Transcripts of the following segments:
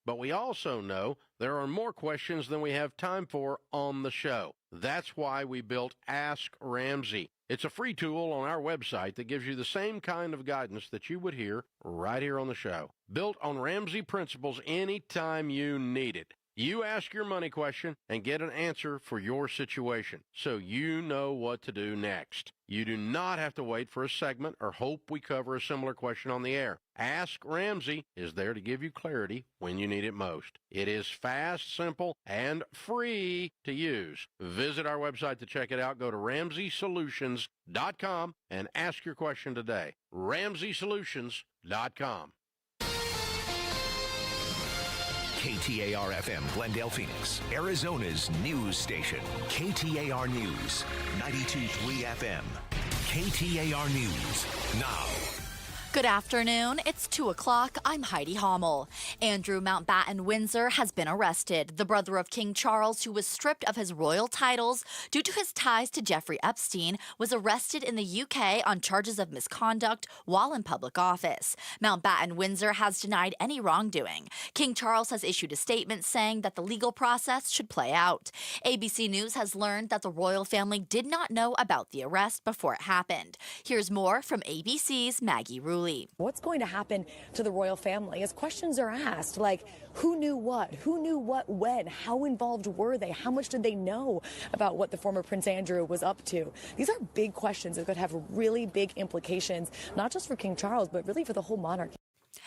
but we also know there are more questions than we have time for on the show. That's why we built Ask Ramsey. It's a free tool on our website that gives you the same kind of guidance that you would hear right here on the show. Built on Ramsey principles anytime you need it. You ask your money question and get an answer for your situation, so you know what to do next. You do not have to wait for a segment or hope we cover a similar question on the air. Ask Ramsey is there to give you clarity when you need it most. It is fast, simple, and free to use. Visit our website to check it out. Go to RamseySolutions.com and ask your question today. RamseySolutions.com. KTAR-FM, Glendale, Phoenix, Arizona's news station. KTAR News, 92.3 FM. KTAR News, now. Good afternoon. It's 2 o'clock. I'm Heidi Hommel. Andrew Mountbatten Windsor has been arrested. The brother of King Charles, who was stripped of his royal titles due to his ties to Jeffrey Epstein, was arrested in the UK on charges of misconduct while in public office. Mountbatten Windsor has denied any wrongdoing. King Charles has issued a statement saying that the legal process should play out. ABC News has learned that the royal family did not know about the arrest before it happened. Here's more from ABC's Maggie Ruley. What's going to happen to the royal family as questions are asked, like who knew what when, how involved were they, how much did they know about what the former Prince Andrew was up to? These are big questions that could have really big implications, not just for King Charles, but really for the whole monarchy.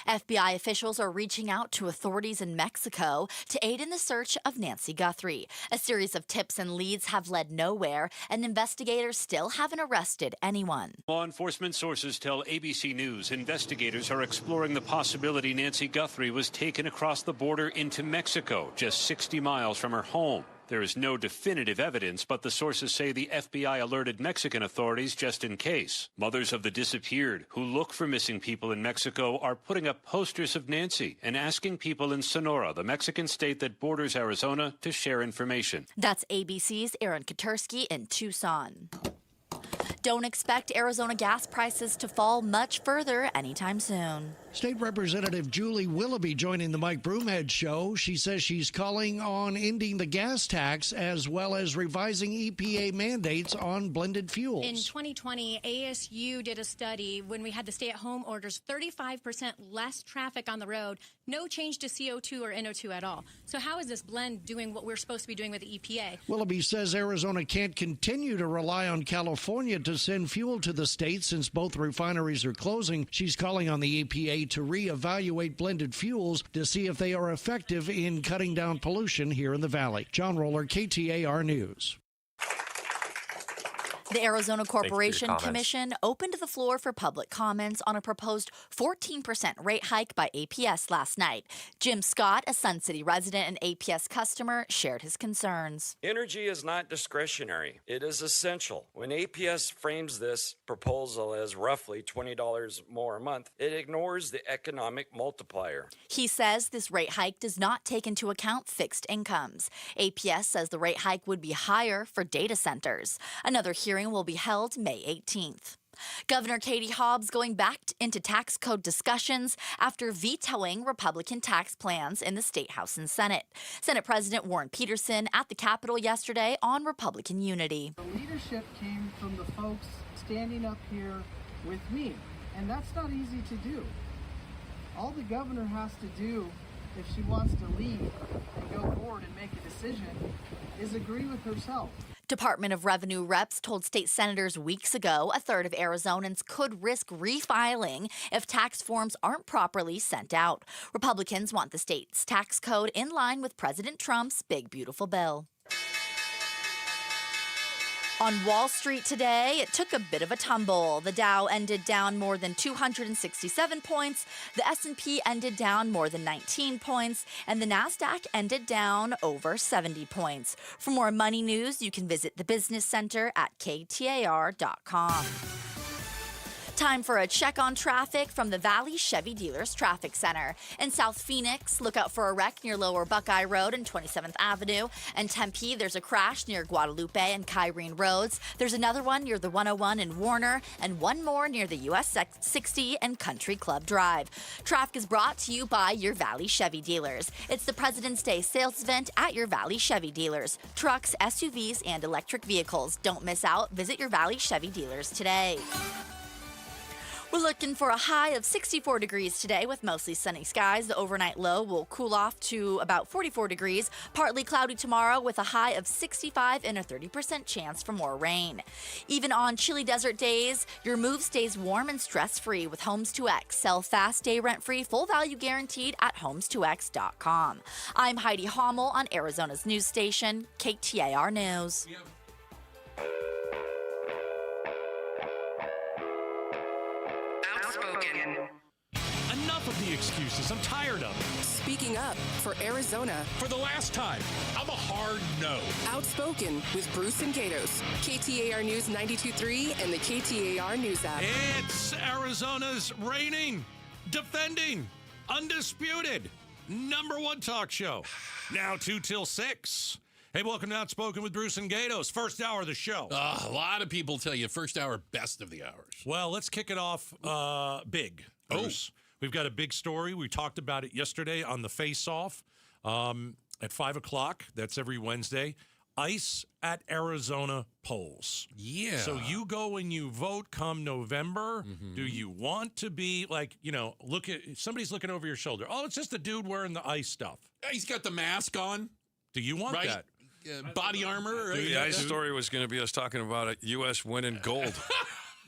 FBI officials are reaching out to authorities in Mexico to aid in the search of Nancy Guthrie. A series of tips and leads have led nowhere, and investigators still haven't arrested anyone. Law enforcement sources tell ABC News investigators are exploring the possibility Nancy Guthrie was taken across the border into Mexico, just 60 miles from her home. There is no definitive evidence, but the sources say the FBI alerted Mexican authorities just in case. Mothers of the disappeared who look for missing people in Mexico are putting up posters of Nancy and asking people in Sonora, the Mexican state that borders Arizona, to share information. That's ABC's Aaron Katursky in Tucson. Don't expect Arizona gas prices to fall much further anytime soon. State Representative Julie Willoughby joining the Mike Broomhead Show. She says she's calling on ending the gas tax as well as revising EPA mandates on blended fuels. In 2020, ASU did a study when we had the stay-at-home orders, 35% less traffic on the road, no change to CO2 or NO2 at all. So how is this blend doing what we're supposed to be doing with the EPA? Willoughby says Arizona can't continue to rely on California to send fuel to the state since both refineries are closing. She's calling on the EPA to reevaluate blended fuels to see if they are effective in cutting down pollution here in the valley. John Roller, KTAR News. The Arizona Corporation Commission opened the floor for public comments on a proposed 14% rate hike by APS last night. Jim Scott, a Sun City resident and APS customer, shared his concerns. Energy is not discretionary. It is essential. When APS frames this proposal as roughly $20 more a month, it ignores the economic multiplier. He says this rate hike does not take into account fixed incomes. APS says the rate hike would be higher for data centers. Another hearing will be held May 18th. Governor Katie Hobbs going back into tax code discussions after vetoing Republican tax plans in the State House and Senate. Senate President Warren Peterson at the Capitol yesterday on Republican unity. The leadership came from the folks standing up here with me, and that's not easy to do. All the governor has to do if she wants to lead and go forward and make a decision is agree with herself. Department of Revenue reps told state senators weeks ago a third of Arizonans could risk refiling if tax forms aren't properly sent out. Republicans want the state's tax code in line with President Trump's big, beautiful bill. On Wall Street today, it took a bit of a tumble. The Dow ended down more than 267 points, the S&P ended down more than 19 points, and the NASDAQ ended down over 70 points. For more money news, you can visit the Business Center at KTAR.com. Time for a check on traffic from the Valley Chevy Dealers Traffic Center. In South Phoenix, look out for a wreck near Lower Buckeye Road and 27th Avenue. In Tempe, there's a crash near Guadalupe and Kyrene Roads. There's another one near the 101 in Warner, and one more near the US 60 and Country Club Drive. Traffic is brought to you by your Valley Chevy Dealers. It's the President's Day sales event at your Valley Chevy Dealers. Trucks, SUVs, and electric vehicles. Don't miss out. Visit your Valley Chevy Dealers today. We're looking for a high of 64 degrees today with mostly sunny skies. The overnight low will cool off to about 44 degrees. Partly cloudy tomorrow with a high of 65 and a 30% chance for more rain. Even on chilly desert days, your move stays warm and stress-free with Homes2X. Sell fast, stay rent-free, full value guaranteed at homes2x.com. I'm Heidi Hommel on Arizona's news station, KTAR News. Enough of the excuses. I'm tired of it. Speaking up for Arizona. For the last time, I'm a hard no. Outspoken with Bruce and Gatos. KTAR News 92.3 and the KTAR News app. It's Arizona's reigning, defending, undisputed #1 talk show. Now 2 till 6. Hey, welcome to Outspoken with Bruce and Gatos. First hour of the show. A lot of people tell you first hour, best of the hours. Well, let's kick it off big, Bruce. We've got a big story. We talked about it yesterday on the Face Off at 5 o'clock. That's every Wednesday. ICE at Arizona polls. Yeah. So you go and you vote come November. Mm-hmm. Do you want to be like, somebody's looking over your shoulder. Oh, it's just a dude wearing the ICE stuff. He's got the mask on. Do you want that? Body armor. The ICE story was going to be us talking about it. U.S. winning gold.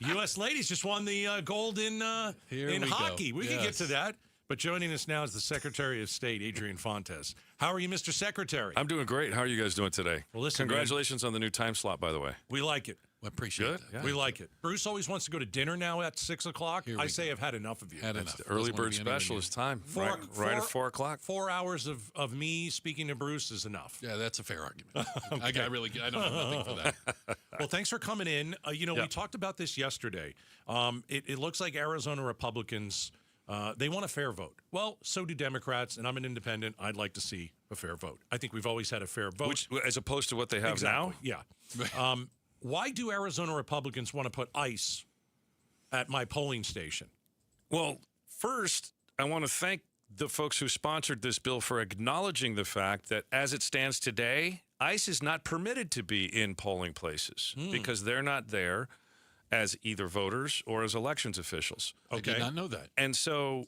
U.S. ladies just won the gold in hockey. We can get to that. But joining us now is the Secretary of State, Adrian Fontes. How are you, Mr. Secretary? I'm doing great. How are you guys doing today? Well, listen, congratulations on the new time slot, by the way. We like it. I appreciate it. Yeah. We like it. Bruce always wants to go to dinner now at 6 o'clock. I say I've had enough of you. It's the early bird special is time. Right at 4 o'clock. 4 hours of me speaking to Bruce is enough. Yeah, that's a fair argument. Okay. I don't have nothing for that. Well, thanks for coming in. We talked about this yesterday. It looks like Arizona Republicans, they want a fair vote. Well, so do Democrats, and I'm an independent. I'd like to see a fair vote. I think we've always had a fair vote. As opposed to what they have now? Yeah. Why do Arizona Republicans want to put ICE at my polling station? Well, first, I want to thank the folks who sponsored this bill for acknowledging the fact that as it stands today, ICE is not permitted to be in polling places because they're not there as either voters or as elections officials. Okay. I did not know that. And so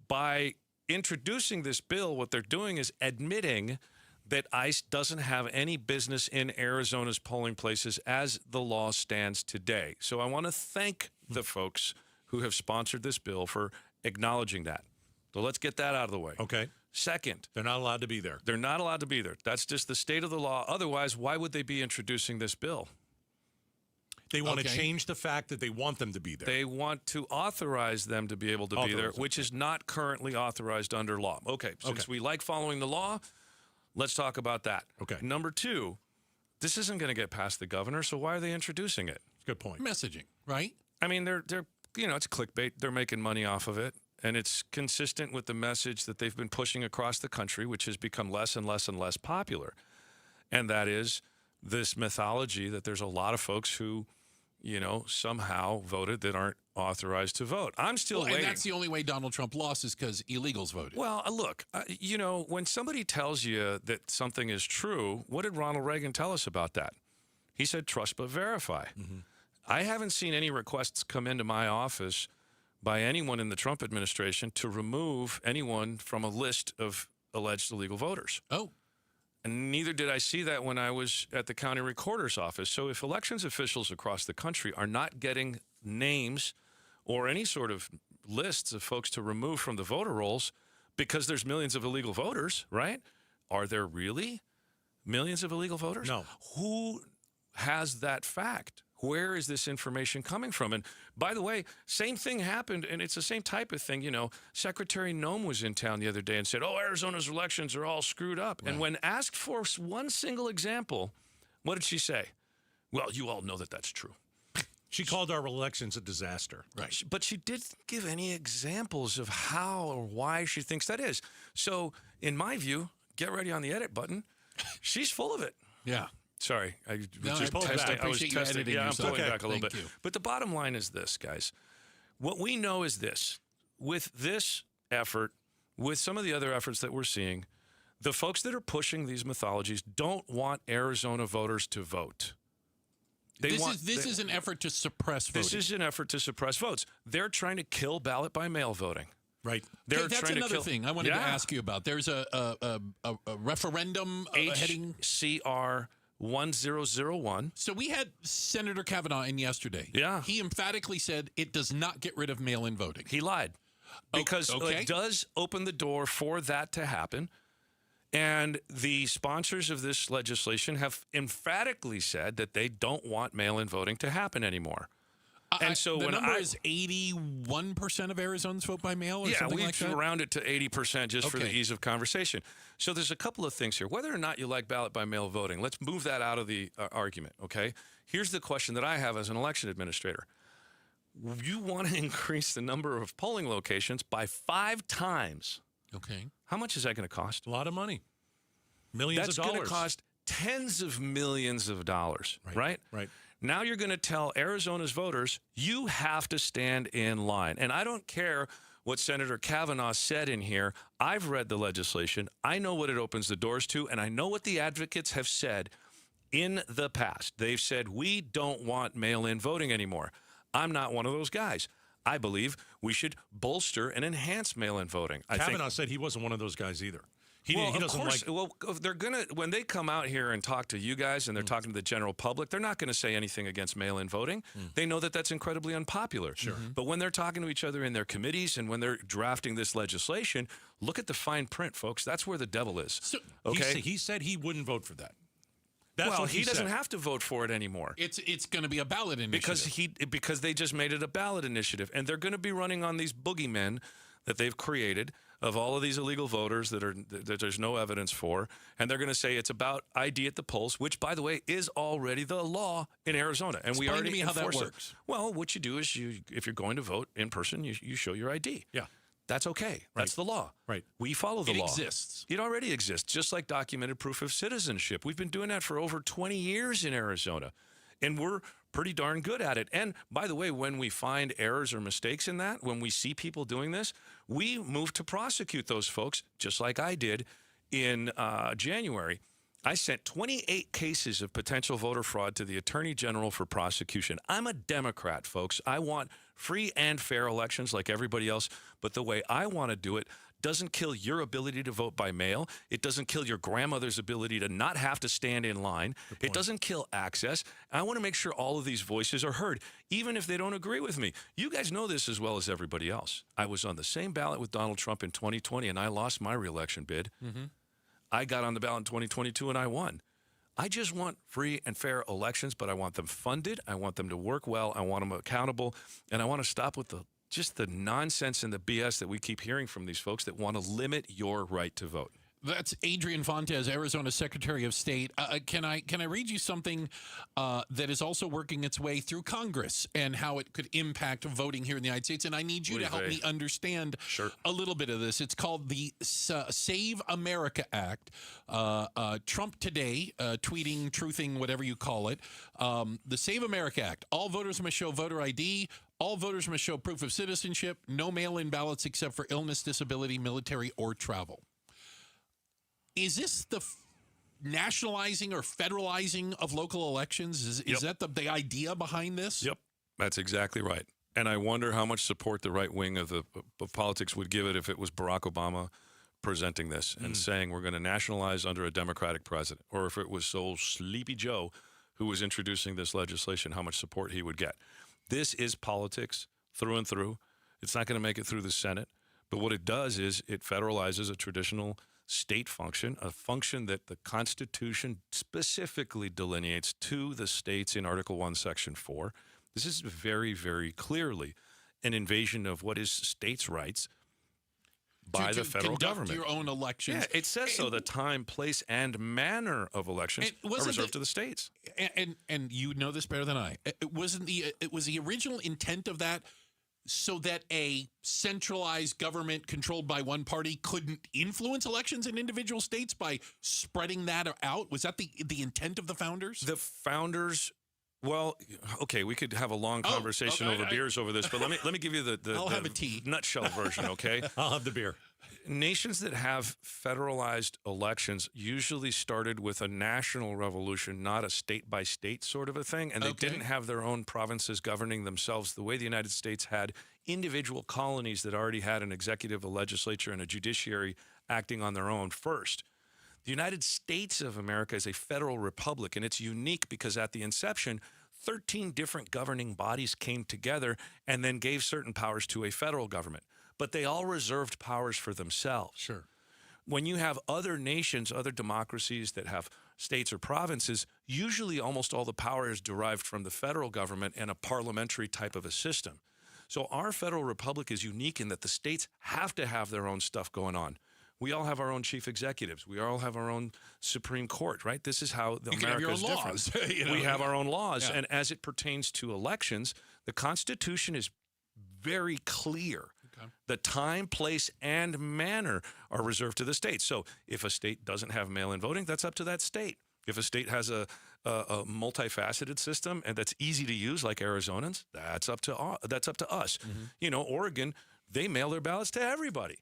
by introducing this bill, what they're doing is admitting that ICE doesn't have any business in Arizona's polling places as the law stands today. So I want to thank the folks who have sponsored this bill for acknowledging that. So let's get that out of the way. Okay. Second, they're not allowed to be there. They're not allowed to be there. That's just the state of the law. Otherwise, why would they be introducing this bill? They want to change the fact that they want them to be there. They want to authorize them to be able to be there, which is not currently authorized under law. Okay, since we like following the law, let's talk about that. Okay. Number two, this isn't going to get past the governor, so why are they introducing it? Good point. Messaging, right? I mean, they're it's clickbait. They're making money off of it, and it's consistent with the message that they've been pushing across the country, which has become less and less and less popular. And that is this mythology that there's a lot of folks who, somehow voted that aren't authorized to vote. I'm still waiting. And that's the only way Donald Trump lost is because illegals voted. Well, look, when somebody tells you that something is true, what did Ronald Reagan tell us about that? He said, trust but verify. Mm-hmm. I haven't seen any requests come into my office by anyone in the Trump administration to remove anyone from a list of alleged illegal voters. Oh. And neither did I see that when I was at the county recorder's office. So if elections officials across the country are not getting names or any sort of lists of folks to remove from the voter rolls because there's millions of illegal voters, right? Are there really millions of illegal voters? No. Who has that fact? Where is this information coming from? And by the way, same thing happened, and it's the same type of thing. Secretary Noem was in town the other day and said, Arizona's elections are all screwed up. Right. And when asked for one single example, what did she say? Well, you all know that that's true. She called our elections a disaster. Right. But she didn't give any examples of how or why she thinks that is. So, in my view, get ready on the edit button. She's full of it. Yeah. Sorry. I was I appreciate you editing Yeah, I'm yourself. pulling back a little bit. Thank you. But the bottom line is this, guys. What we know is this. With this effort, with some of the other efforts that we're seeing, the folks that are pushing these mythologies don't want Arizona voters to vote. This is an effort to suppress voting. This is an effort to suppress votes. They're trying to kill ballot by mail voting. Right. That's another thing I wanted to ask you about. There's a referendum heading HCR 1001. So we had Senator Kavanaugh in yesterday. Yeah. He emphatically said it does not get rid of mail-in voting. He lied. Because it does open the door for that to happen. And the sponsors of this legislation have emphatically said that they don't want mail-in voting to happen anymore. And so the when number is 81% of Arizonans vote by mail or something like that? Yeah, we round it to 80% just for the ease of conversation. So there's a couple of things here. Whether or not you like ballot by mail voting, let's move that out of the argument, okay? Here's the question that I have as an election administrator. You want to increase the number of polling locations by 5 times. Okay. How much is that going to cost? A lot of money. Millions of dollars. That's going to cost tens of millions of dollars, right? Right. Now you're going to tell Arizona's voters, you have to stand in line. And I don't care what Senator Kavanaugh said in here. I've read the legislation. I know what it opens the doors to, and I know what the advocates have said in the past. They've said, we don't want mail-in voting anymore. I'm not one of those guys. I believe we should bolster and enhance mail-in voting. Kavanaugh said he wasn't one of those guys either. He doesn't like. Well, they're gonna when they come out here and talk to you guys and they're talking to the general public, they're not going to say anything against mail-in voting. They know that that's incredibly unpopular. Sure. But when they're talking to each other in their committees and when they're drafting this legislation, look at the fine print, folks. That's where the devil is. So, okay. He said he wouldn't vote for that. That's well, what he doesn't have to vote for it anymore. It's going to be a ballot initiative. Because they just made it a ballot initiative, and they're going to be running on these boogeymen that they've created of all of these illegal voters that there's no evidence for, and they're going to say it's about ID at the polls, which, by the way, is already the law in Arizona, and we already to me how that enforce works. it. Well, what you do is if you're going to vote in person, you show your ID. Yeah. That's okay. That's the law. Right. We follow the law. It exists. It already exists, just like documented proof of citizenship. We've been doing that for over 20 years in Arizona, and we're pretty darn good at it. And by the way, when we find errors or mistakes in that, when we see people doing this, we move to prosecute those folks, just like I did in January. I sent 28 cases of potential voter fraud to the Attorney General for prosecution. I'm a Democrat, folks. I want free and fair elections like everybody else, but the way I want to do it doesn't kill your ability to vote by mail. It doesn't kill your grandmother's ability to not have to stand in line. It doesn't kill access. I want to make sure all of these voices are heard, even if they don't agree with me. You guys know this as well as everybody else. I was on the same ballot with Donald Trump in 2020, and I lost my reelection bid. Mm-hmm. I got on the ballot in 2022, and I won. I just want free and fair elections, but I want them funded. I want them to work well. I want them accountable, and I want to stop with the nonsense and the BS that we keep hearing from these folks that want to limit your right to vote. That's Adrian Fontes, Arizona Secretary of State. Can I read you something that is also working its way through Congress and how it could impact voting here in the United States? And I need you to help me understand a little bit of this. It's called the Save America Act. Trump today, tweeting, truthing, whatever you call it. The Save America Act. All voters must show voter ID. All voters must show proof of citizenship. No mail-in ballots except for illness, disability, military, or travel. Is this the nationalizing or federalizing of local elections? Is that the idea behind this? Yep, that's exactly right. And I wonder how much support the right wing of politics would give it if it was Barack Obama presenting this and saying we're going to nationalize under a Democratic president, or if it was so Sleepy Joe who was introducing this legislation, how much support he would get. This is politics through and through. It's not going to make it through the Senate. But what it does is it federalizes a traditional state function, a function that the Constitution specifically delineates to the states in Article 1, Section 4. This is very, very clearly an invasion of what is states' rights by the federal government. Your own elections. Yeah, it says so. The time, place, and manner of elections are reserved to the states. and you know this better than I. It was the original intent of that so that a centralized government controlled by one party couldn't influence elections in individual states by spreading that out? Was that the intent of the founders? The founders. Well, okay, we could have a long conversation over beers over this, but let me give you the I'll have a tea. Nutshell version, okay? I'll have the beer. Nations that have federalized elections usually started with a national revolution, not a state-by-state sort of a thing, and they didn't have their own provinces governing themselves the way the United States had individual colonies that already had an executive, a legislature, and a judiciary acting on their own first. The United States of America is a federal republic, and it's unique because at the inception, 13 different governing bodies came together and then gave certain powers to a federal government. But they all reserved powers for themselves. Sure. When you have other nations, other democracies that have states or provinces, usually almost all the power is derived from the federal government and a parliamentary type of a system. So our federal republic is unique in that the states have to have their own stuff going on. We all have our own chief executives. We all have our own Supreme Court, right? This is how America is different. We have our own laws. Yeah. And as it pertains to elections, the Constitution is very clear. The time, place, and manner are reserved to the state. So if a state doesn't have mail-in voting, that's up to that state. If a state has a multifaceted system and that's easy to use, like Arizonans, that's up to us. Mm-hmm. You know, Oregon, they mail their ballots to everybody.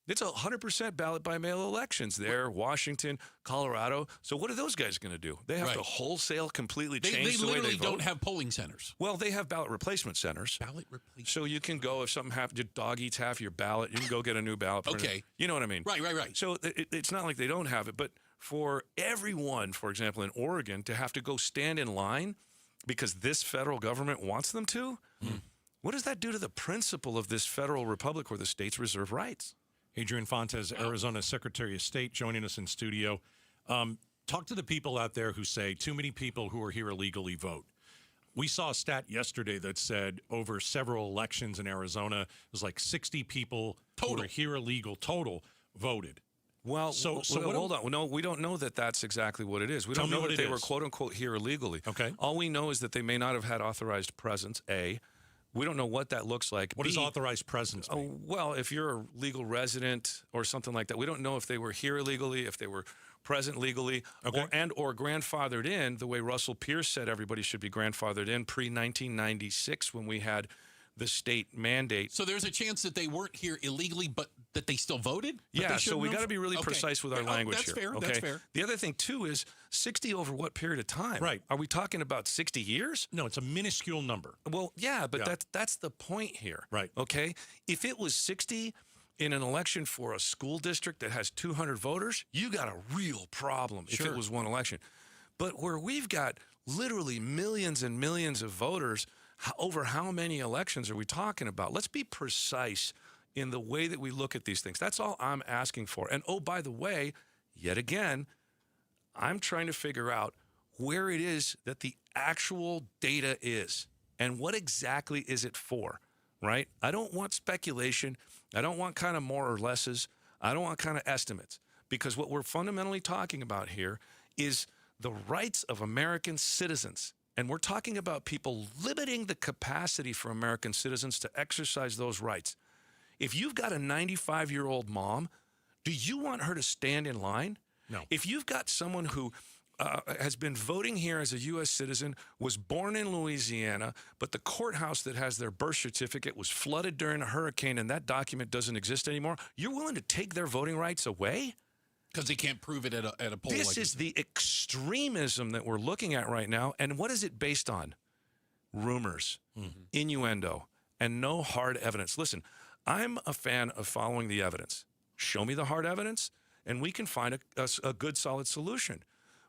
It's 100% ballot by mail elections there, Washington, Colorado. So what are those guys going to do? They have to wholesale completely change the way they vote. They literally don't have polling centers. Well, they have ballot replacement centers. Ballot replacement. So you can go, if something happens, your dog eats half your ballot, you can go get a new ballot printer. Okay. You know what I mean? Right. So it's not like they don't have it, but for everyone, for example, in Oregon, to have to go stand in line because this federal government wants them to, what does that do to the principle of this federal republic where the states reserve rights? Adrian Fontes, Arizona Secretary of State, joining us in studio. Talk to the people out there who say too many people who are here illegally vote. We saw a stat yesterday that said over several elections in Arizona, it was like 60 people who are here illegal total voted. Well, so hold on. No, we don't know that that's exactly what it is. We don't know that they were, quote unquote, here illegally. Okay. All we know is that they may not have had authorized presence, A. We don't know what that looks like. What does authorized presence mean? Well, if you're a legal resident or something like that, we don't know if they were here illegally, if they were present legally, or grandfathered in, the way Russell Pierce said everybody should be grandfathered in pre-1996 when we had the state mandate. So there's a chance that they weren't here illegally, but that they still voted? Yeah, so we got to be really precise with our language that's here. Fair, that's fair. The other thing, too, is 60 over what period of time? Right. Are we talking about 60 years? No, it's a minuscule number. Well, yeah, but that's the point here. Right. Okay? If it was 60 in an election for a school district that has 200 voters, you got a real problem if it was one election. But where we've got literally millions and millions of voters, over how many elections are we talking about? Let's be precise in the way that we look at these things. That's all I'm asking for. And oh, by the way, yet again, I'm trying to figure out where it is that the actual data is and what exactly is it for, right? I don't want speculation. I don't want kind of more or lesses. I don't want kind of estimates, because what we're fundamentally talking about here is the rights of American citizens. And we're talking about people limiting the capacity for American citizens to exercise those rights. If you've got a 95-year-old mom, do you want her to stand in line? No. If you've got someone who has been voting here as a U.S. citizen, was born in Louisiana, but the courthouse that has their birth certificate was flooded during a hurricane and that document doesn't exist anymore, you're willing to take their voting rights away? Because they can't prove it at a poll. This is the extremism that we're looking at right now. And what is it based on? Rumors, innuendo, and no hard evidence. Listen, I'm a fan of following the evidence. Show me the hard evidence, and we can find a good, solid solution.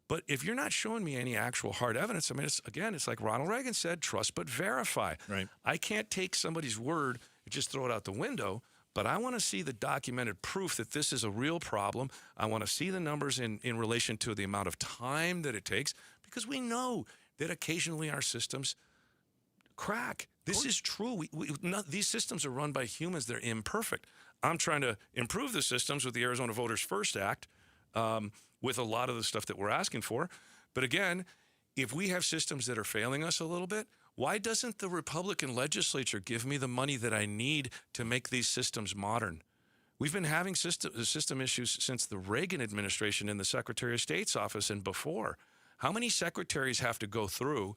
But if you're not showing me any actual hard evidence, I mean, it's like Ronald Reagan said, trust but verify. Right. I can't take somebody's word and just throw it out the window. But I want to see the documented proof that this is a real problem. I want to see the numbers in relation to the amount of time that it takes, because we know that occasionally our systems crack. This is true. These systems are run by humans. They're imperfect. I'm trying to improve the systems with the Arizona Voters First Act, with a lot of the stuff that we're asking for. But again, if we have systems that are failing us a little bit, why doesn't the Republican legislature give me the money that I need to make these systems modern? We've been having system issues since the Reagan administration in the Secretary of State's office and before. How many secretaries have to go through,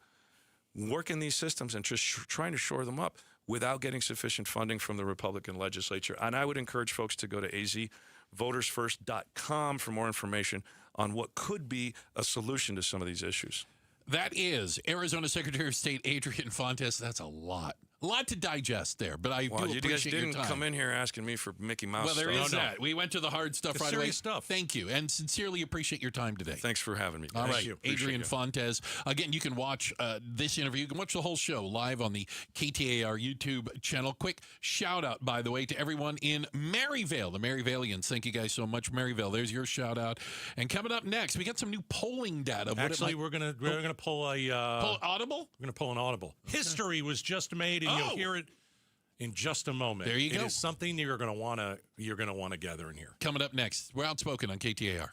work in these systems and just trying to shore them up without getting sufficient funding from the Republican legislature? And I would encourage folks to go to azvotersfirst.com for more information on what could be a solution to some of these issues. That is Arizona Secretary of State Adrian Fontes. That's a lot. A lot to digest there, but I do appreciate your time. You guys didn't come in here asking me for Mickey Mouse stuff. Well, there is that. We went to the hard stuff right away. Serious stuff. Thank you, and sincerely appreciate your time today. Thanks for having me. All right, Adrian Fontes. Again, you can watch this interview. You can watch the whole show live on the KTAR YouTube channel. Quick shout-out, by the way, to everyone in Maryvale, the Maryvalians. Thank you guys so much, Maryvale. There's your shout-out. And coming up next, we got some new polling data. Actually, we're gonna pull a audible. We're gonna pull an audible. Okay. History was just made, and you'll hear it in just a moment. There you go. It is something you're going to want to gather in here. Coming up next, we're Outspoken on KTAR.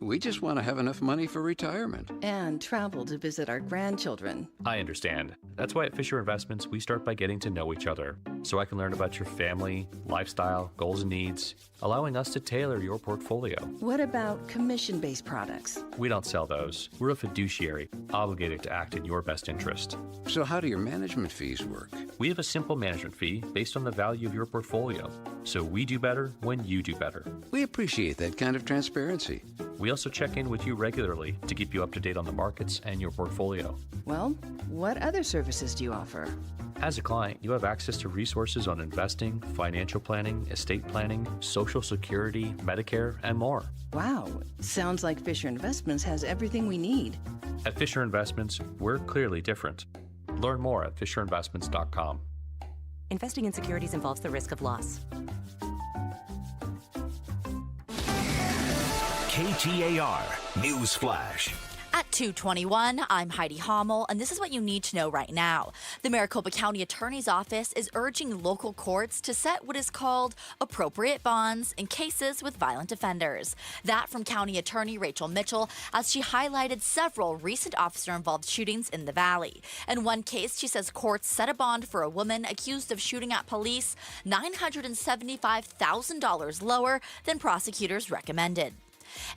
We just want to have enough money for retirement. And travel to visit our grandchildren. I understand. That's why at Fisher Investments, we start by getting to know each other, so I can learn about your family, lifestyle, goals and needs, allowing us to tailor your portfolio. What about commission-based products? We don't sell those. We're a fiduciary, obligated to act in your best interest. So how do your management fees work? We have a simple management fee based on the value of your portfolio. So we do better when you do better. We appreciate that kind of transparency. We also check in with you regularly to keep you up to date on the markets and your portfolio. Well, what other services do you offer? As a client, you have access to resources on investing, financial planning, estate planning, Social Security, Medicare, and more. Wow, sounds like Fisher Investments has everything we need. At Fisher Investments, we're clearly different. Learn more at FisherInvestments.com. Investing in securities involves the risk of loss. KTAR News Flash. At 2:21, I'm Heidi Hommel, and this is what you need to know right now. The Maricopa County Attorney's Office is urging local courts to set what is called appropriate bonds in cases with violent offenders. That from County Attorney Rachel Mitchell, as she highlighted several recent officer-involved shootings in the Valley. In one case, she says courts set a bond for a woman accused of shooting at police $975,000 lower than prosecutors recommended.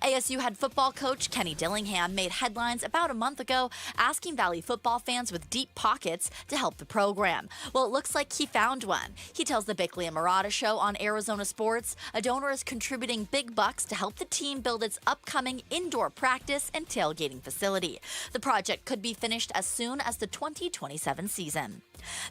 ASU head football coach Kenny Dillingham made headlines about a month ago asking Valley football fans with deep pockets to help the program. Well, it looks like he found one. He tells the Bickley and Murata show on Arizona Sports a donor is contributing big bucks to help the team build its upcoming indoor practice and tailgating facility. The project could be finished as soon as the 2027 season.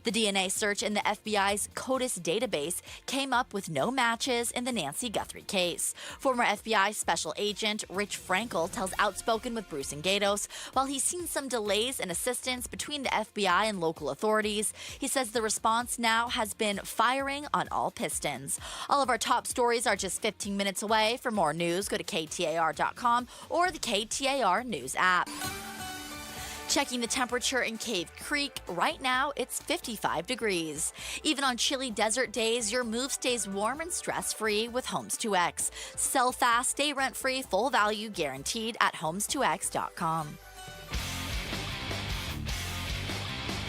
The DNA search in the FBI's CODIS database came up with no matches in the Nancy Guthrie case. Former FBI Special Agent Rich Frankel tells Outspoken with Bruce and Gatos, while he's seen some delays in assistance between the FBI and local authorities, he says the response now has been firing on all pistons. All of our top stories are just 15 minutes away. For more news, go to KTAR.com or the KTAR News app. Checking the temperature in Cave Creek, right now it's 55 degrees. Even on chilly desert days, your move stays warm and stress-free with Homes 2X. Sell fast, stay rent-free, full value guaranteed at homes2x.com.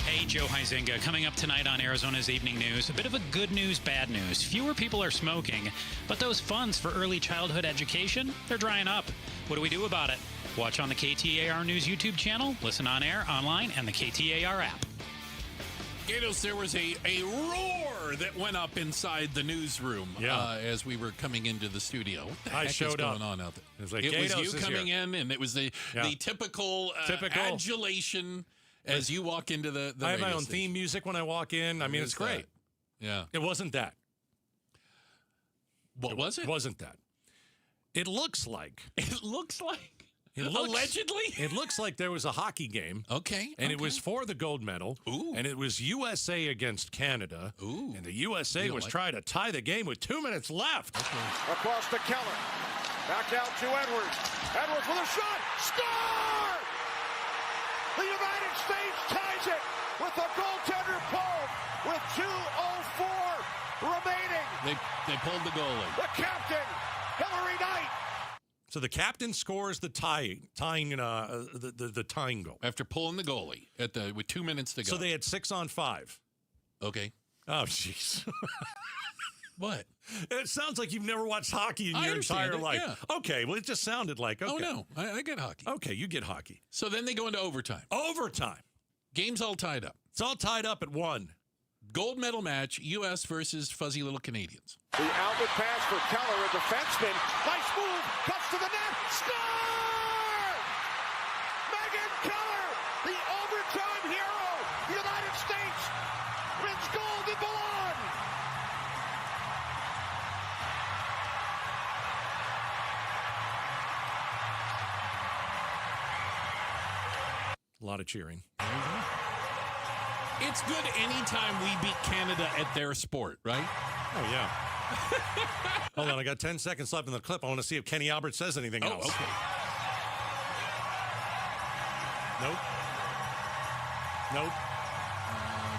Hey, Joe Huizinga. Coming up tonight on Arizona's Evening News, a bit of a good news, bad news. Fewer people are smoking, but those funds for early childhood education, they're drying up. What do we do about it? Watch on the KTAR News YouTube channel, listen on air, online, and the KTAR app. Gatos, there was a roar that went up inside the newsroom as we were coming into the studio. What the heck is going on out there? It was like, it Gatos was you coming in, and it was the typical adulation as you walk into the I have my own station. theme music when I walk in. I mean, it's great. Yeah. It wasn't that. What was it? It wasn't that. It looks like. It looks like. Allegedly? It looks like there was a hockey game. Okay. And it was for the gold medal. Ooh. And it was USA against Canada. Ooh. And the USA was trying to tie the game with 2 minutes left. Okay. Across to Keller. Back out to Edwards. Edwards with a shot. Score! The United States ties it with a goaltender pulled with 2:04 remaining. They pulled the goalie. The captain, Hillary Knight. So the captain scores the tying goal after pulling the goalie with 2 minutes to go. So they had 6-on-5. Okay. Oh, jeez. What? It sounds like you've never watched hockey in your entire life. Yeah. Okay, well, it just sounded like, okay. Oh, no, I get hockey. Okay, you get hockey. So then they go into overtime. Game's all tied up. It's all tied up at 1. Gold medal match, U.S. versus fuzzy little Canadians. The outlet pass for Keller, a defenseman. Nice move, cuts to the net, score! Megan Keller, the overtime hero, United States, wins gold in Milan. A lot of cheering. It's good anytime we beat Canada at their sport, right? Oh, yeah. Hold on, I got 10 seconds left in the clip. I want to see if Kenny Albert says anything else. Okay. Nope.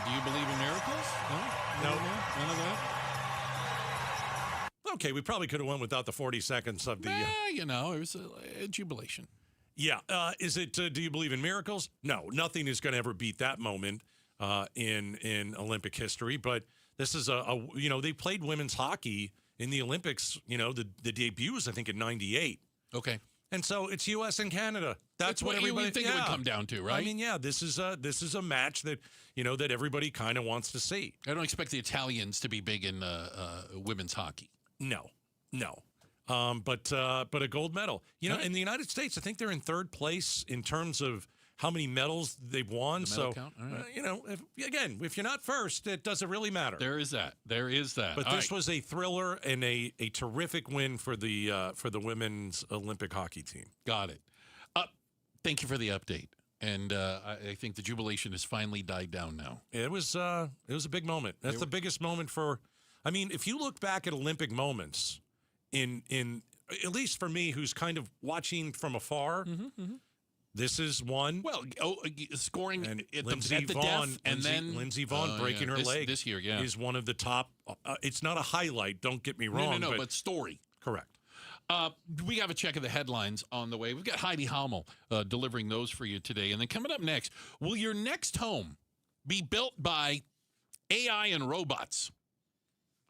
Do you believe in miracles? No? Nope. None of that? Okay, we probably could have went without the 40 seconds of the... it was a jubilation. Yeah. Is it, do you believe in miracles? No, nothing is going to ever beat that moment in Olympic history. But this is they played women's hockey in the Olympics, the debuts, I think, in 98. Okay. And so it's U.S. and Canada. That's what everybody you think it would come down to, right? I mean, yeah, this is a match that, that everybody kind of wants to see. I don't expect the Italians to be big in women's hockey. No. But a gold medal. In the United States, I think they're in third place in terms of how many medals they've won. The medal count? All right. If you're not first, it doesn't really matter. There is that. But this was a thriller and a terrific win for the women's Olympic hockey team. Got it. Thank you for the update. And I think the jubilation has finally died down now. It was a big moment. That's the biggest moment for. I mean, if you look back at Olympic moments, in at least for me, who's kind of watching from afar. Mm-hmm. This is one. Well, scoring and at Lindsey the Vonn, death, and then Lindsey Vonn breaking her leg this year. Yeah, is one of the top. It's not a highlight. Don't get me wrong. No, but story. Correct. We have a check of the headlines on the way. We've got Heidi Hommel delivering those for you today, and then coming up next, will your next home be built by AI and robots?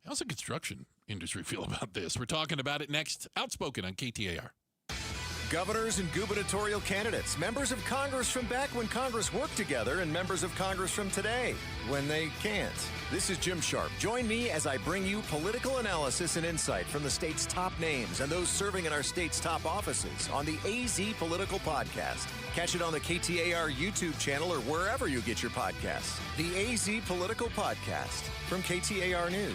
How's the construction industry feel about this? We're talking about it next. Outspoken on KTAR. Governors and gubernatorial candidates, members of Congress from back when Congress worked together, and members of Congress from today when they can't. This is Jim Sharp. Join me as I bring you political analysis and insight from the state's top names and those serving in our state's top offices on the AZ Political Podcast. Catch it on the KTAR YouTube channel or wherever you get your podcasts. The AZ Political Podcast from KTAR News.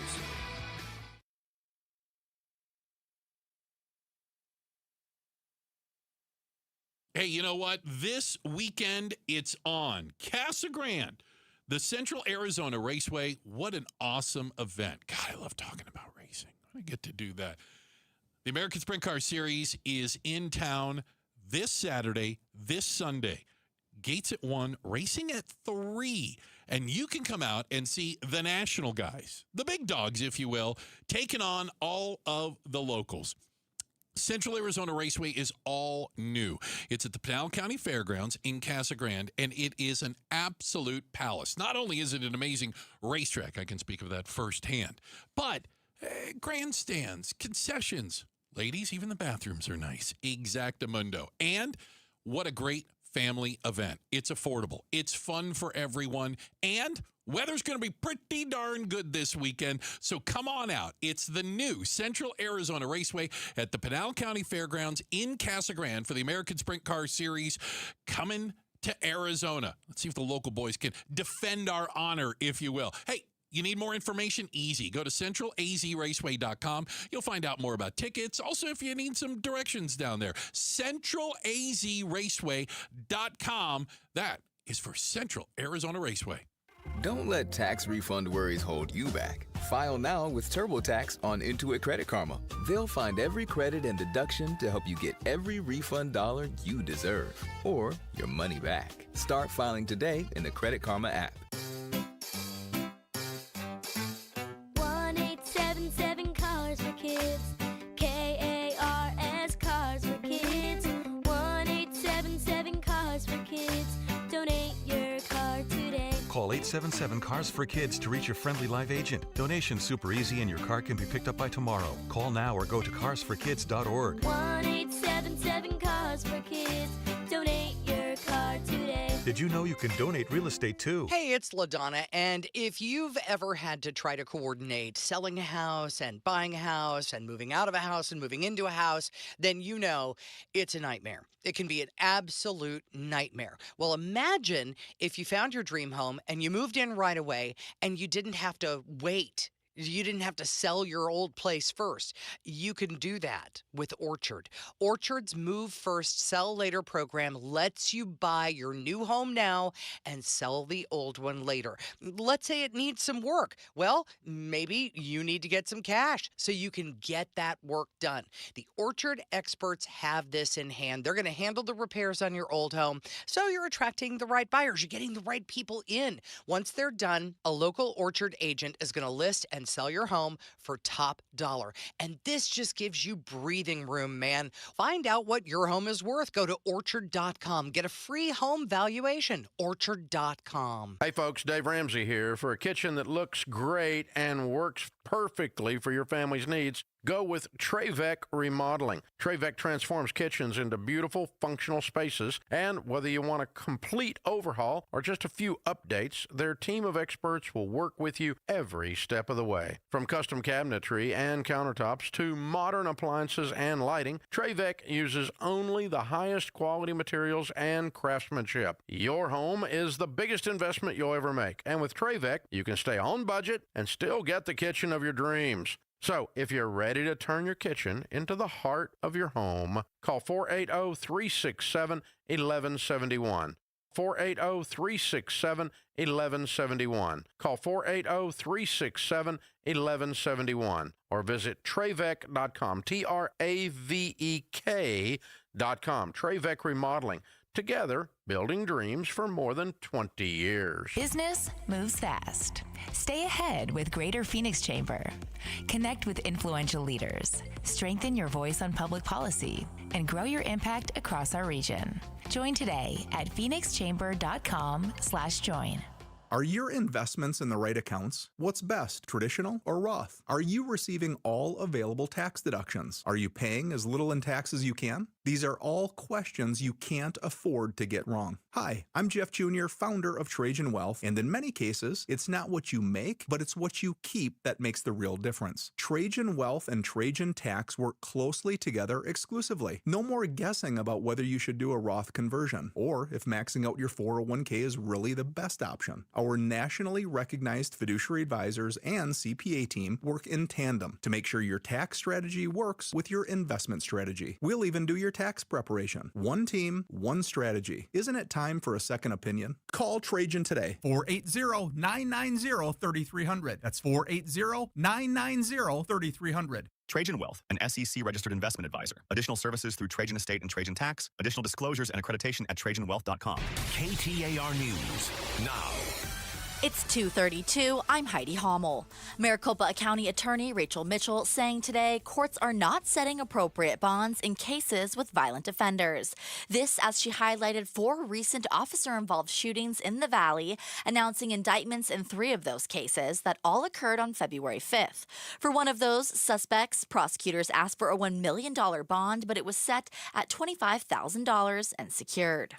Hey, you know what? This weekend, it's on. Casa Grande, the Central Arizona Raceway. What an awesome event. God, I love talking about racing. I get to do that. The American Sprint Car Series is in town this Saturday, this Sunday. Gates at 1, racing at 3. And you can come out and see the national guys, the big dogs, if you will, taking on all of the locals. Central Arizona Raceway is all new. It's at the Pinal County Fairgrounds in Casa Grande, and it is an absolute palace. Not only is it an amazing racetrack, I can speak of that firsthand, but grandstands, concessions. Ladies, even the bathrooms are nice. Exactamundo. And what a great family event. It's affordable. It's fun for everyone. And weather's going to be pretty darn good this weekend, so come on out. It's the new Central Arizona Raceway at the Pinal County Fairgrounds in Casa Grande for the American Sprint Car Series coming to Arizona. Let's see if the local boys can defend our honor, if you will. Hey, you need more information? Easy. Go to centralazraceway.com. You'll find out more about tickets. Also, if you need some directions down there, centralazraceway.com. That is for Central Arizona Raceway. Don't let tax refund worries hold you back. File now with TurboTax on Intuit Credit Karma. They'll find every credit and deduction to help you get every refund dollar you deserve, or your money back. Start filing today in the Credit Karma app. 1-877 Cars for Kids. KARS Cars for Kids. 1-877-CARS-FOR-KIDS to reach a friendly live agent. Donation's super easy and your car can be picked up by tomorrow. Call now or go to carsforkids.org. 1-877-CARS-FOR-KIDS. Donate your car today. Did you know you can donate real estate too? Hey, it's LaDonna, and if you've ever had to try to coordinate selling a house and buying a house and moving out of a house and moving into a house, then you know it's a nightmare. It can be an absolute nightmare. Well, imagine if you found your dream home and you moved in right away and you didn't have to wait. You didn't have to sell your old place first. You can do that with Orchard. Orchard's Move First, Sell Later program lets you buy your new home now and sell the old one later. Let's say it needs some work. Well, maybe you need to get some cash so you can get that work done. The Orchard experts have this in hand. They're going to handle the repairs on your old home, so you're attracting the right buyers. You're getting the right people in. Once they're done, a local Orchard agent is going to list and sell your home for top dollar. And this just gives you breathing room, man. Find out what your home is worth. Go to orchard.com. Get a free home valuation. Orchard.com. Hey, folks, Dave Ramsey here. For a kitchen that looks great and works perfectly for your family's needs, go with Trevec Remodeling. Trevec transforms kitchens into beautiful, functional spaces, and whether you want a complete overhaul or just a few updates, their team of experts will work with you every step of the way. From custom cabinetry and countertops to modern appliances and lighting, Trevec uses only the highest quality materials and craftsmanship. Your home is the biggest investment you'll ever make, and with Trevec, you can stay on budget and still get the kitchen of your dreams. So, if you're ready to turn your kitchen into the heart of your home, call 480-367-1171. 480-367-1171. Call 480-367-1171 or visit Trevec.com, Travek.com. Trevec Remodeling. Together, building dreams for more than 20 years. Business moves fast. Stay ahead with Greater Phoenix Chamber. Connect with influential leaders, strengthen your voice on public policy, and grow your impact across our region. Join today at phoenixchamber.com/join. Are your investments in the right accounts? What's best, traditional or Roth? Are you receiving all available tax deductions? Are you paying as little in tax as you can? These are all questions you can't afford to get wrong. Hi, I'm Jeff Jr., founder of Trajan Wealth, and in many cases, it's not what you make, but it's what you keep that makes the real difference. Trajan Wealth and Trajan Tax work closely together exclusively. No more guessing about whether you should do a Roth conversion, or if maxing out your 401k is really the best option. Our nationally recognized fiduciary advisors and CPA team work in tandem to make sure your tax strategy works with your investment strategy. We'll even do your tax preparation. One team, one strategy. Isn't it time for a second opinion? Call Trajan today. 480-990-3300. That's 480-990-3300. Trajan Wealth, an SEC-registered investment advisor. Additional services through Trajan Estate and Trajan Tax. Additional disclosures and accreditation at TrajanWealth.com. KTAR News now. It's 2:32. I'm Heidi Hommel. Maricopa County Attorney Rachel Mitchell saying today courts are not setting appropriate bonds in cases with violent offenders. This as she highlighted 4 recent officer-involved shootings in the Valley, announcing indictments in 3 of those cases that all occurred on February 5th. For one of those suspects, prosecutors asked for a $1 million bond, but it was set at $25,000 and secured.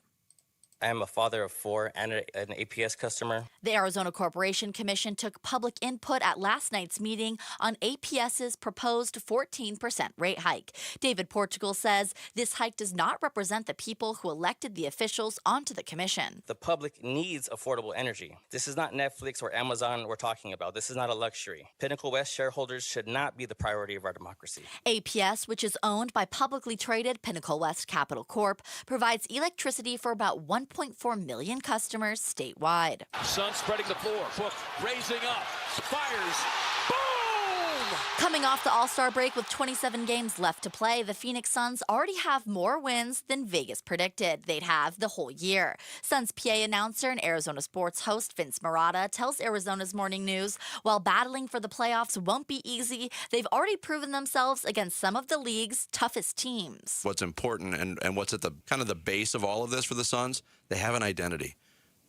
I am a father of 4 and an APS customer. The Arizona Corporation Commission took public input at last night's meeting on APS's proposed 14% rate hike. David Portugal says this hike does not represent the people who elected the officials onto the commission. The public needs affordable energy. This is not Netflix or Amazon we're talking about. This is not a luxury. Pinnacle West shareholders should not be the priority of our democracy. APS, which is owned by publicly traded Pinnacle West Capital Corp., provides electricity for about 1.4 million customers statewide. Sun spreading the floor. Book raising up. Fires. Boom! Coming off the All-Star break with 27 games left to play, the Phoenix Suns already have more wins than Vegas predicted they'd have the whole year. Suns PA announcer and Arizona sports host Vince Marotta tells Arizona's Morning News, while battling for the playoffs won't be easy, they've already proven themselves against some of the league's toughest teams. What's important and what's at the kind of the base of all of this for the Suns, they have an identity.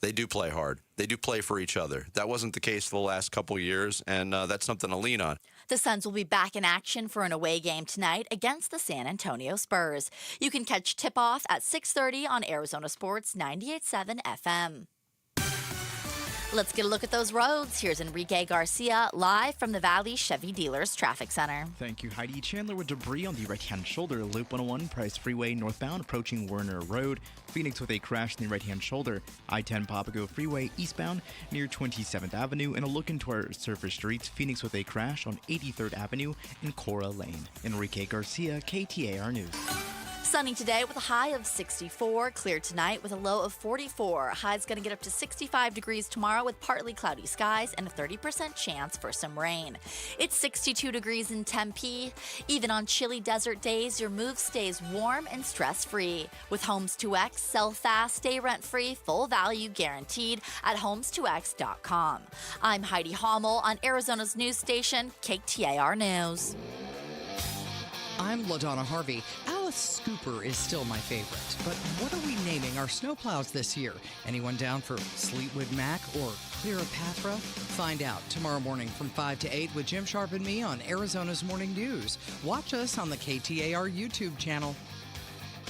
They do play hard. They do play for each other. That wasn't the case for the last couple of years, and that's something to lean on. The Suns will be back in action for an away game tonight against the San Antonio Spurs. You can catch tip-off at 6:30 on Arizona Sports 98.7 FM. Let's get a look at those roads. Here's Enrique Garcia live from the Valley Chevy Dealers Traffic Center. Thank you, Heidi. Chandler with debris on the right-hand shoulder. Loop 101, Price Freeway northbound approaching Werner Road. Phoenix with a crash in the right-hand shoulder. I-10 Papago Freeway eastbound near 27th Avenue. And a look into our surface streets. Phoenix with a crash on 83rd Avenue and Cora Lane. Enrique Garcia, KTAR News. Sunny today with a high of 64. Clear tonight with a low of 44. High's going to get up to 65 degrees tomorrow with partly cloudy skies and a 30% chance for some rain. It's 62 degrees in Tempe. Even on chilly desert days, your move stays warm and stress-free. With Homes 2X, sell fast, stay rent-free, full value guaranteed at homes2x.com. I'm Heidi Hommel on Arizona's news station, KTAR News. I'm LaDonna Harvey. Alice Scooper is still my favorite. But what are we naming our snowplows this year? Anyone down for Fleetwood Mac or Cleopatra? Find out tomorrow morning from 5 to 8 with Jim Sharp and me on Arizona's Morning News. Watch us on the KTAR YouTube channel.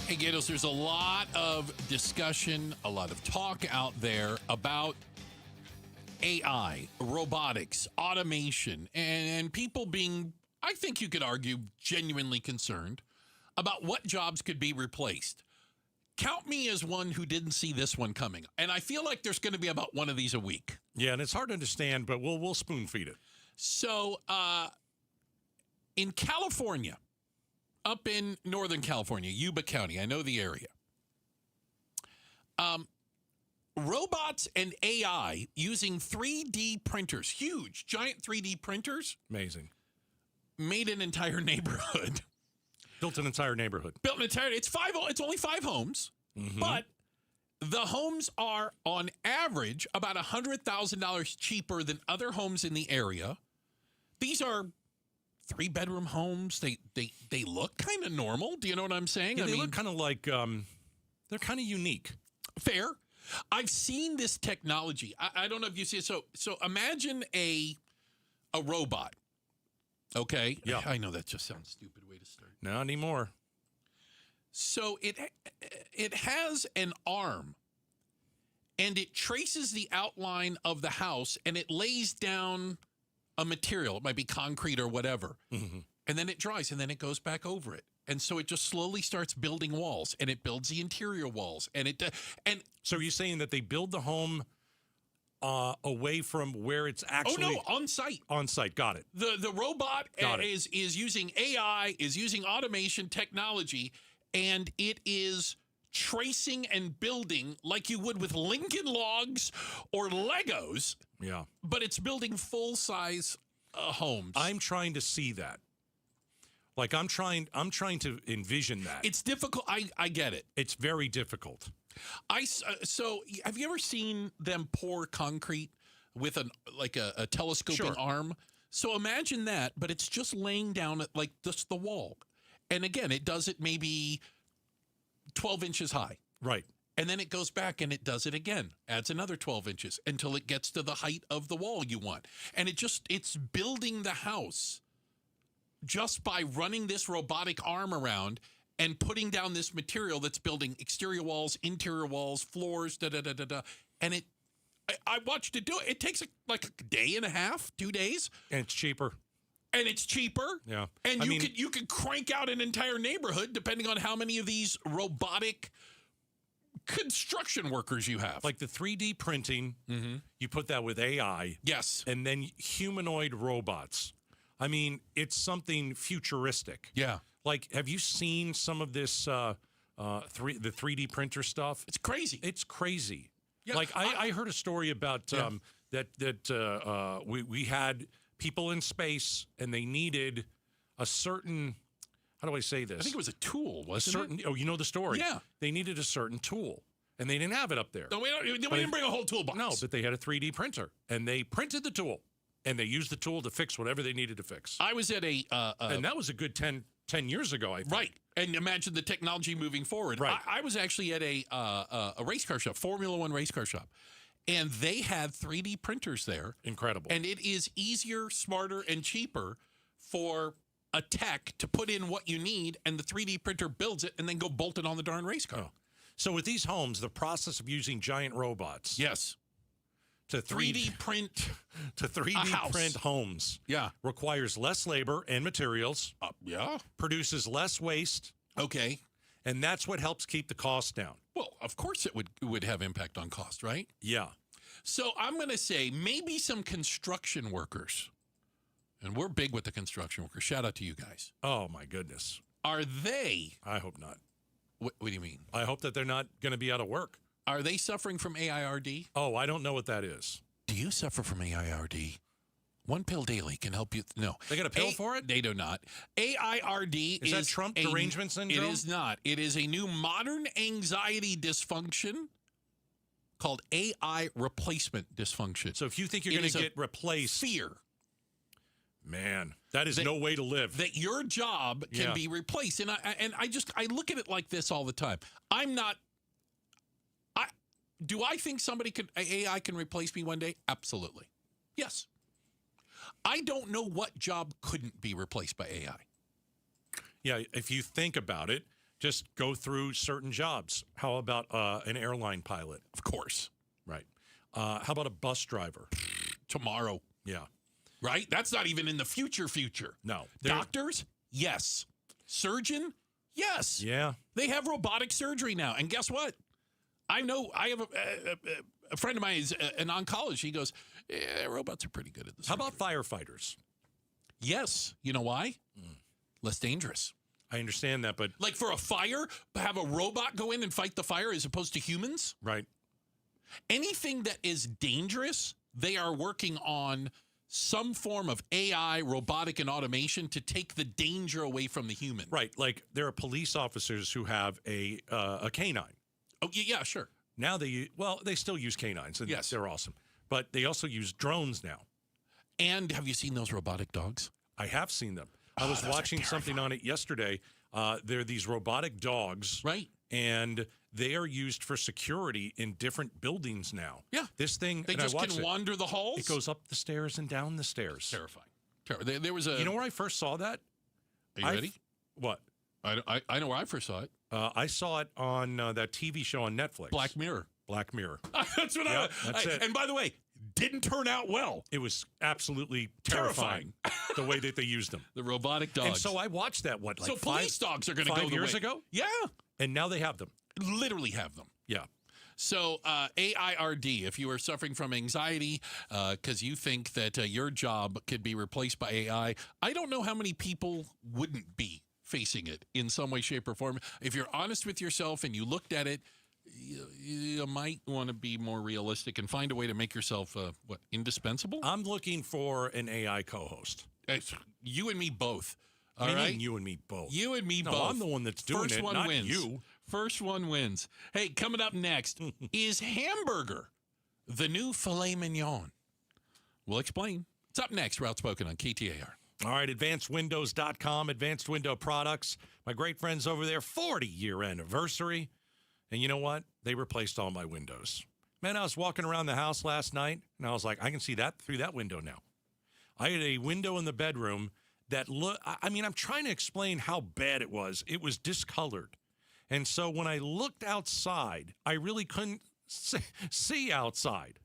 Hey, Gatos, there's a lot of discussion, a lot of talk out there about AI, robotics, automation, and people being, I think you could argue, genuinely concerned about what jobs could be replaced. Count me as one who didn't see this one coming. And I feel like there's going to be about one of these a week. Yeah, and it's hard to understand, but we'll spoon feed it. So in California, up in Northern California, Yuba County, I know the area. Robots and AI using 3D printers, huge, giant 3D printers. Amazing. Made an entire neighborhood. Built an entire neighborhood. Built an entire. It's only 5 homes, but the homes are on average about $100,000 cheaper than other homes in the area. These are 3-bedroom homes. They look kind of normal. Do you know what I'm saying? Yeah, they look kind of like they're kind of unique. Fair. I've seen this technology. I don't know if you see it. So imagine a robot. Okay. Yeah. I know that just sounds stupid way to start. Not anymore. So it has an arm, and it traces the outline of the house, and it lays down a material. It might be concrete or whatever. Mm-hmm. And then it dries, and then it goes back over it. And so it just slowly starts building walls, and it builds the interior walls. And so are you saying that they build the home away from where it's actually? Oh, no, on site. On site, got it. The robot is using AI, is using automation technology, and it is tracing and building like you would with Lincoln Logs or Legos. Yeah. But it's building full-size homes. I'm trying to see that. Like I'm trying to envision that. It's difficult. I get it. It's very difficult. So have you ever seen them pour concrete with a telescoping arm? So imagine that, but it's just laying down at like just the wall. And again, it does it maybe 12 inches high. Right. And then it goes back and it does it again, adds another 12 inches until it gets to the height of the wall you want. And it's building the house just by running this robotic arm around and putting down this material that's building exterior walls, interior walls, floors, da-da-da-da-da. And I watched it do it. It takes like a day and a half, 2 days. And it's cheaper. Yeah. And you could crank out an entire neighborhood depending on how many of these robotic construction workers you have. Like the 3D printing, you put that with AI. Yes. And then humanoid robots. I mean, it's something futuristic. Yeah. Like, have you seen some of this, the 3D printer stuff? It's crazy. It's crazy. Yeah, like, I heard a story about we had people in space, and they needed a certain, how do I say this? I think it was a tool, wasn't it? Oh, you know the story? Yeah. They needed a certain tool, and they didn't have it up there. No, we didn't bring a whole toolbox. No, but they had a 3D printer, and they printed the tool, and they used the tool to fix whatever they needed to fix. I was at and that was a good 10 10 years ago, I think. Right. And imagine the technology moving forward. Right. I was actually at a race car shop, Formula One race car shop, and they had 3D printers there. Incredible. And it is easier, smarter, and cheaper for a tech to put in what you need, and the 3D printer builds it and then go bolt it on the darn race car. Oh. So with these homes, the process of using giant robots. Yes. To 3D print to 3D print homes. Yeah. Requires less labor and materials. Yeah. Produces less waste. Okay. And that's what helps keep the cost down. Well, of course it would have impact on cost, right? Yeah. So I'm going to say maybe some construction workers, and we're big with the construction workers. Shout out to you guys. Oh, my goodness. Are they? I hope not. What do you mean? I hope that they're not going to be out of work. Are they suffering from AIRD? Oh, I don't know what that is. Do you suffer from AIRD? One pill daily can help you. No. They got a pill for it? They do not. AIRD is that Trump derangement syndrome? It is not. It is a new modern anxiety dysfunction called AI replacement dysfunction. So if you think you're going to get replaced. Fear. Man, that is no way to live. That your job can be replaced. And I look at it like this all the time. Do I think AI can replace me one day? Absolutely. Yes. I don't know what job couldn't be replaced by AI. Yeah, if you think about it, just go through certain jobs. How about an airline pilot? Of course. Right. How about a bus driver? Tomorrow. Yeah. Right? That's not even in the future. No. Doctors? Yes. Surgeon? Yes. Yeah. They have robotic surgery now. And guess what? I have a friend of mine is an oncologist. He goes, robots are pretty good at this. How about firefighters? Yes. You know why? Less dangerous. I understand that, but... Like for a fire, have a robot go in and fight the fire as opposed to humans? Right. Anything that is dangerous, they are working on some form of AI, robotic, and automation to take the danger away from the human. Right. Like there are police officers who have a canine. Oh, yeah, sure. Now they still use canines, and yes, they're awesome. But they also use drones now. And have you seen those robotic dogs? I have seen them. I was watching something on it yesterday. There are these robotic dogs. Right. And they are used for security in different buildings now. Yeah. This thing... They just can wander the halls? It goes up the stairs and down the stairs. Terrifying. There was a... You know where I first saw that? Are you ready? What? I know where I first saw it. I saw it on that TV show on Netflix. Black Mirror. That's what that's it. And by the way, didn't turn out well. It was absolutely terrifying the way that they used them. The robotic dogs. And so I watched that, police dogs are going to go 5 years ago? Yeah. And now they have them. Literally have them. Yeah. So AIRD, if you are suffering from anxiety because you think that your job could be replaced by AI, I don't know how many people wouldn't be facing it in some way, shape, or form. If you're honest with yourself and you looked at it, you might want to be more realistic and find a way to make yourself, indispensable? I'm looking for an AI co-host. You and me both. All right? You and me both. You and me both. I'm the one that's doing First it, one not wins. you. First one wins. Hey, coming up next, is hamburger the new filet mignon? We'll explain. It's up next. We're Outspoken on KTAR. All right, advancedwindows.com, Advanced Window Products. My great friends over there, 40-year anniversary. And you know what? They replaced all my windows. Man, I was walking around the house last night, and I was like, I can see that through that window now. I had a window in the bedroom that I'm trying to explain how bad it was. It was discolored. And so when I looked outside, I really couldn't see outside.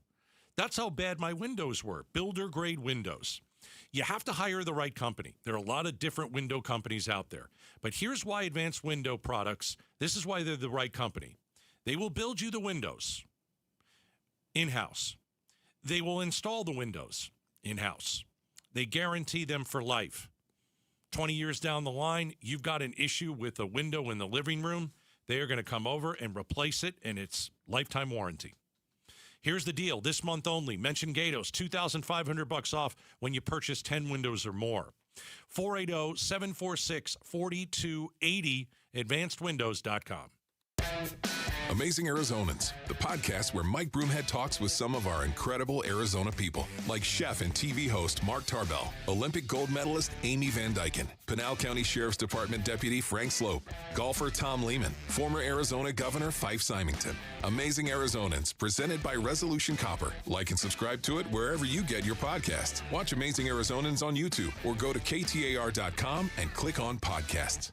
That's how bad my windows were, builder-grade windows. You have to hire the right company. There are a lot of different window companies out there. But here's why Advanced Window Products, this is why they're the right company. They will build you the windows in-house. They will install the windows in-house. They guarantee them for life. 20 years down the line, you've got an issue with a window in the living room. They are going to come over and replace it, and it's lifetime warranty. Here's the deal. This month only, mention Gatos, $2,500 off when you purchase 10 windows or more. 480-746-4280, advancedwindows.com. Amazing Arizonans, the podcast where Mike Broomhead talks with some of our incredible Arizona people, like chef and TV host Mark Tarbell, Olympic gold medalist Amy Van Dyken, Pinal County Sheriff's Department Deputy Frank Slope, golfer Tom Lehman, former Arizona Governor Fife Symington. Amazing Arizonans, presented by Resolution Copper. Like and subscribe to it wherever you get your podcasts. Watch Amazing Arizonans on YouTube or go to KTAR.com and click on podcasts.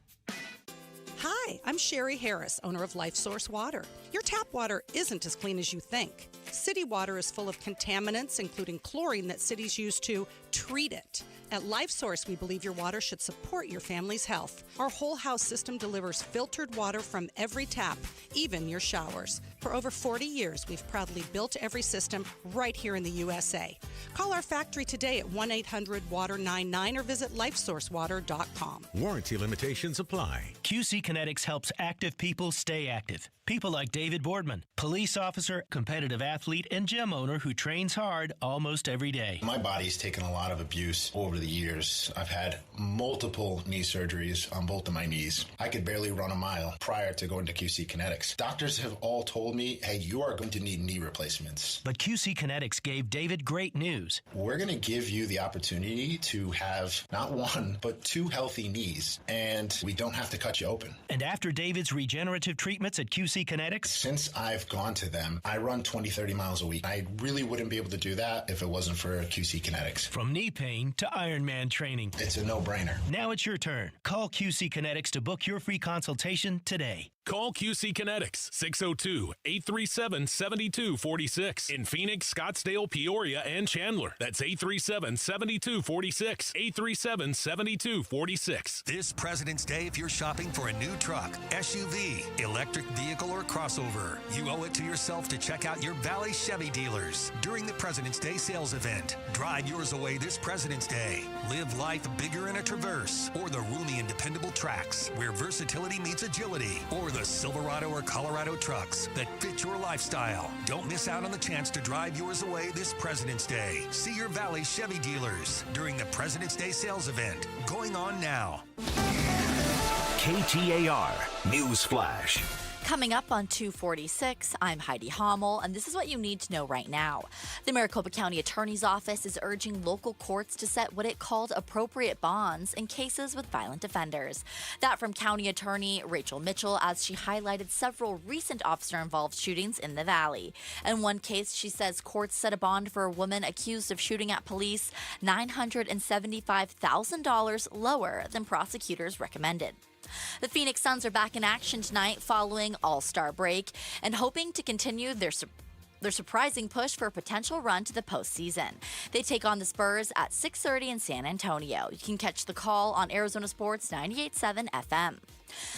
Hi, I'm Sherry Harris, owner of Life Source Water. Your tap water isn't as clean as you think. City water is full of contaminants, including chlorine that cities use to treat it. At Life Source, we believe your water should support your family's health. Our whole house system delivers filtered water from every tap, even your showers. For over 40 years, we've proudly built every system right here in the USA. Call our factory today at 1-800-WATER-99 or visit lifesourcewater.com. Warranty limitations apply. QC Kinetics helps active people stay active. People like David Boardman, police officer, competitive athlete, and gym owner who trains hard almost every day. My body's taken a lot of abuse over the years. I've had multiple knee surgeries on both of my knees. I could barely run a mile prior to going to QC Kinetics. Doctors have all told me, hey, you are going to need knee replacements. But QC Kinetics gave David great news. We're going to give you the opportunity to have not one, but 2 healthy knees, and we don't have to cut you open. And after David's regenerative treatments at QC Kinetics? Since I've gone to them, I run 20, 30 miles a week. I really wouldn't be able to do that if it wasn't for QC Kinetics. From knee pain to Ironman training. It's a no-brainer. Now it's your turn. Call QC Kinetics to book your free consultation today. Call QC Kinetics, 602-837-7246. In Phoenix, Scottsdale, Peoria, and Chandler. That's 837-7246. 837-7246. This President's Day, if you're shopping for a new truck, SUV, electric vehicle, or crossover, you owe it to yourself to check out your Valley Chevy dealers during the President's Day sales event. Drive yours away this President's Day. Live life bigger in a Traverse or the roomy and dependable Trax, where versatility meets agility, or the Silverado or Colorado trucks that fit your lifestyle. Don't miss out on the chance to drive yours away this President's Day. See your Valley Chevy dealers during the President's Day sales event going on now. KTAR News Flash. Coming up on 246, I'm Heidi Hommel, and this is what you need to know right now. The Maricopa County Attorney's Office is urging local courts to set what it called appropriate bonds in cases with violent offenders. That from County Attorney Rachel Mitchell, as she highlighted several recent officer-involved shootings in the Valley. In one case, she says courts set a bond for a woman accused of shooting at police $975,000 lower than prosecutors recommended. The Phoenix Suns are back in action tonight following All-Star break and hoping to continue their surprising push for a potential run to the postseason. They take on the Spurs at 6:30 in San Antonio. You can catch the call on Arizona Sports 98.7 FM.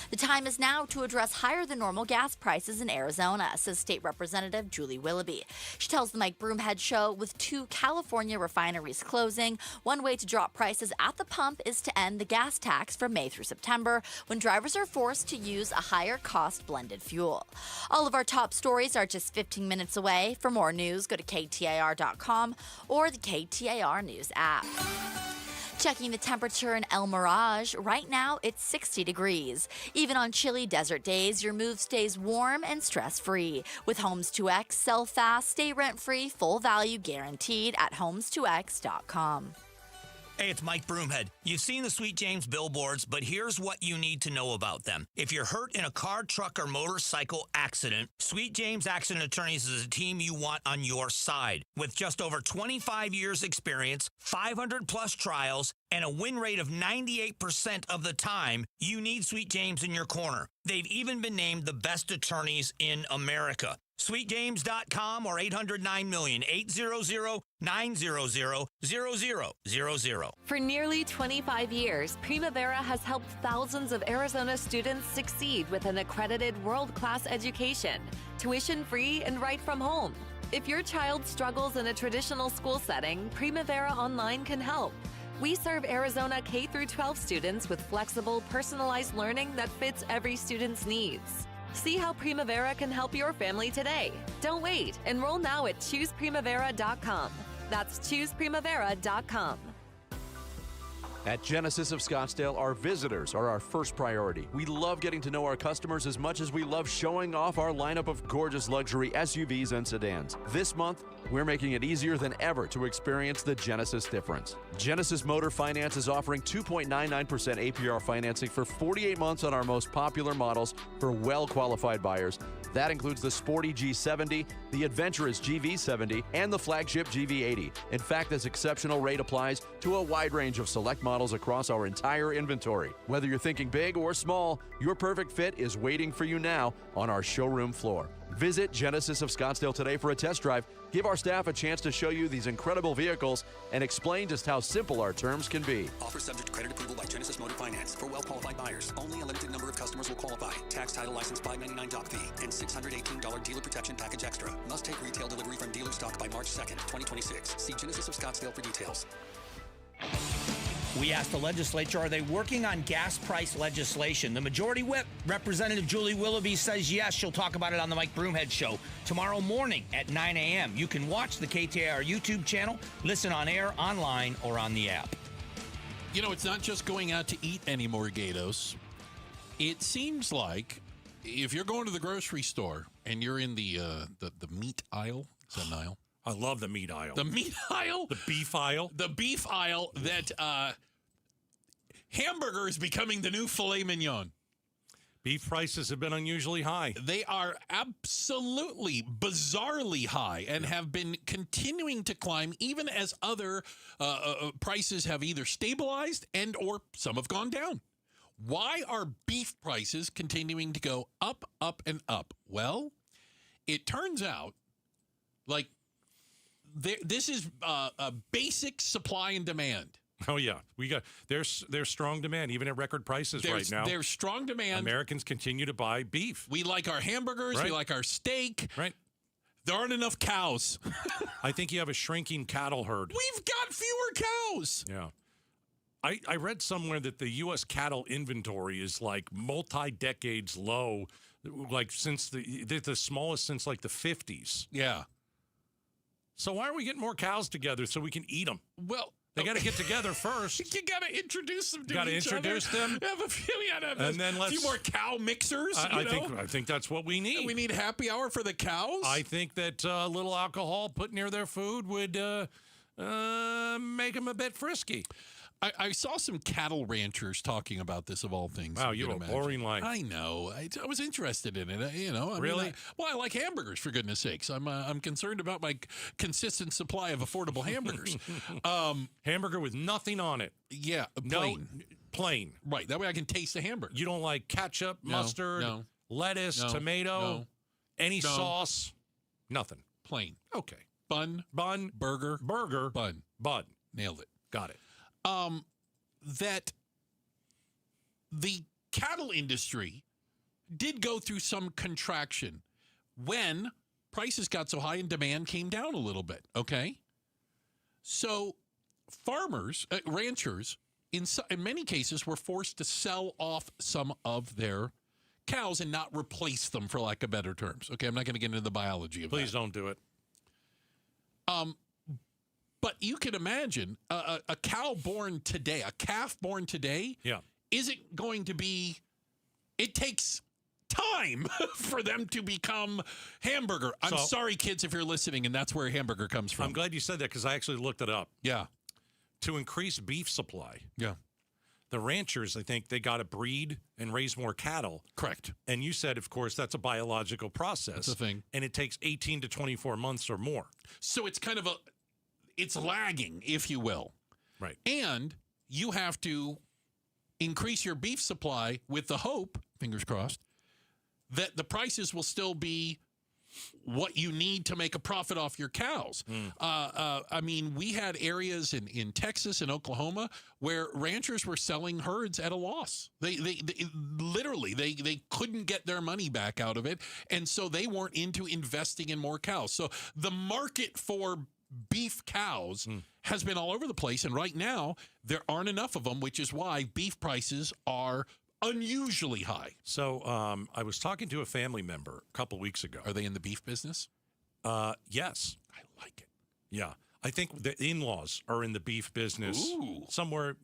The time is now to address higher than normal gas prices in Arizona, says State Representative Julie Willoughby. She tells the Mike Broomhead Show with 2 California refineries closing, one way to drop prices at the pump is to end the gas tax from May through September, when drivers are forced to use a higher cost blended fuel. All of our top stories are just 15 minutes away. For more news, go to KTAR.com or the KTAR News app. Checking the temperature in El Mirage, right now it's 60 degrees. Even on chilly desert days, your move stays warm and stress-free. With Homes 2X, sell fast, stay rent-free, full value guaranteed at homes2x.com. Hey, it's Mike Broomhead. You've seen the Sweet James billboards, but here's what you need to know about them. If you're hurt in a car, truck, or motorcycle accident, Sweet James Accident Attorneys is a team you want on your side. With just over 25 years experience, 500-plus trials, and a win rate of 98% of the time, you need Sweet James in your corner. They've even been named the best attorneys in America. SweetJames.com or 800-9-million, 800-900-0000. For nearly 25 years, Primavera has helped thousands of Arizona students succeed with an accredited world-class education, tuition-free and right from home. If your child struggles in a traditional school setting, Primavera Online can help. We serve Arizona K-12 students with flexible, personalized learning that fits every student's needs. See how Primavera can help your family today. Don't wait. Enroll now at ChoosePrimavera.com. That's ChoosePrimavera.com. At Genesis of Scottsdale, our visitors are our first priority. We love getting to know our customers as much as we love showing off our lineup of gorgeous luxury SUVs and sedans. This month, we're making it easier than ever to experience the Genesis difference. Genesis Motor Finance is offering 2.99% APR financing for 48 months on our most popular models for well-qualified buyers. That includes the sporty G70, the adventurous GV70, and the flagship GV80. In fact, this exceptional rate applies to a wide range of select models across our entire inventory. Whether you're thinking big or small, your perfect fit is waiting for you now on our showroom floor. Visit Genesis of Scottsdale today for a test drive. Give our staff a chance to show you these incredible vehicles and explain just how simple our terms can be. Offer subject to credit approval by Genesis Motor Finance. For well-qualified buyers, only a limited number of customers will qualify. Tax, title, license, $599 doc fee, and $618 dealer protection package extra. Must take retail delivery from dealer stock by March 2nd, 2026. See Genesis of Scottsdale for details. We asked the legislature, are they working on gas price legislation? The majority whip, Representative Julie Willoughby, says yes. She'll talk about it on the Mike Broomhead Show tomorrow morning at 9 a.m. You can watch the KTAR YouTube channel, listen on air, online, or on the app. You know, it's not just going out to eat anymore, Gatos. It seems like if you're going to the grocery store and you're in the meat aisle, is that an aisle? I love the meat aisle. The meat aisle? The beef aisle? The beef aisle that hamburger is becoming the new filet mignon. Beef prices have been unusually high. They are absolutely bizarrely high and have been continuing to climb even as other prices have either stabilized and or some have gone down. Why are beef prices continuing to go up, up, and up? Well, it turns out like this is a basic supply and demand. Oh yeah, there's strong demand even at record prices right now. There's strong demand. Americans continue to buy beef. We like our hamburgers. Right. We like our steak. Right. There aren't enough cows. I think you have a shrinking cattle herd. We've got fewer cows. Yeah. I read somewhere that the U.S. cattle inventory is like multi-decades low, like since the smallest since like the 50s. Yeah. So why are we getting more cows together so we can eat them? Well, they got to get together first. You got to introduce them to Got to each introduce other. them. Have a few, and then a few more cow mixers. I think that's what we need. We need happy hour for the cows. I think that a little alcohol put near their food would make them a bit frisky. I saw some cattle ranchers talking about this, of all things. Wow, you have a boring life. I know. I was interested in it. Really? I like hamburgers, for goodness sakes. I'm concerned about my consistent supply of affordable hamburgers. Hamburger with nothing on it. Yeah, plain. Right. That way I can taste the hamburger. You don't like ketchup, mustard, lettuce, tomato, any sauce, nothing. Plain. Okay. Bun, burger, bun. Nailed it. Got it. That the cattle industry did go through some contraction when prices got so high and demand came down a little bit, okay? So farmers, ranchers, in many cases were forced to sell off some of their cows and not replace them, for lack of better terms. Okay, I'm not going to get into the biology of that. Please don't do it. But you can imagine a cow born today, a calf born today, isn't going to be, it takes time for them to become hamburger. I'm sorry, kids, if you're listening, and that's where hamburger comes from. I'm glad you said that because I actually looked it up. Yeah. To increase beef supply. Yeah. The ranchers, I think, they got to breed and raise more cattle. Correct. And you said, of course, that's a biological process. That's a thing. And it takes 18 to 24 months or more. So it's kind of it's lagging, if you will. Right. And you have to increase your beef supply with the hope, fingers crossed, that the prices will still be what you need to make a profit off your cows. I mean, we had areas in Texas and Oklahoma where ranchers were selling herds at a loss. They literally couldn't get their money back out of it, and so they weren't into investing in more cows. So the market for beef cows has been all over the place, and right now there aren't enough of them, which is why beef prices are unusually high. So I was talking to a family member a couple weeks ago. Are they in the beef business? Yes. I like it. Yeah. I think the in-laws are in the beef business. Ooh. Somewhere,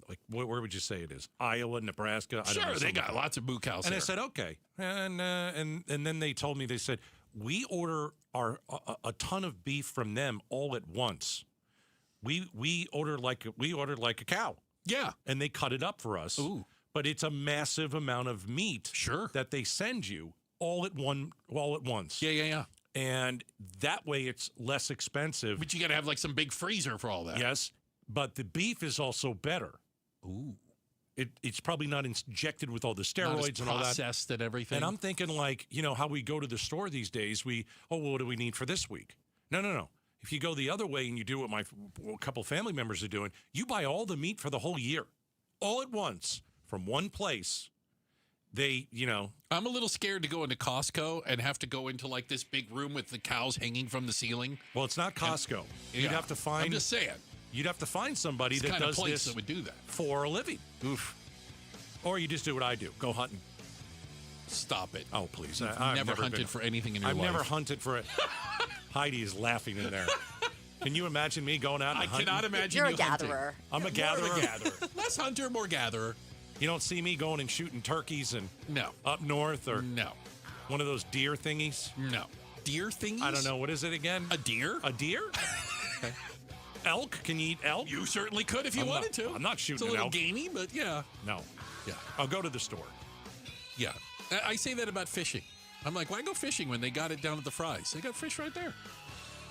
like where would you say it is? Iowa, Nebraska? I don't know, Sure, they got lots of moo cows And there. I said, okay. And then they told me, they said, we order a ton of beef from them all at once. We ordered like a cow. Yeah. And they cut it up for us. Ooh. But it's a massive amount of meat that they send you all at once. Yeah. And that way it's less expensive. But you got to have like some big freezer for all that. Yes. But the beef is also better. Ooh. It's probably not injected with all the steroids and all that. Processed and everything. And I'm thinking like, how we go to the store these days, what do we need for this week? No. If you go the other way and you do what my couple family members are doing, you buy all the meat for the whole year, all at once from one place. I'm a little scared to go into Costco and have to go into like this big room with the cows hanging from the ceiling. Well, it's not Costco. You'd have to find. I'm just saying. You'd have to find somebody that does this that would do that for a living. Oof. Or you just do what I do. Go hunting. Stop it. Oh, please. I've never hunted for anything in your life. I've never hunted for it. Heidi is laughing in there. Can you imagine me going out and hunting? I cannot imagine You're you a gatherer. I'm a gatherer. Less hunter, more gatherer. You don't see me going and shooting turkeys and no up north or no one of those deer thingies? No. Deer thingies? I don't know. What is it again? A deer? A deer? Okay. Elk? Can you eat elk? You certainly could if you wanted to. I'm not shooting it's a an little elk. gamey, but yeah. No. Yeah. I'll go to the store. Yeah. I say that about fishing. I'm like, why go fishing when they got it down at the Fry's? They got fish right there.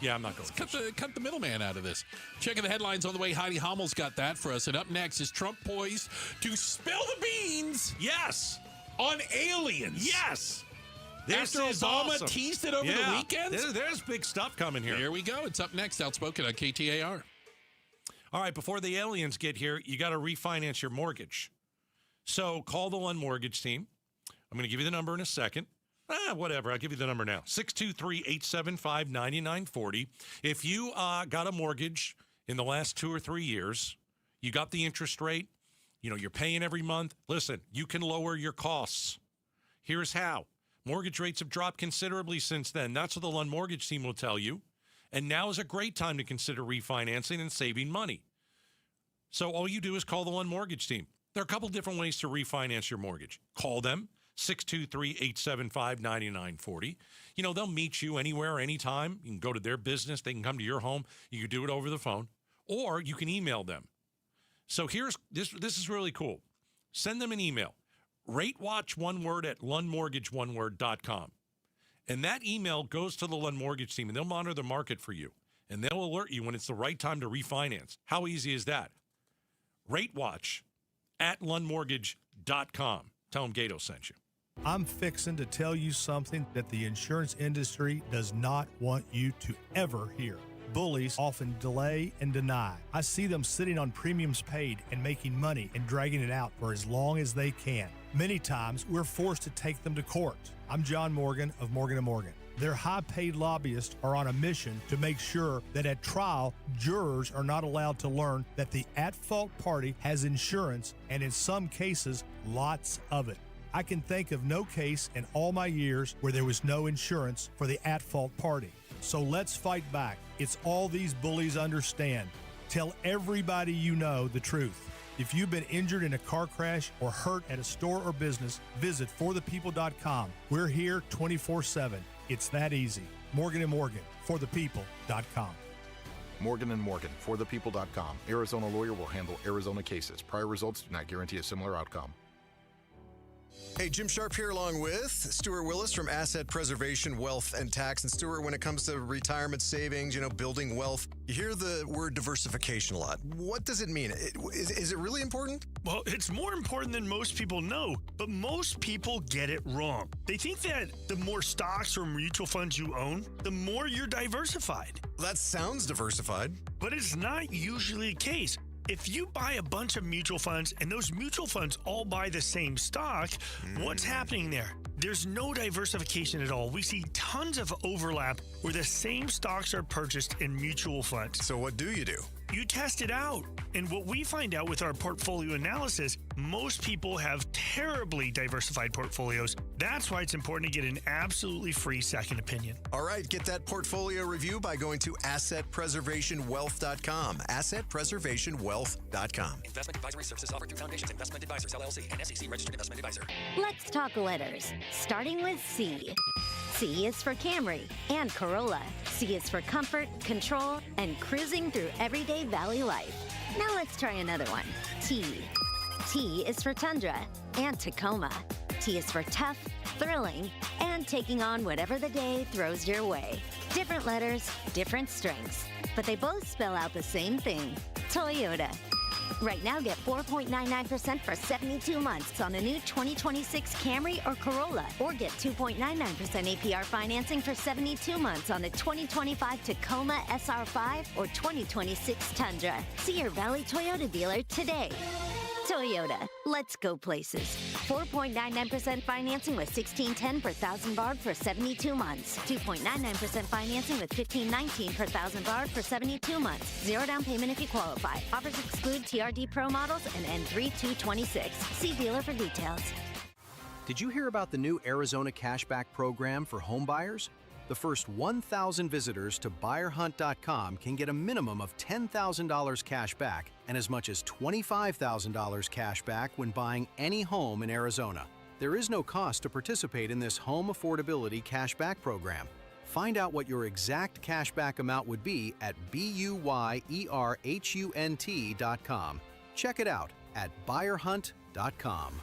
Yeah, I'm not going to cut the middleman out of this. Checking the headlines on the way. Heidi Hommel's got that for us. And up next, is Trump poised to spill the beans? Yes. On aliens? Yes. After Obama teased it over the weekend? There's big stuff coming here. Here we go. It's up next. Outspoken on KTAR. All right, before the aliens get here, you got to refinance your mortgage. So call the Lund Mortgage team. I'm going to give you the number in a second. Whatever. I'll give you the number now. 623-875-9940. If you got a mortgage in the last 2 or 3 years, you got the interest rate, you're paying every month. Listen, you can lower your costs. Here's how. Mortgage rates have dropped considerably since then. That's what the Lund Mortgage team will tell you. And now is a great time to consider refinancing and saving money. So all you do is call the Lund Mortgage team. There are a couple different ways to refinance your mortgage. Call them. 623-875-9940. They'll meet you anywhere, anytime. You can go to their business. They can come to your home. You can do it over the phone. Or you can email them. So here's this is really cool. Send them an email. RateWatch, one word, at LundMortgageOneWord.com. And that email goes to the Lund Mortgage team, and they'll monitor the market for you. And they'll alert you when it's the right time to refinance. How easy is that? RateWatch at LundMortgage.com. Tell them Gato sent you. I'm fixing to tell you something that the insurance industry does not want you to ever hear. Bullies often delay and deny. I see them sitting on premiums paid and making money and dragging it out for as long as they can. Many times, we're forced to take them to court. I'm John Morgan of Morgan & Morgan. Their high-paid lobbyists are on a mission to make sure that at trial, jurors are not allowed to learn that the at-fault party has insurance, and in some cases, lots of it. I can think of no case in all my years where there was no insurance for the at-fault party. So let's fight back. It's all these bullies understand. Tell everybody you know the truth. If you've been injured in a car crash or hurt at a store or business, visit forthepeople.com. We're here 24/7. It's that easy. Morgan & Morgan, forthepeople.com. Morgan & Morgan, forthepeople.com. Arizona lawyer will handle Arizona cases. Prior results do not guarantee a similar outcome. Hey, Jim Sharp here along with Stuart Willis from Asset Preservation, Wealth, and Tax. And Stuart, when it comes to retirement savings, building wealth, you hear the word diversification a lot. What does it mean? Is it really important? Well, it's more important than most people know, but most people get it wrong. They think that the more stocks or mutual funds you own, the more you're diversified. That sounds diversified. But it's not usually the case. If you buy a bunch of mutual funds and those mutual funds all buy the same stock, what's happening there? There's no diversification at all. We see tons of overlap where the same stocks are purchased in mutual funds. So what do you do? you test it out. And what we find out with our portfolio analysis, most people have terribly diversified portfolios. That's why it's important to get an absolutely free second opinion. All right, get that portfolio review by going to assetpreservationwealth.com. Assetpreservationwealth.com. Investment advisory services offered through Foundations Investment Advisors, LLC, and SEC Registered Investment Advisor. Let's talk letters, starting with C. C is for Camry and Corolla. C is for comfort, control, and cruising through everyday valley life. Now let's try another one. T. T is for Tundra and Tacoma. T is for tough, thrilling, and taking on whatever the day throws your way. Different letters, different strengths, but they both spell out the same thing, Toyota. Right now, get 4.99% for 72 months on a new 2026 Camry or Corolla, or get 2.99% APR financing for 72 months on a 2025 Tacoma SR5 or 2026 Tundra. See your Valley Toyota dealer today. Toyota, let's go places. 4.99% financing with $1,610 per thousand BARD for 72 months. 2.99% financing with $1,519 per thousand BARD for 72 months. Zero down payment if you qualify. Offers exclude TRD Pro models and N3226. See dealer for details. Did you hear about the new Arizona Cashback program for home buyers? The first 1,000 visitors to buyerhunt.com can get a minimum of $10,000 cash back and as much as $25,000 cash back when buying any home in Arizona. There is no cost to participate in this home affordability cashback program. Find out what your exact cashback amount would be at BUYERHUNT.com. Check it out at buyerhunt.com.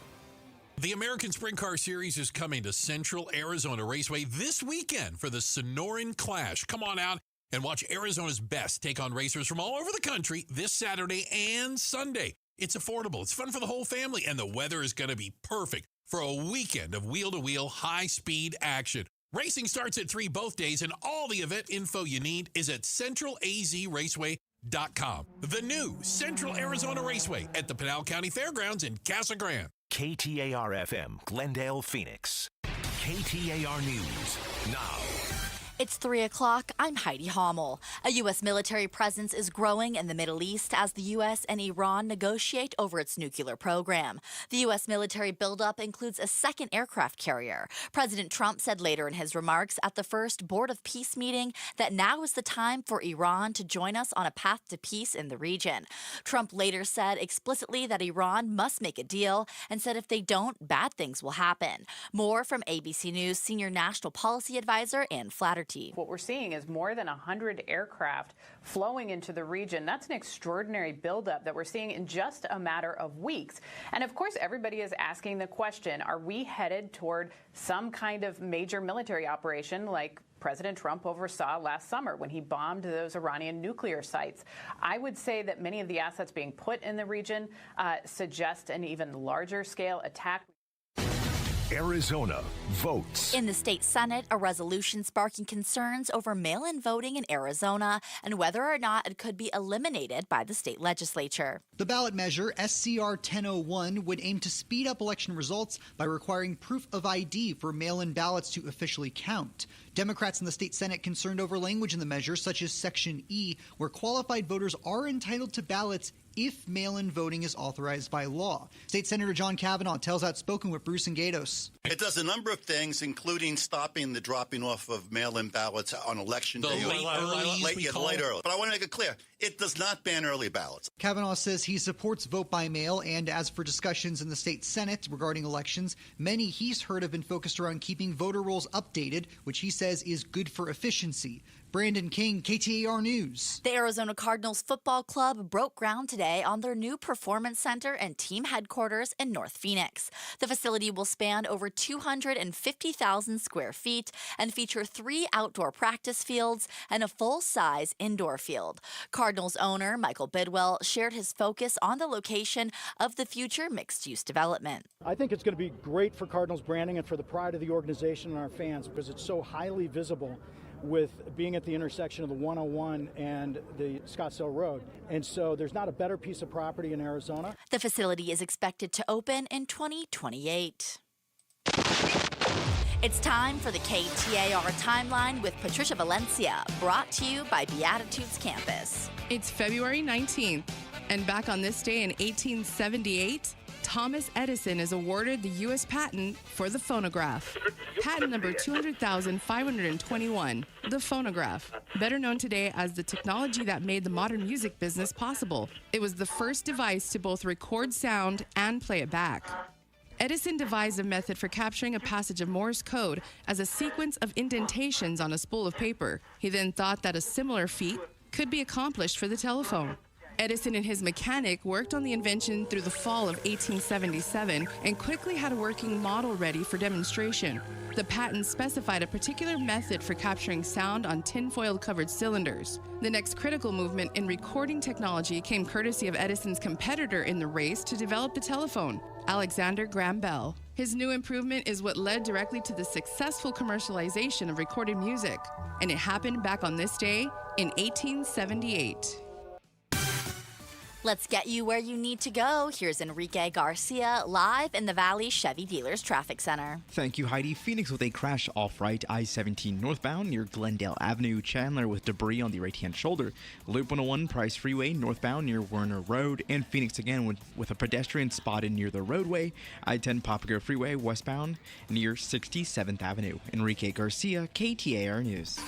The American Sprint Car Series is coming to Central Arizona Raceway this weekend for the Sonoran Clash. Come on out and watch Arizona's best take on racers from all over the country this Saturday and Sunday. It's affordable, it's fun for the whole family, and the weather is going to be perfect for a weekend of wheel-to-wheel, high-speed action. Racing starts at 3 both days, and all the event info you need is at centralazraceway.com. The new Central Arizona Raceway at the Pinal County Fairgrounds in Casa Grande. KTAR-FM, Glendale, Phoenix. KTAR News, now. It's 3 o'clock. I'm Heidi Hommel. A U.S. military presence is growing in the Middle East as the U.S. and Iran negotiate over its nuclear program. The U.S. military buildup includes a second aircraft carrier. President Trump said later in his remarks at the first Board of Peace meeting that now is the time for Iran to join us on a path to peace in the region. Trump later said explicitly that Iran must make a deal and said if they don't, bad things will happen. More from ABC News Senior National Policy Advisor Ann Flatterty. What we're seeing is more than 100 aircraft flowing into the region. That's an extraordinary buildup that we're seeing in just a matter of weeks. And of course, everybody is asking the question, are we headed toward some kind of major military operation like President Trump oversaw last summer when he bombed those Iranian nuclear sites? I would say that many of the assets being put in the region suggest an even larger scale attack. Arizona votes. In the state Senate, a resolution sparking concerns over mail-in voting in Arizona and whether or not it could be eliminated by the state legislature. The ballot measure, SCR 1001, would aim to speed up election results by requiring proof of ID for mail-in ballots to officially count. Democrats in the state Senate concerned over language in the measure, such as Section E, where qualified voters are entitled to ballots if mail-in voting is authorized by law. State Senator John Kavanaugh tells Outspoken with Bruce and Gatos. It does a number of things, including stopping the dropping off of mail-in ballots on election day. Late early. But I want to make it clear, it does not ban early ballots. Kavanaugh says he supports vote by mail, and as for discussions in the state Senate regarding elections, many he's heard have been focused around keeping voter rolls updated, which he says is good for efficiency. Brandon King, KTAR News. The Arizona Cardinals Football Club broke ground today on their new performance center and team headquarters in North Phoenix. The facility will span over 250,000 square feet and feature 3 outdoor practice fields and a full-size indoor field. Cardinals owner Michael Bidwell shared his focus on the location of the future mixed-use development. I think it's going to be great for Cardinals branding and for the pride of the organization and our fans because it's so highly visible with being at the intersection of the 101 and the Scottsdale Road. And so there's not a better piece of property in Arizona. The facility is expected to open in 2028. It's time for the KTAR Timeline with Patricia Valencia, brought to you by Beatitudes Campus. It's February 19th, and back on this day in 1878, Thomas Edison is awarded the U.S. patent for the phonograph. Patent number 200,521, the phonograph, better known today as the technology that made the modern music business possible. It was the first device to both record sound and play it back. Edison devised a method for capturing a passage of Morse code as a sequence of indentations on a spool of paper. He then thought that a similar feat could be accomplished for the telephone. Edison and his mechanic worked on the invention through the fall of 1877 and quickly had a working model ready for demonstration. The patent specified a particular method for capturing sound on tinfoil-covered cylinders. The next critical movement in recording technology came courtesy of Edison's competitor in the race to develop the telephone, Alexander Graham Bell. His new improvement is what led directly to the successful commercialization of recorded music, and it happened back on this day in 1878. Let's get you where you need to go. Here's Enrique Garcia live in the Valley Chevy Dealers Traffic Center. Thank you, Heidi. Phoenix with a crash off-right I-17 northbound near Glendale Avenue. Chandler with debris on the right-hand shoulder. Loop 101 Price Freeway northbound near Werner Road. And Phoenix again with a pedestrian spotted near the roadway. I-10 Papago Freeway westbound near 67th Avenue. Enrique Garcia, KTAR News.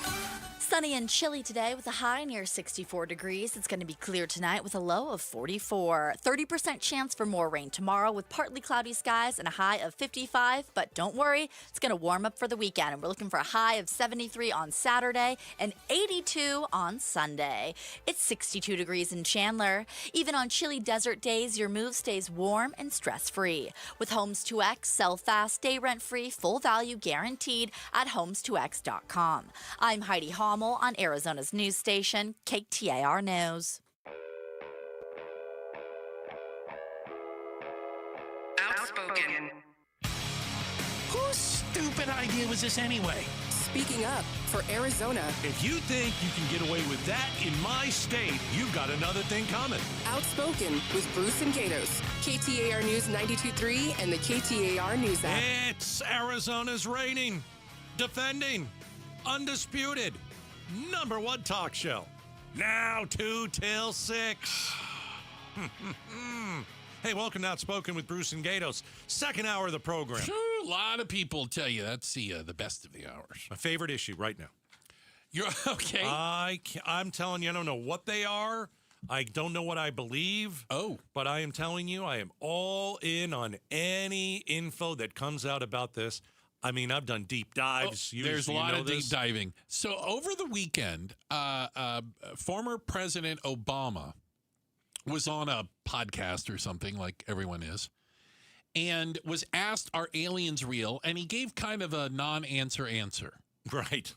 Sunny and chilly today with a high near 64 degrees. It's going to be clear tonight with a low of 44. 30% chance for more rain tomorrow with partly cloudy skies and a high of 55. But don't worry, it's going to warm up for the weekend. And we're looking for a high of 73 on Saturday and 82 on Sunday. It's 62 degrees in Chandler. Even on chilly desert days, your move stays warm and stress-free. With Homes 2X, sell fast, stay rent-free, full value guaranteed at homes2x.com. I'm Heidi Hall on Arizona's news station, KTAR News. Outspoken. Whose stupid idea was this anyway? Speaking up for Arizona. If you think you can get away with that in my state, you've got another thing coming. Outspoken with Bruce and Gatos. KTAR News 92.3 and the KTAR News app. It's Arizona's reigning, defending, undisputed #1 talk show. Now 2 till 6. Hey, welcome to Outspoken with Bruce and Gatos. Second hour of the program. Sure, a lot of people tell you that's the best of the hours. My favorite issue right now. You're okay. I'm telling you, I don't know what they are. I don't know what I believe. Oh. But I am telling you, I am all in on any info that comes out about this. I mean, I've done deep dives. There's a lot of deep diving. So over the weekend, former President Obama was on a podcast or something, like everyone is, and was asked, are aliens real? And he gave kind of a non-answer answer. Right.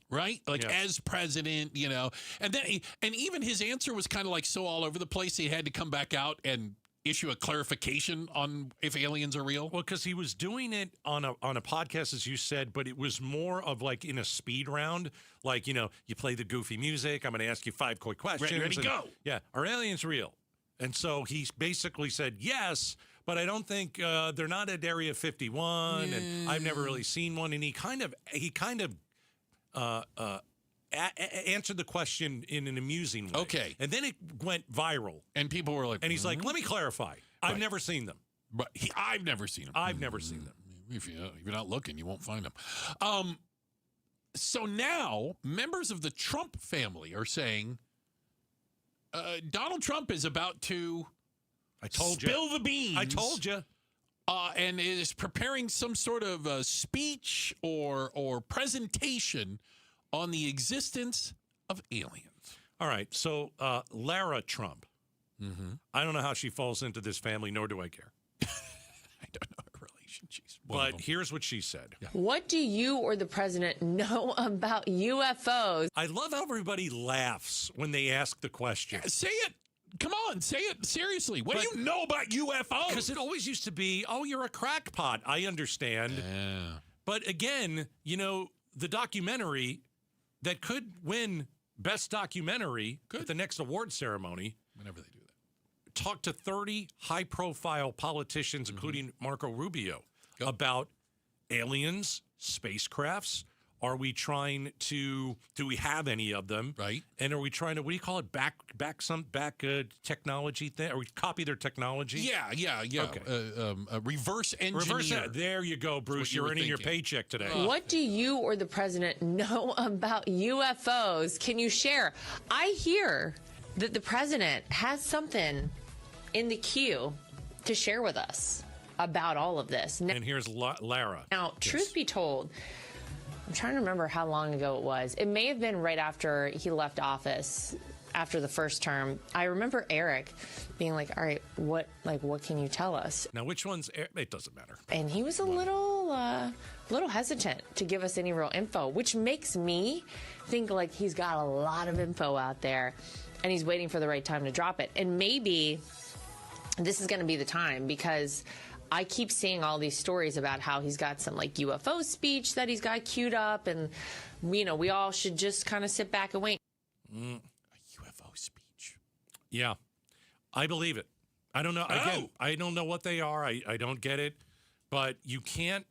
Like, as president, and then and even his answer was kind of like so all over the place, he had to come back out and issue a clarification on if aliens are real? Well, because he was doing it on a podcast, as you said, but it was more of like in a speed round. Like, you play the goofy music. I'm going to ask you 5 quick questions. Ready, go. Yeah. Are aliens real? And so he basically said yes, but I don't think they're not at Area 51, and I've never really seen one. And he kind of answered the question in an amusing way. Okay. And then it went viral. And people were like... And he's like, let me clarify. I've never seen them. But I've never seen them. I've never seen them. If you're not looking, you won't find them. So now, members of the Trump family are saying Donald Trump is about to spill the beans. I told you. And is preparing some sort of speech or presentation on the existence of aliens. All right. So Lara Trump. Mm-hmm. I don't know how she falls into this family, nor do I care. I don't know her relation. She's but here's what she said. Yeah. What do you or the president know about UFOs? I love how everybody laughs when they ask the question. Say it. Come on, say it seriously. What do you know about UFOs? Because it always used to be, oh, you're a crackpot. I understand. Yeah. But again, the documentary that could win Best Documentary at the next award ceremony. Whenever they do that. Talked to 30 high-profile politicians, including Marco Rubio, about aliens, spacecrafts? Are we trying to? Do we have any of them? Right. And are we trying to? What do you call it? Back technology thing? Or we copy their technology? Yeah. Okay. Reverse engineer. There you go, Bruce. You're earning your paycheck today. What do you or the president know about UFOs? Can you share? I hear that the president has something in the queue to share with us about all of this. And here's Lara. Now, truth be told, I'm trying to remember how long ago it was. It may have been right after he left office, after the first term. I remember Eric being like, all right, what can you tell us? Now, which one's Eric? It doesn't matter. And he was a little hesitant to give us any real info, which makes me think like he's got a lot of info out there and he's waiting for the right time to drop it. And maybe this is going to be the time, because I keep seeing all these stories about how he's got some like UFO speech that he's got queued up, and we all should just kind of sit back and wait. A UFO speech. Yeah, I believe it. I don't know. Again, I don't know what they are. I don't get it, but you can't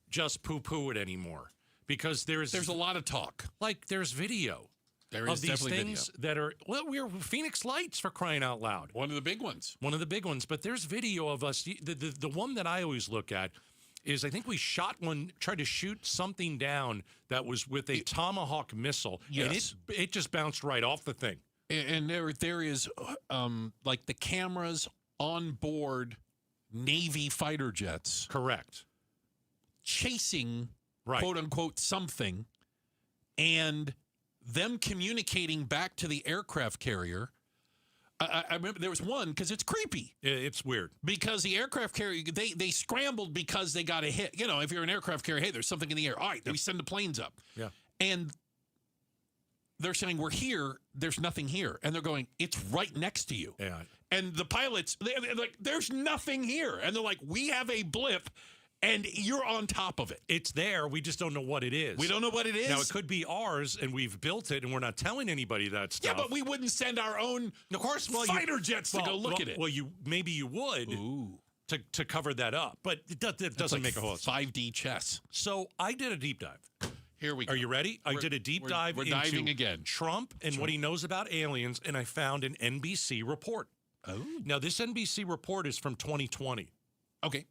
just poo-poo it anymore, because there's a lot of talk. Like there's video. There of is these definitely things video. that are, we're Phoenix Lights, for crying out loud. One of the big ones. But there's video of us. The one that I always look at is, I think we tried to shoot something down that was with a Tomahawk missile. Yes. And it just bounced right off the thing. And there is like the cameras on board Navy fighter jets. Correct. Chasing, quote unquote, something, and them communicating back to the aircraft carrier. I remember there was one, because it's creepy. It's weird. Because the aircraft carrier, they scrambled because they got a hit. You know, if you're an aircraft carrier, hey, there's something in the air. All right, we send the planes up. Yeah. And they're saying, we're here, there's nothing here. And they're going, it's right next to you. Yeah. And the pilots, they're like, there's nothing here. And they're like, we have a blip, and you're on top of it. It's there. We just don't know what it is. We don't know what it is. Now, it could be ours, and we've built it, and we're not telling anybody that stuff. Yeah, but we wouldn't send our own fighter jets to go look at it. Well, maybe you would to cover that up, but it doesn't make a whole 5D chess. So I did a deep dive. Here we go. Are you ready? I did a deep dive we're into diving again. Trump and what he knows about aliens, and I found an NBC report. Oh. Now, this NBC report is from 2020. Okay.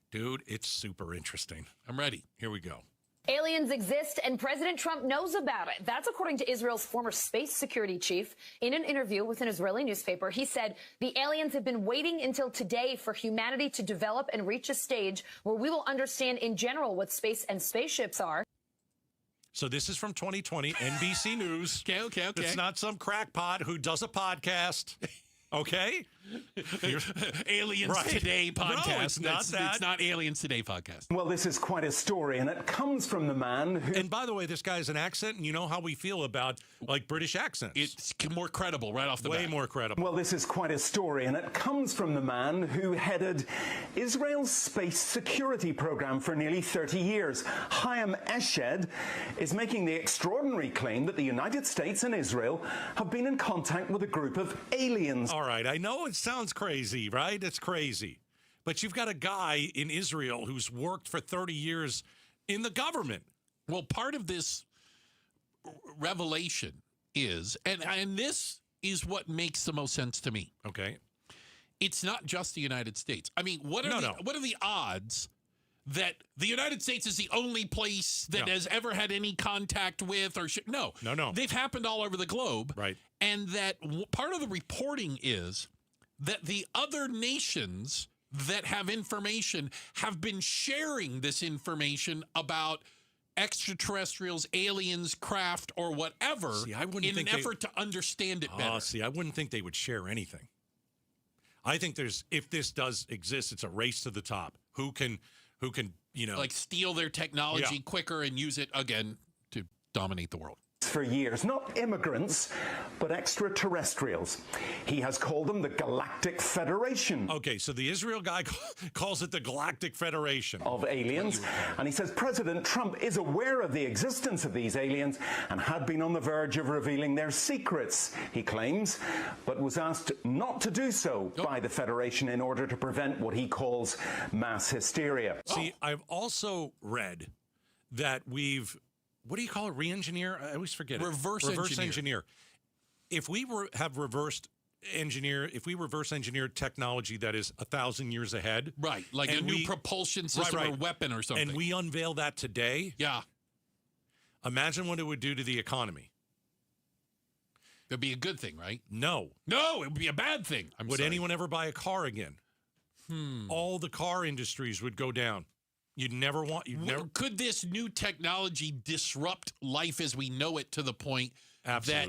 Dude, it's super interesting. I'm ready. Here we go. Aliens exist, and President Trump knows about it. That's according to Israel's former space security chief. In an interview with an Israeli newspaper, he said the aliens have been waiting until today for humanity to develop and reach a stage where we will understand in general what space and spaceships are. So this is from 2020, NBC News. Okay. It's not some crackpot who does a podcast. Okay? Aliens Today podcast. No, it's not that. It's not Aliens Today podcast. Well, this is quite a story, and it comes from the man who... And by the way, this guy has an accent, and you know how we feel about, like, British accents. It's more credible right off the bat. Way more credible. Well, this is quite a story, and it comes from the man who headed Israel's space security program for nearly 30 years. Chaim Eshed is making the extraordinary claim that the United States and Israel have been in contact with a group of aliens. All right, I know it sounds crazy, right? It's crazy. But you've got a guy in Israel who's worked for 30 years in the government. Well, part of this revelation is, and this is what makes the most sense to me. Okay. It's not just the United States. I mean, what are the odds that the United States is the only place that has ever had any contact with or No. They've happened all over the globe. Right. And that part of the reporting is that the other nations that have information have been sharing this information about extraterrestrials, aliens, craft, or whatever in an effort to understand it better. I wouldn't think they would share anything. I think if this does exist, it's a race to the top. Who can, like steal their technology quicker and use it again to dominate the world. for years. Not immigrants, but extraterrestrials. He has called them the Galactic Federation. Okay, so the Israel guy calls it the Galactic Federation. Of aliens. And he says President Trump is aware of the existence of these aliens and had been on the verge of revealing their secrets, he claims, but was asked not to do so by the Federation in order to prevent what he calls mass hysteria. See, I've also read that what do you call it? Re-engineer? I always forget it. Reverse engineer. If we reverse engineered technology that is 1,000 years ahead. Right, like a new propulsion system or weapon or something. And we unveil that today. Yeah. Imagine what it would do to the economy. It'd be a good thing, right? No. No, it would be a bad thing. Would anyone ever buy a car again? All the car industries would go down. Could this new technology disrupt life as we know it to the point that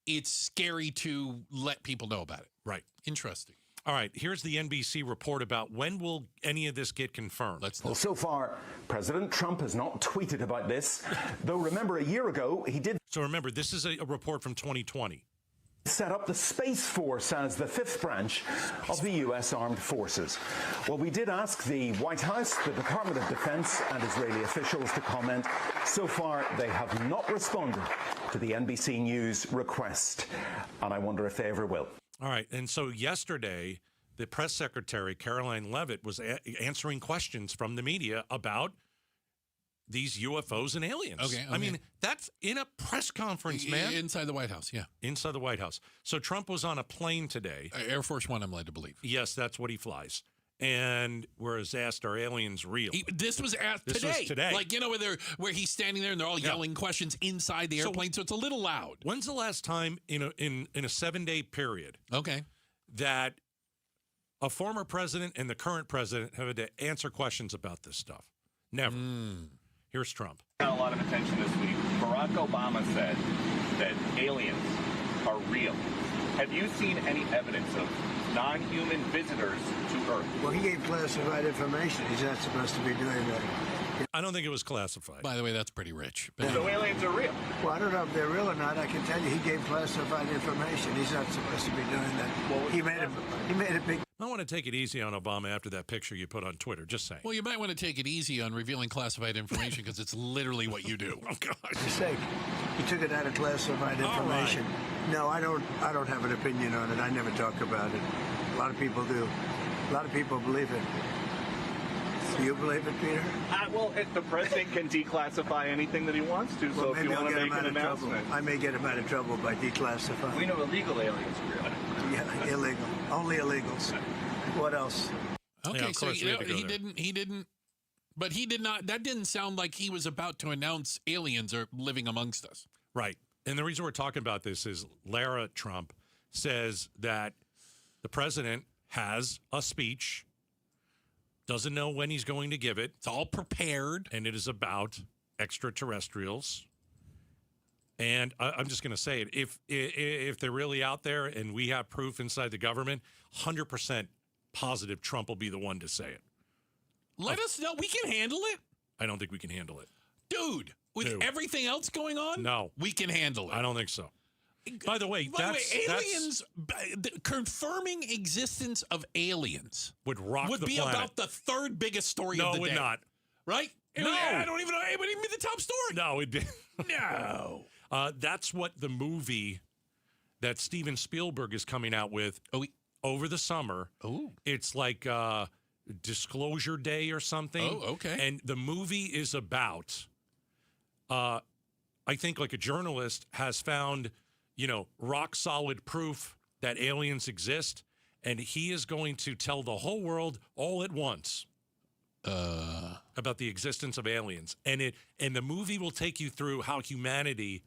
it's scary to let people know about it? Right. Interesting. All right, here's the NBC report about when will any of this get confirmed. Well, so far, President Trump has not tweeted about this, though remember a year ago he did. So remember, this is a report from 2020. Set up the Space Force as the fifth branch of the U.S. Armed Forces. Well, we did ask the White House, the Department of Defense, and Israeli officials to comment. So far, they have not responded to the NBC News request, and I wonder if they ever will. All right, and so yesterday, the press secretary, Caroline Leavitt, was answering questions from the media about these UFOs and aliens. Okay. I mean, that's in a press conference, man. Inside the White House, yeah. Inside the White House. So Trump was on a plane today. Air Force One, I'm led to believe. Yes, that's what he flies. And was asked, are aliens real? This was asked today. This was today. Like, where he's standing there and they're all yelling questions inside the airplane, so it's a little loud. When's the last time in a 7-day period that a former president and the current president have had to answer questions about this stuff? Never. Here's Trump. Got a lot of attention this week. Barack Obama said that aliens are real. Have you seen any evidence of non-human visitors to Earth? Well, he gave classified information. He's not supposed to be doing that. I don't think it was classified. By the way, that's pretty rich. So aliens are real? Well, I don't know if they're real or not. I can tell you he gave classified information. He's not supposed to be doing that. Well, he made a big... I want to take it easy on Obama after that picture you put on Twitter. Just saying. Well, you might want to take it easy on revealing classified information because it's literally what you do. Oh, God. Mistake. He took it out of classified information. Right. No, I don't have an opinion on it. I never talk about it. A lot of people do. A lot of people believe it. Do you believe it, Peter? Well, if the president can declassify anything that he wants to, well, so if you want to make an announcement. I may get him out of trouble by declassifying. We know illegal aliens are real. Yeah, illegal. Only illegals. What else? Okay, so he didn't, but he did not, that didn't sound like he was about to announce aliens are living amongst us. Right. And the reason we're talking about this is Lara Trump says that the president has a speech, doesn't know when he's going to give it. It's all prepared. And it is about extraterrestrials. And I'm just going to say it. If they're really out there and we have proof inside the government, 100% positive Trump will be the one to say it. Let us know. We can handle it. I don't think we can handle it. Dude, with everything else going on? No. We can handle it. I don't think so. By the way, aliens, confirming existence of aliens would rock would the be planet. about the third biggest story No, of the it would day. not. Right? No. I don't even know. It wouldn't even be the top story. No, it did. No. That's what the movie that Steven Spielberg is coming out with over the summer. Oh. It's like Disclosure Day or something. Oh, okay. And the movie is about, I think like a journalist has found, rock solid proof that aliens exist. And he is going to tell the whole world all at once about the existence of aliens. And the movie will take you through how humanity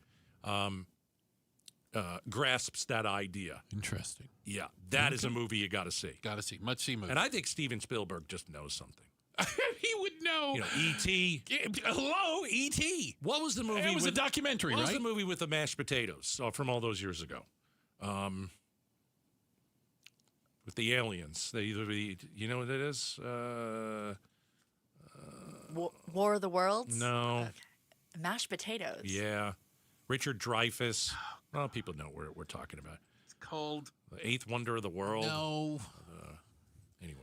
grasps that idea. Interesting. Yeah, that is a movie you got to see. Got to see. Must see movie. And I think Steven Spielberg just knows something. He would know. E.T. Hello, E.T. What was the movie? It was a documentary, What right? was the movie with the mashed potatoes from all those years ago? With the aliens. You know what it is? War of the Worlds? No. Mashed potatoes. Yeah. Richard Dreyfuss. Well, people know what we're talking about. It's called The Eighth Wonder of the World. No. Anyway.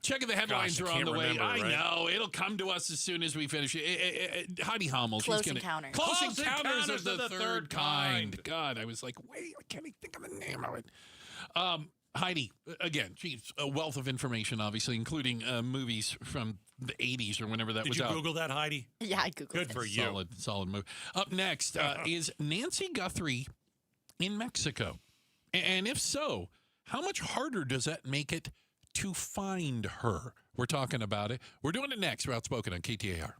Checking the headlines Gosh, are on the way. remember, I right? know. It'll come to us as soon as we finish. Heidi Hummel. Close Encounters. Close Encounters of the Third Kind. God, I was like, wait, I can't even think of the name of it. Heidi, again, she's a wealth of information, obviously, including movies from the 80s or whenever that was out. Did you Google that, Heidi? Yeah, I Googled it. Good for you. Solid move. Up next is Nancy Guthrie in Mexico. And if so, how much harder does that make it to find her? We're talking about it. We're doing it next. We're Outspoken on KTAR.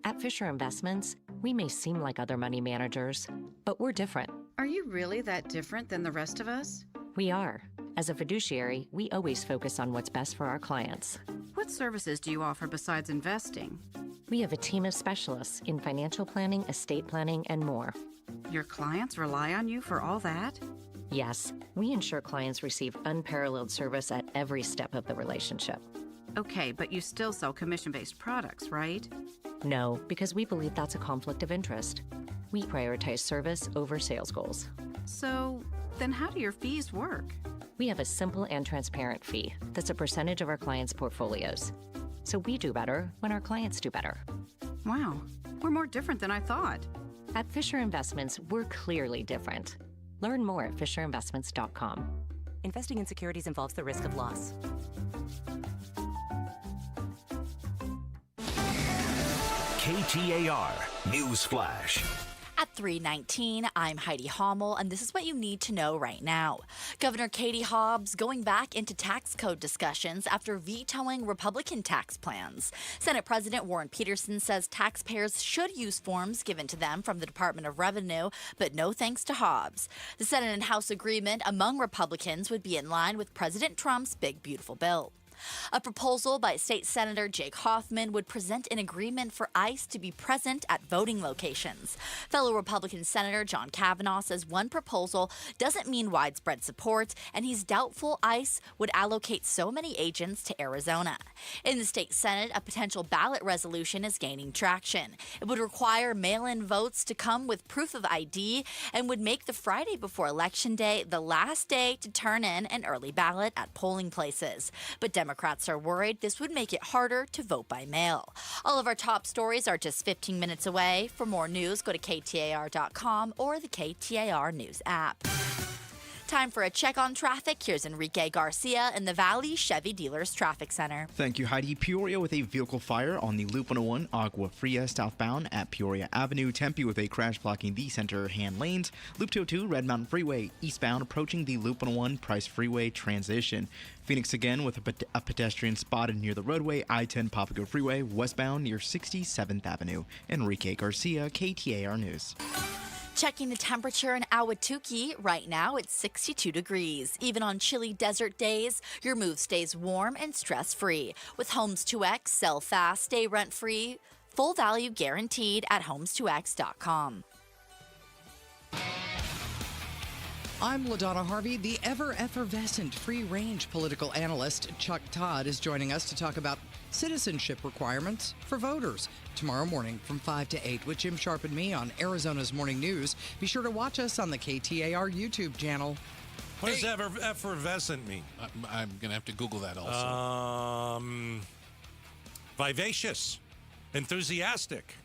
At Fisher Investments, we may seem like other money managers, but we're different. Are you really that different than the rest of us? We are. As a fiduciary, we always focus on what's best for our clients. What services do you offer besides investing? We have a team of specialists in financial planning, estate planning, and more. Your clients rely on you for all that? Yes, we ensure clients receive unparalleled service at every step of the relationship. Okay, but you still sell commission-based products, right? No, because we believe that's a conflict of interest. We prioritize service over sales goals. So, then how do your fees work? We have a simple and transparent fee that's a percentage of our clients' portfolios. So we do better when our clients do better. Wow, we're more different than I thought. At Fisher Investments, we're clearly different. Learn more at fisherinvestments.com. Investing in securities involves the risk of loss. KTAR News Flash. At 3:19, I'm Heidi Hummel, and this is what you need to know right now. Governor Katie Hobbs going back into tax code discussions after vetoing Republican tax plans. Senate President Warren Peterson says taxpayers should use forms given to them from the Department of Revenue, but no thanks to Hobbs. The Senate and House agreement among Republicans would be in line with President Trump's big, beautiful bill. A proposal by State Senator Jake Hoffman would present an agreement for ICE to be present at voting locations. Fellow Republican Senator John Kavanaugh says one proposal doesn't mean widespread support, and he's doubtful ICE would allocate so many agents to Arizona. In the state Senate, a potential ballot resolution is gaining traction. It would require mail-in votes to come with proof of ID and would make the Friday before Election Day the last day to turn in an early ballot at polling places. But Democrats are worried this would make it harder to vote by mail. All of our top stories are just 15 minutes away. For more news, go to KTAR.com or the KTAR News app. Time for a check on traffic. Here's Enrique Garcia in the Valley Chevy Dealers Traffic Center. Thank you, Heidi. Peoria with a vehicle fire on the Loop 101 Agua Fria southbound at Peoria Avenue. Tempe with a crash blocking the center hand lanes. Loop 202 Red Mountain Freeway eastbound approaching the Loop 101 Price Freeway transition. Phoenix again with a pedestrian spotted near the roadway I-10 Papago Freeway westbound near 67th Avenue. Enrique Garcia, KTAR News. Checking the temperature in Ahwatukee. Right now, it's 62 degrees. Even on chilly desert days, your move stays warm and stress-free. With Homes 2X, sell fast, stay rent-free. Full value guaranteed at homes2x.com. I'm LaDonna Harvey. The ever-effervescent free-range political analyst Chuck Todd is joining us to talk about citizenship requirements for voters tomorrow morning from 5 to 8 with Jim Sharp and me on Arizona's Morning News. Be sure to watch us on the KTAR YouTube channel. What does effervescent mean? I'm going to have to Google that also. Vivacious, enthusiastic.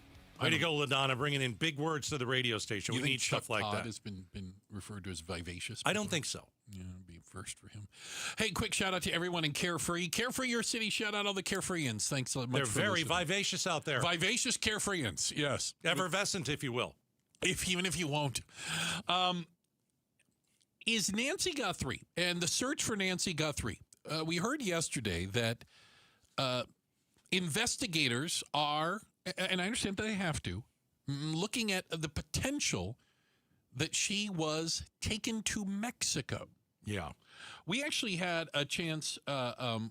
Way to go, LaDonna, bringing in big words to the radio station. You we think need stuff Chuck like Todd that. has been referred to as vivacious I don't before? think so. Yeah, it'd be a first for him. Hey, quick shout out to everyone in Carefree. Carefree your city. Shout out all the Carefreeans. Thanks so much. They're for very listening. vivacious out there. Vivacious Carefreeans, yes. Effervescent, if you will. Even if you won't. Is Nancy Guthrie and the search for Nancy Guthrie. We heard yesterday that investigators are, and I understand they have to, looking at the potential that she was taken to Mexico. Yeah. We actually had a chance.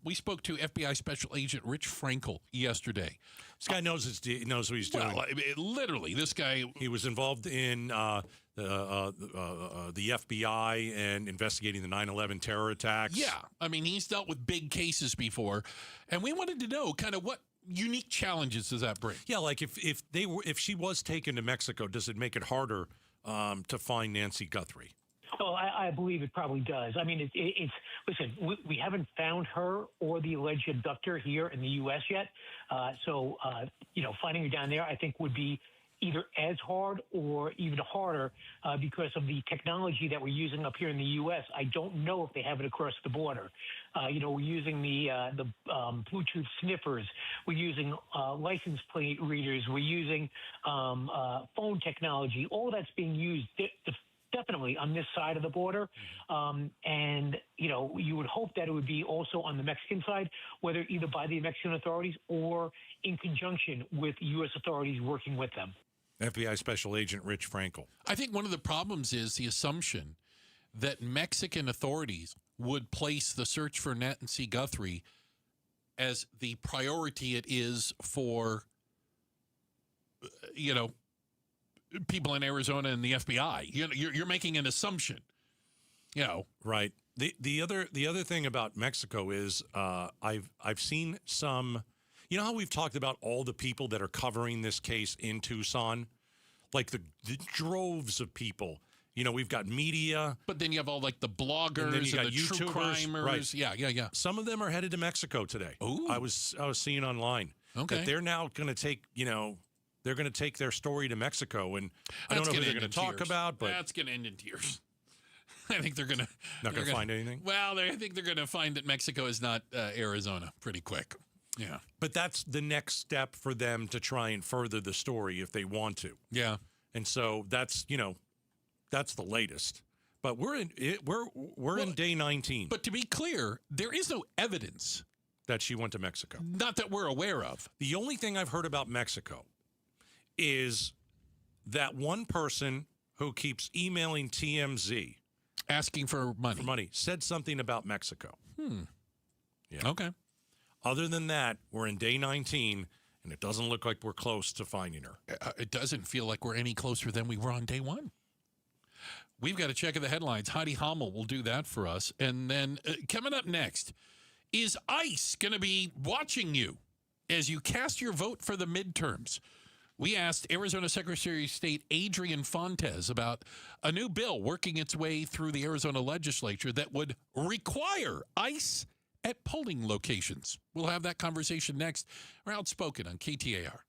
We spoke to FBI Special Agent Rich Frankel yesterday. This guy knows what he's doing. Well, literally, this guy. He was involved in the FBI and investigating the 9/11 terror attacks. Yeah. I mean, he's dealt with big cases before. And we wanted to know kind of unique challenges does that bring? Yeah, like if she was taken to Mexico, does it make it harder to find Nancy Guthrie? Oh, I believe it probably does. I mean, it's listen, we haven't found her or the alleged abductor here in the U.S. yet. So finding her down there, I think, would be either as hard or even harder because of the technology that we're using up here in the U.S. I don't know if they have it across the border. We're using the Bluetooth sniffers. We're using license plate readers. We're using phone technology. All that's being used definitely on this side of the border. And you would hope that it would be also on the Mexican side, whether either by the Mexican authorities or in conjunction with U.S. authorities working with them. FBI Special Agent Rich Frankel. I think one of the problems is the assumption that Mexican authorities would place the search for Nancy Guthrie as the priority it is for, people in Arizona and the FBI. You're making an assumption. Right. The other thing about Mexico is I've seen some. You know how we've talked about all the people that are covering this case in Tucson, like the droves of people. We've got media, but then you have all like the bloggers and then you got the YouTubers. True crimers. Right. Yeah. Some of them are headed to Mexico today. Ooh. I was seeing online that they're now going to take they're going to take their story to Mexico, and I don't know who they're going to talk about, but that's going to end in tears. I think they're going to not going to find anything. Well, I think they're going to find that Mexico is not Arizona pretty quick. Yeah. But that's the next step for them to try and further the story if they want to. Yeah. And so that's the latest. But we're in day 19. But to be clear, there is no evidence that she went to Mexico. Not that we're aware of. The only thing I've heard about Mexico is that one person who keeps emailing TMZ asking for money said something about Mexico. Yeah. Okay. Other than that, we're in day 19, and it doesn't look like we're close to finding her. It doesn't feel like we're any closer than we were on day 1. We've got to check the headlines. Heidi Hommel will do that for us. And then coming up next, is ICE going to be watching you as you cast your vote for the midterms? We asked Arizona Secretary of State Adrian Fontes about a new bill working its way through the Arizona legislature that would require ICE at polling locations. We'll have that conversation next. We're Outspoken on KTAR.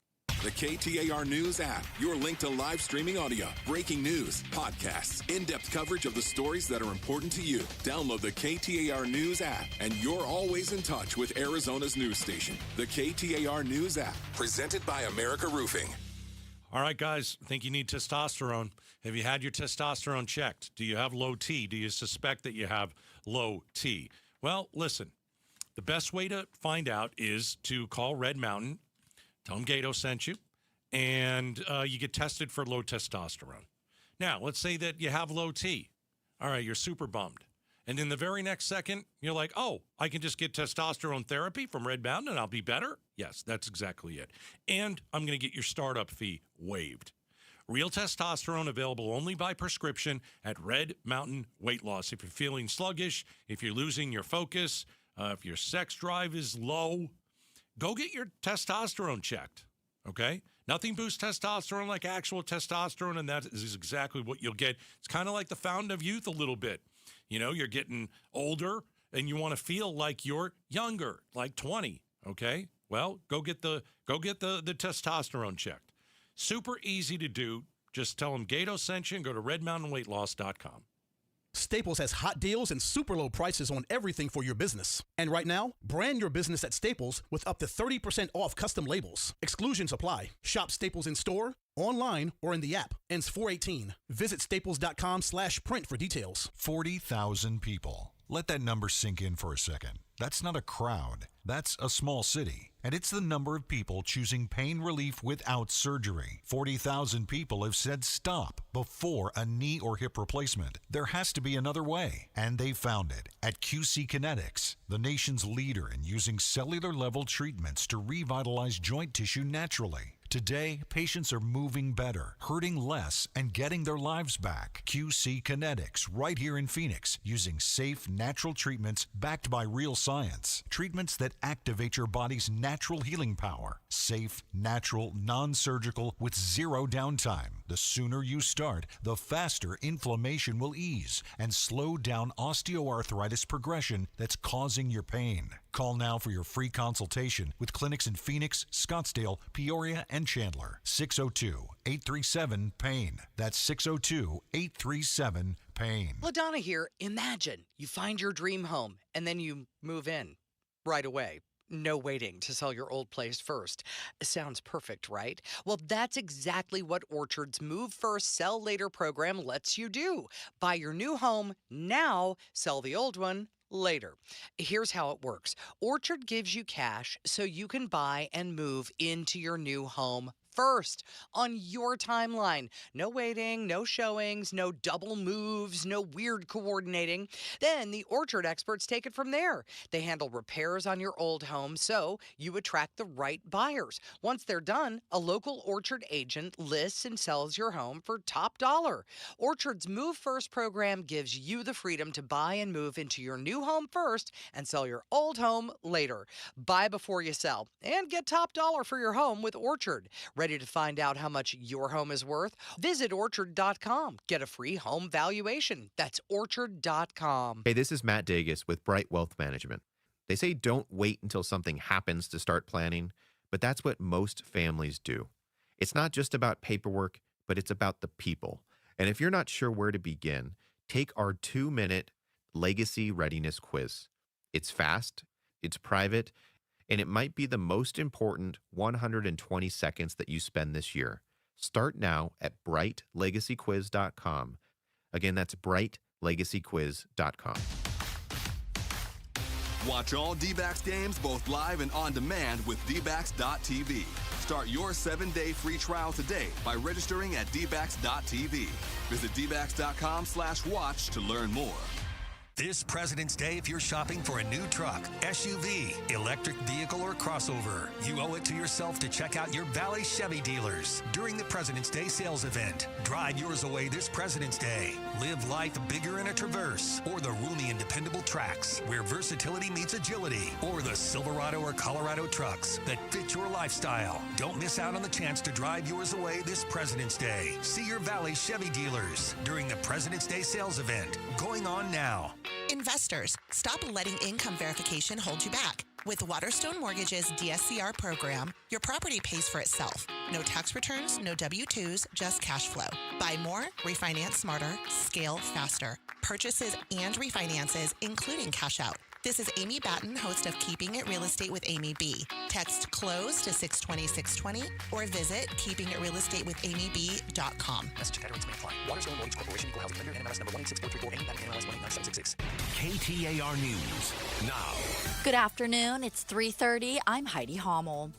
The KTAR News app, your link to live streaming audio, breaking news, podcasts, in-depth coverage of the stories that are important to you. Download the KTAR News app, and you're always in touch with Arizona's news station. The KTAR News app, presented by America Roofing. All right, guys, think you need testosterone. Have you had your testosterone checked? Do you have low T? Do you suspect that you have low T? Well, listen, the best way to find out is to call Red Mountain, tell them Gato sent you, and you get tested for low testosterone. Now, let's say that you have low T. All right, you're super bummed. And then the very next second, you're like, oh, I can just get testosterone therapy from Red Mountain and I'll be better? Yes, that's exactly it. And I'm going to get your startup fee waived. Real testosterone available only by prescription at Red Mountain Weight Loss. If you're feeling sluggish, if you're losing your focus, if your sex drive is low, go get your testosterone checked, okay? Nothing boosts testosterone like actual testosterone, and that is exactly what you'll get. It's kind of like the fountain of youth a little bit. You know, you're getting older, and you want to feel like you're younger, like 20, okay? Well, go get the testosterone checked. Super easy to do. Just tell them Gato sent you and go to redmountainweightloss.com. Staples has hot deals and super low prices on everything for your business. And right now, brand your business at Staples with up to 30% off custom labels. Exclusions apply. Shop Staples in store, online, or in the app. Ends 4/18. Visit staples.com/print for details. 40,000 people. Let that number sink in for a second. That's not a crowd. That's a small city. And it's the number of people choosing pain relief without surgery. 40,000 people have said stop before a knee or hip replacement. There has to be another way. And they found it at QC Kinetics, the nation's leader in using cellular-level treatments to revitalize joint tissue naturally. Today, patients are moving better, hurting less, and getting their lives back. QC Kinetics, right here in Phoenix, using safe, natural treatments backed by real science. Treatments that activate your body's natural healing power. Safe, natural, non-surgical, with zero downtime. The sooner you start, the faster inflammation will ease and slow down osteoarthritis progression that's causing your pain. Call now for your free consultation with clinics in Phoenix, Scottsdale, Peoria, and Chandler. 602-837-PAIN. That's 602-837-PAIN. LaDonna here. Imagine you find your dream home and then you move in right away. No waiting to sell your old place first. Sounds perfect, right? Well, that's exactly what Orchard's Move First, Sell Later program lets you do. Buy your new home now, sell the old one later. Here's how it works. Orchard gives you cash so you can buy and move into your new home first on your timeline. No waiting, no showings, no double moves, no weird coordinating. Then the Orchard experts take it from there. They handle repairs on your old home so you attract the right buyers. Once they're done, a local Orchard agent lists and sells your home for top dollar. Orchard's Move First program gives you the freedom to buy and move into your new home first and sell your old home later. Buy before you sell and get top dollar for your home with Orchard. Ready to find out how much your home is worth? Visit Orchard.com. Get a free home valuation. That's Orchard.com. Hey, this is Matt Dagus with Bright Wealth Management. They say don't wait until something happens to start planning, but that's what most families do. It's not just about paperwork, but it's about the people. And if you're not sure where to begin, take our 2-minute Legacy Readiness Quiz. It's fast, it's private, and it might be the most important 120 seconds that you spend this year. Start now at brightlegacyquiz.com. Again, that's brightlegacyquiz.com. Watch all D-backs games both live and on demand with dbacks.tv. Start your 7-day free trial today by registering at dbacks.tv. Visit dbacks.com/watch to learn more. This President's Day, if you're shopping for a new truck, SUV, electric vehicle, or crossover, you owe it to yourself to check out your Valley Chevy dealers during the President's Day sales event. Drive yours away this President's Day. Live life bigger in a Traverse or the roomy and dependable Trax, where versatility meets agility, or the Silverado or Colorado trucks that fit your lifestyle. Don't miss out on the chance to drive yours away this President's Day. See your Valley Chevy dealers during the President's Day sales event going on now. Investors, stop letting income verification hold you back. With Waterstone Mortgage's DSCR program, your property pays for itself. No tax returns, no W-2s, just cash flow. Buy more, refinance smarter, scale faster. Purchases and refinances, including cash out. This is Amy Batten, host of Keeping It Real Estate with Amy B. Text CLOSE to 620-620 or visit keepingitrealestatewithamyb.com. Message and rates may apply. Waterstone Mortgage Corporation, Equal Housing Lender, NMLS number 1864348, Amy Batten, NMLS 1897666. KTAR News now. Good afternoon. It's 3:30. I'm Heidi Hommel.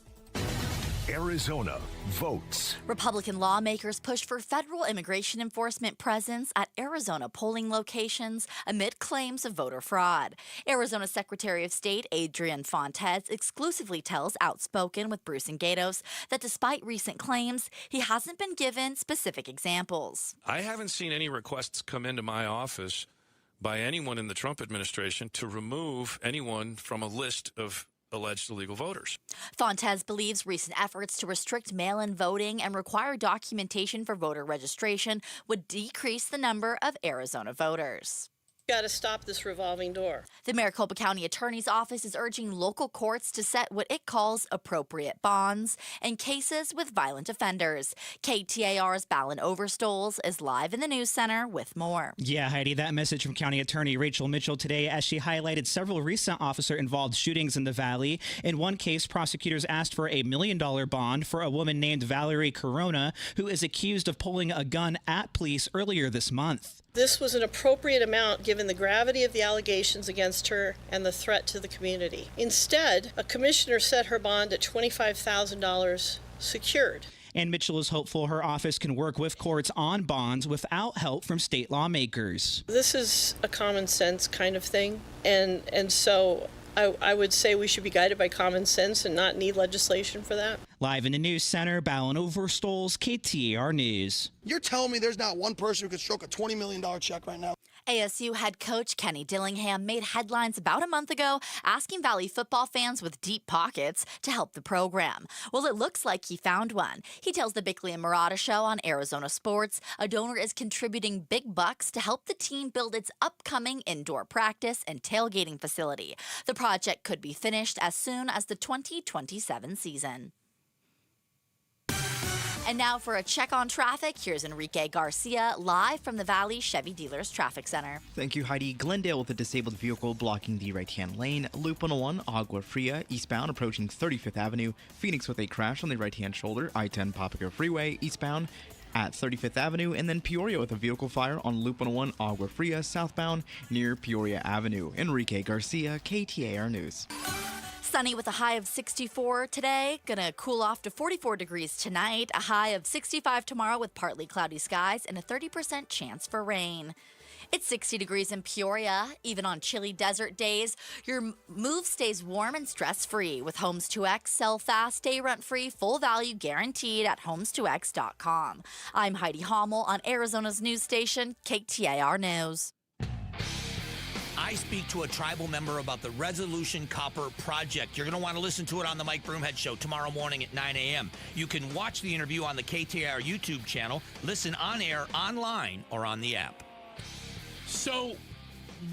Arizona votes. Republican lawmakers push for federal immigration enforcement presence at Arizona polling locations amid claims of voter fraud. Arizona Secretary of State Adrian exclusively tells Outspoken with Bruce and Gatos that despite recent claims, he hasn't been given specific examples. I haven't seen any requests come into my office by anyone in the Trump administration to remove anyone from a list of alleged illegal voters. Fontes believes recent efforts to restrict mail-in voting and require documentation for voter registration would decrease the number of Arizona voters. Got to stop this revolving door. The Maricopa County Attorney's Office is urging local courts to set what it calls appropriate bonds in cases with violent offenders. KTAR's Ballin Overstoles is live in the news center with more. Yeah, Heidi, that message from County Attorney Rachel Mitchell today as she highlighted several recent officer-involved shootings in the Valley. In one case, prosecutors asked for a $1 million bond for a woman named Valerie Corona, who is accused of pulling a gun at police earlier this month. This was an appropriate amount given the gravity of the allegations against her and the threat to the community. Instead, a commissioner set her bond at $25,000 secured. And Mitchell is hopeful her office can work with courts on bonds without help from state lawmakers. This is a common sense kind of thing, and so I would say we should be guided by common sense and not need legislation for that. Live in the news center, Ballin Overstoles, KTAR News. You're telling me there's not one person who could stroke a $20 million check right now? ASU head coach Kenny Dillingham made headlines about a month ago asking Valley football fans with deep pockets to help the program. Well, it looks like he found one. He tells the Bickley and Murata show on Arizona Sports a donor is contributing big bucks to help the team build its upcoming indoor practice and tailgating facility. The project could be finished as soon as the 2027 season. And now for a check on traffic, here's Enrique Garcia live from the Valley Chevy Dealers Traffic Center. Thank you, Heidi. Glendale with a disabled vehicle blocking the right-hand lane. Loop 101, Agua Fria, eastbound approaching 35th Avenue. Phoenix with a crash on the right-hand shoulder. I-10 Papago Freeway, eastbound at 35th Avenue. And then Peoria with a vehicle fire on Loop 101, Agua Fria, southbound near Peoria Avenue. Enrique Garcia, KTAR News. Sunny with a high of 64 today. Gonna cool off to 44 degrees tonight. A high of 65 tomorrow with partly cloudy skies and a 30% chance for rain. It's 60 degrees in Peoria. Even on chilly desert days, your move stays warm and stress-free with Homes 2X. Sell fast, stay rent-free, full value guaranteed at homes2x.com. I'm Heidi Hommel on Arizona's news station, KTAR News. I speak to a tribal member about the Resolution Copper Project. You're going to want to listen to it on the Mike Broomhead Show tomorrow morning at 9 a.m. You can watch the interview on the KTAR YouTube channel, listen on air, online, or on the app. So,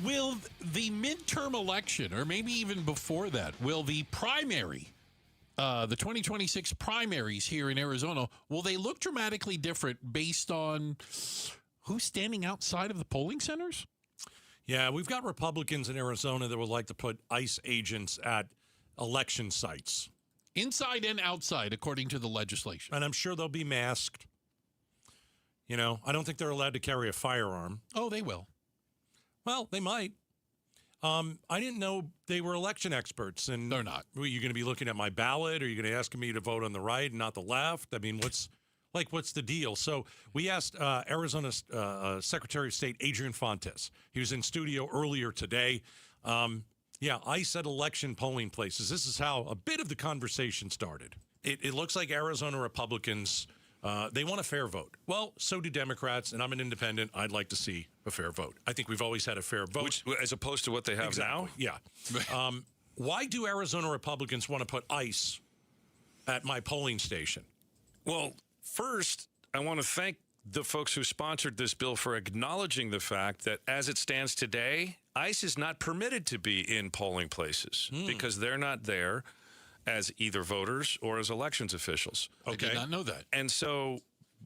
will the midterm election, or maybe even before that, will the primary, the 2026 primaries here in Arizona, will they look dramatically different based on who's standing outside of the polling centers? Yeah, we've got Republicans in Arizona that would like to put ICE agents at election sites. Inside and outside, according to the legislation. And I'm sure they'll be masked. You know, I don't think they're allowed to carry a firearm. Oh, they will. Well, they might. I didn't know they were election experts. And they're not. Are you going to be looking at my ballot? Are you going to ask me to vote on the right and not the left? I mean, what's the deal? So we asked Arizona's Secretary of State, Adrian Fontes. He was in studio earlier today. ICE at election polling places. This is how a bit of the conversation started. It looks like Arizona Republicans, they want a fair vote. Well, so do Democrats, and I'm an independent. I'd like to see a fair vote. I think we've always had a fair vote. Which, as opposed to what they have now? Yeah. Why do Arizona Republicans want to put ICE at my polling station? Well, first, I want to thank the folks who sponsored this bill for acknowledging the fact that as it stands today, ICE is not permitted to be in polling places because they're not there as either voters or as elections officials. Okay. I did not know that. And so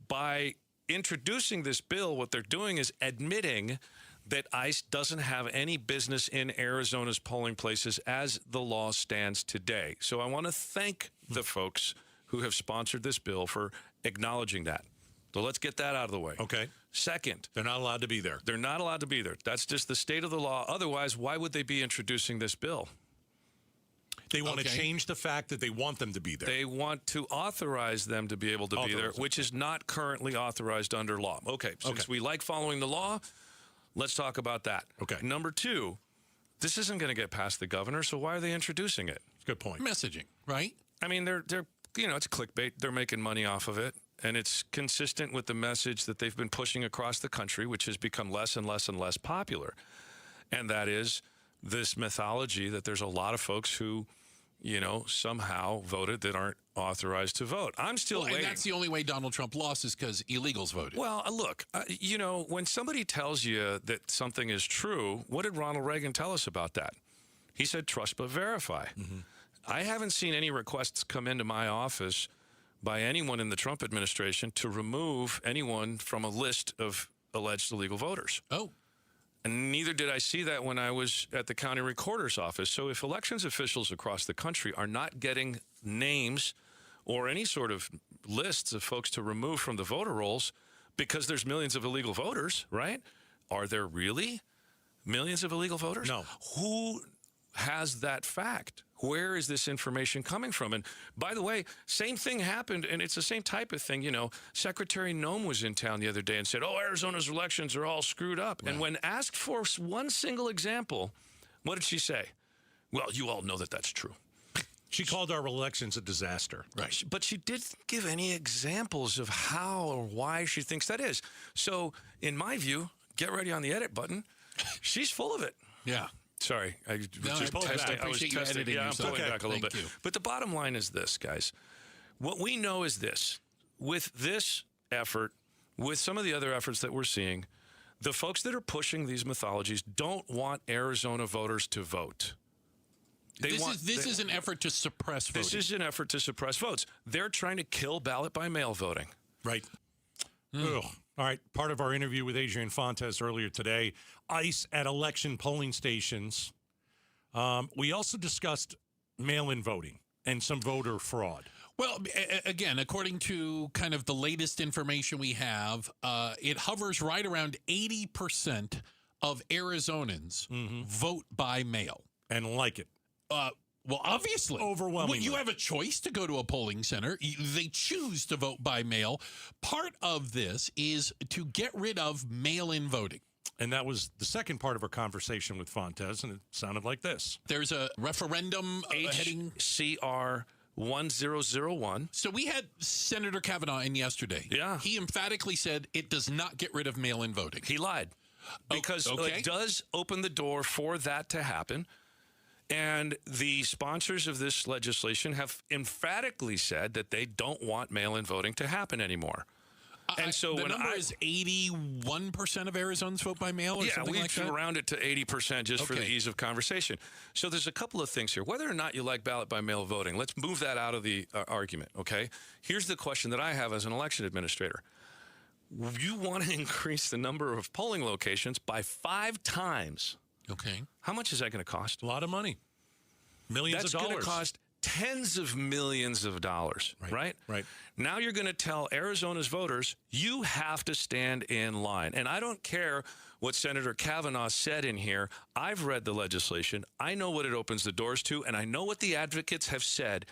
by introducing this bill, what they're doing is admitting that ICE doesn't have any business in Arizona's polling places as the law stands today. So I want to thank the folks who have sponsored this bill for acknowledging that. So let's get that out of the way. Okay. Second, they're not allowed to be there. They're not allowed to be there. That's just the state of the law. Otherwise, why would they be introducing this bill? They want to change the fact that they want them to be there. They want to authorize them to be able to be there, which is not currently authorized under law. Okay, since we like following the law, let's talk about that. Okay. Number two, this isn't going to get past the governor, so why are they introducing it? Good point. Messaging, right? I mean, they're it's clickbait. They're making money off of it. And it's consistent with the message that they've been pushing across the country, which has become less and less and less popular. And that is this mythology that there's a lot of folks who, somehow voted that aren't authorized to vote. I'm still waiting. And that's the only way Donald Trump lost is because illegals voted. Well, look, when somebody tells you that something is true, what did Ronald Reagan tell us about that? He said, trust but verify. Mm-hmm. I haven't seen any requests come into my office by anyone in the Trump administration to remove anyone from a list of alleged illegal voters. Oh. And neither did I see that when I was at the county recorder's office. So if elections officials across the country are not getting names or any sort of lists of folks to remove from the voter rolls because there's millions of illegal voters, right? Are there really millions of illegal voters? No. Who has that fact? Where is this information coming from? And by the way, same thing happened, and it's the same type of thing. Secretary Noem was in town the other day and said, Arizona's elections are all screwed up. Right. And when asked for one single example, what did she say? Well, you all know that that's true. She called our elections a disaster. Right. But she didn't give any examples of how or why she thinks that is. So, in my view, get ready on the edit button. She's full of it. Yeah. Sorry. I was testing. Yeah, I'm pulling back a little bit. But the bottom line is this, guys. What we know is this. With this effort, with some of the other efforts that we're seeing, the folks that are pushing these mythologies don't want Arizona voters to vote. This is an effort to suppress voting. This is an effort to suppress votes. They're trying to kill ballot by mail voting. Right. Ugh. All right. Part of our interview with Adrian Fontes earlier today, ICE at election polling stations. We also discussed mail-in voting and some voter fraud. Well, again, according to kind of the latest information we have, it hovers right around 80% of Arizonans vote by mail. And like it. Well, obviously. Overwhelmingly. You have a choice to go to a polling center. They choose to vote by mail. Part of this is to get rid of mail-in voting. And that was the second part of our conversation with Fontes, and it sounded like this. There's a referendum heading HCR 1001. So we had Senator Kavanaugh in yesterday. Yeah. He emphatically said it does not get rid of mail-in voting. He lied. Because it does open the door for that to happen. And the sponsors of this legislation have emphatically said that they don't want mail-in voting to happen anymore. And so the number is 81% of Arizonans vote by mail or something like that? Yeah, we round it to 80% just for the ease of conversation. So there's a couple of things here. Whether or not you like ballot by mail voting, let's move that out of the argument, okay? Here's the question that I have as an election administrator. You want to increase the number of polling locations by 5 times. Okay. How much is that going to cost? A lot of money. Millions of dollars. That's going to cost tens of millions of dollars, right? Right. Now you're going to tell Arizona's voters, you have to stand in line. And I don't care what Senator Kavanaugh said in here. I've read the legislation. I know what it opens the doors to, and I know what the advocates have said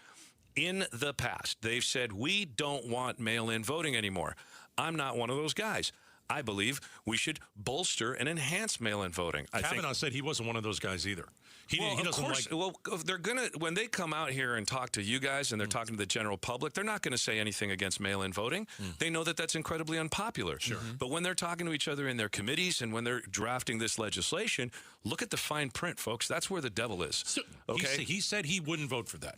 in the past. They've said, we don't want mail-in voting anymore. I'm not one of those guys. I believe we should bolster and enhance mail-in voting. Kavanaugh said he wasn't one of those guys either. He doesn't like. Well, they're gonna when they come out here and talk to you guys and they're talking to the general public, they're not going to say anything against mail-in voting. They know that that's incredibly unpopular. Sure. But when they're talking to each other in their committees and when they're drafting this legislation, look at the fine print, folks. That's where the devil is. So, okay. He said he wouldn't vote for that.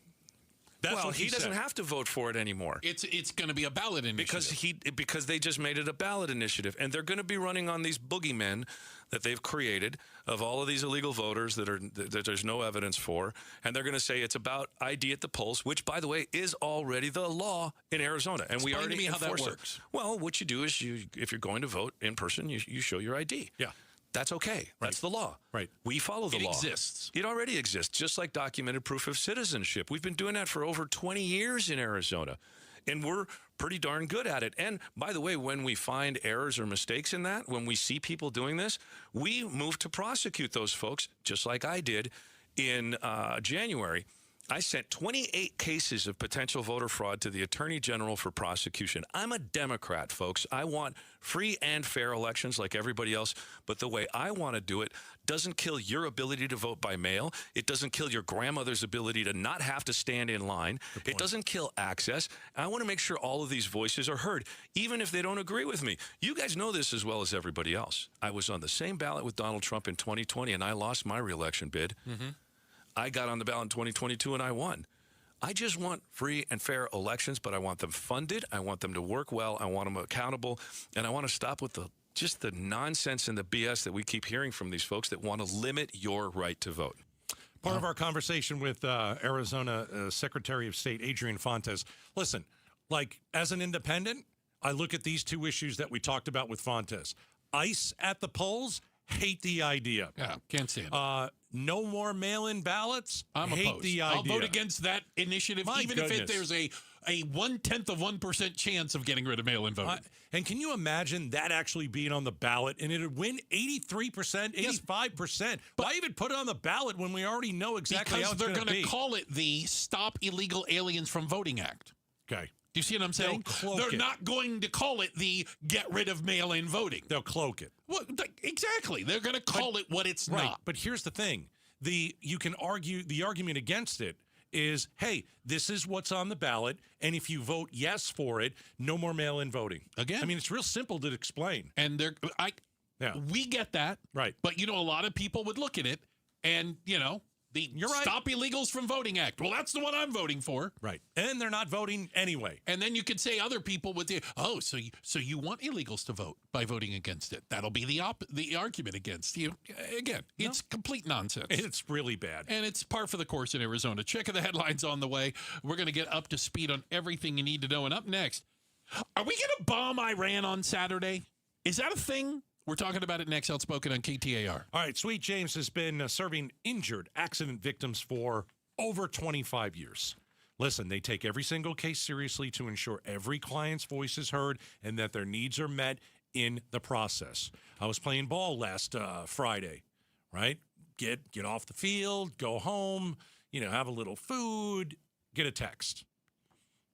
That's well, what he doesn't have to vote for it anymore. It's going to be a ballot initiative. Because they just made it a ballot initiative. And they're going to be running on these boogeymen that they've created of all of these illegal voters that there's no evidence for. And they're going to say it's about ID at the polls, which, by the way, is already the law in Arizona. And we already how that enforce works. it. Well, what you do is if you're going to vote in person, you show your ID. Yeah. That's okay. That's the law. Right. We follow the law. It exists. It already exists, just like documented proof of citizenship. We've been doing that for over 20 years in Arizona, and we're pretty darn good at it. And by the way, when we find errors or mistakes in that, when we see people doing this, we move to prosecute those folks, just like I did in January. I sent 28 cases of potential voter fraud to the Attorney General for prosecution. I'm a Democrat, folks. I want free and fair elections like everybody else, but the way I want to do it doesn't kill your ability to vote by mail. It doesn't kill your grandmother's ability to not have to stand in line. It doesn't kill access. I want to make sure all of these voices are heard, even if they don't agree with me. You guys know this as well as everybody else. I was on the same ballot with Donald Trump in 2020, and I lost my reelection bid. I got on the ballot in 2022 and I won. I just want free and fair elections, but I want them funded. I want them to work well. I want them accountable. And I want to stop with just the nonsense and the BS that we keep hearing from these folks that want to limit your right to vote. Part of our conversation with Arizona Secretary of State Adrian Fontes. Listen, like as an independent, I look at these two issues that we talked about with Fontes. ICE at the polls, hate the idea. Yeah, can't stand it. No more mail-in ballots. I'm hate opposed. the idea. I'll vote against that initiative, even if there's a 0.1% chance of getting rid of mail-in voting. And can you imagine that actually being on the ballot and it would win 83%, 85%? Why even put it on the ballot when we already know exactly how it's going to be? Because they're going to call it the Stop Illegal Aliens from Voting Act. Okay. Do you see what I'm saying? They're not going to call it the get rid of mail-in voting. They'll cloak it. Well, exactly. They're going to call it what it's not. But here's the thing. you can argue the argument against it is, hey, this is what's on the ballot, and if you vote yes for it, no more mail-in voting. Again, I mean, it's real simple to explain. And we get that, right? But a lot of people would look at it, and the Stop Illegals from Voting Act. Well, that's the one I'm voting for. Right. And they're not voting anyway. And then you could say other people would say, so you want illegals to vote by voting against it. That'll be the argument against you. Again, it's complete nonsense. It's really bad. And it's par for the course in Arizona. Check the headlines on the way. We're going to get up to speed on everything you need to know. And up next, are we going to bomb Iran on Saturday? Is that a thing? We're talking about it next. Outspoken on KTAR. All right. Sweet James has been serving injured accident victims for over 25 years. Listen, they take every single case seriously to ensure every client's voice is heard and that their needs are met in the process. I was playing ball last Friday, right? Get off the field, go home, have a little food, get a text.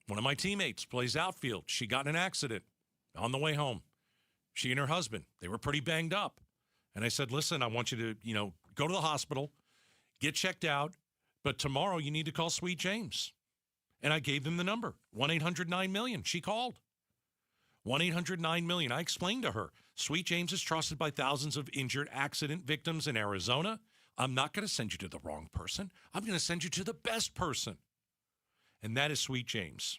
One of my teammates plays outfield. She got in an accident on the way home. She and her husband, they were pretty banged up. And I said, listen, I want you to, go to the hospital, get checked out, but tomorrow you need to call Sweet James. And I gave them the number, 1-800-9-MILLION. She called. 1-800-9-MILLION. I explained to her, Sweet James is trusted by thousands of injured accident victims in Arizona. I'm not going to send you to the wrong person. I'm going to send you to the best person. And that is Sweet James.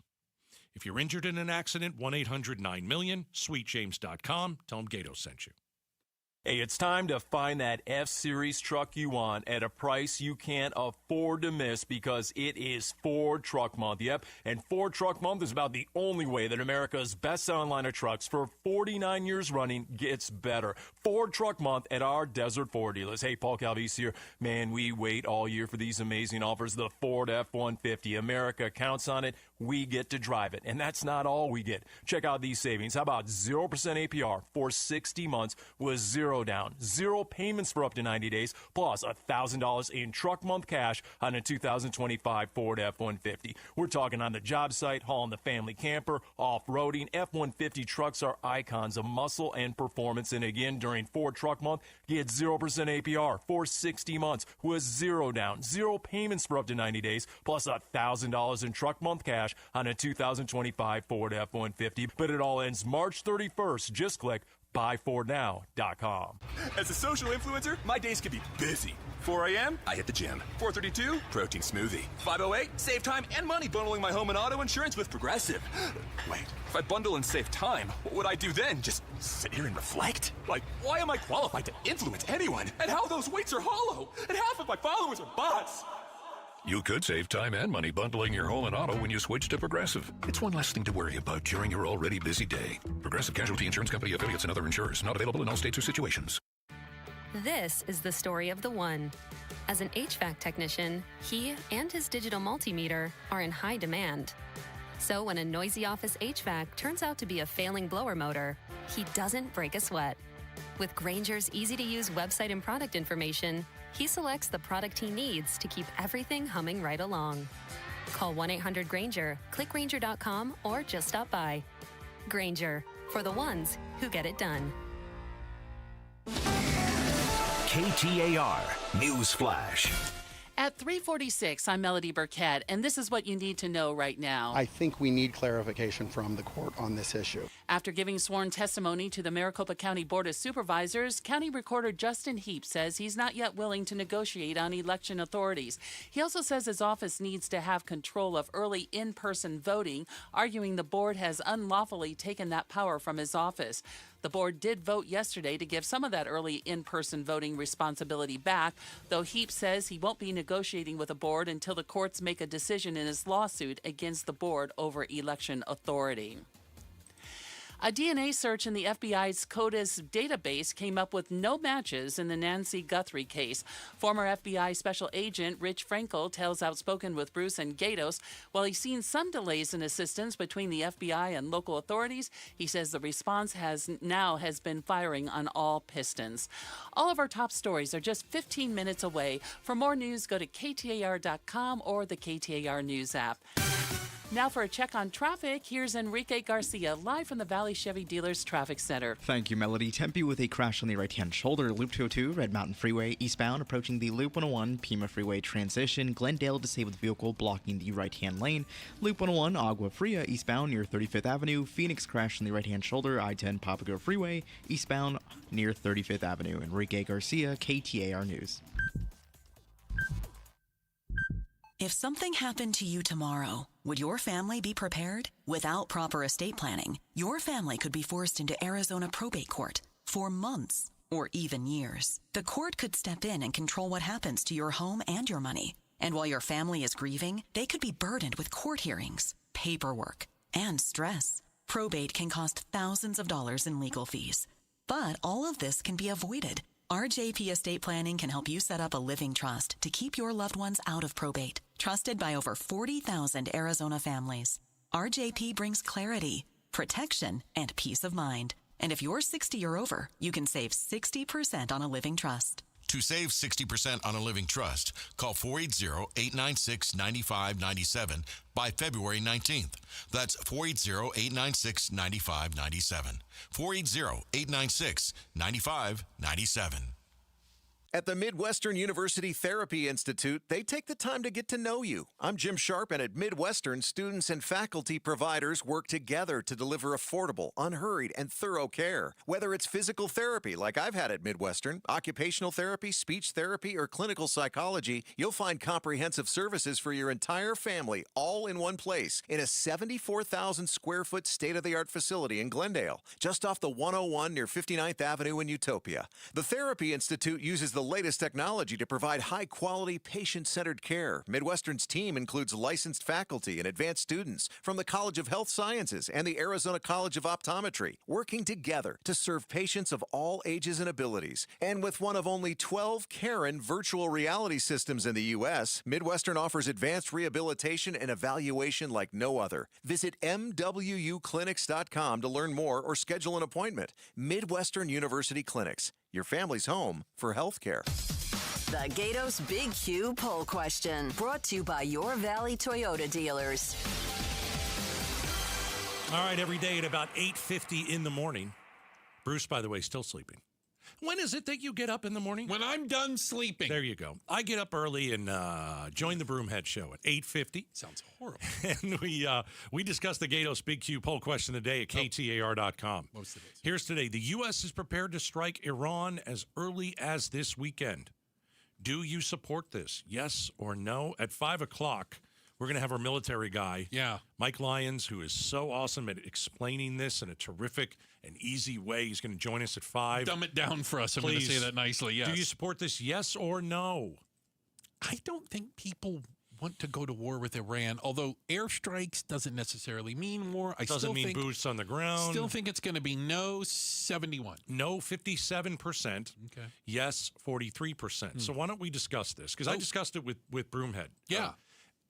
If you're injured in an accident, 1-800-9-MILLION, sweetjames.com. Tell them Gato sent you. Hey, it's time to find that F-Series truck you want at a price you can't afford to miss because it is Ford Truck Month. Yep, and Ford Truck Month is about the only way that America's best-selling line of trucks for 49 years running gets better. Ford Truck Month at our Desert Ford dealers. Hey, Paul Calvisi here. Man, we wait all year for these amazing offers. The Ford F-150. America counts on it. We get to drive it. And that's not all we get. Check out these savings. How about 0% APR for 60 months with zero down, zero payments for up to 90 days, plus $1,000 in truck month cash on a 2025 Ford F-150. We're talking on the job site, hauling the family camper, off-roading. F-150 trucks are icons of muscle and performance. And again, during Ford Truck Month, get 0% APR for 60 months with zero down, zero payments for up to 90 days, plus $1,000 in truck month cash on a 2025 Ford F-150. But it all ends March 31st. Just click buyfordnow.com. As a social influencer, my days can be busy. 4 a.m., I hit the gym. 4:32, protein smoothie. 5:08, save time and money bundling my home and auto insurance with Progressive. Wait, if I bundle and save time, what would I do then? Just sit here and reflect? Like, why am I qualified to influence anyone? And how those weights are hollow? And half of my followers are bots. You could save time and money bundling your home and auto when you switch to Progressive. It's one less thing to worry about during your already busy day. Progressive Casualty Insurance Company affiliates and other insurers. Not available in all states or situations. This is the story of the one. As an HVAC technician, he and his digital multimeter are in high demand. So when a noisy office HVAC turns out to be a failing blower motor, he doesn't break a sweat. With Grainger's easy-to-use website and product information, he selects the product he needs to keep everything humming right along. Call 1-800-GRAINGER, click Grainger.com, or just stop by. Grainger, for the ones who get it done. KTAR News Flash. At 3:46, I'm Melody Burkett, and this is what you need to know right now. I think we need clarification from the court on this issue. After giving sworn testimony to the Maricopa County Board of Supervisors, County Recorder Justin Heap says he's not yet willing to negotiate on election authorities. He also says his office needs to have control of early in-person voting, arguing the board has unlawfully taken that power from his office. The board did vote yesterday to give some of that early in-person voting responsibility back, though Heap says he won't be negotiating with the board until the courts make a decision in his lawsuit against the board over election authority. A DNA search in the FBI's CODIS database came up with no matches in the Nancy Guthrie case. Former FBI Special Agent Rich Frankel tells Outspoken with Bruce and Gatos, while he's seen some delays in assistance between the FBI and local authorities, he says the response has been firing on all pistons. All of our top stories are just 15 minutes away. For more news, go to KTAR.com or the KTAR News app. Now for a check on traffic, here's Enrique Garcia live from the Valley Chevy Dealers Traffic Center. Thank you, Melody. Tempe with a crash on the right-hand shoulder. Loop 202, Red Mountain Freeway eastbound, approaching the Loop 101 Pima Freeway transition. Glendale disabled vehicle blocking the right-hand lane. Loop 101 Agua Fria eastbound near 35th Avenue. Phoenix crash on the right-hand shoulder. I-10 Papago Freeway eastbound near 35th Avenue. Enrique Garcia, KTAR News. If something happened to you tomorrow, would your family be prepared? Without proper estate planning, your family could be forced into Arizona probate court for months or even years. The court could step in and control what happens to your home and your money. And while your family is grieving, they could be burdened with court hearings, paperwork, and stress. Probate can cost thousands of dollars in legal fees. But all of this can be avoided. RJP Estate Planning can help you set up a living trust to keep your loved ones out of probate. Trusted by over 40,000 Arizona families. RJP brings clarity, protection, and peace of mind. And if you're 60 or over, you can save 60% on a living trust. To save 60% on a living trust, call 480-896-9597 by February 19th. That's 480-896-9597. 480-896-9597. At the Midwestern University Therapy Institute, they take the time to get to know you. I'm Jim Sharp, and at Midwestern, students and faculty providers work together to deliver affordable, unhurried, and thorough care. Whether it's physical therapy, like I've had at Midwestern, occupational therapy, speech therapy, or clinical psychology, you'll find comprehensive services for your entire family, all in one place, in a 74,000 square foot state-of-the-art facility in Glendale, just off the 101 near 59th Avenue in Utopia. The Therapy Institute uses the latest technology to provide high-quality, patient-centered care. Midwestern's team includes licensed faculty and advanced students from the College of Health Sciences and the Arizona College of Optometry, working together to serve patients of all ages and abilities. And with one of only 12 Karen virtual reality systems in the U.S., Midwestern offers advanced rehabilitation and evaluation like no other. Visit MWUclinics.com to learn more or schedule an appointment. Midwestern University Clinics, your family's home for healthcare. The Gatos Big Q poll question, brought to you by your Valley Toyota dealers. All right, every day at about 8:50 in the morning. Bruce, by the way, still sleeping. When is it that you get up in the morning? When I'm done sleeping. There you go. I get up early and join the Broomhead Show at 8:50. Sounds horrible. And we discuss the Gatos Big Q poll question today at KTAR.com. Most of it. Here's today. The U.S. is prepared to strike Iran as early as this weekend. Do you support this? Yes or no? At 5 o'clock, we're going to have our military guy, Mike Lyons, who is so awesome at explaining this in a terrific and easy way. He's going to join us at 5. Dumb it down for us. I'm going to say that nicely, yes. Do you support this? Yes or no? I don't think people want to go to war with Iran, although airstrikes doesn't necessarily mean war. Doesn't mean boots on the ground. Still think it's going to be no 71. No 57%. Okay. Yes 43%. So why don't we discuss this? Because I discussed it with Broomhead. Yeah.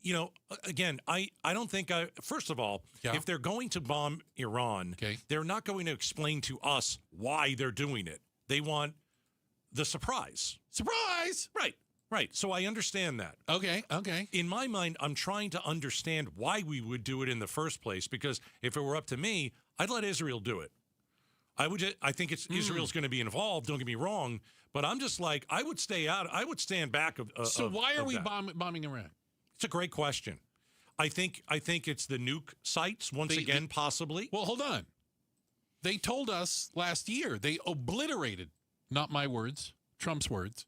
You know, again, I don't think first of all, if they're going to bomb Iran, they're not going to explain to us why they're doing it. They want the surprise. Surprise! Right. So I understand that. Okay. In my mind, I'm trying to understand why we would do it in the first place, because if it were up to me, I'd let Israel do it. I think Israel's going to be involved, don't get me wrong, but I'm just like, I would stay out. I would stand back of So why are we that. bombing Iran? It's a great question. I think it's the nuke sites once again, possibly. Well, hold on. They told us last year, they obliterated, not my words, Trump's words,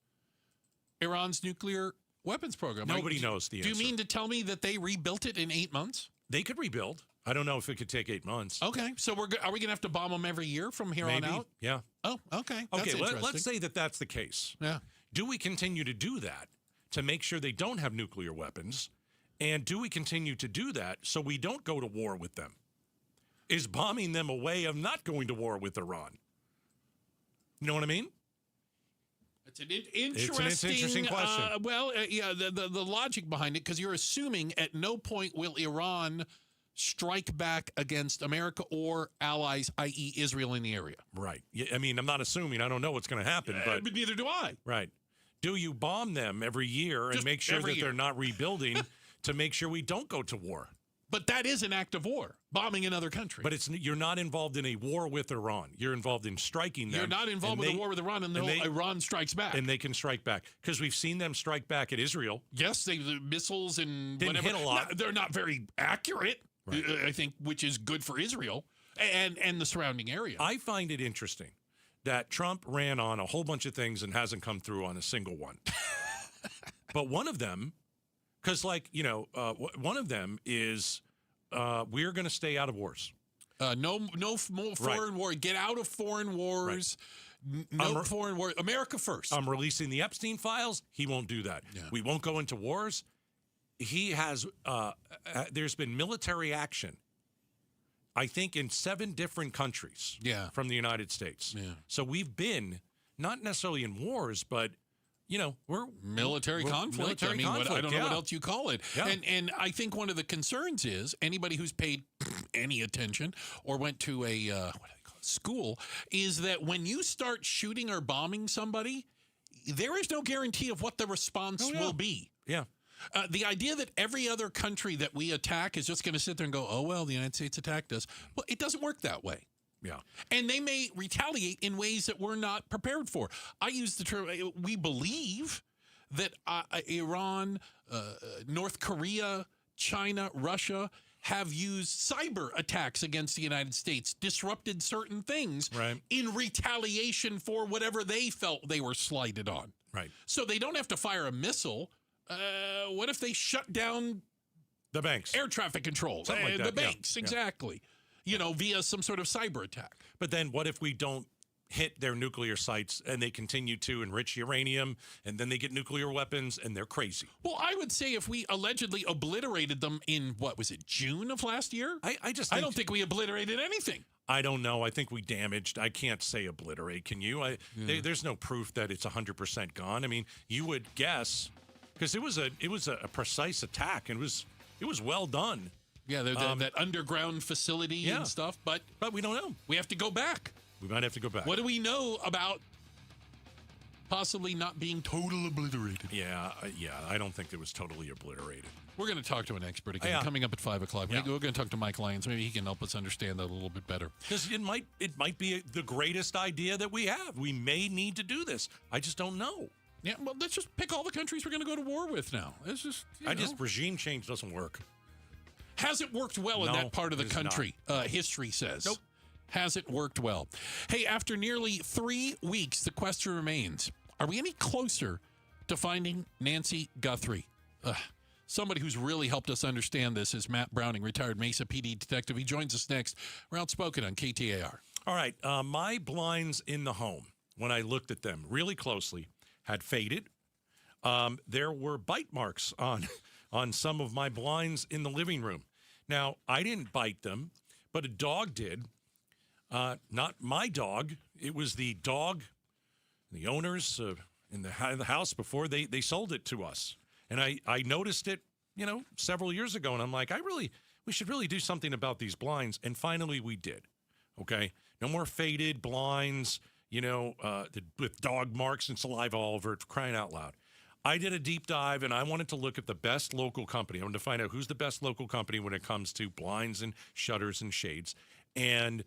Iran's nuclear weapons program. Nobody knows the answer. Do you mean to tell me that they rebuilt it in 8 months? They could rebuild. I don't know if it could take 8 months. Okay. So are we going to have to bomb them every year from here on out? Yeah. Oh, okay. That's Okay, interesting. let's say that's the case. Yeah. Do we continue to do that to make sure they don't have nuclear weapons? And do we continue to do that so we don't go to war with them? Is bombing them a way of not going to war with Iran? You know what I mean? It's an interesting question. The logic behind it, because you're assuming at no point will Iran strike back against America or allies, i.e. Israel, in the area. Right. Yeah, I mean, I'm not assuming. I don't know what's going to happen. But neither do I. Right. Do you bomb them every year and make sure that they're not rebuilding to make sure we don't go to war? But that is an act of war, bombing another country. But you're not involved in a war with Iran. You're involved in striking them. You're not involved with a war with Iran, and Iran strikes back. And they can strike back. Because we've seen them strike back at Israel. Yes, the missiles and didn't whatever. hit a lot. They're not very accurate, right. I think, which is good for Israel and the surrounding area. I find it interesting that Trump ran on a whole bunch of things and hasn't come through on a single one. But one of them, because one of them is... we're going to stay out of wars. No more foreign war. Get out of foreign wars. Right. No foreign war. America first. I'm releasing the Epstein files. He won't do that. Yeah. We won't go into wars. He has. There's been military action, I think, in 7 different countries. Yeah. From the United States. Yeah. So we've been not necessarily in wars, but. We're military conflict. I don't know what else you call it. Yeah. And I think one of the concerns is anybody who's paid any attention or went to a school is that when you start shooting or bombing somebody, there is no guarantee of what the response will be. Yeah. The idea that every other country that we attack is just going to sit there and go, oh, well, the United States attacked us. Well, it doesn't work that way. Yeah. And they may retaliate in ways that we're not prepared for. I use the term, we believe that Iran, North Korea, China, Russia have used cyber attacks against the United States, disrupted certain things in retaliation for whatever they felt they were slighted on. Right. So they don't have to fire a missile. What if they shut down the banks? Air traffic control. Something like that. The banks, exactly. Via some sort of cyber attack. But then what if we don't hit their nuclear sites and they continue to enrich uranium and then they get nuclear weapons and they're crazy? Well, I would say if we allegedly obliterated them in, June of last year? I don't think we obliterated anything. I don't know. I think we damaged. I can't say obliterate. Can you? There's no proof that it's 100% gone. I mean, you would guess because it was a precise attack and it was well done. Yeah, that underground facility and stuff, but we don't know. We have to go back. We might have to go back. What do we know about possibly not being totally obliterated? Yeah, I don't think it was totally obliterated. We're going to talk to an expert again coming up at 5 o'clock. Yeah. We're going to talk to Mike Lyons. Maybe he can help us understand that a little bit better. Because it might be the greatest idea that we have. We may need to do this. I just don't know. Yeah, well, let's just pick all the countries we're going to go to war with now. It's just regime change doesn't work. Hasn't worked well in that part of the country, history says. Nope. Hasn't worked well. Hey, after nearly 3 weeks, the question remains, are we any closer to finding Nancy Guthrie? Somebody who's really helped us understand this is Matt Browning, retired Mesa PD detective. He joins us next. We're Outspoken on KTAR. All right. My blinds in the home, when I looked at them really closely, had faded. There were bite marks on some of my blinds in the living room. Now, I didn't bite them, but a dog did. Not my dog. It was the dog, the owners in the house before they sold it to us. And I noticed it, several years ago. And I'm like, we should really do something about these blinds. And finally we did. Okay. No more faded blinds, with dog marks and saliva all over it, crying out loud. I did a deep dive, and I wanted to look at the best local company. I wanted to find out who's the best local company when it comes to blinds and shutters and shades. And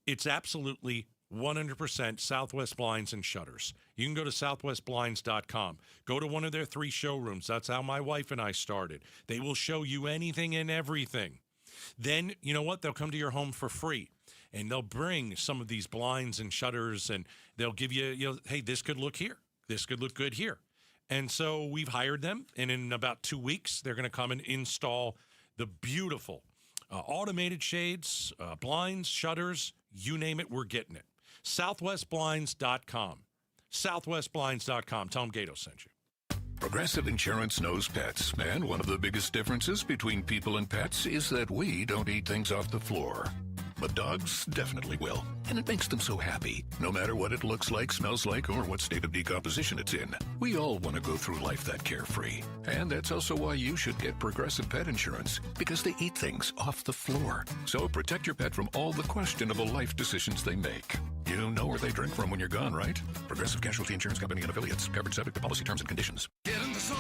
it's absolutely 100% Southwest Blinds and Shutters. You can go to southwestblinds.com. Go to one of their 3 showrooms. That's how my wife and I started. They will show you anything and everything. Then, you know what? They'll come to your home for free. And they'll bring some of these blinds and shutters, and they'll give you, hey, this could look here. This could look good here. And so we've hired them, and in about 2 weeks, they're going to come and install the beautiful automated shades, blinds, shutters, you name it, we're getting it. SouthwestBlinds.com. SouthwestBlinds.com. Tell them Gato sent you. Progressive Insurance knows pets, and one of the biggest differences between people and pets is that we don't eat things off the floor. But dogs definitely will, and it makes them so happy, no matter what it looks like, smells like, or what state of decomposition it's in. We all want to go through life that carefree, and that's also why you should get Progressive Pet Insurance, because they eat things off the floor. So protect your pet from all the questionable life decisions they make. You know where they drink from when you're gone, right? Progressive Casualty Insurance Company and Affiliates. Coverage subject to policy terms and conditions. Get in the zone,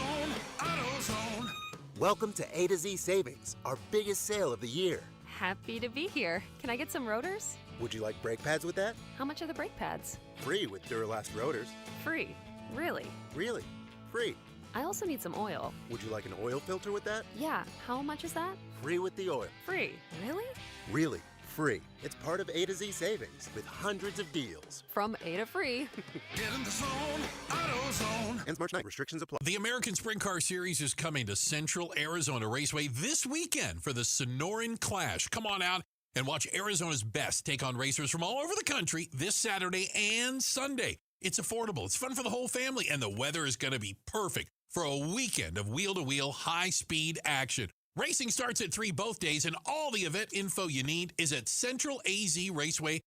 AutoZone. Welcome to A to Z Savings, our biggest sale of the year. Happy to be here. Can I get some rotors? Would you like brake pads with that? How much are the brake pads? Free with Duralast rotors. Free. Really? Really? Free. I also need some oil. Would you like an oil filter with that? Yeah. How much is that? Free with the oil. Free. Really? Really. Free. It's part of A to Z Savings with hundreds of deals. From A to free. Get in the zone, AutoZone. Ends March 9th. Restrictions apply. The American Sprint Car Series is coming to Central Arizona Raceway this weekend for the Sonoran Clash. Come on out and watch Arizona's best take on racers from all over the country this Saturday and Sunday. It's affordable, it's fun for the whole family, and the weather is going to be perfect for a weekend of wheel-to-wheel, high-speed action. Racing starts at 3 both days, and all the event info you need is at centralazraceway.com.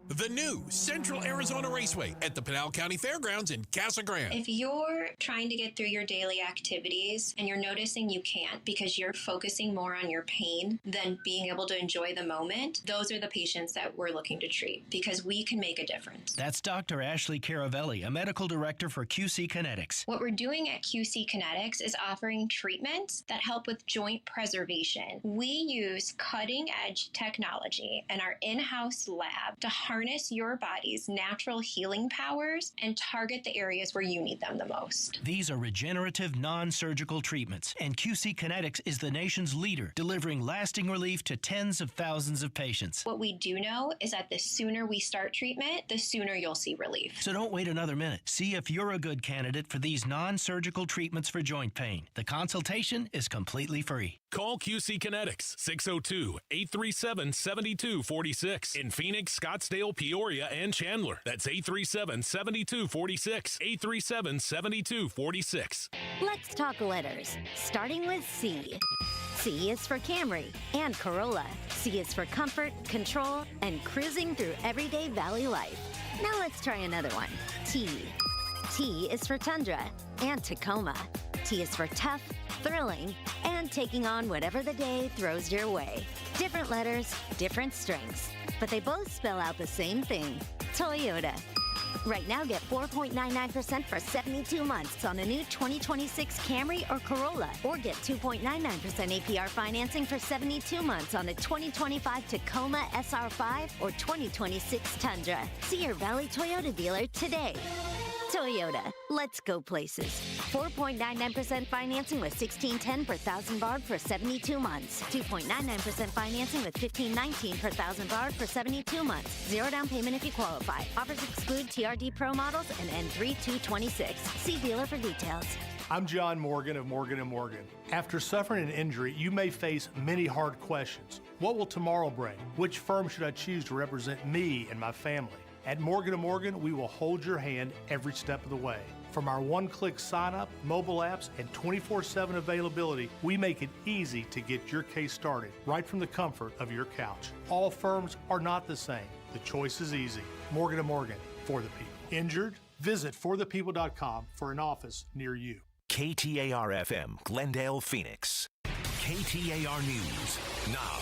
The new Central Arizona Raceway at the Pinal County Fairgrounds in Casa Grande. If you're trying to get through your daily activities and you're noticing you can't because you're focusing more on your pain than being able to enjoy the moment, those are the patients that we're looking to treat because we can make a difference. That's Dr. Ashley Caravelli, a medical director for QC Kinetics. What we're doing at QC Kinetics is offering treatments that help with joint preservation. We use cutting-edge technology in our in-house lab to harness your body's natural healing powers and target the areas where you need them the most. These are regenerative, non-surgical treatments, and QC Kinetics is the nation's leader, delivering lasting relief to tens of thousands of patients. What we do know is that the sooner we start treatment, the sooner you'll see relief. So don't wait another minute. See if you're a good candidate for these non-surgical treatments for joint pain. The consultation is completely free. Call QC Kinetics, 602-837-7246. In Phoenix, Scottsdale, Peoria, and Chandler. That's 837-7246. 837-7246. Let's talk letters, starting with C. C is for Camry and Corolla. C is for comfort, control, and cruising through everyday valley life. Now let's try another one. T. T is for Tundra and Tacoma. T is for tough, thrilling, and taking on whatever the day throws your way. Different letters, different strengths, but they both spell out the same thing, Toyota. Right now, get 4.99% for 72 months on a new 2026 Camry or Corolla, or get 2.99% APR financing for 72 months on a 2025 Tacoma SR5 or 2026 Tundra. See your Valley Toyota dealer today. Toyota, let's go places. 4.99% financing with $1,610 per thousand BARD for 72 months. 2.99% financing with $1,519 per thousand BARD for 72 months. Zero down payment if you qualify. Offers exclude TRD Pro models and end 3/2/26. See dealer for details. I'm John Morgan of Morgan & Morgan. After suffering an injury, you may face many hard questions. What will tomorrow bring? Which firm should I choose to represent me and my family? At Morgan & Morgan, we will hold your hand every step of the way. From our one-click sign-up, mobile apps, and 24/7 availability, we make it easy to get your case started right from the comfort of your couch. All firms are not the same. The choice is easy. Morgan & Morgan, for the people. Injured? Visit forthepeople.com for an office near you. KTAR-FM, Glendale, Phoenix. KTAR News, now.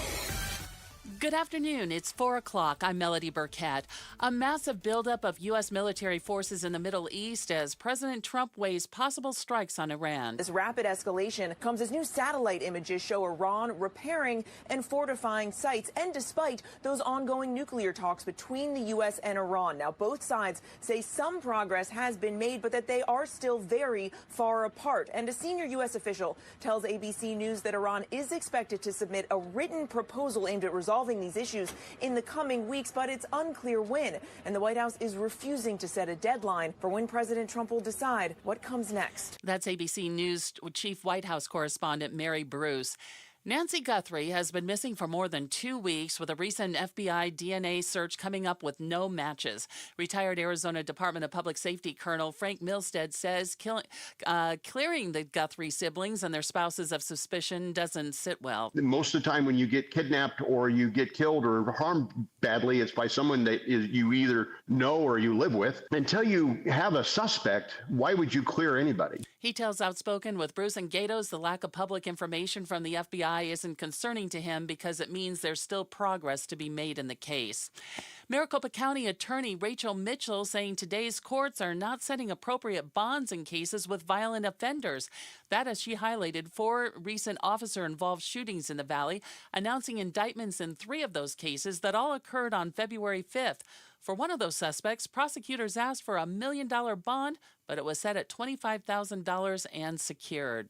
Good afternoon. It's 4 o'clock. I'm Melody Burkett. A massive buildup of U.S. military forces in the Middle East as President Trump weighs possible strikes on Iran. This rapid escalation comes as new satellite images show Iran repairing and fortifying sites, and despite those ongoing nuclear talks between the U.S. and Iran. Now, both sides say some progress has been made, but that they are still very far apart. And a senior U.S. official tells ABC News that Iran is expected to submit a written proposal aimed at resolving these issues in the coming weeks, but it's unclear when. And the White House is refusing to set a deadline for when President Trump will decide what comes next. That's ABC News Chief White House correspondent Mary Bruce. Nancy Guthrie has been missing for more than 2 weeks, with a recent FBI DNA search coming up with no matches. Retired Arizona Department of Public Safety Colonel Frank Milstead says clearing the Guthrie siblings and their spouses of suspicion doesn't sit well. Most of the time when you get kidnapped or you get killed or harmed badly, it's by someone that you either know or you live with. Until you have a suspect, why would you clear anybody? He tells Outspoken with Bruce and Gatos the lack of public information from the FBI isn't concerning to him because it means there's still progress to be made in the case. Maricopa County Attorney Rachel Mitchell saying today's courts are not setting appropriate bonds in cases with violent offenders. That as she highlighted 4 recent officer-involved shootings in the Valley, announcing indictments in 3 of those cases that all occurred on February 5th. For one of those suspects, prosecutors asked for a $1 million bond, but it was set at $25,000 and secured.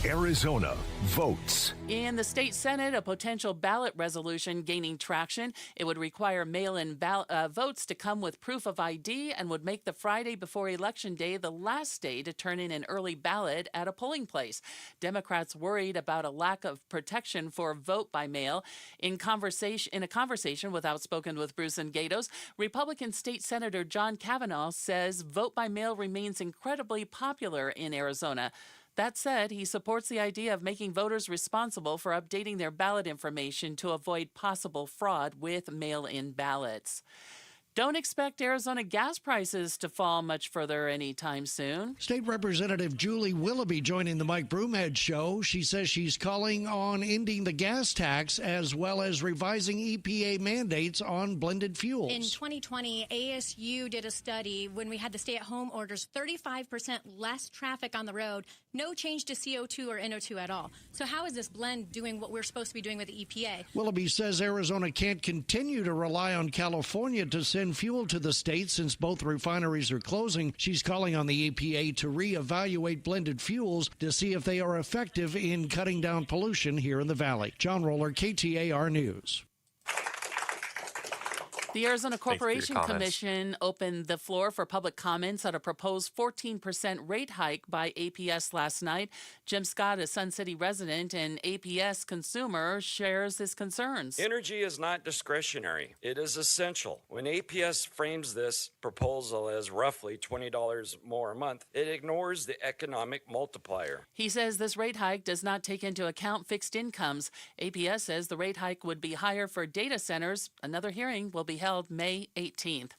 Arizona votes. In the state Senate, a potential ballot resolution gaining traction. It would require mail-in votes to come with proof of ID and would make the Friday before Election Day the last day to turn in an early ballot at a polling place. Democrats worried about a lack of protection for vote by mail. In a conversation with Outspoken with Bruce and Gatos, Republican State Senator John Kavanaugh says vote by mail remains incredibly popular in Arizona. That said, he supports the idea of making voters responsible for updating their ballot information to avoid possible fraud with mail-in ballots. Don't expect Arizona gas prices to fall much further anytime soon. State Representative Julie Willoughby joining the Mike Broomhead Show. She says she's calling on ending the gas tax as well as revising EPA mandates on blended fuels. In 2020, ASU did a study when we had the stay-at-home orders, 35% less traffic on the road, no change to CO2 or NO2 at all. So how is this blend doing what we're supposed to be doing with the EPA? Willoughby says Arizona can't continue to rely on California to send fuel to the state since both refineries are closing. She's calling on the EPA to reevaluate blended fuels to see if they are effective in cutting down pollution here in the valley. John Roller, KTAR News. The Arizona Corporation Commission opened the floor for public comments on a proposed 14% rate hike by APS last night. Jim Scott, a Sun City resident and APS consumer, shares his concerns. Energy is not discretionary. It is essential. When APS frames this proposal as roughly $20 more a month, it ignores the economic multiplier. He says this rate hike does not take into account fixed incomes. APS says the rate hike would be higher for data centers. Another hearing will be held May 18th.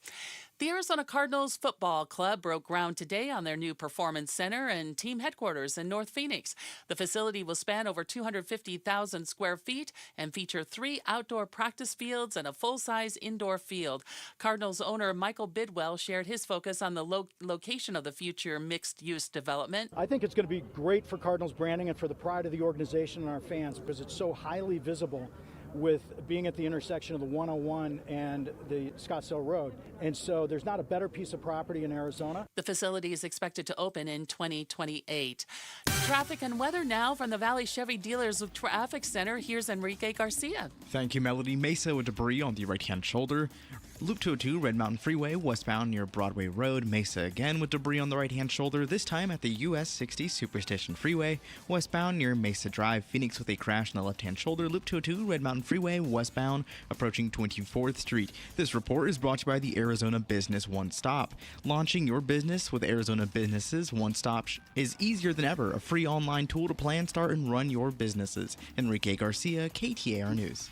The Arizona Cardinals Football Club broke ground today on their new performance center and team headquarters in North Phoenix. The facility will span over 250,000 square feet and feature 3 outdoor practice fields and a full-size indoor field. Cardinals owner Michael Bidwell shared his focus on the location of the future mixed-use development. I think it's going to be great for Cardinals branding and for the pride of the organization and our fans because it's so highly visible with being at the intersection of the 101 and the Scottsdale Road. And so there's not a better piece of property in Arizona. The facility is expected to open in 2028. Traffic and weather now from the Valley Chevy Dealers Traffic Center. Here's Enrique Garcia. Thank you, Melody. Mesa with debris on the right-hand shoulder. Loop 202, Red Mountain Freeway, westbound near Broadway Road. Mesa again with debris on the right-hand shoulder, this time at the US 60 Superstition Freeway, westbound near Mesa Drive. Phoenix with a crash on the left-hand shoulder. Loop 202, Red Mountain Freeway, westbound, approaching 24th Street. This report is brought to you by the Arizona Business One Stop. Launching your business with Arizona Businesses One Stop is easier than ever. A free online tool to plan, start, and run your businesses. Enrique Garcia, KTAR News.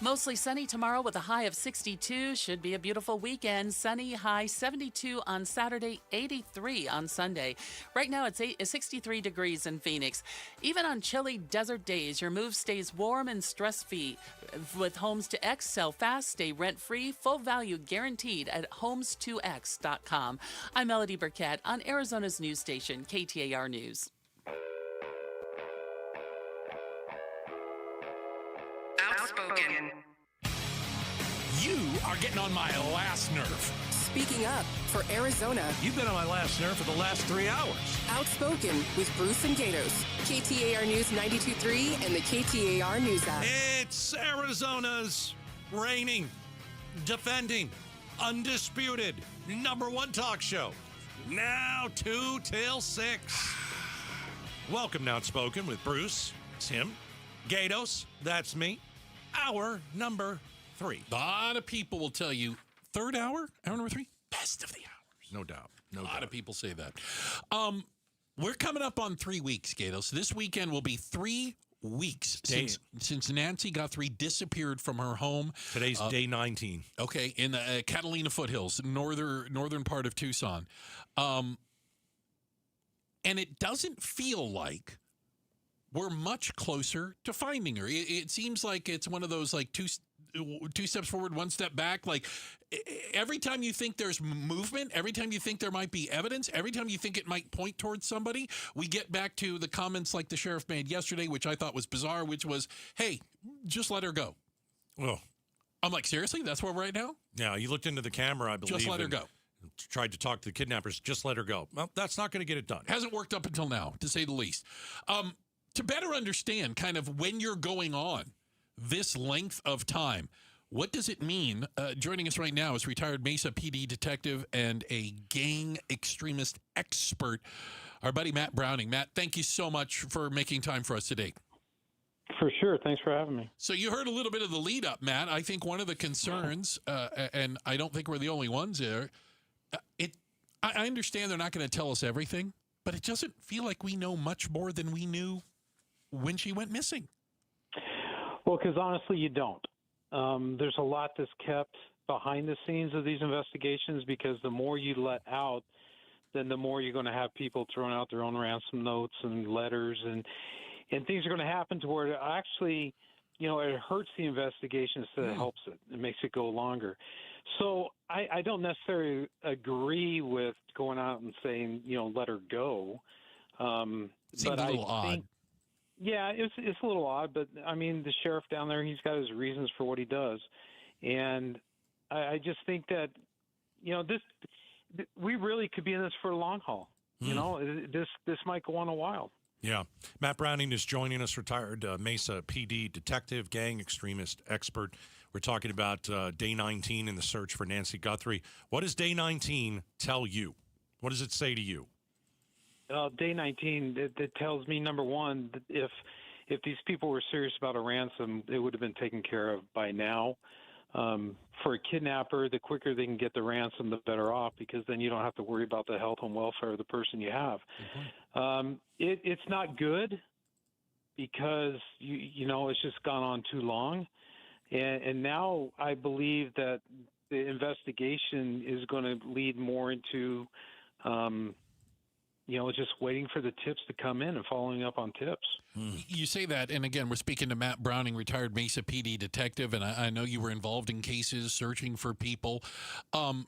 Mostly sunny tomorrow with a high of 62. Should be a beautiful weekend. Sunny, high 72 on Saturday, 83 on Sunday. Right now it's 63 degrees in Phoenix. Even on chilly desert days, your move stays warm and stress-free. With Homes 2X, sell fast, stay rent-free, full value guaranteed at homes2x.com. I'm Melody Burkett on Arizona's news station, KTAR News. Outspoken. You are getting on my last nerve. Speaking up for Arizona. You've been on my last nerve for the last 3 hours. Outspoken with Bruce and Gatos. KTAR News 92.3 and the KTAR News app. It's Arizona's reigning, defending, undisputed #1 talk show. Now 2 till 6. Welcome to Outspoken with Bruce, Tim, Gatos, that's me. Hour number 3. A lot of people will tell you, third hour number 3, best of the hours. No doubt. A lot of people say that. We're coming up on 3 weeks, Gatos. This weekend will be 3 weeks since Nancy Guthrie disappeared from her home. Today's day 19. Okay, in the Catalina foothills, northern part of Tucson. And it doesn't feel like we're much closer to finding her. It seems like it's one of those like two steps forward, one step back. Like every time you think there's movement, every time you think there might be evidence, every time you think it might point towards somebody, we get back to the comments like the sheriff made yesterday, which I thought was bizarre, which was, hey, just let her go. Oh. I'm like, seriously? That's where we're right now? Yeah, you looked into the camera, I believe. Just let her go. Tried to talk to the kidnappers. Just let her go. Well, that's not going to get it done. Hasn't worked up until now, to say the least. To better understand kind of when you're going on this length of time, what does it mean? Joining us right now is retired Mesa PD detective and a gang extremist expert, our buddy Matt Browning. Matt, thank you so much for making time for us today. For sure. Thanks for having me. So you heard a little bit of the lead up, Matt. I think one of the concerns, and I don't think we're the only ones there, I understand they're not going to tell us everything, but it doesn't feel like we know much more than we knew when she went missing. Well, because honestly, you don't. There's a lot that's kept behind the scenes of these investigations, because the more you let out, then the more you're going to have people throwing out their own ransom notes and letters, and things are going to happen to where it actually, it hurts the investigation instead of helps it. It makes it go longer. So I don't necessarily agree with going out and saying, let her go. Seems a little odd. Yeah, it's a little odd, but I mean, the sheriff down there, he's got his reasons for what he does. And I just think that, we really could be in this for a long haul. This might go on a while. Yeah. Matt Browning is joining us, retired Mesa PD detective, gang extremist expert. We're talking about day 19 in the search for Nancy Guthrie. What does day 19 tell you? What does it say to you? Day 19, it tells me, number one, that if these people were serious about a ransom, it would have been taken care of by now. For a kidnapper, the quicker they can get the ransom, the better off, because then you don't have to worry about the health and welfare of the person you have. It's not good because, it's just gone on too long. And now I believe that the investigation is going to lead more into, just waiting for the tips to come in and following up on tips. You say that, and again, we're speaking to Matt Browning, retired Mesa PD detective, and I know you were involved in cases searching for people. I'm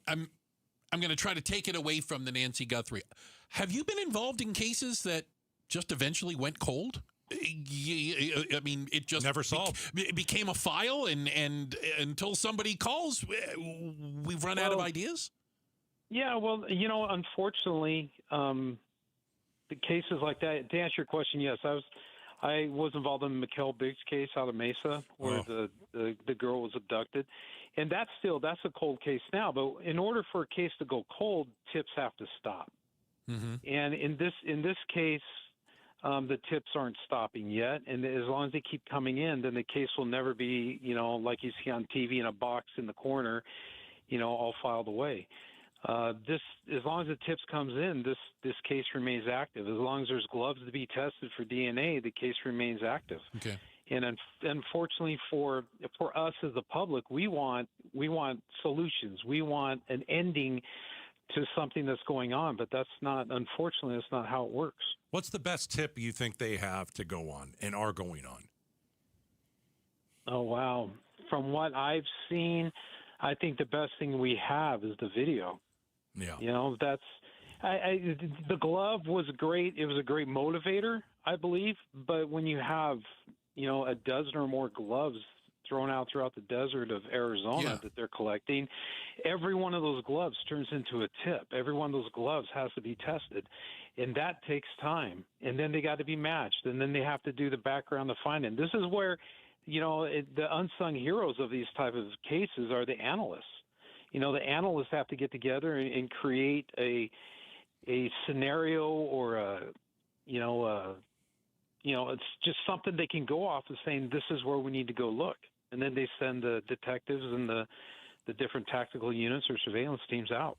going to try to take it away from the Nancy Guthrie. Have you been involved in cases that just eventually went cold? I mean, it just never solved. It became a file, and until somebody calls, we've run out of ideas. Yeah, well, unfortunately, the cases like that. To answer your question, yes, I was involved in the McKell Biggs case out of Mesa, where the girl was abducted, and that's a cold case now. But in order for a case to go cold, tips have to stop. Mm-hmm. And in this case, the tips aren't stopping yet, and as long as they keep coming in, then the case will never be, like you see on TV in a box in the corner, all filed away. As long as the tips comes in, this case remains active. As long as there's gloves to be tested for DNA, the case remains active. Okay. And unfortunately for us as the public, we want solutions. We want an ending to something that's going on, but unfortunately, that's not how it works. What's the best tip you think they have to go on and are going on? Oh, wow. From what I've seen, I think the best thing we have is the video. Yeah. The glove was great. It was a great motivator, I believe. But when you have, a dozen or more gloves thrown out throughout the desert of Arizona that they're collecting, every one of those gloves turns into a tip. Every one of those gloves has to be tested. And that takes time. And then they got to be matched. And then they have to do the background to find it. This is where, the unsung heroes of these type of cases are the analysts. The analysts have to get together and create a scenario or it's just something they can go off of saying this is where we need to go look. And then they send the detectives and the different tactical units or surveillance teams out.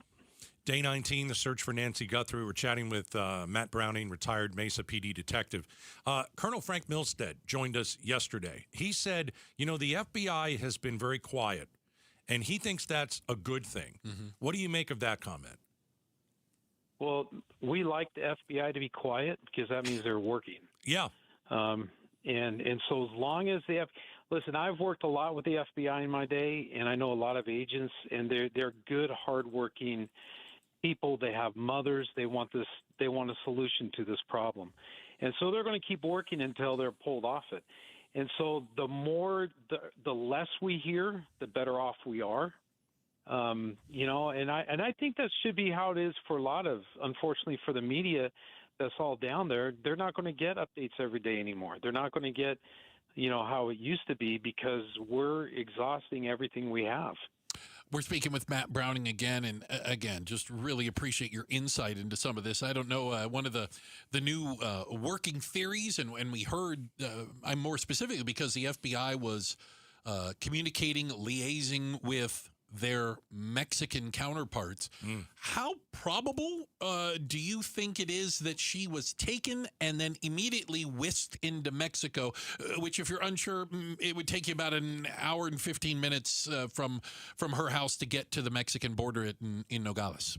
Day 19, the search for Nancy Guthrie. We're chatting with Matt Browning, retired Mesa PD detective. Colonel Frank Milstead joined us yesterday. He said, the FBI has been very quiet, and he thinks that's a good thing. Mm-hmm. What do you make of that comment? Well, we like the FBI to be quiet because that means they're working. Yeah. And so as long as listen, I've worked a lot with the FBI in my day, and I know a lot of agents, and they're good, hardworking people. They have mothers. They want a solution to this problem, and so they're going to keep working until they're pulled off it. And so the less we hear, the better off we are. And I think that should be how it is for a lot of, unfortunately, for the media that's all down there. They're not going to get updates every day anymore. They're not going to get, how it used to be because we're exhausting everything we have. We're speaking with Matt Browning again, and again, just really appreciate your insight into some of this. I don't know, one of the new working theories, and we heard, I'm more specifically because the FBI was communicating, liaising with their Mexican counterparts. How probable do you think it is that she was taken and then immediately whisked into Mexico, which, if you're unsure, it would take you about an hour and 15 minutes from her house to get to the Mexican border in Nogales?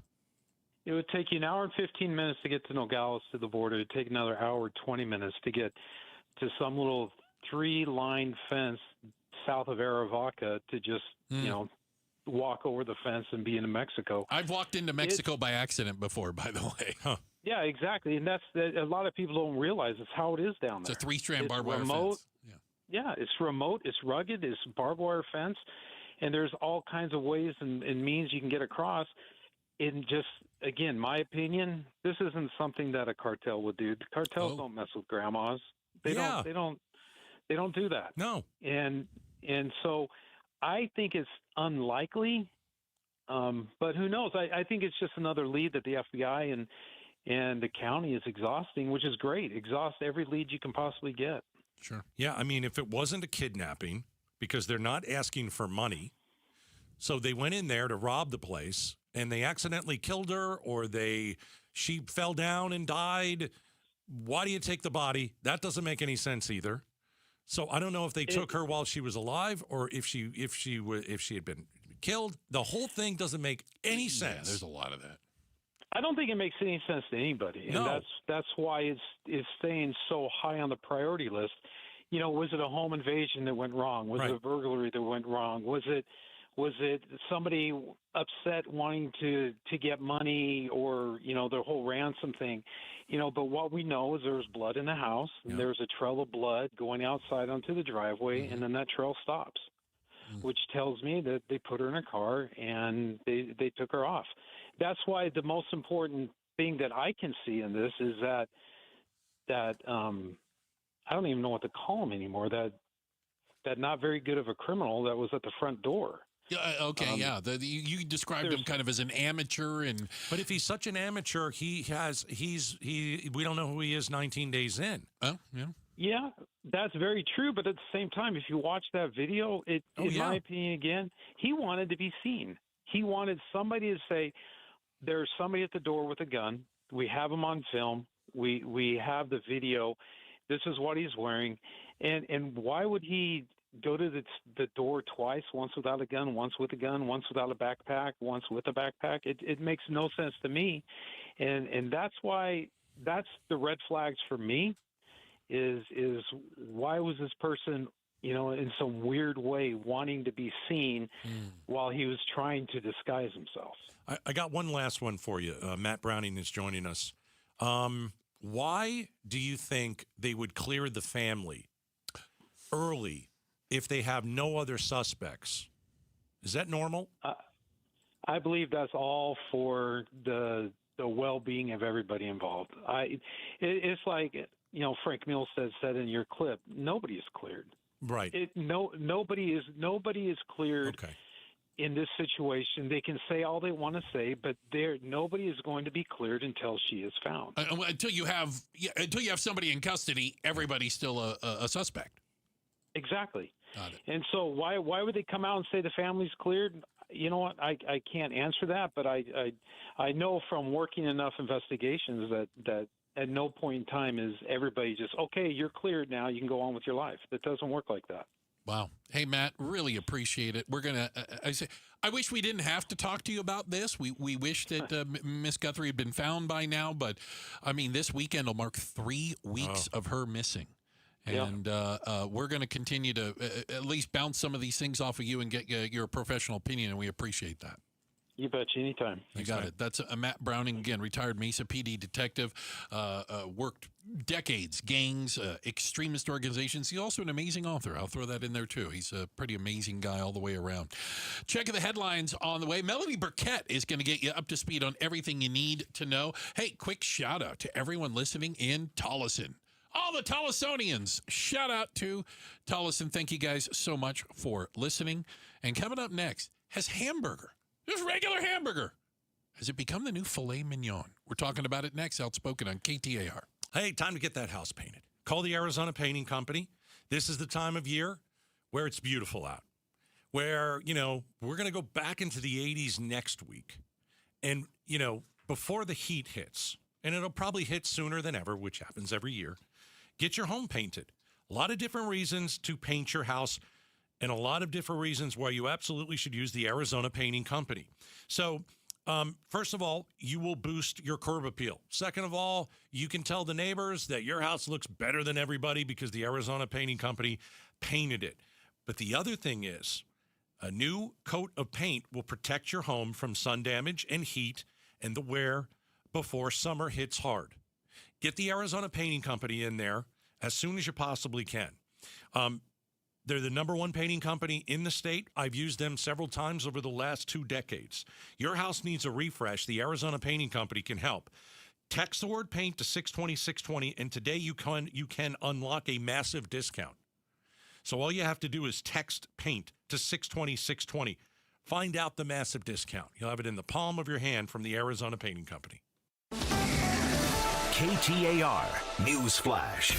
It would take you an hour and 15 minutes to get to Nogales to the border. It would take another hour and 20 minutes to get to some little 3-line fence south of Aravaca to just, walk over the fence and be in Mexico. I've walked into Mexico by accident before, by the way. Huh. Yeah, exactly. And that's a lot of people don't realize it's how it is down there. It's a 3-strand barbed wire fence. Yeah. Yeah, it's remote, it's rugged, it's barbed wire fence, and there's all kinds of ways and means you can get across. In just, again, my opinion, this isn't something that a cartel would do. The cartels don't mess with grandmas. They don't do that. No. And so I think it's unlikely, but who knows? I think it's just another lead that the FBI and the county is exhausting, which is great. Exhaust every lead you can possibly get. Sure. Yeah, I mean, if it wasn't a kidnapping, because they're not asking for money, so they went in there to rob the place, and they accidentally killed her, or she fell down and died. Why do you take the body? That doesn't make any sense either. So I don't know if they took her while she was alive or if she had been killed. The whole thing doesn't make any sense. Yeah, there's a lot of that. I don't think it makes any sense to anybody, No. and that's why it's staying so high on the priority list. Was it a home invasion that went wrong? Was it a burglary that went wrong? Was it somebody upset wanting to get money, or the whole ransom thing? But what we know is there was blood in the house, and there was a trail of blood going outside onto the driveway, and then that trail stops, which tells me that they put her in a car and they took her off. That's why the most important thing that I can see in this is that I don't even know what to call him anymore. That not very good of a criminal that was at the front door. Yeah. Okay. You described him kind of as an amateur, but if he's such an amateur, we don't know who he is 19 days in. Oh, yeah. Yeah, that's very true. But at the same time, if you watch that video, in my opinion, again, he wanted to be seen. He wanted somebody to say, "There's somebody at the door with a gun. We have him on film. We have the video. This is what he's wearing." And why would he go to the door twice, once without a gun, once with a gun, once without a backpack, once with a backpack? It makes no sense to me. And that's why that's the red flags for me is why was this person, in some weird way wanting to be seen while he was trying to disguise himself? I got one last one for you. Matt Browning is joining us. Why do you think they would clear the family early if they have no other suspects? Is that normal? I believe that's all for the well-being of everybody involved. It's like, Frank Mills said in your clip, nobody is cleared. Right. Nobody is cleared. Okay. In this situation. They can say all they want to say, but nobody is going to be cleared until she is found. Until you have somebody in custody, everybody's still a suspect. Exactly. Got it. And so why would they come out and say the family's cleared? You know what? I can't answer that, but I know from working enough investigations that at no point in time is everybody just, okay, you're cleared now, you can go on with your life. It doesn't work like that. Wow. Hey, Matt, really appreciate it. We're going to, I wish we didn't have to talk to you about this. We wish that Miss Guthrie had been found by now, but I mean, this weekend will mark 3 weeks of her missing. And we're going to continue to at least bounce some of these things off of you and get your professional opinion, and we appreciate that. You bet you, anytime. You got it. That's Matt Browning, again, retired Mesa PD detective, worked decades, gangs, extremist organizations. He's also an amazing author. I'll throw that in there, too. He's a pretty amazing guy all the way around. Checking the headlines on the way. Melody Burkett is going to get you up to speed on everything you need to know. Hey, quick shout out to everyone listening in Tolleson. All the Tollisonians, shout out to Tolleson. Thank you guys so much for listening. And coming up next, has hamburger, just regular hamburger, has it become the new filet mignon? We're talking about it next. Outspoken on KTAR. Hey, time to get that house painted. Call the Arizona Painting Company. This is the time of year where it's beautiful out, where, we're going to go back into the 80s next week. And, before the heat hits, and it'll probably hit sooner than ever, which happens every year, get your home painted. A lot of different reasons to paint your house and a lot of different reasons why you absolutely should use the Arizona Painting Company. So, first of all, you will boost your curb appeal. Second of all, you can tell the neighbors that your house looks better than everybody because the Arizona Painting Company painted it. But the other thing is, a new coat of paint will protect your home from sun damage and heat and the wear before summer hits hard. Get the Arizona Painting Company in there as soon as you possibly can. They're the #1 painting company in the state. I've used them several times over the last 2 decades. Your house needs a refresh. The Arizona Painting Company can help. Text the word paint to 620-620, and today you can unlock a massive discount. So all you have to do is text paint to 620-620. Find out the massive discount. You'll have it in the palm of your hand from the Arizona Painting Company. KTAR News Flash.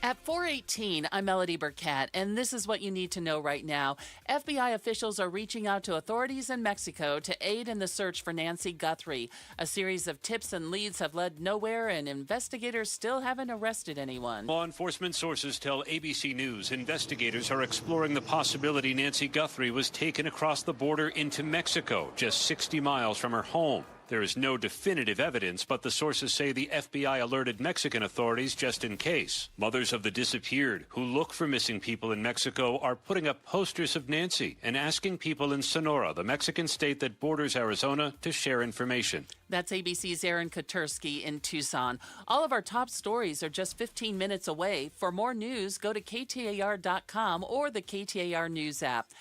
At 4:18, I'm Melody Burkett, and this is what you need to know right now. FBI officials are reaching out to authorities in Mexico to aid in the search for Nancy Guthrie. A series of tips and leads have led nowhere, and investigators still haven't arrested anyone. Law enforcement sources tell ABC News investigators are exploring the possibility Nancy Guthrie was taken across the border into Mexico, just 60 miles from her home. There is no definitive evidence, but the sources say the FBI alerted Mexican authorities just in case. Mothers of the disappeared who look for missing people in Mexico are putting up posters of Nancy and asking people in Sonora, the Mexican state that borders Arizona, to share information. That's ABC's Aaron Koturski in Tucson. All of our top stories are just 15 minutes away. For more news, go to KTAR.com or the KTAR News app.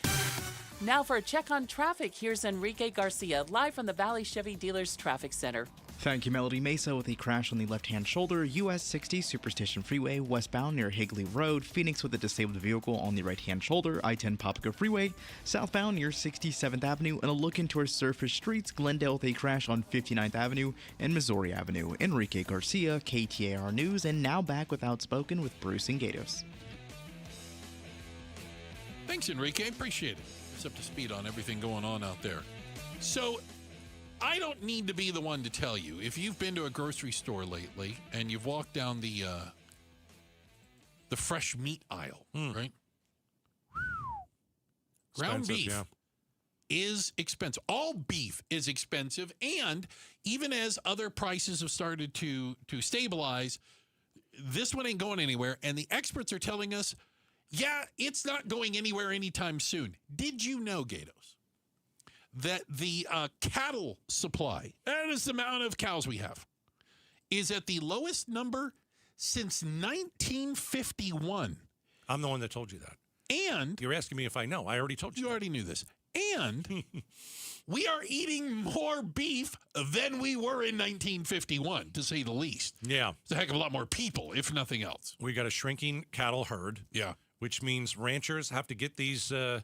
Now for a check on traffic, here's Enrique Garcia, live from the Valley Chevy Dealers Traffic Center. Thank you, Melody. Mesa with a crash on the left-hand shoulder, US 60 Superstition Freeway, westbound near Higley Road. Phoenix with a disabled vehicle on the right-hand shoulder, I-10 Papago Freeway, southbound near 67th Avenue. And a look into our surface streets, Glendale with a crash on 59th Avenue and Missouri Avenue. Enrique Garcia, KTAR News, and now back with Outspoken with Bruce and Gatos. Thanks, Enrique. Appreciate it. Up to speed on everything going on out there. So I don't need to be the one to tell you, if you've been to a grocery store lately and you've walked down the fresh meat aisle, right? Ground beef is expensive. All beef is expensive, and even as other prices have started to stabilize, this one ain't going anywhere, and the experts are telling us, yeah, it's not going anywhere anytime soon. Did you know, Gatos, that the cattle supply, that is the amount of cows we have, is at the lowest number since 1951? I'm the one that told you that. And you're asking me if I know. I already told you. You already knew this. And we are eating more beef than we were in 1951, to say the least. Yeah. It's a heck of a lot more people, if nothing else. We got a shrinking cattle herd. Yeah. Which means ranchers have to get these, you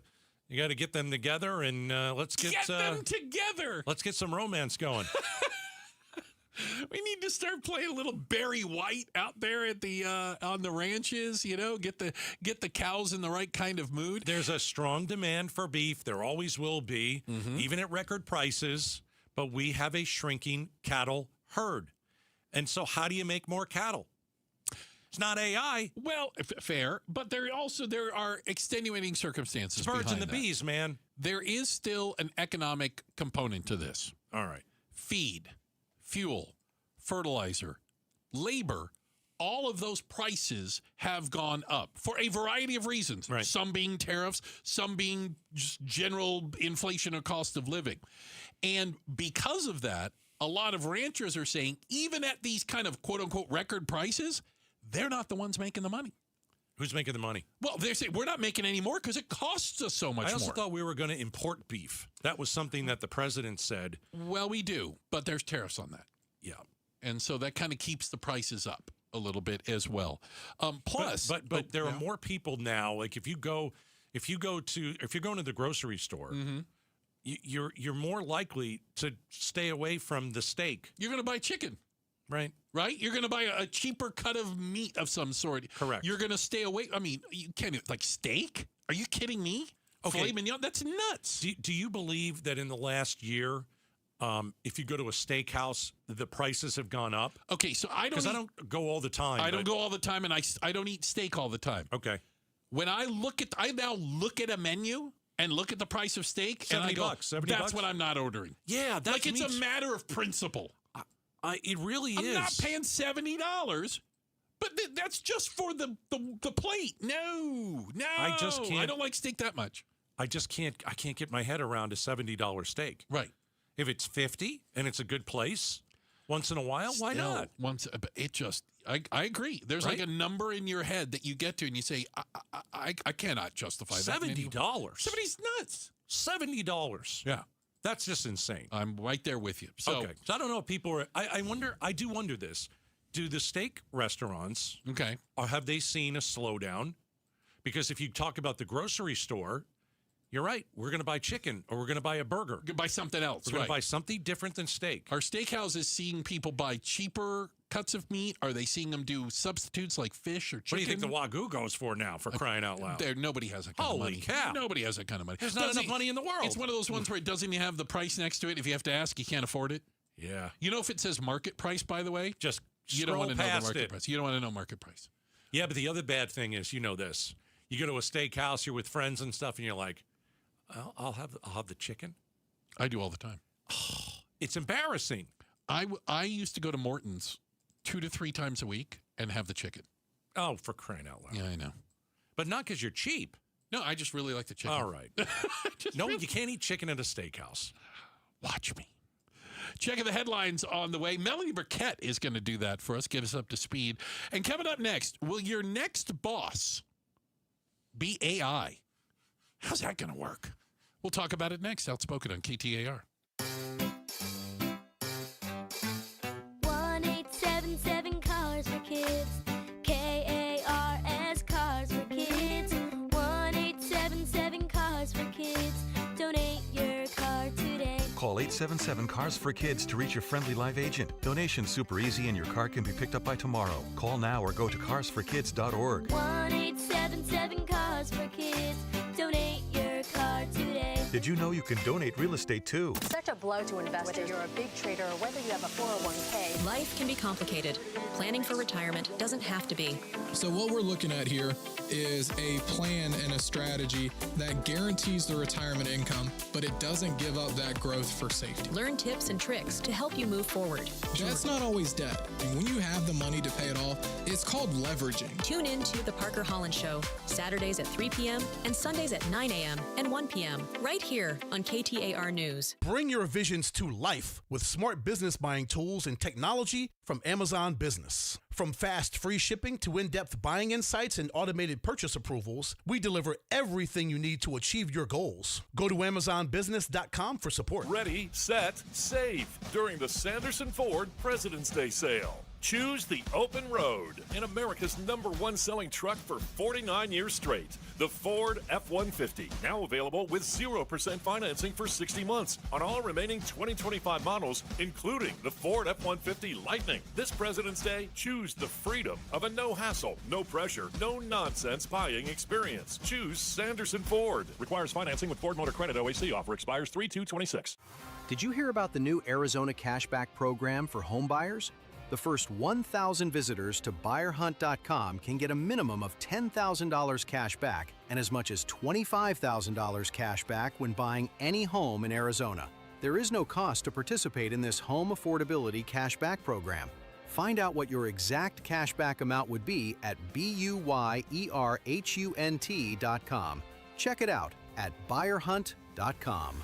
got to get them together, and let's get them together. Let's get some romance going. We need to start playing a little Barry White out there at the on the ranches. Get the cows in the right kind of mood. There's a strong demand for beef. There always will be, even at record prices. But we have a shrinking cattle herd, and so how do you make more cattle? It's not AI. Well, fair, but there are extenuating circumstances. It's birds and the bees, man. There is still an economic component to this. All right. Feed, fuel, fertilizer, labor, all of those prices have gone up for a variety of reasons. Right. Some being tariffs, some being just general inflation or cost of living. And because of that, a lot of ranchers are saying, even at these kind of quote-unquote record prices, they're not the ones making the money. Who's making the money? Well, they're saying we're not making any more because it costs us so much more. I also thought we were going to import beef. That was something that the president said. Well, we do, but there's tariffs on that. Yeah. And so that kind of keeps the prices up a little bit as well. Plus, but there are more people now. Like if you're going to the grocery store, you're more likely to stay away from the steak. You're going to buy chicken. Right. You're going to buy a cheaper cut of meat of some sort. Correct. You're going to stay away. I mean, you can't, like steak? Are you kidding me? Okay. Filet mignon? That's nuts. Do you believe that in the last year, if you go to a steakhouse, the prices have gone up? Okay, so I don't go all the time. I don't go all the time, and I don't eat steak all the time. Okay. When I now look at a menu and look at the price of steak, and I go, $70. that's what I'm not ordering. Yeah, that's like it's a matter of principle. It really is. I'm not paying $70, but that's just for the plate. No, I just can't. I don't like steak that much. I can't get my head around a $70 steak. Right. If it's $50 and it's a good place, once in a while, why not? I agree. There's like a number in your head that you get to, and you say, I cannot justify that. $70. $70's nuts. $70. Yeah. That's just insane. I'm right there with you. So I don't know if people are. I do wonder this. Do the steak restaurants, or have they seen a slowdown? Because if you talk about the grocery store, you're right. We're going to buy chicken, or we're going to buy a burger. We're going to buy something else. We're going to buy something different than steak. Are steakhouses seeing people buy cheaper cuts of meat? Are they seeing them do substitutes like fish or chicken? What do you think the Wagyu goes for now, for crying out loud? Nobody has that kind of money. Holy cow. Nobody has that kind of money. There's not enough money in the world. It's one of those ones where it doesn't even have the price next to it. If you have to ask, you can't afford it. Yeah. You know, if it says market price, by the way, just you don't want to know the past market it. price. You don't want to know market price. Yeah, but the other bad thing is, you know this. You go to a steakhouse, you're with friends and stuff, and you're like, I'll have the chicken. I do all the time. It's embarrassing. I used to go to Morton's 2 to 3 times a week and have the chicken. Oh, for crying out loud. Yeah, I know. But not because you're cheap. No, I just really like the chicken. All right. You can't eat chicken at a steakhouse. Watch me. Checking the headlines on the way. Melanie Burkett is going to do that for us, get us up to speed. And coming up next, will your next boss be AI? How's that going to work? We'll talk about it next. Outspoken on KTAR. 1-877 Cars for Kids. KARS Cars for Kids. 1-877 Cars for Kids. Donate your car today. Call 877 Cars for Kids to reach your friendly live agent. Donation's super easy and your car can be picked up by tomorrow. Call now or go to carsforkids.org. 1-877 Cars for Kids. Donate your car today. Did you know you can donate real estate too? Such a blow to investors. Whether you're a big trader or whether you have a 401k. Life can be complicated. Planning for retirement doesn't have to be. So what we're looking at here is a plan and a strategy that guarantees the retirement income, but it doesn't give up that growth for safety. Learn tips and tricks to help you move forward. That's not always debt. And when you have the money to pay it off, it's called leveraging. Tune in to The Parker Holland Show, Saturdays at 3 p.m. and Sundays at 9 a.m. and 1 p.m. right here on KTAR News. Bring your visions to life with smart business buying tools and technology from Amazon Business. From fast free shipping to in-depth buying insights and automated purchase approvals, we deliver everything you need to achieve your goals. Go to AmazonBusiness.com for support. Ready, set, save during the Sanderson Ford President's Day sale. Choose the open road in America's #1 selling truck for 49 years straight. The Ford F-150, now available with 0% financing for 60 months on all remaining 2025 models, including the Ford F-150 Lightning. This President's Day, choose the freedom of a no-hassle, no-pressure, no-nonsense buying experience. Choose Sanderson Ford. Requires financing with Ford Motor Credit OAC. Offer expires 3/2/26. Did you hear about the new Arizona Cashback program for home buyers? The first 1,000 visitors to buyerhunt.com can get a minimum of $10,000 cash back and as much as $25,000 cash back when buying any home in Arizona. There is no cost to participate in this home affordability cashback program. Find out what your exact cashback amount would be at BUYERHUNT.com. Check it out at buyerhunt.com.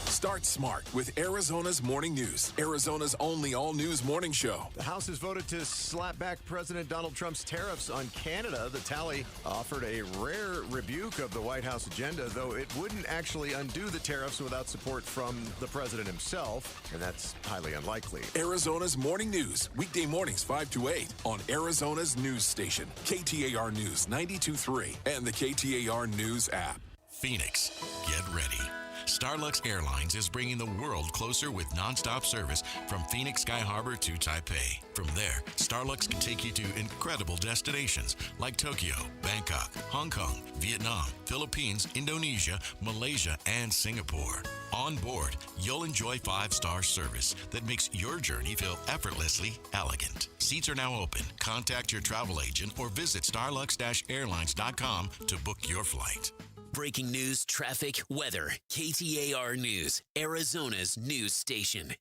Start smart with Arizona's Morning News, Arizona's only all-news morning show. The House has voted to slap back President Donald Trump's tariffs on Canada. The tally offered a rare rebuke of the White House agenda, though it wouldn't actually undo the tariffs without support from the president himself, and that's highly unlikely. Arizona's Morning News, weekday mornings 5 to 8 on Arizona's news station, KTAR News 92.3 and the KTAR News app. Phoenix, get ready. Starlux Airlines is bringing the world closer with nonstop service from Phoenix Sky Harbor to Taipei. From there, Starlux can take you to incredible destinations like Tokyo, Bangkok, Hong Kong, Vietnam, Philippines, Indonesia, Malaysia, and Singapore. On board, you'll enjoy 5-star service that makes your journey feel effortlessly elegant. Seats are now open. Contact your travel agent or visit starlux-airlines.com to book your flight. Breaking news, traffic, weather. KTAR News, Arizona's news station.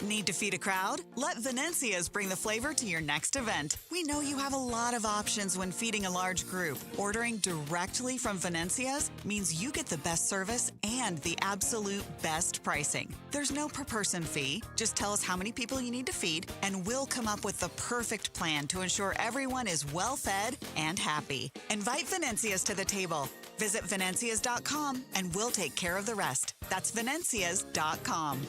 Need to feed a crowd? Let Venencia's bring the flavor to your next event. We know you have a lot of options when feeding a large group. Ordering directly from Venencia's means you get the best service and the absolute best pricing. There's no per-person fee. Just tell us how many people you need to feed, and we'll come up with the perfect plan to ensure everyone is well-fed and happy. Invite Venencia's to the table. Visit Venencias.com, and we'll take care of the rest. That's Venencias.com.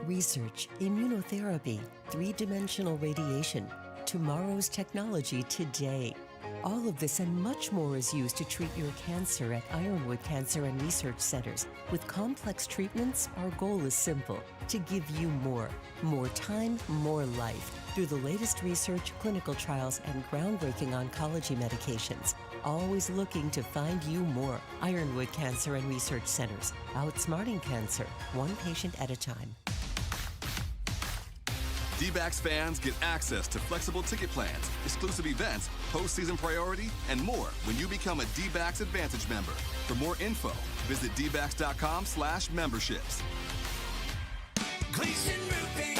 Research, immunotherapy, three-dimensional radiation, tomorrow's technology today. All of this and much more is used to treat your cancer at Ironwood Cancer and Research Centers. With complex treatments, our goal is simple: to give you more time, more life, through the latest research, clinical trials, and groundbreaking oncology medications. Always looking to find you more. Ironwood Cancer and Research Centers, outsmarting cancer, one patient at a time. D-backs fans get access to flexible ticket plans, exclusive events, postseason priority, and more when you become a D-backs Advantage member. For more info, visit dbacks.com/memberships. Gleason Roofing.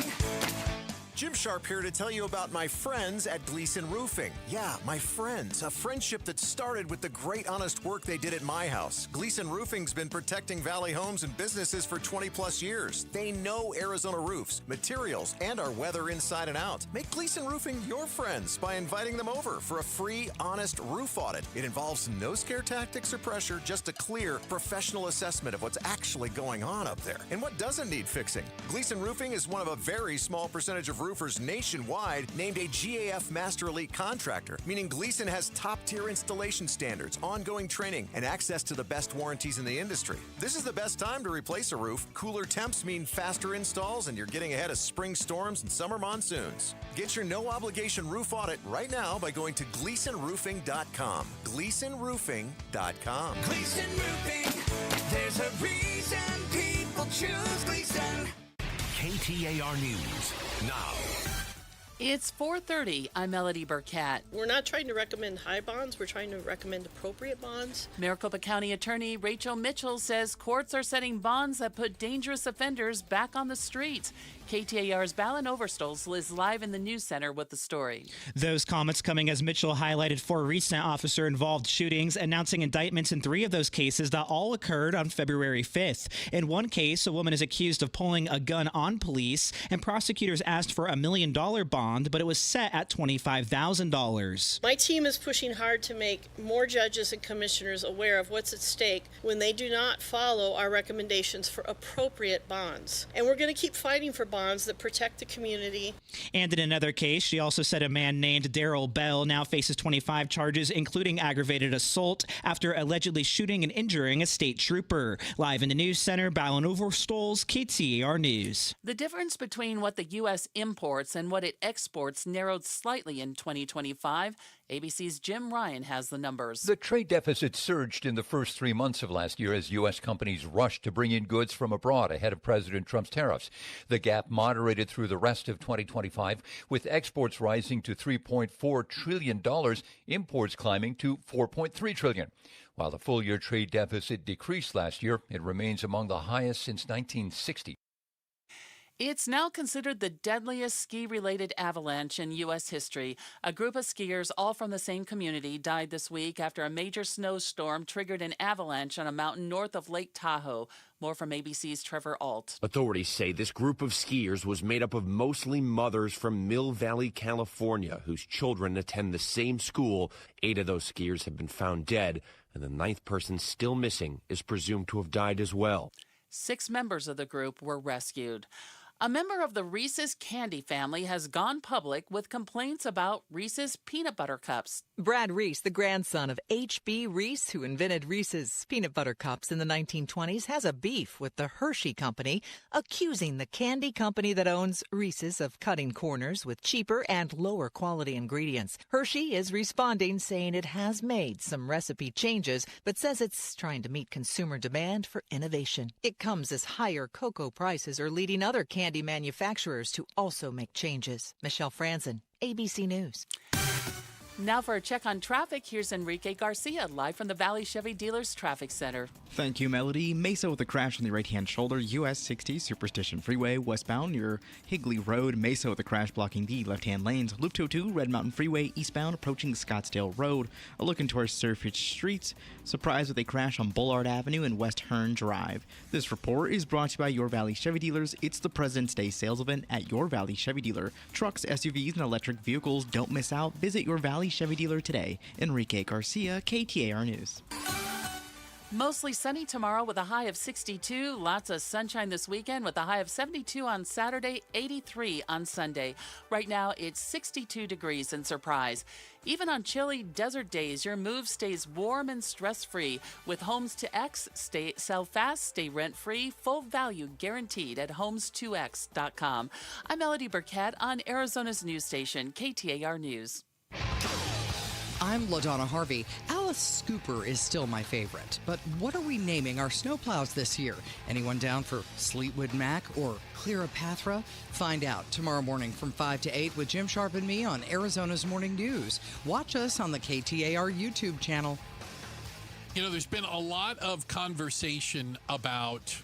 Jim Sharp here to tell you about my friends at Gleason Roofing. Yeah, my friends. A friendship that started with the great honest work they did at my house. Gleason Roofing's been protecting Valley homes and businesses for 20-plus years. They know Arizona roofs, materials, and our weather inside and out. Make Gleason Roofing your friends by inviting them over for a free, honest roof audit. It involves no scare tactics or pressure, just a clear, professional assessment of what's actually going on up there and what doesn't need fixing. Gleason Roofing is one of a very small percentage of roofers nationwide named a GAF Master Elite contractor, meaning Gleason has top-tier installation standards, ongoing training, and access to the best warranties in the industry. This is the best time to replace a roof. Cooler temps mean faster installs, and you're getting ahead of spring storms and summer monsoons. Get your no-obligation roof audit right now by going to GleasonRoofing.com. GleasonRoofing.com. Gleason Roofing, there's a reason people choose Gleason. KTAR News now. It's 4:30. I'm Melody Burkett. We're not trying to recommend high bonds. We're trying to recommend appropriate bonds. Maricopa County Attorney Rachel Mitchell says courts are setting bonds that put dangerous offenders back on the streets. KTAR's Balin Overstolz is live in the news center with the story. Those comments coming as Mitchell highlighted 4 recent officer-involved shootings, announcing indictments in 3 of those cases that all occurred on February 5th. In one case, a woman is accused of pulling a gun on police, and prosecutors asked for a $1 million bond, but it was set at $25,000. My team is pushing hard to make more judges and commissioners aware of what's at stake when they do not follow our recommendations for appropriate bonds. And we're going to keep fighting for bonds that protect the community. And in another case, she also said a man named Daryl Bell now faces 25 charges, including aggravated assault, after allegedly shooting and injuring a state trooper. Live in the news center, Balin Overstolz, KTAR News. The difference between what the U.S. imports and what it exports exports narrowed slightly in 2025. ABC's Jim Ryan has the numbers. The trade deficit surged in the first 3 months of last year as U.S. companies rushed to bring in goods from abroad ahead of President Trump's tariffs. The gap moderated through the rest of 2025, with exports rising to $3.4 trillion, imports climbing to $4.3 trillion. While the full-year trade deficit decreased last year, it remains among the highest since 1960. It's now considered the deadliest ski-related avalanche in U.S. history. A group of skiers, all from the same community, died this week after a major snowstorm triggered an avalanche on a mountain north of Lake Tahoe. More from ABC's Trevor Alt. Authorities say this group of skiers was made up of mostly mothers from Mill Valley, California, whose children attend the same school. 8 of those skiers have been found dead, and the 9th person still missing is presumed to have died as well. 6 members of the group were rescued. A member of the Reese's candy family has gone public with complaints about Reese's peanut butter cups. Brad Reese, the grandson of H.B. Reese, who invented Reese's peanut butter cups in the 1920s, has a beef with the Hershey Company, accusing the candy company that owns Reese's of cutting corners with cheaper and lower quality ingredients. Hershey is responding, saying it has made some recipe changes, but says it's trying to meet consumer demand for innovation. It comes as higher cocoa prices are leading other candy manufacturers to also make changes. Michelle Franzen, ABC News. Now for a check on traffic, here's Enrique Garcia, live from the Valley Chevy Dealers Traffic Center. Thank you, Melody. Mesa with a crash on the right-hand shoulder, US 60, Superstition Freeway, westbound near Higley Road. Mesa with a crash blocking the left-hand lanes. Loop 202, Red Mountain Freeway, eastbound, approaching Scottsdale Road. A look into our surface streets. Surprise with a crash on Bullard Avenue and West Hearn Drive. This report is brought to you by Your Valley Chevy Dealers. It's the President's Day sales event at Your Valley Chevy Dealer. Trucks, SUVs, and electric vehicles, don't miss out. Visit Your Valley Chevy Dealer today. Enrique Garcia, KTAR News. Mostly sunny tomorrow with a high of 62. Lots of sunshine this weekend with a high of 72 on Saturday, 83 on Sunday. Right now, it's 62 degrees in Surprise. Even on chilly desert days, your move stays warm and stress-free. With Homes 2X, sell fast, stay rent-free, full value guaranteed at homes2x.com. I'm Melody Burkett on Arizona's news station, KTAR News. I'm LaDonna Harvey. Alice Scooper is still my favorite. But what are we naming our snowplows this year? Anyone down for Fleetwood Mac or Cleopatra? Find out tomorrow morning from 5 to 8 with Jim Sharp and me on Arizona's Morning News. Watch us on the KTAR YouTube channel. You know, there's been a lot of conversation about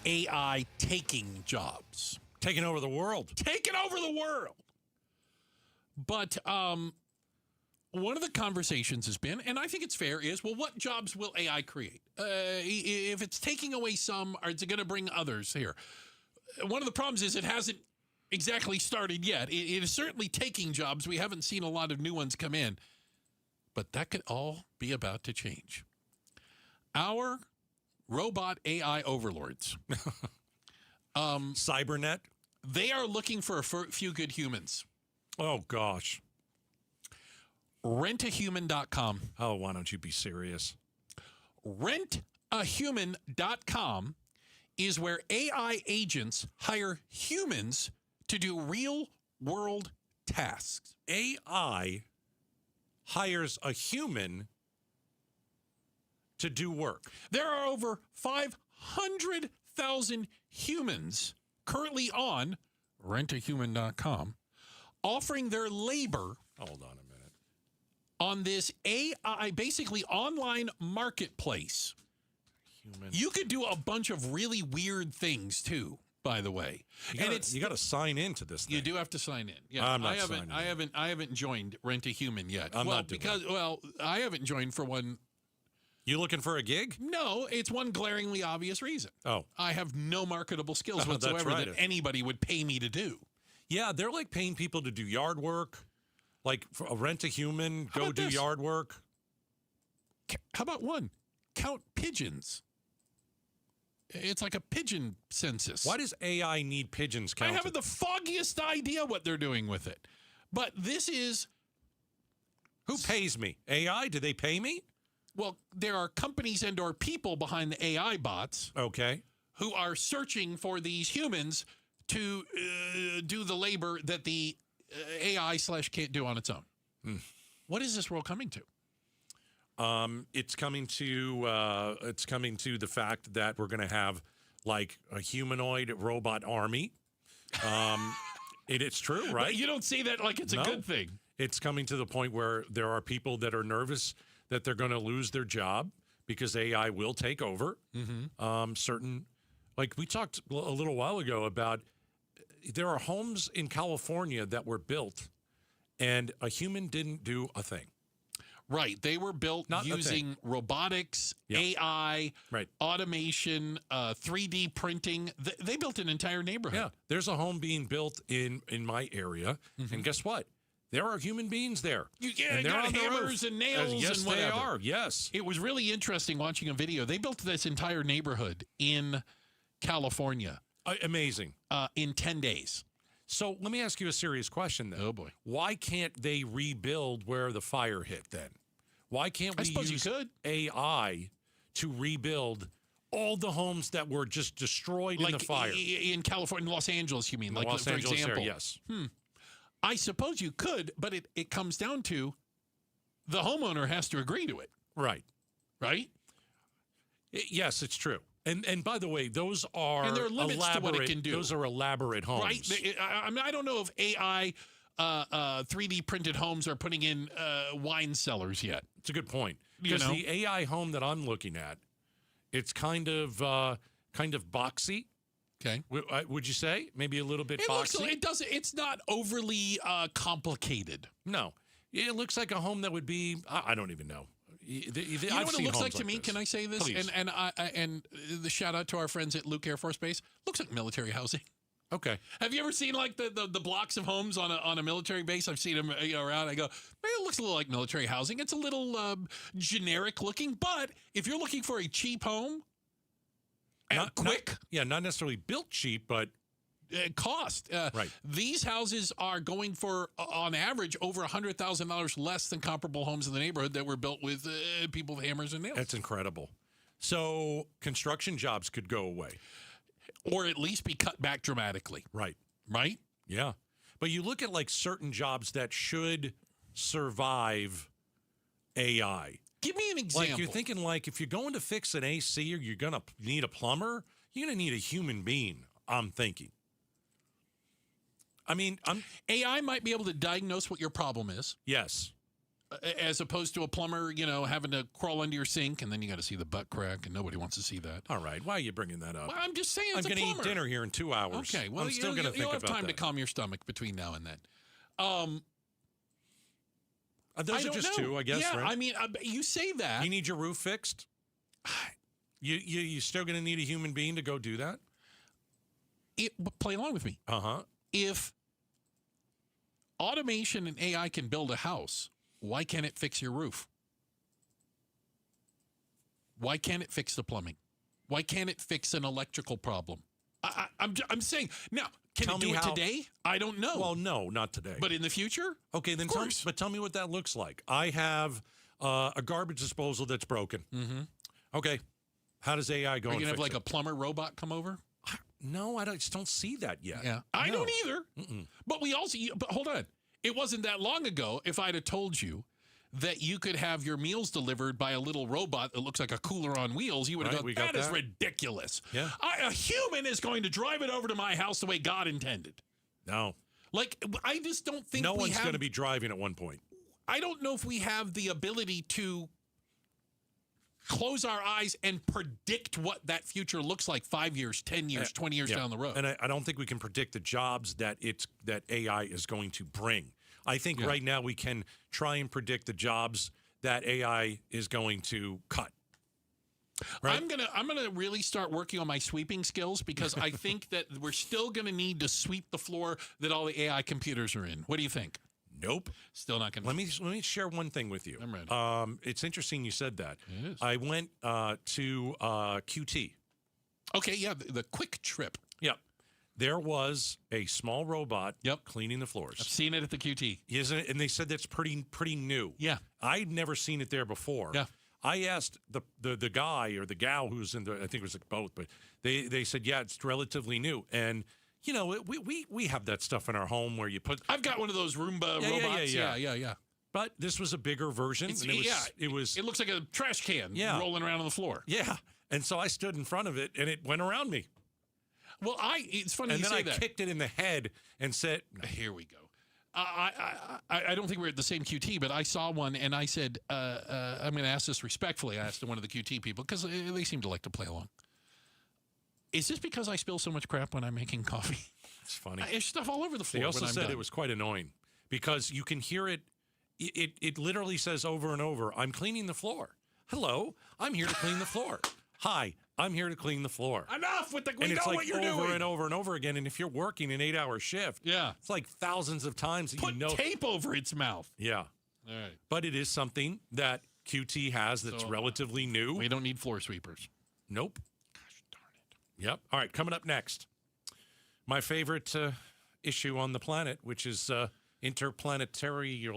AI taking jobs. Taking over the world. Taking over the world. But, one of the conversations has been, and I think it's fair, is, well, what jobs will AI create? If it's taking away some, is it going to bring others here? One of the problems is it hasn't exactly started yet. It is certainly taking jobs. We haven't seen a lot of new ones come in. But that could all be about to change. Our robot AI overlords. Cybernet? They are looking for a few good humans. Oh, gosh. Rentahuman.com. Oh, why don't you be serious? Rentahuman.com is where AI agents hire humans to do real-world tasks. AI hires a human to do work. There are over 500,000 humans currently on Rentahuman.com offering their labor. Hold on a minute. On this AI, basically online marketplace. You could do a bunch of really weird things too, by the way. You got to sign into this thing. You do have to sign in. Yeah, I'm not signing in. I haven't joined Rent a Human yet. I'm not doing it. I haven't joined for one. You looking for a gig? No, it's one glaringly obvious reason. Oh. I have no marketable skills whatsoever that anybody would pay me to do. Yeah, they're like paying people to do yard work. Like for a Rent a Human, go do yard work. How about one? Count pigeons. It's like a pigeon census. Why does AI need pigeons counted? I haven't the foggiest idea what they're doing with it. But this is... Who pays me? AI? Do they pay me? Well, there are companies and or people behind the AI bots. Okay. Who are searching for these humans to do the labor that the AI / can't do on its own. What is this world coming to? It's coming to the fact that we're going to have like a humanoid robot army. It's true, right? But you don't see that like it's a good thing. It's coming to the point where there are people that are nervous that they're going to lose their job because AI will take over. Certain, like we talked a little while ago about, there are homes in California that were built and a human didn't do a thing. Right. They were built using robotics, AI, automation, 3D printing. They built an entire neighborhood. Yeah. There's a home being built in my area. And guess what? There are human beings there. And they're got hammers and nails yes, and whatever. They are. Yes. It was really interesting watching a video. They built this entire neighborhood in California. Amazing. In 10 days. So let me ask you a serious question then. Oh, boy. Why can't they rebuild where the fire hit then? Why can't we use AI to rebuild all the homes that were just destroyed in the fire? In California, Los Angeles, you mean? Like, Los Angeles, for example. yes. I suppose you could, but it comes down to the homeowner has to agree to it. Right. Right? Yes, it's true. And by the way, those are and there are limits to what it can do. Those are elaborate homes. Right? I don't know if AI 3D printed homes are putting in wine cellars yet. It's a good point. Because the AI home that I'm looking at, it's kind of boxy. Okay. Would you say? Maybe a little bit boxy? It's not overly complicated. No. It looks like a home that would be, I don't even know. You know what it looks like to me? This. Can I say this? Please. And the shout out to our friends at Luke Air Force Base. Looks like military housing. Okay. Have you ever seen like the blocks of homes on a military base? I've seen them around. I go, man, it looks a little like military housing. It's a little generic looking, but if you're looking for a cheap home and quick, not necessarily built cheap, but cost. Right. These houses are going for, on average, over $100,000 less than comparable homes in the neighborhood that were built with people with hammers and nails. That's incredible. So construction jobs could go away. Or at least be cut back dramatically. Right. Right? Yeah. But you look at like certain jobs that should survive AI. Give me an example. Like you're thinking like if you're going to fix an AC or you're going to need a plumber, you're going to need a human being, I'm thinking. I mean, AI might be able to diagnose what your problem is. Yes. As opposed to a plumber, having to crawl under your sink and then you got to see the butt crack and nobody wants to see that. All right. Why are you bringing that up? Well, I'm just saying I'm going to eat dinner here in 2 hours. Okay. Well, I'm still going to think about that. You'll have time to calm your stomach between now and then. Those are just two, I guess, yeah, right? I mean, you say that. You need your roof fixed? You still going to need a human being to go do that? Play along with me. Uh-huh. If automation and AI can build a house, why can't it fix your roof? Why can't it fix the plumbing? Why can't it fix an electrical problem? I'm saying, now, can it do it today? I don't know. Well, no, not today. But in the future? Okay, then tell me what that looks like. I have a garbage disposal that's broken. Mm-hmm. Okay. How does AI go? Are you going to have like it? a plumber robot come over? No, I just don't see that yet. Yeah, I don't either. Mm-mm. But but hold on. It wasn't that long ago if I'd have told you that you could have your meals delivered by a little robot that looks like a cooler on wheels, you would have gone, that is ridiculous. Yeah. A human is going to drive it over to my house the way God intended. No. Like, I just don't think no one's going to be driving at one point. I don't know if we have the ability to close our eyes and predict what that future looks like 5 years, 10 years, 20 years down the road. And I don't think we can predict the jobs that AI is going to bring. I think right now we can try and predict the jobs that AI is going to cut. Right? I'm gonna really start working on my sweeping skills because I think that we're still gonna need to sweep the floor that all the AI computers are in. What do you think? Nope. Still not gonna. Let me share one thing with you. I'm ready. It's interesting you said that. It is. I went to QT. Okay, yeah, the quick trip. Yep. There was a small robot cleaning the floors. I've seen it at the QT. Isn't it? And they said that's pretty new. Yeah. I'd never seen it there before. Yeah. I asked the guy or the gal who's in the, I think it was like both, but they said, yeah, it's relatively new. And You know, we have that stuff in our home where you put. I've got one of those Roomba robots. Yeah. But this was a bigger version. It looks like a trash can rolling around on the floor. Yeah. And so I stood in front of it, and it went around me. Well, it's funny and you say that. And then I kicked it in the head and said, "Here we go." I don't think we're at the same QT, but I saw one, and I said, "I'm going to ask this respectfully." I asked one of the QT people because they seem to like to play along. Is this because I spill so much crap when I'm making coffee? It's funny. There's stuff all over the floor. They also when I'm said done. it was quite annoying because you can hear it. It literally says over and over, "I'm cleaning the floor." Hello, I'm here to clean the floor. Hi, I'm here to clean the floor. Enough with the. We know what you're over doing. and over and over again. And if you're working an 8-hour shift, it's like thousands of times that Put tape over its mouth. Yeah. All right. But it is something that QT has that's relatively new. We don't need floor sweepers. Nope. Gosh darn it. Yep. All right. Coming up next, my favorite issue on the planet, which is interplanetary.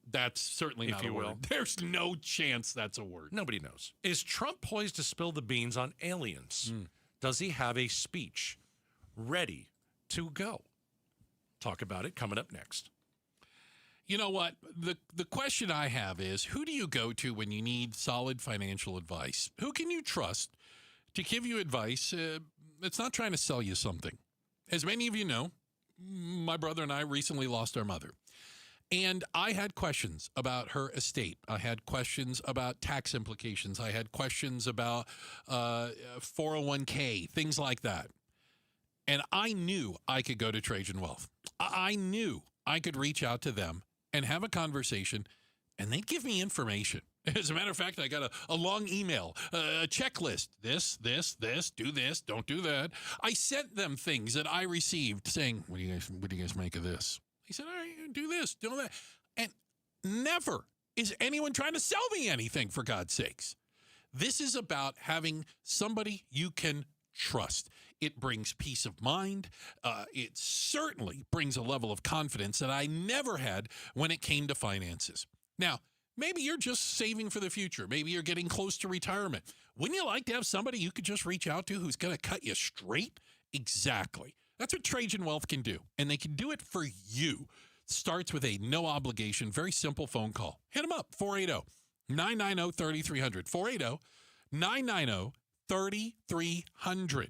That's certainly not a word. There's no chance that's a word. Nobody knows. Is Trump poised to spill the beans on aliens? Does he have a speech ready to go? Talk about it coming up next. You know what? The question I have is, who do you go to when you need solid financial advice? Who can you trust to give you advice that's not trying to sell you something? As many of you know, my brother and I recently lost our mother. And I had questions about her estate. I had questions about tax implications. I had questions about 401k, things like that. And I knew I could go to Trajan Wealth. I knew I could reach out to them and have a conversation, and they'd give me information. As a matter of fact, I got a long email, a checklist. This, do this, don't do that. I sent them things that I received saying, what do you guys make of this? He said, all right, do this, do that. And never is anyone trying to sell me anything, for God's sakes. This is about having somebody you can trust. It brings peace of mind. It certainly brings a level of confidence that I never had when it came to finances. Now, maybe you're just saving for the future. Maybe you're getting close to retirement. Wouldn't you like to have somebody you could just reach out to who's going to cut you straight? Exactly. That's what Trajan Wealth can do, and they can do it for you. It starts with a no-obligation, very simple phone call. Hit them up, 480-990-3300. 480-990-3300.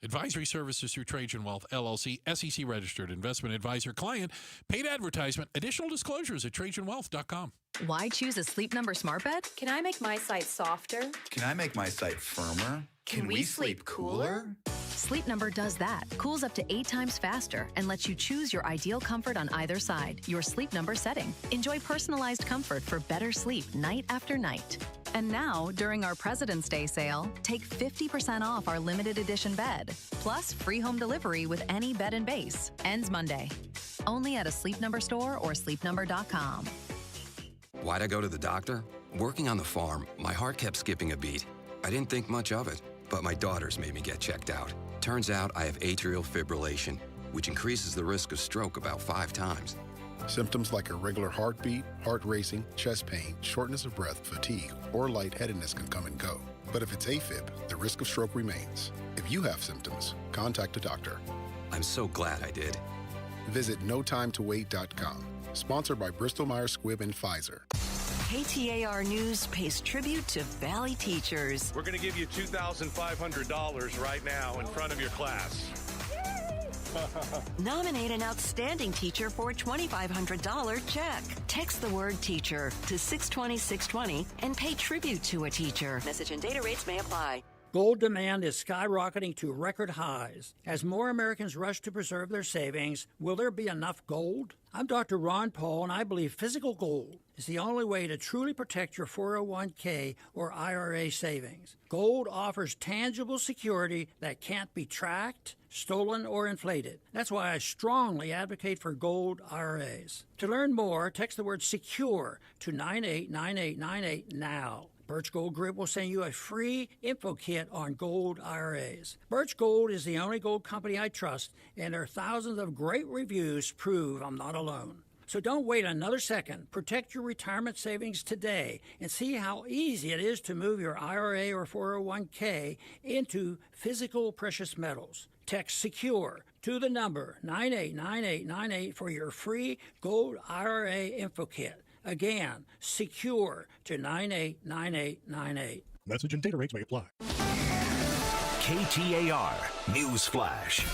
Advisory services through Trajan Wealth, LLC, SEC-registered investment advisor client. Paid advertisement. Additional disclosures at TrajanWealth.com. Why choose a Sleep Number smart bed? Can I make my site softer? Can I make my site firmer? Can we sleep cooler? Sleep Number does that. Cools up to 8 times faster and lets you choose your ideal comfort on either side, your Sleep Number setting. Enjoy personalized comfort for better sleep night after night. And now, during our President's Day sale, take 50% off our limited edition bed, plus free home delivery with any bed and base. Ends Monday. Only at a Sleep Number store or sleepnumber.com. Why'd I go to the doctor? Working on the farm, my heart kept skipping a beat. I didn't think much of it, but my daughters made me get checked out. Turns out I have atrial fibrillation, which increases the risk of stroke about 5 times. Symptoms like irregular heartbeat, heart racing, chest pain, shortness of breath, fatigue, or lightheadedness can come and go. But if it's AFib, the risk of stroke remains. If you have symptoms, contact a doctor. I'm so glad I did. Visit notimetowait.com. Sponsored by Bristol-Myers Squibb and Pfizer. KTAR News pays tribute to Valley teachers. We're going to give you $2,500 right now in front of your class. Nominate an outstanding teacher for a $2,500 check. Text the word teacher to 620-620 and pay tribute to a teacher. Message and data rates may apply. Gold demand is skyrocketing to record highs. As more Americans rush to preserve their savings, will there be enough gold? I'm Dr. Ron Paul, and I believe physical gold is the only way to truly protect your 401k or IRA savings. Gold offers tangible security that can't be tracked, stolen, or inflated. That's why I strongly advocate for gold IRAs. To learn more, text the word SECURE to 989898 now. Birch Gold Group will send you a free info kit on gold IRAs. Birch Gold is the only gold company I trust, and their thousands of great reviews prove I'm not alone. So don't wait another second. Protect your retirement savings today and see how easy it is to move your IRA or 401k into physical precious metals. Text SECURE to the number 989898 for your free Gold IRA Info Kit. Again, SECURE to 989898. Message and data rates may apply. KTAR News Flash.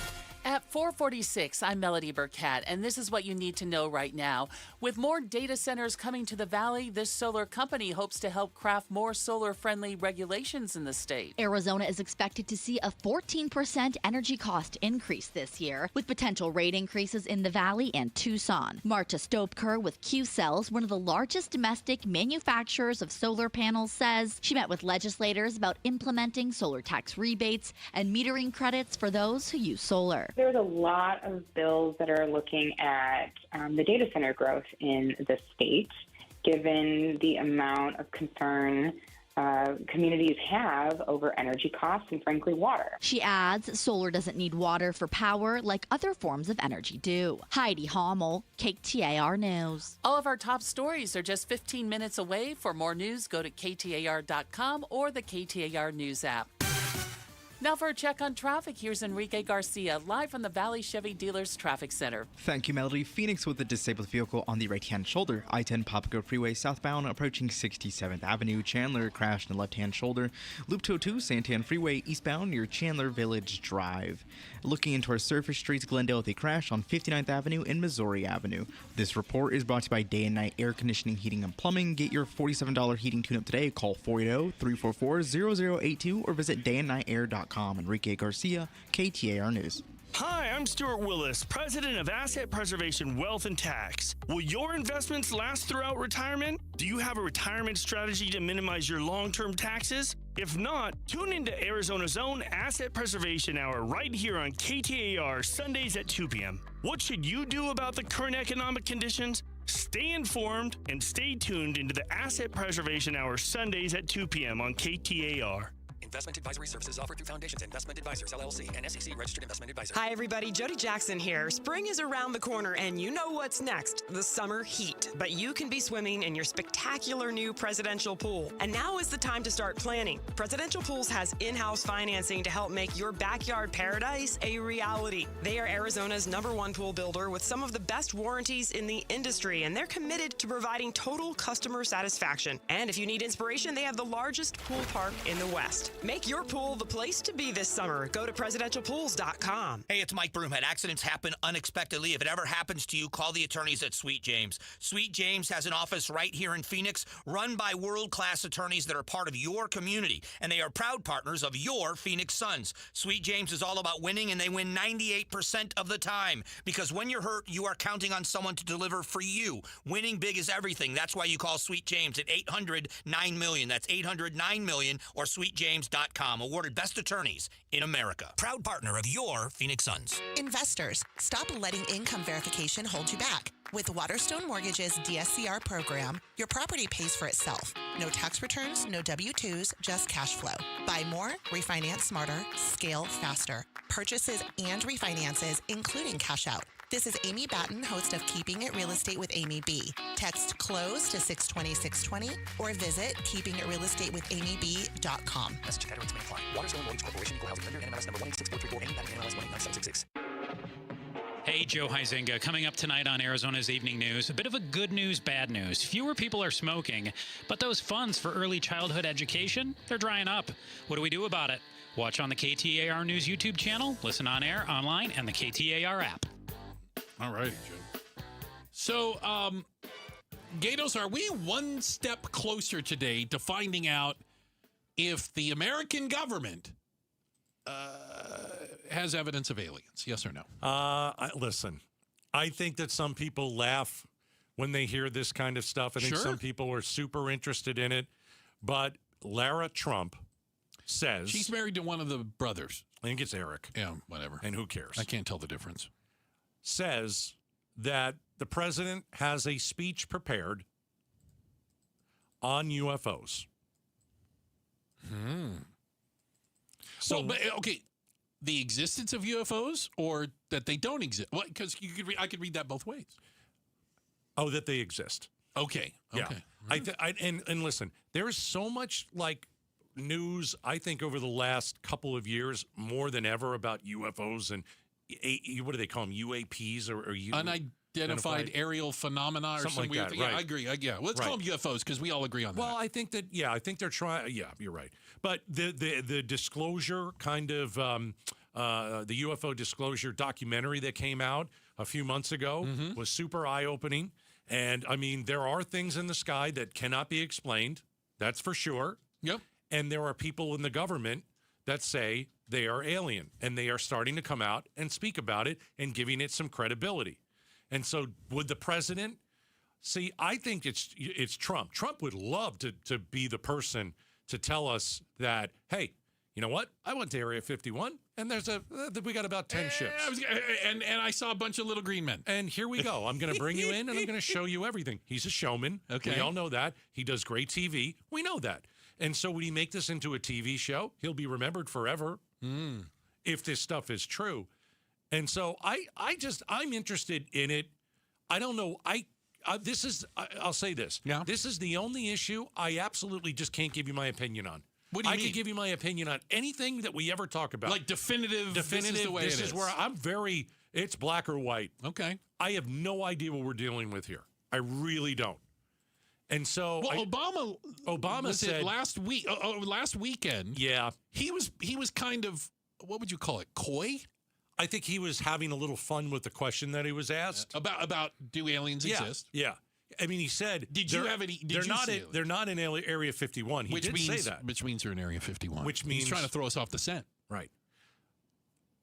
At 4:46, I'm Melody Burkett, and this is what you need to know right now. With more data centers coming to the valley, this solar company hopes to help craft more solar-friendly regulations in the state. Arizona is expected to see a 14% energy cost increase this year, with potential rate increases in the valley and Tucson. Marta Stopker with Q-Cells, one of the largest domestic manufacturers of solar panels, says she met with legislators about implementing solar tax rebates and metering credits for those who use solar. There's a lot of bills that are looking at the data center growth in the state, given the amount of concern communities have over energy costs and, frankly, water. She adds solar doesn't need water for power like other forms of energy do. Heidi Hommel, KTAR News. All of our top stories are just 15 minutes away. For more news, go to KTAR.com or the KTAR News app. Now for a check on traffic, here's Enrique Garcia, live from the Valley Chevy Dealers Traffic Center. Thank you, Melody. Phoenix with a disabled vehicle on the right-hand shoulder. I-10 Papago Freeway southbound approaching 67th Avenue. Chandler crashed on the left-hand shoulder. Loop 202 Santan Freeway eastbound near Chandler Village Drive. Looking into our surface streets, Glendale with a crash on 59th Avenue and Missouri Avenue. This report is brought to you by Day and Night Air Conditioning, Heating, and Plumbing. Get your $47 heating tune-up today. Call 480-344-0082 or visit dayandnightair.com. Enrique Garcia, KTAR News. Hi, I'm Stuart Willis, President of Asset Preservation Wealth and Tax. Will your investments last throughout retirement? Do you have a retirement strategy to minimize your long-term taxes? If not, tune into Arizona's own Asset Preservation Hour right here on KTAR Sundays at 2 p.m. What should you do about the current economic conditions? Stay informed and stay tuned into the Asset Preservation Hour Sundays at 2 p.m. on KTAR. Investment advisory services offered through Foundations Investment Advisors, LLC, and SEC Registered Investment Advisor. Hi, everybody. Jody Jackson here. Spring is around the corner, and you know what's next, the summer heat. But you can be swimming in your spectacular new Presidential Pool. And now is the time to start planning. Presidential Pools has in-house financing to help make your backyard paradise a reality. They are Arizona's #1 pool builder with some of the best warranties in the industry, and they're committed to providing total customer satisfaction. And if you need inspiration, they have the largest pool park in the West. Make your pool the place to be this summer. Go to presidentialpools.com. Hey, it's Mike Broomhead. Accidents happen unexpectedly. If it ever happens to you, call the attorneys at Sweet James. Sweet James has an office right here in Phoenix, run by world-class attorneys that are part of your community, and they are proud partners of your Phoenix Suns. Sweet James is all about winning, and they win 98% of the time, because when you're hurt, you are counting on someone to deliver for you. Winning big is everything. That's why you call Sweet James at 800-9-million. That's 800-9-million or sweetjames.com. Awarded Best Attorneys in America. Proud partner of your Phoenix Suns. Investors, stop letting income verification hold you back. With Waterstone Mortgage's DSCR program, your property pays for itself. No tax returns, no W-2s, just cash flow. Buy more, refinance smarter, scale faster. Purchases and refinances, including cash out. This is Amy Batten, host of Keeping It Real Estate with Amy B. Text CLOSE to 620-620 or visit keepingitrealestateWithAmyB.com. Message and data rates may apply. Waterstone Mortgage Corporation, Equal Housing Lender, NMLS number 18644, Amy Batten, NMLS 1897666. Hey, Joe Huizenga. Coming up tonight on Arizona's Evening News, a bit of a good news, bad news. Fewer people are smoking, but those funds for early childhood education, they're drying up. What do we do about it? Watch on the KTAR News YouTube channel, listen on air, online, and the KTAR app. All righty, Joe. So, Gatos, are we one step closer today to finding out if the American government has evidence of aliens? Yes or no? Listen, I think that some people laugh when they hear this kind of stuff. I think some people are super interested in it. But Lara Trump says... She's married to one of the brothers. I think it's Eric. Yeah, whatever. And who cares? I can't tell the difference. Says that the president has a speech prepared on UFOs. So, okay, the existence of UFOs or that they don't exist? Well, because I could read that both ways. Oh, that they exist. Okay. Yeah. And listen, there is so much like news, I think, over the last couple of years, more than ever, about UFOs and what do they call them? UAPs or unidentified aerial phenomena or something like weird that. thing. Right. Yeah, I agree. Let's call them UFOs because we all agree on that. Well, I think that, I think they're trying. Yeah, you're right. But the disclosure kind of the UFO disclosure documentary that came out a few months ago was super eye-opening. And I mean, there are things in the sky that cannot be explained. That's for sure. Yep. And there are people in the government that say they are alien, and they are starting to come out and speak about it and giving it some credibility. And so would the president see, I think it's Trump. Trump would love to be the person to tell us that, hey, you know what? I went to Area 51, and we got about 10 ships. And I saw a bunch of little green men. And here we go. I'm going to bring you in, and I'm going to show you everything. He's a showman. Okay. We all know that. He does great TV. We know that. And so would he make this into a TV show? He'll be remembered forever if this stuff is true. And so I'm interested in it. I don't know. I'll say this. Yeah. This is the only issue I absolutely just can't give you my opinion on. What do you I mean? could give you my opinion on anything that we ever talk about. Like definitive. This is the way This it is where I'm very. It's black or white. Okay. I have no idea what we're dealing with here. I really don't. And so, Obama said last weekend. Yeah, he was kind of, what would you call it, coy? I think he was having a little fun with the question that he was asked about do aliens exist? Yeah. I mean, he said, Did you have any? They're not in Area 51. He did say that, which means they're in Area 51. Which means he's trying to throw us off the scent, right?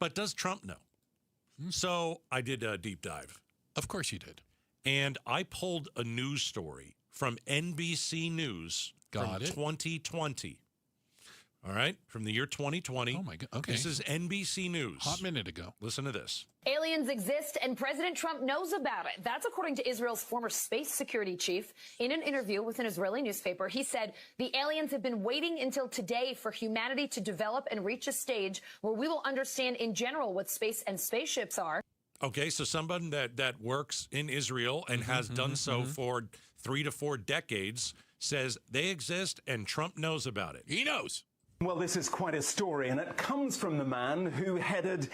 But does Trump know? So I did a deep dive. Of course you did, and I pulled a news story from NBC News from 2020. All right, from the year 2020. Oh my God! Okay, this is NBC News. Hot minute ago. Listen to this. Aliens exist, and President Trump knows about it. That's according to Israel's former space security chief. In an interview with an Israeli newspaper, he said the aliens have been waiting until today for humanity to develop and reach a stage where we will understand in general what space and spaceships are. Okay, so someone that works in Israel and has done so for 3 to 4 decades says they exist, and Trump knows about it. He knows. Well, this is quite a story, and it comes from the man who headed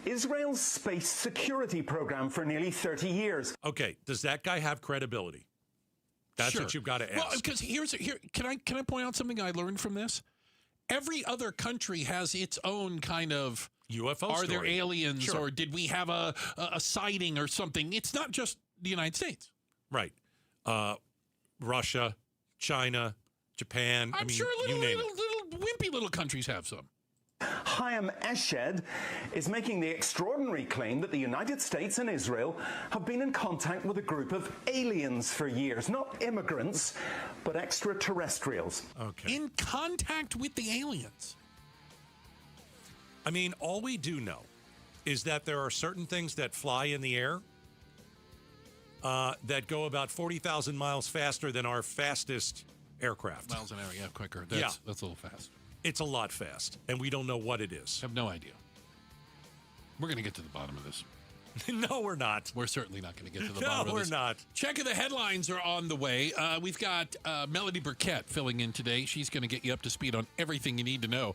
Israel's space security program for nearly 30 years. Okay, does that guy have credibility? That's Sure. what you've got to ask. Well, because can I point out something I learned from this? Every other country has its own kind of UFO Are there story. aliens, Sure. or did we have a sighting or something? It's not just the United States. Right. Russia, China, Japan. I'm sure you name it. little wimpy little countries have some. Chaim Eshed is making the extraordinary claim that the United States and Israel have been in contact with a group of aliens for years. Not immigrants, but extraterrestrials. Okay. In contact with the aliens. I mean, all we do know is that there are certain things that fly in the air that go about 40,000 miles faster than our fastest aircraft. Miles an hour, yeah, quicker. That's a little fast. It's a lot fast, and we don't know what it is. I have no idea. We're going to get to the bottom of this. No, we're not. We're certainly not going to get to the bottom of this. No, we're not. Check of the headlines are on the way. We've got Melody Burkett filling in today. She's going to get you up to speed on everything you need to know.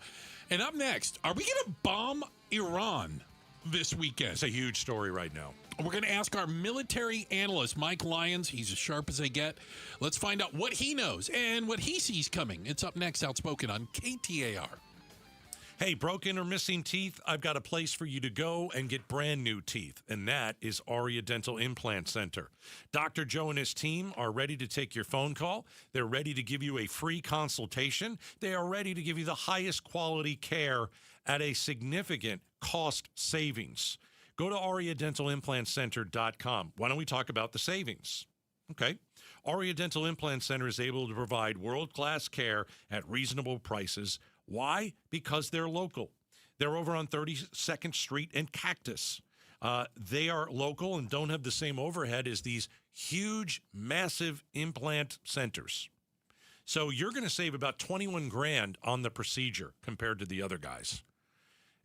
And up next, are we going to bomb Iran this weekend? It's a huge story right now. We're going to ask our military analyst, Mike Lyons. He's as sharp as they get. Let's find out what he knows and what he sees coming. It's up next, Outspoken on KTAR. Hey, broken or missing teeth? I've got a place for you to go and get brand new teeth, and that is Aria Dental Implant Center. Dr. Joe and his team are ready to take your phone call. They're ready to give you a free consultation. They are ready to give you the highest quality care at a significant cost savings. Go to AriaDentalImplantCenter.com. Why don't we talk about the savings? Okay. Aria Dental Implant Center is able to provide world-class care at reasonable prices. Why? Because they're local. They're over on 32nd Street and Cactus. They are local and don't have the same overhead as these huge, massive implant centers. So you're going to save about $21,000 on the procedure compared to the other guys.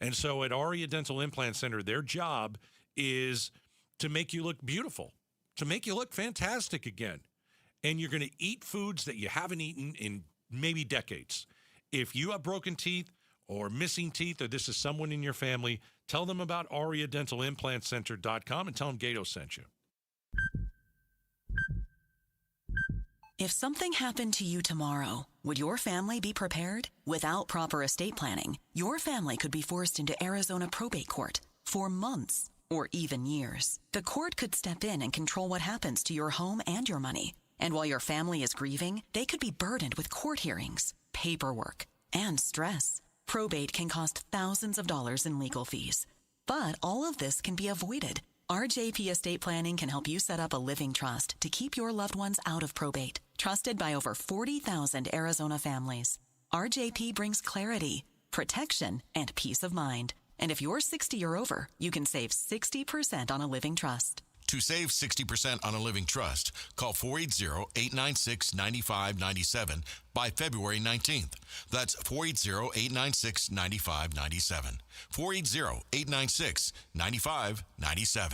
And so at Aria Dental Implant Center, their job is to make you look beautiful, to make you look fantastic again. And you're going to eat foods that you haven't eaten in maybe decades. If you have broken teeth or missing teeth, or this is someone in your family, tell them about AriaDentalImplantCenter.com and tell them Gato sent you. If something happened to you tomorrow, would your family be prepared? Without proper estate planning, your family could be forced into Arizona probate court for months or even years. The court could step in and control what happens to your home and your money. And while your family is grieving, they could be burdened with court hearings, paperwork, and stress. Probate can cost thousands of dollars in legal fees. But all of this can be avoided. RJP Estate Planning can help you set up a living trust to keep your loved ones out of probate. Trusted by over 40,000 Arizona families. RJP brings clarity, protection, and peace of mind. And if you're 60 or over, you can save 60% on a living trust. To save 60% on a living trust, call 480-896-9597 by February 19th. That's 480-896-9597. 480-896-9597.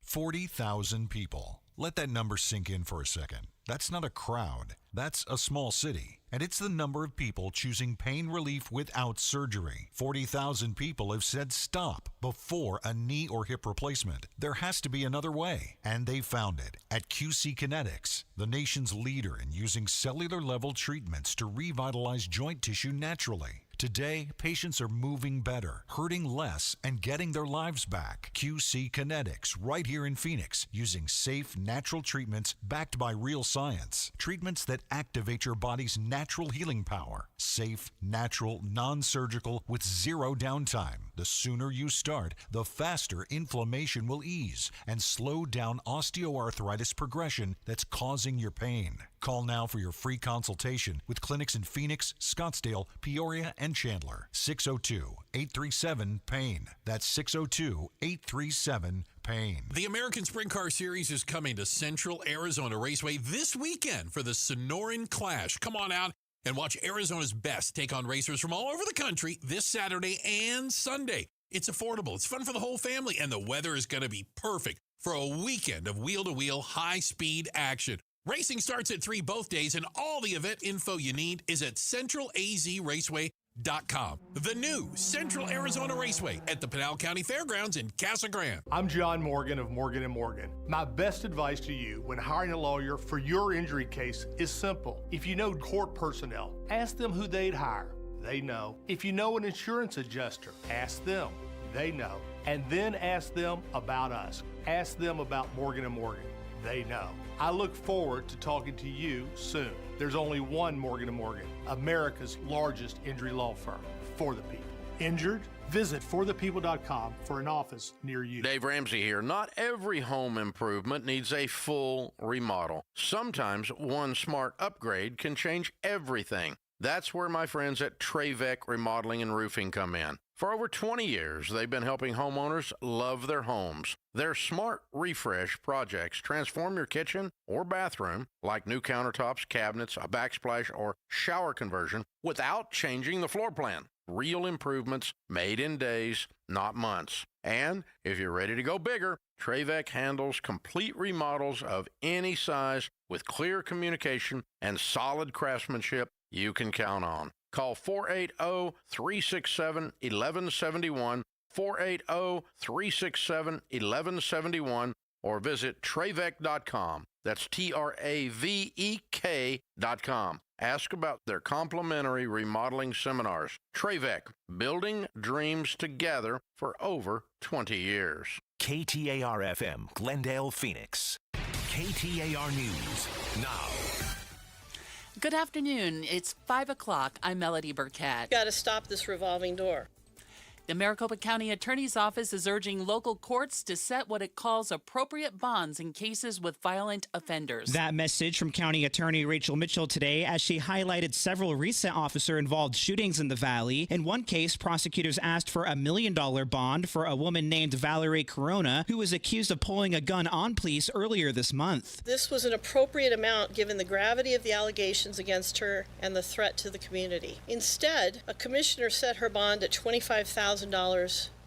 40,000 people. Let that number sink in for a second. That's not a crowd. That's a small city. And it's the number of people choosing pain relief without surgery. 40,000 people have said stop before a knee or hip replacement. There has to be another way. And they found it at QC Kinetics, the nation's leader in using cellular-level treatments to revitalize joint tissue naturally. Today, patients are moving better, hurting less, and getting their lives back. QC Kinetics, right here in Phoenix, using safe, natural treatments backed by real science. Treatments that activate your body's natural healing power. Safe, natural, non-surgical, with zero downtime. The sooner you start, the faster inflammation will ease and slow down osteoarthritis progression that's causing your pain. Call now for your free consultation with clinics in Phoenix, Scottsdale, Peoria, and Chandler. 602-837-PAIN. That's 602-837-PAIN. The American Sprint Car Series is coming to Central Arizona Raceway this weekend for the Sonoran Clash. Come on out and watch Arizona's best take on racers from all over the country this Saturday and Sunday. It's affordable, it's fun for the whole family, and the weather is going to be perfect for a weekend of wheel-to-wheel, high-speed action. Racing starts at 3 both days, and all the event info you need is at centralazraceway.com. The new Central Arizona Raceway at the Pinal County Fairgrounds in Casa Grande. I'm John Morgan of Morgan & Morgan. My best advice to you when hiring a lawyer for your injury case is simple. If you know court personnel, ask them who they'd hire. They know. If you know an insurance adjuster, ask them. They know. And then ask them about us. Ask them about Morgan & Morgan. They know. I look forward to talking to you soon. There's only one Morgan & Morgan, America's largest injury law firm, for the people. Injured? Visit forthepeople.com for an office near you. Dave Ramsey here. Not every home improvement needs a full remodel. Sometimes one smart upgrade can change everything. That's where my friends at Trevec Remodeling and Roofing come in. For over 20 years, they've been helping homeowners love their homes. Their smart refresh projects transform your kitchen or bathroom, like new countertops, cabinets, a backsplash, or shower conversion, without changing the floor plan. Real improvements made in days, not months. And if you're ready to go bigger, Trevec handles complete remodels of any size with clear communication and solid craftsmanship you can count on. Call 480-367-1171, 480-367-1171, or visit Trevec.com. That's Travek.com. Ask about their complimentary remodeling seminars. Trevec, building dreams together for over 20 years. KTAR-FM, Glendale, Phoenix. KTAR News now. Good afternoon. It's 5 o'clock. I'm Melody Burkett. Got to stop this revolving door. The Maricopa County Attorney's Office is urging local courts to set what it calls appropriate bonds in cases with violent offenders. That message from County Attorney Rachel Mitchell today as she highlighted several recent officer-involved shootings in the Valley. In one case, prosecutors asked for $1 million bond for a woman named Valerie Corona, who was accused of pulling a gun on police earlier this month. This was an appropriate amount given the gravity of the allegations against her and the threat to the community. Instead, a commissioner set her bond at $25,000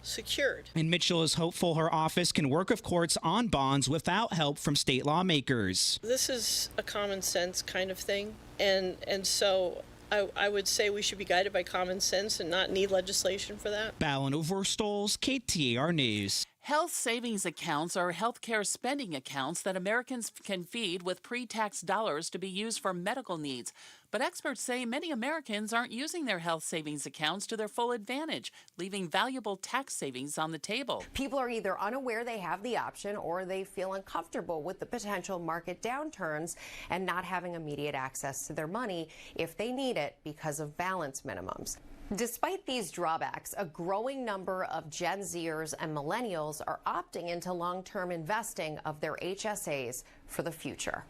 secured. And Mitchell is hopeful her office can work with courts on bonds without help from state lawmakers. This is a common sense kind of thing, and so I would say we should be guided by common sense and not need legislation for that. Ballin Overstoles, KTAR News. Health savings accounts are healthcare spending accounts that Americans can feed with pre-tax dollars to be used for medical needs. But experts say many Americans aren't using their health savings accounts to their full advantage, leaving valuable tax savings on the table. People are either unaware they have the option or they feel uncomfortable with the potential market downturns and not having immediate access to their money if they need it because of balance minimums. Despite these drawbacks, a growing number of Gen Zers and millennials are opting into long-term investing of their HSAs for the future.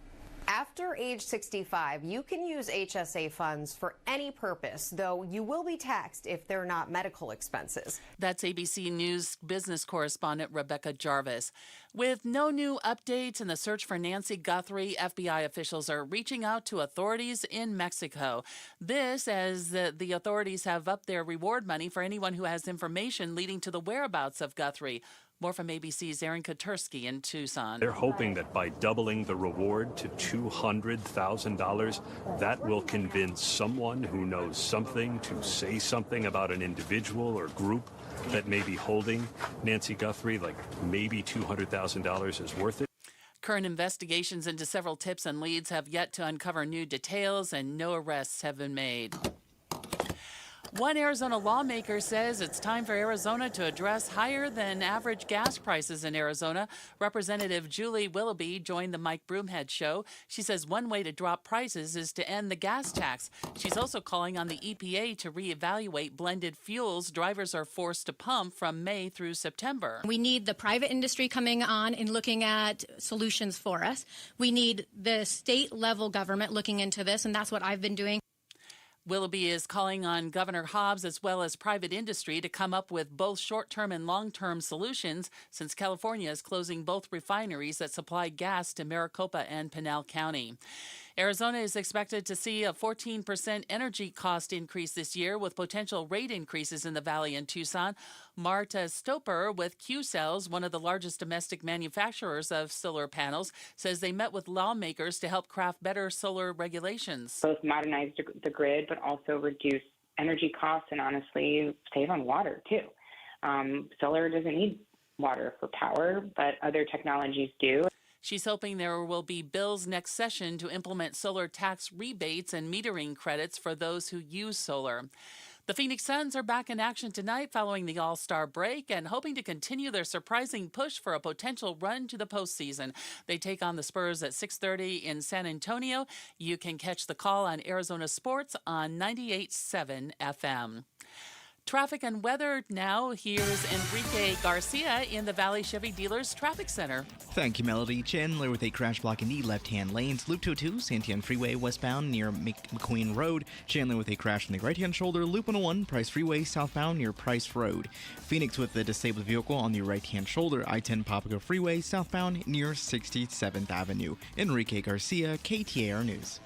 After age 65, you can use HSA funds for any purpose, though you will be taxed if they're not medical expenses. That's ABC News business correspondent Rebecca Jarvis. With no new updates in the search for Nancy Guthrie, FBI officials are reaching out to authorities in Mexico. This as the authorities have upped their reward money for anyone who has information leading to the whereabouts of Guthrie. More from ABC's Aaron Kotursky in Tucson. They're hoping that by doubling the reward to $200,000, that will convince someone who knows something to say something about an individual or group that may be holding Nancy Guthrie, like maybe $200,000 is worth it. Current investigations into several tips and leads have yet to uncover new details, and no arrests have been made. One Arizona lawmaker says it's time for Arizona to address higher than average gas prices in Arizona. Representative Julie Willoughby joined the Mike Broomhead show. She says one way to drop prices is to end the gas tax. She's also calling on the EPA to reevaluate blended fuels drivers are forced to pump from May through September. We need the private industry coming on and looking at solutions for us. We need the state level government looking into this, and that's what I've been doing. Willoughby is calling on Governor Hobbs as well as private industry to come up with both short-term and long-term solutions since California is closing both refineries that supply gas to Maricopa and Pinal County. Arizona is expected to see a 14% energy cost increase this year with potential rate increases in the Valley and Tucson. Marta Stoper with Q-Cells, one of the largest domestic manufacturers of solar panels, says they met with lawmakers to help craft better solar regulations. Both modernize the grid, but also reduce energy costs and honestly save on water, too. Solar doesn't need water for power, but other technologies do. She's hoping there will be bills next session to implement solar tax rebates and metering credits for those who use solar. The Phoenix Suns are back in action tonight following the All-Star break and hoping to continue their surprising push for a potential run to the postseason. They take on the Spurs at 6:30 in San Antonio. You can catch the call on Arizona Sports on 98.7 FM. Traffic and weather now. Here's Enrique Garcia in the Valley Chevy Dealers Traffic Center. Thank you, Melody. Chandler with a crash blocking the left-hand lanes. Loop 202, Santiago Freeway westbound near McQueen Road. Chandler with a crash on the right-hand shoulder. Loop 101, Price Freeway southbound near Price Road. Phoenix with a disabled vehicle on the right-hand shoulder. I-10 Papago Freeway southbound near 67th Avenue. Enrique Garcia, KTAR News.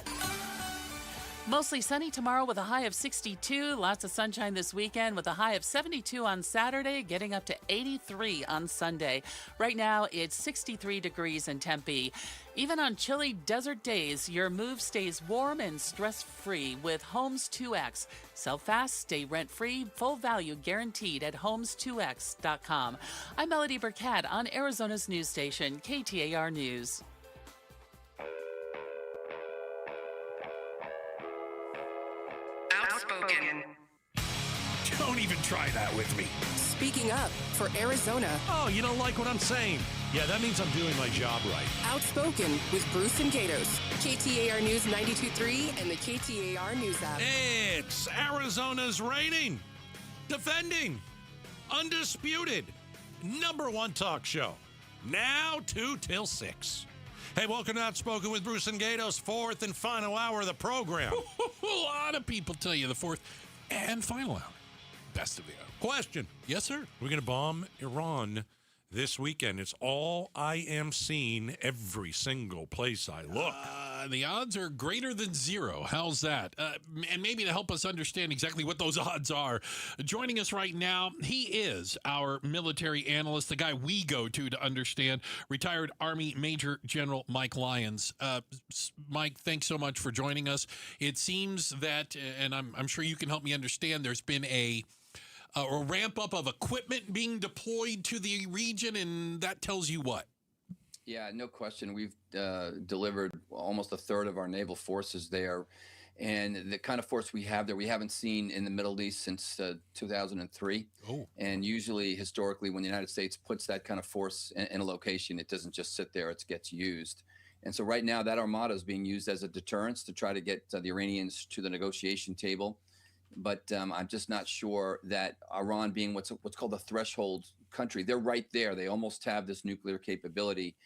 Mostly sunny tomorrow with a high of 62. Lots of sunshine this weekend with a high of 72 on Saturday, getting up to 83 on Sunday. Right now, it's 63 degrees in Tempe. Even on chilly desert days, your move stays warm and stress-free with Homes 2X. Sell fast, stay rent-free, full value guaranteed at homes2x.com. I'm Melody Burkett on Arizona's news station, KTAR News. Outspoken. Don't even try that with me. Speaking up for Arizona. Oh, you don't like what I'm saying? Yeah, that means I'm doing my job right. Outspoken with Bruce and Gatos. KTAR News 92.3 and the KTAR News app. It's Arizona's reigning, defending, undisputed, #1 talk show. Now 2 till 6. Hey, welcome to Outspoken with Bruce and Gatos, fourth and final hour of the program. A lot of people tell you the fourth and final hour. Best of the hour. Question. Yes, sir. We're going to bomb Iran this weekend. It's all I am seeing every single place I look. The odds are greater than zero. How's that? And maybe to help us understand exactly what those odds are, joining us right now, he is our military analyst, the guy we go to understand, retired Army Major General Mike Lyons. Mike, thanks so much for joining us. It seems that, and I'm sure you can help me understand, there's been a ramp up of equipment being deployed to the region, and that tells you what? Yeah, no question. We've delivered almost a third of our naval forces there. And the kind of force we have there, we haven't seen in the Middle East since 2003. Oh. And usually, historically, when the United States puts that kind of force in a location, it doesn't just sit there, it gets used. And so right now, that armada is being used as a deterrence to try to get the Iranians to the negotiation table. But I'm just not sure that Iran, being what's called a threshold country, they're right there. They almost have this nuclear capability.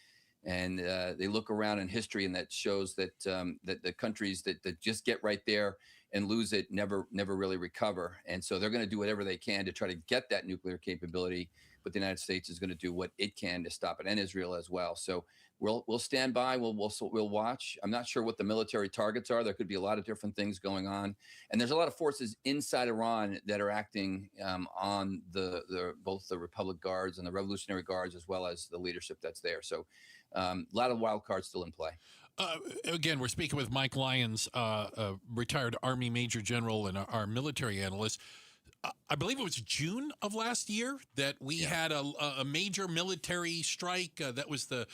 And they look around in history, and that shows that that the countries that just get right there and lose it never really recover. And so they're going to do whatever they can to try to get that nuclear capability. But the United States is going to do what it can to stop it, and Israel as well. So we'll stand by. We'll watch. I'm not sure what the military targets are. There could be a lot of different things going on, and there's a lot of forces inside Iran that are acting on both the Republic Guards and the Revolutionary Guards, as well as the leadership that's there. So a lot of wild cards still in play. Again, we're speaking with Mike Lyons, retired Army Major General and our military analyst. I believe it was June of last year that we had a major military strike. That was the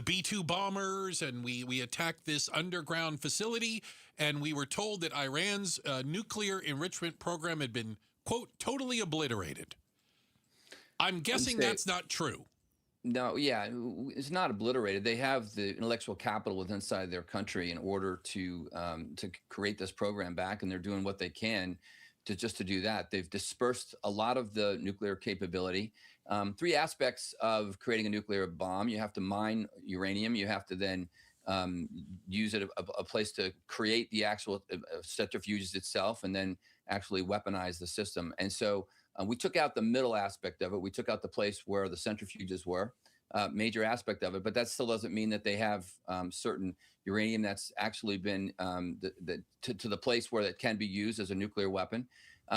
B-2 bombers, and we attacked this underground facility, and we were told that Iran's nuclear enrichment program had been, quote, totally obliterated. I'm guessing that's not true. No, yeah, it's not obliterated. They have the intellectual capital within inside their country in order to create this program back, and they're doing what they can to do that. They've dispersed a lot of the nuclear capability. Three aspects of creating a nuclear bomb: you have to mine uranium, you have to then use it a place to create the actual centrifuges itself, and then actually weaponize the system. And so we took out the middle aspect of it. We took out the place where the centrifuges were, major aspect of it. But that still doesn't mean that they have certain uranium that's actually been to the place where it can be used as a nuclear weapon.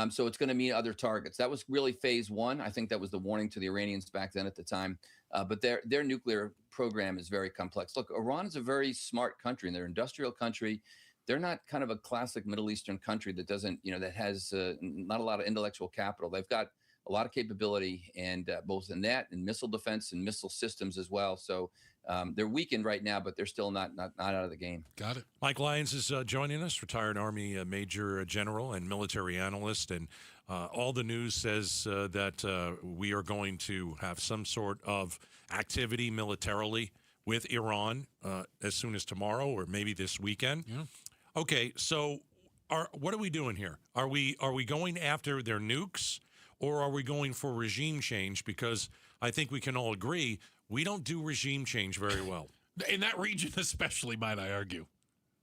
So it's going to mean other targets. That was really phase one. I think that was the warning to the Iranians back then at the time. But their nuclear program is very complex. Look, Iran is a very smart country, and they're an industrial country. They're not kind of a classic Middle Eastern country that doesn't, that has not a lot of intellectual capital. They've got a lot of capability, and both in that and missile defense and missile systems as well. So they're weakened right now, but they're still not out of the game. Got it. Mike Lyons is joining us, retired Army Major General and military analyst. And all the news says that we are going to have some sort of activity militarily with Iran as soon as tomorrow or maybe this weekend. Yeah. Okay, so what are we doing here? Are we going after their nukes, or are we going for regime change? Because I think we can all agree we don't do regime change very well. In that region especially, might I argue.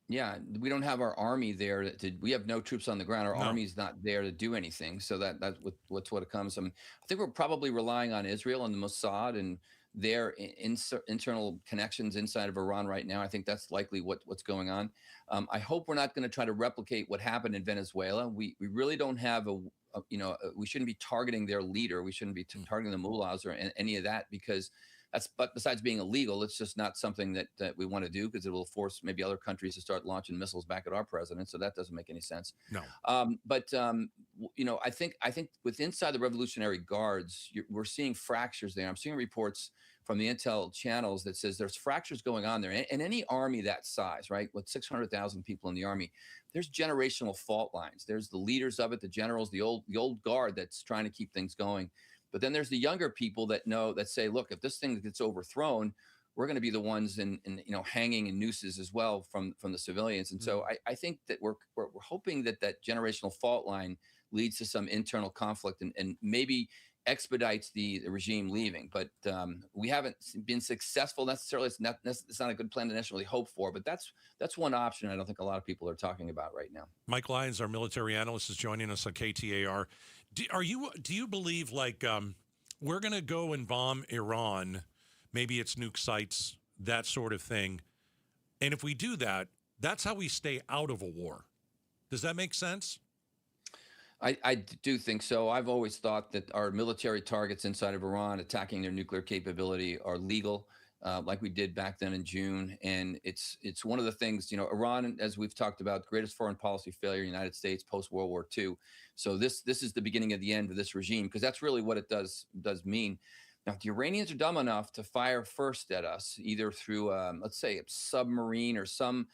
Yeah, we don't have our army there. We have no troops on the ground. Our army's not there to do anything. So that's what it comes. I think we're probably relying on Israel and the Mossad and their internal connections inside of Iran right now. I think that's likely what's going on. I hope we're not going to try to replicate what happened in Venezuela. We really don't have we shouldn't be targeting their leader. We shouldn't be targeting the mullahs or any of that, because but besides being illegal, it's just not something that we want to do, because it will force maybe other countries to start launching missiles back at our president. So that doesn't make any sense. No. I think with inside the Revolutionary Guards, we're seeing fractures there. I'm seeing reports from the intel channels that says there's fractures going on there. And any army that size, right, with 600,000 people in the army, there's generational fault lines. There's the leaders of it, the generals, the old guard that's trying to keep things going. But then there's the younger people that say, look, if this thing gets overthrown, we're going to be the ones in hanging in nooses as well from the civilians. And so I think that we're hoping that generational fault line leads to some internal conflict and maybe expedites the regime leaving. But we haven't been successful necessarily. It's not a good plan to necessarily hope for, but that's one option I don't think a lot of people are talking about right now. Mike Lyons, our military analyst, is joining us on KTAR. Do you believe we're going to go and bomb Iran, maybe it's nuke sites, that sort of thing, and if we do that, That's how we stay out of a war. Does that make sense? I do think so. I've always thought that our military targets inside of Iran attacking their nuclear capability are legal, like we did back then in June. And it's one of the things, Iran, as we've talked about, greatest foreign policy failure in the United States post-World War II. So this is the beginning of the end of this regime, because that's really what it does mean. Now, if the Iranians are dumb enough to fire first at us, either through, let's say, a submarine or some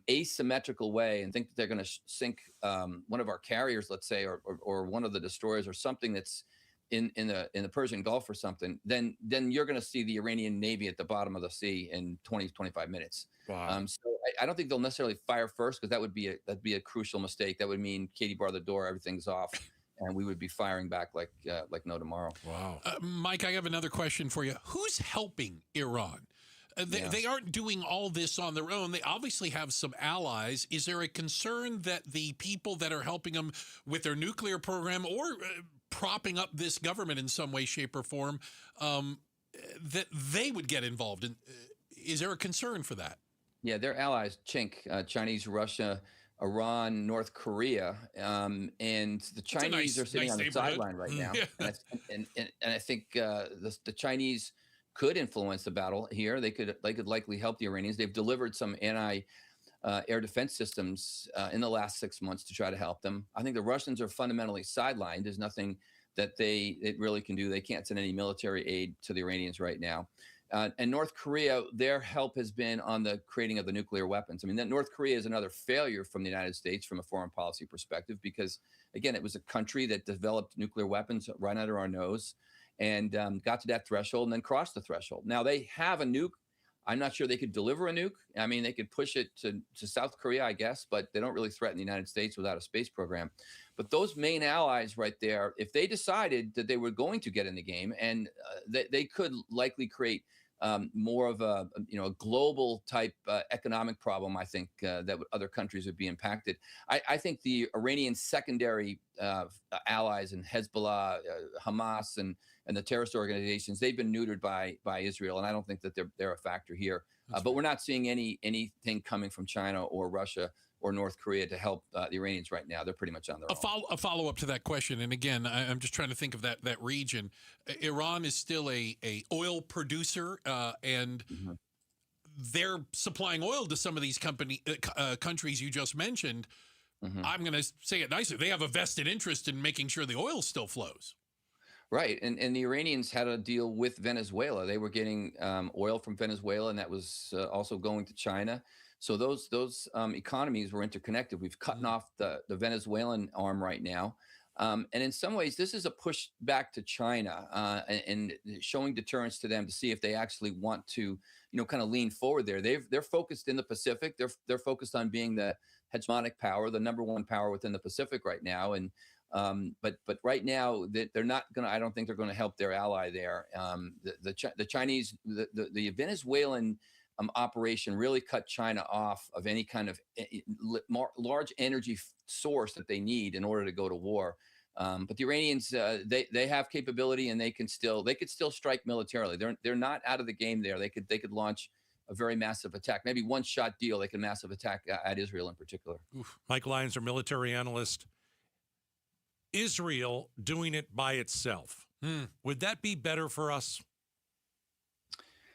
asymmetrical way, and think that they're going to sink one of our carriers, let's say, or one of the destroyers, or something that's in the Persian Gulf or something, then you're going to see the Iranian Navy at the bottom of the sea in 20-25 minutes. Wow. So I don't think they'll necessarily fire first, because that'd be a crucial mistake. That would mean Katie bar the door, everything's off, and we would be firing back like no tomorrow. Wow. Mike, I have another question for you. Who's helping Iran? They aren't doing all this on their own. They obviously have some allies. Is there a concern that the people that are helping them with their nuclear program, or propping up this government in some way, shape, or form, that they would get involved in? Is there a concern for that? Yeah, they're allies, Chinese, Russia, Iran, North Korea, and the Chinese are sitting on the sideline right now. Yeah. And I think the Chinese could influence the battle here. They could likely help the Iranians. They've delivered some anti-air defense systems in the last 6 months to try to help them. I think the Russians are fundamentally sidelined. There's nothing that they really can do. They can't send any military aid to the Iranians right now. And North Korea, their help has been on the creating of the nuclear weapons. I mean, that North Korea is another failure from the United States from a foreign policy perspective, because, again, it was a country that developed nuclear weapons right under our nose, and got to that threshold and then crossed the threshold. Now they have a nuke. I'm not sure they could deliver a nuke. I mean, they could push it to South Korea, I guess, but they don't really threaten the United States without a space program. But those main allies right there, if they decided that they were going to get in the game, and they could likely create more of a global type economic problem, I think, that other countries would be impacted. I think the Iranian secondary allies and Hezbollah, Hamas, and the terrorist organizations, they've been neutered by Israel, and I don't think that they're a factor here. But we're not seeing anything coming from China or Russia or North Korea to help the Iranians right now. They're pretty much on their own. A follow-up to that question, and again, I'm just trying to think of that region. Iran is still a oil producer, and they're supplying oil to some of these countries you just mentioned. I'm going to say it nicely. They have a vested interest in making sure the oil still flows. Right. And the Iranians had a deal with Venezuela. They were getting oil from Venezuela, and that was also going to China. So those economies were interconnected. We've cut off the Venezuelan arm right now. And in some ways, this is a push back to China and showing deterrence to them to see if they actually want to, kind of lean forward there. They're focused in the Pacific. They're focused on being the hegemonic power, the number one power within the Pacific right now. And but right now they're not going to. I don't think they're going to help their ally there. The Chinese, the Venezuelan operation really cut China off of any kind of large energy source that they need in order to go to war. But the Iranians, they have capability, and they could still strike militarily. They're not out of the game there. They could launch a very massive attack, maybe one shot deal. They could massive attack at Israel in particular. Mike Lyons, our military analyst. Israel doing it by itself. Would that be better for us?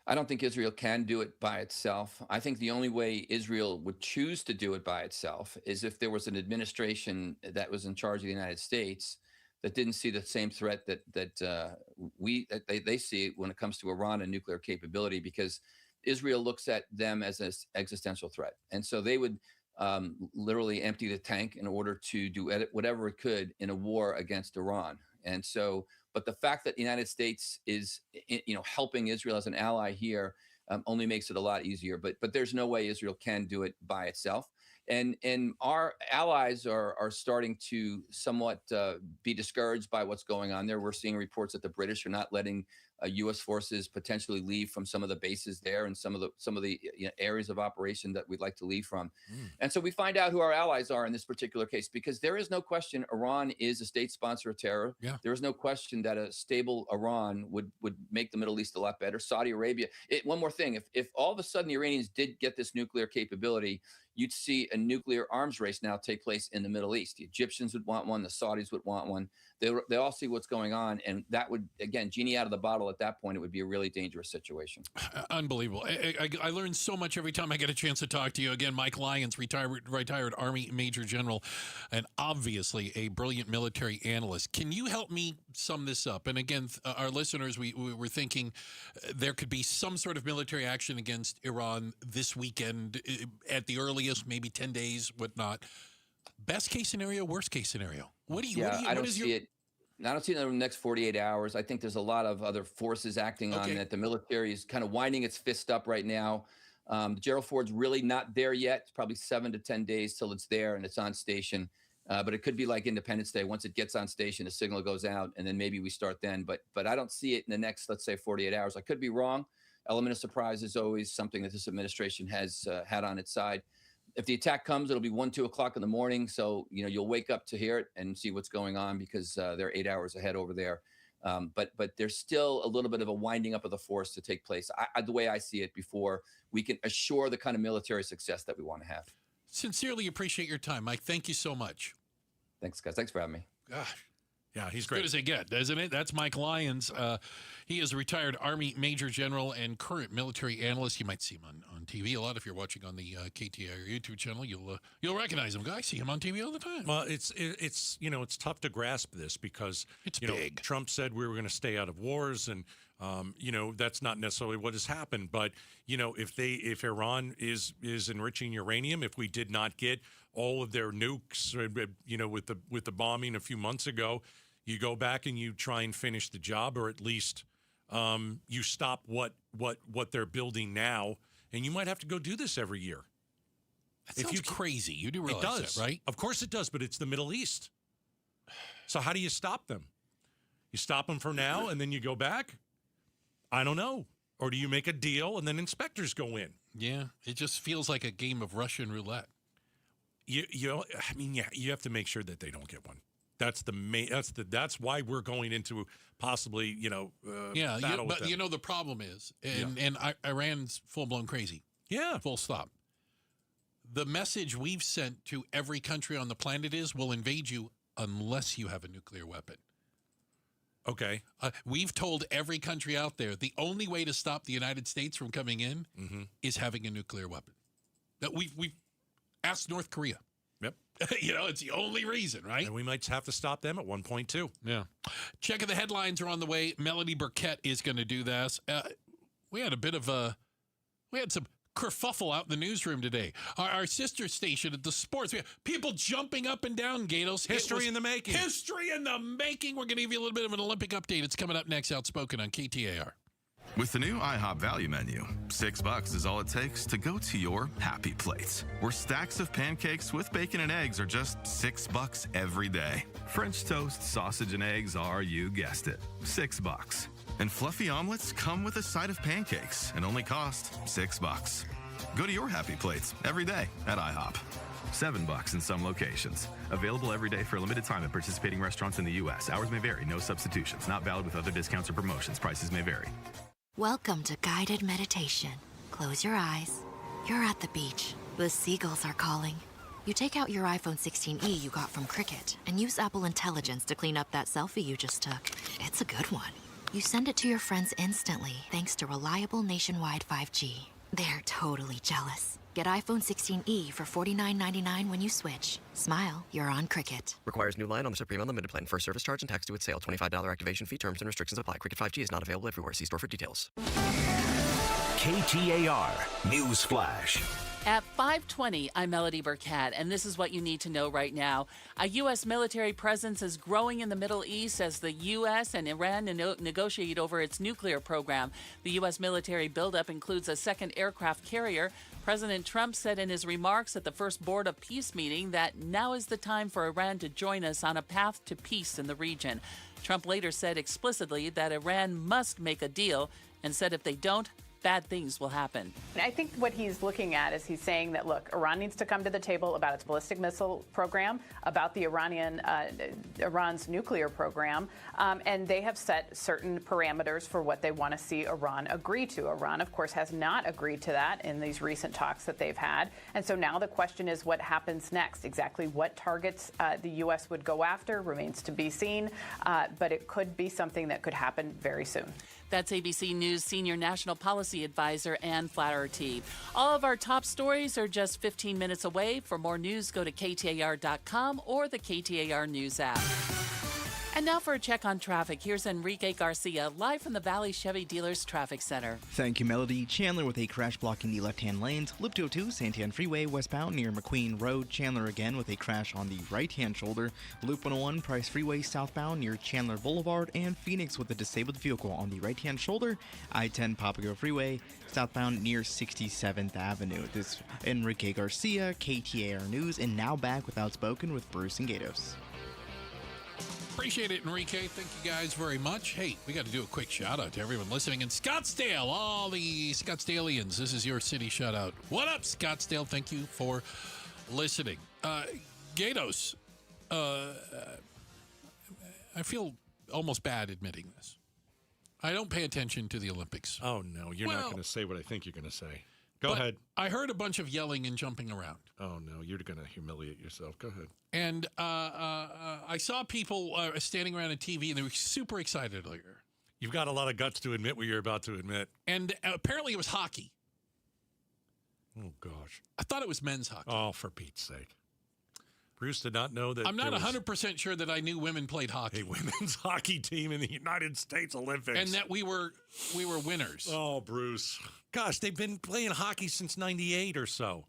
I don't think Israel can do it by itself. I think the only way Israel would choose to do it by itself is if there was an administration that was in charge of the United States that didn't see the same threat that they see when it comes to Iran and nuclear capability, because Israel looks at them as an existential threat. And so they would literally empty the tank in order to do whatever it could in a war against Iran. And so, but the fact that the United States is, helping Israel as an ally here only makes it a lot easier. But there's no way Israel can do it by itself. And our allies are starting to somewhat be discouraged by what's going on there. We're seeing reports that the British are not letting U.S. forces potentially leave from some of the bases there and some of the areas of operation that we'd like to leave from. And so we find out who our allies are in this particular case, because there is no question Iran is a state sponsor of terror. Yeah. There is no question that a stable Iran would make the Middle East a lot better. Saudi Arabia. One more thing, if all of a sudden the Iranians did get this nuclear capability, you'd see a nuclear arms race now take place in the Middle East. The Egyptians would want one. The Saudis would want one. They all see what's going on. And that would, again, genie out of the bottle at that point, it would be a really dangerous situation. Unbelievable. I learn so much every time I get a chance to talk to you. Again, Mike Lyons, retired Army Major General, and obviously a brilliant military analyst. Can you help me sum this up? And again, our listeners, we were thinking there could be some sort of military action against Iran this weekend at the earliest, maybe 10 days, whatnot. Best case scenario, worst case scenario. I don't see it in the next 48 hours. I think there's a lot of other forces acting on it. The military is kind of winding its fist up right now. Gerald Ford's really not there yet. It's probably 7 to 10 days till it's there and it's on station. But it could be like Independence Day. Once it gets on station, the signal goes out, and then maybe we start then. But I don't see it in the next, let's say, 48 hours. I could be wrong. Element of surprise is always something that this administration has had on its side. If the attack comes, it'll be 1, 2 o'clock in the morning. So, you'll wake up to hear it and see what's going on, because they're 8 hours ahead over there. But there's still a little bit of a winding up of the force to take place, the way I see it, before we can assure the kind of military success that we want to have. Sincerely appreciate your time, Mike. Thank you so much. Thanks, guys. Thanks for having me. Gosh. Yeah, he's great. great. As good as they get, doesn't it? That's Mike Lyons. He is a retired Army Major General and current military analyst. You might see him on TV a lot if you're watching on the KTAR YouTube channel. You'll recognize him. I see him on TV all the time. Well, it's tough to grasp this because it's big. Trump said we were going to stay out of wars, and that's not necessarily what has happened. But if Iran is enriching uranium, if we did not get all of their nukes, with the bombing a few months ago, you go back and you try and finish the job, or at least you stop what they're building now, and you might have to go do this every year. That sounds crazy. You do realize it does, that, right? Of course it does, but it's the Middle East. So how do you stop them? You stop them for now, and then you go back? I don't know. Or do you make a deal, and then inspectors go in? Yeah, it just feels like a game of Russian roulette. You have to make sure that they don't get one. That's the main. That's why we're going into possibly battle with them. The problem is, and Iran's full blown crazy. Yeah, full stop. The message we've sent to every country on the planet is, we'll invade you unless you have a nuclear weapon. Okay. We've told every country out there the only way to stop the United States from coming in is having a nuclear weapon. That we've asked North Korea. Yep. It's the only reason, right? And we might have to stop them at one point too. Yeah. Checking the headlines are on the way. Melody Burkett is going to do this. We had some kerfuffle out in the newsroom today. Our sister station at the sports, we have people jumping up and down, Gatos. History in the making. History in the making. We're going to give you a little bit of an Olympic update. It's coming up next, Outspoken on KTAR. With the new IHOP value menu, $6 is all it takes to go to your happy place, where stacks of pancakes with bacon and eggs are just $6 every day. French toast, sausage, and eggs are, you guessed it, $6. And fluffy omelets come with a side of pancakes and only cost $6. Go to your happy plates every day at IHOP. $7 in some locations. Available every day for a limited time at participating restaurants in the U.S. Hours may vary. No substitutions. Not valid with other discounts or promotions. Prices may vary. Welcome to guided meditation. Close your eyes. You're at the beach. The seagulls are calling. You take out your iPhone 16e you got from Cricket and use Apple Intelligence to clean up that selfie you just took. It's a good one. You send it to your friends instantly thanks to reliable nationwide 5G. They're totally jealous. Get iPhone 16e for $49.99 when you switch. Smile, you're on Cricket. Requires new line on the Supreme Unlimited plan. First service charge and tax due at sale. $25 activation fee. Terms and restrictions apply. Cricket 5G is not available everywhere. See store for details. KTAR News Flash. At 5:20, I'm Melody Burkett, and this is what you need to know right now. A U.S. military presence is growing in the Middle East as the U.S. and Iran negotiate over its nuclear program. The U.S. military buildup includes a second aircraft carrier. President Trump said in his remarks at the first Board of Peace meeting that now is the time for Iran to join us on a path to peace in the region. Trump later said explicitly that Iran must make a deal and said if they don't, bad things will happen. I think what he's looking at is he's saying that, look, Iran needs to come to the table about its ballistic missile program, about the Iran's nuclear program, and they have set certain parameters for what they want to see Iran agree to. Iran, of course, has not agreed to that in these recent talks that they've had. And so now the question is what happens next? Exactly what targets the U.S. would go after remains to be seen, but it could be something that could happen very soon. That's ABC News Senior National Policy Advisor Ann Flaherty. All of our top stories are just 15 minutes away. For more news, go to KTAR.com or the KTAR News app. And now for a check on traffic. Here's Enrique Garcia, live from the Valley Chevy Dealers Traffic Center. Thank you, Melody. Chandler with a crash blocking the left-hand lanes. Loop 202, Santiago Freeway, westbound near McQueen Road. Chandler again with a crash on the right-hand shoulder. Loop 101, Price Freeway, southbound near Chandler Boulevard. And Phoenix with a disabled vehicle on the right-hand shoulder. I-10 Papago Freeway, southbound near 67th Avenue. This is Enrique Garcia, KTAR News, and now back with Outspoken with Bruce and Gatos. Appreciate it, Enrique. Thank you guys very much. Hey, we got to do a quick shout out to everyone listening in Scottsdale, all the Scottsdalians. This is your city shout out. What up, Scottsdale? Thank you for listening. Gatos, I feel almost bad admitting this. I don't pay attention to the Olympics. Oh, no. You're not going to say what I think you're going to say. Go ahead. I heard a bunch of yelling and jumping around. Oh, no. You're going to humiliate yourself. Go ahead. And I saw people standing around a TV, and they were super excited earlier. You've got a lot of guts to admit what you're about to admit. And apparently it was hockey. Oh, gosh. I thought it was men's hockey. Oh, for Pete's sake. Bruce did not know that. I'm not 100% sure that I knew women played hockey. A women's hockey team in the United States Olympics. And that we were winners. Oh, Bruce. Gosh, they've been playing hockey since 98 or so.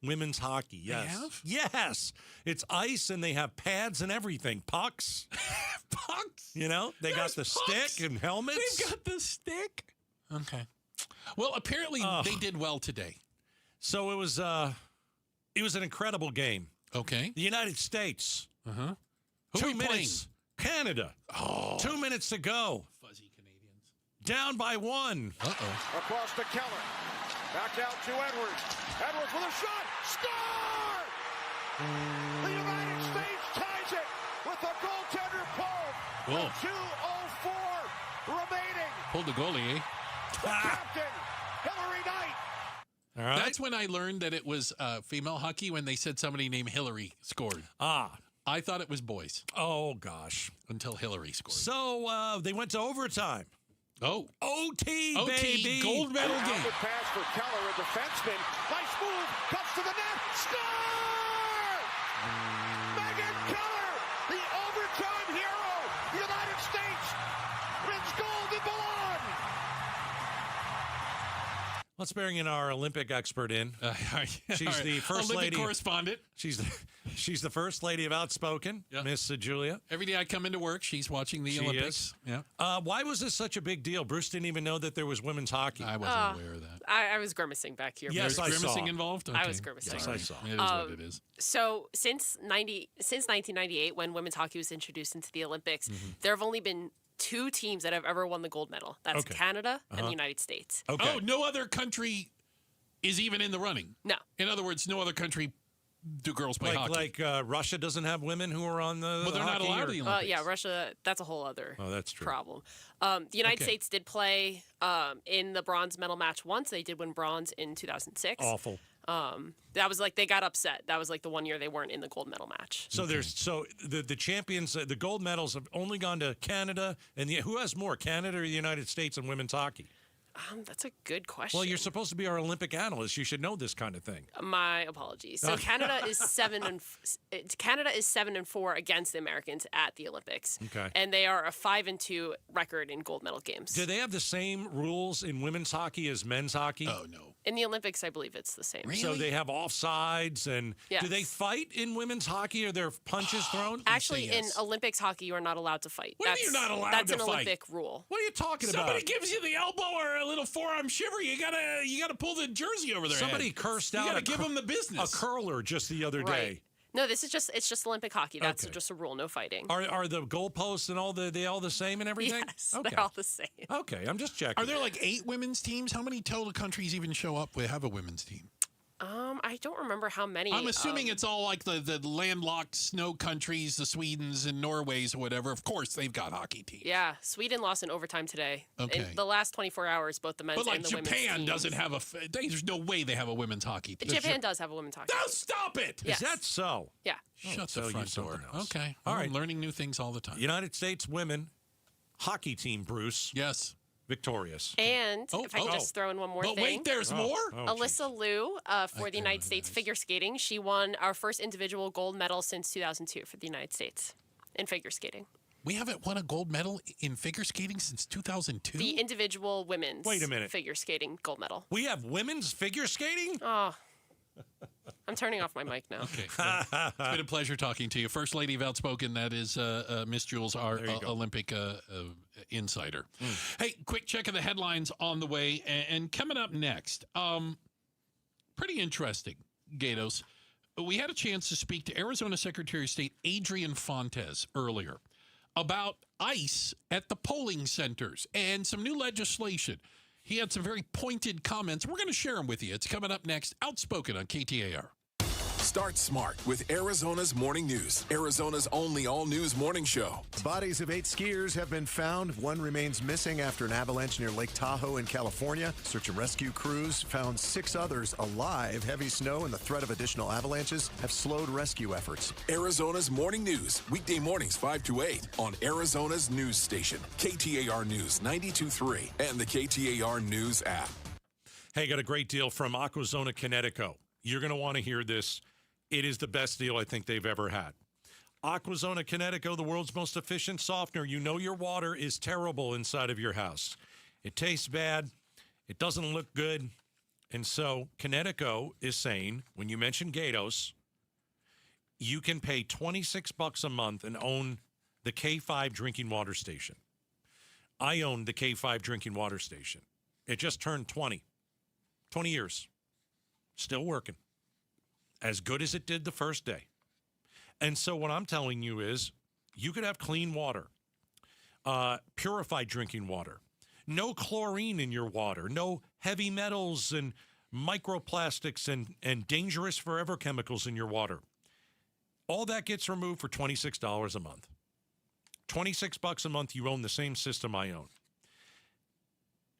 Women's hockey, yes. They have? Yes. It's ice and they have pads and everything. Pucks. Pucks? You know, they got the pucks. stick and helmets. They've got the stick. Okay. Well, apparently they did well today. So it was an incredible game. Okay. The United States. Uh-huh. 2 minutes. Canada. Oh. 2 minutes to go. Fuzzy Canadians. Down by one. Uh-oh. Across to Keller. Back out to Edwards. Edwards with a shot. Score! The United States ties it with a goaltender pull. Whoa. 2:04 remaining. Pulled the goalie, eh? The captain, Hillary Knight. All right. That's when I learned that it was female hockey when they said somebody named Hillary scored. Ah. I thought it was boys. Oh, gosh. Until Hillary scored. So they went to overtime. Oh. OT, baby. Gold medal game. Good pass for Keller, a defenseman. Nice move. Cuts to the net. Score! Megan Keller, the overtime hero. The United States wins gold in Milan. Let's bring in our Olympic expert in. She's the first Olympic lady correspondent. She's the first lady of Outspoken, Miss Julia. Every day I come into work, she's watching the Olympics. Is. Yeah. Why was this such a big deal? Bruce didn't even know that there was women's hockey. I wasn't aware of that. I was grimacing back here. Yes, I grimacing saw. Involved? Okay. I was grimacing. Yes, I saw. It is what it is. So since 1998, when women's hockey was introduced into the Olympics, there have only been 2 teams that have ever won the gold medal. That's Canada and the United States. Okay. Oh, no other country is even in the running. No. In other words, no other country do girls play hockey. Like Russia doesn't have women who are on the Well, they're not allowed in the Olympics. Yeah, Russia, that's a whole other that's true. problem. The United States did play in the bronze medal match once. They did win bronze in 2006. Awful. That was like they got upset. That was like the one year they weren't in the gold medal match. So the champions, the gold medals have only gone to Canada, and who has more, Canada or the United States in women's hockey? That's a good question. Well, you're supposed to be our Olympic analyst. You should know this kind of thing. My apologies. So Canada is 7-4 against the Americans at the Olympics. Okay. And they are a 5-2 record in gold medal games. Do they have the same rules in women's hockey as men's hockey? Oh, no. In the Olympics, I believe it's the same. Really? So they have offsides, and do they fight in women's hockey? Are there punches thrown? Actually, in Olympics hockey, you are not allowed to fight. What do you mean you're not allowed That's to an fight? Olympic rule. What are you talking about? Somebody gives you the elbow or a little forearm shiver, you gotta pull the jersey over their Somebody head. cursed out. You gotta give them the business. A curler just the other day. No, it's just Olympic hockey. That's just a rule. No fighting. Are the goalposts and all the same and everything? Yes, they're all the same. Okay, I'm just checking. Are there like 8 women's teams? How many total countries even show up with have a women's team? I don't remember how many. I'm assuming it's all like the landlocked snow countries, the Swedens and Norways or whatever. Of course, they've got hockey teams. Yeah, Sweden lost in overtime today. Okay. In the last 24 hours, both the men's But like and the women's Japan teams. doesn't have there's no way they have a women's hockey team. Japan does have a women's hockey. No, stop it! Yes. Is that so? Yeah. Shut so the front something door. else. Okay. All I'm right. learning new things all the time. United States women hockey team, Bruce. Yes. Victorious. And if I can just throw in one more But thing. wait, there's more? Alyssa Liu for the United States figure skating. She won our first individual gold medal since 2002 for the United States in figure skating. We haven't won a gold medal in figure skating since 2002? The individual women's Wait a minute. figure skating gold medal. We have women's figure skating? Oh. I'm turning off my mic now. Okay. Well, it's been a pleasure talking to you. First Lady of Outspoken, that is Miss Jules, our Olympic insider. Hey, quick check of the headlines on the way. And coming up next, pretty interesting, Gatos. We had a chance to speak to Arizona Secretary of State Adrian Fontes earlier about ICE at the polling centers and some new legislation. He had some very pointed comments. We're going to share them with you. It's coming up next. Outspoken on KTAR. Start smart with Arizona's Morning News, Arizona's only all-news morning show. Bodies of 8 skiers have been found. One remains missing after an avalanche near Lake Tahoe in California. Search and rescue crews found 6 others alive. Heavy snow and the threat of additional avalanches have slowed rescue efforts. Arizona's Morning News, weekday mornings 5 to 8 on Arizona's news station, KTAR News 92.3 and the KTAR News app. Hey, got a great deal from Aquazona Connecticut. You're going to want to hear this. It is the best deal I think they've ever had. Aquazona Connecticut, the world's most efficient softener. You know your water is terrible inside of your house. It tastes bad. It doesn't look good. And so Connecticut is saying, when you mention Gatos, you can pay $26 a month and own the K5 drinking water station. I own the K5 drinking water station. It just turned 20 years. Still working. As good as it did the first day. And so what I'm telling you is you could have clean water, purified drinking water, no chlorine in your water, no heavy metals and microplastics and dangerous forever chemicals in your water. All that gets removed for $26 a month. $26 a month, you own the same system I own.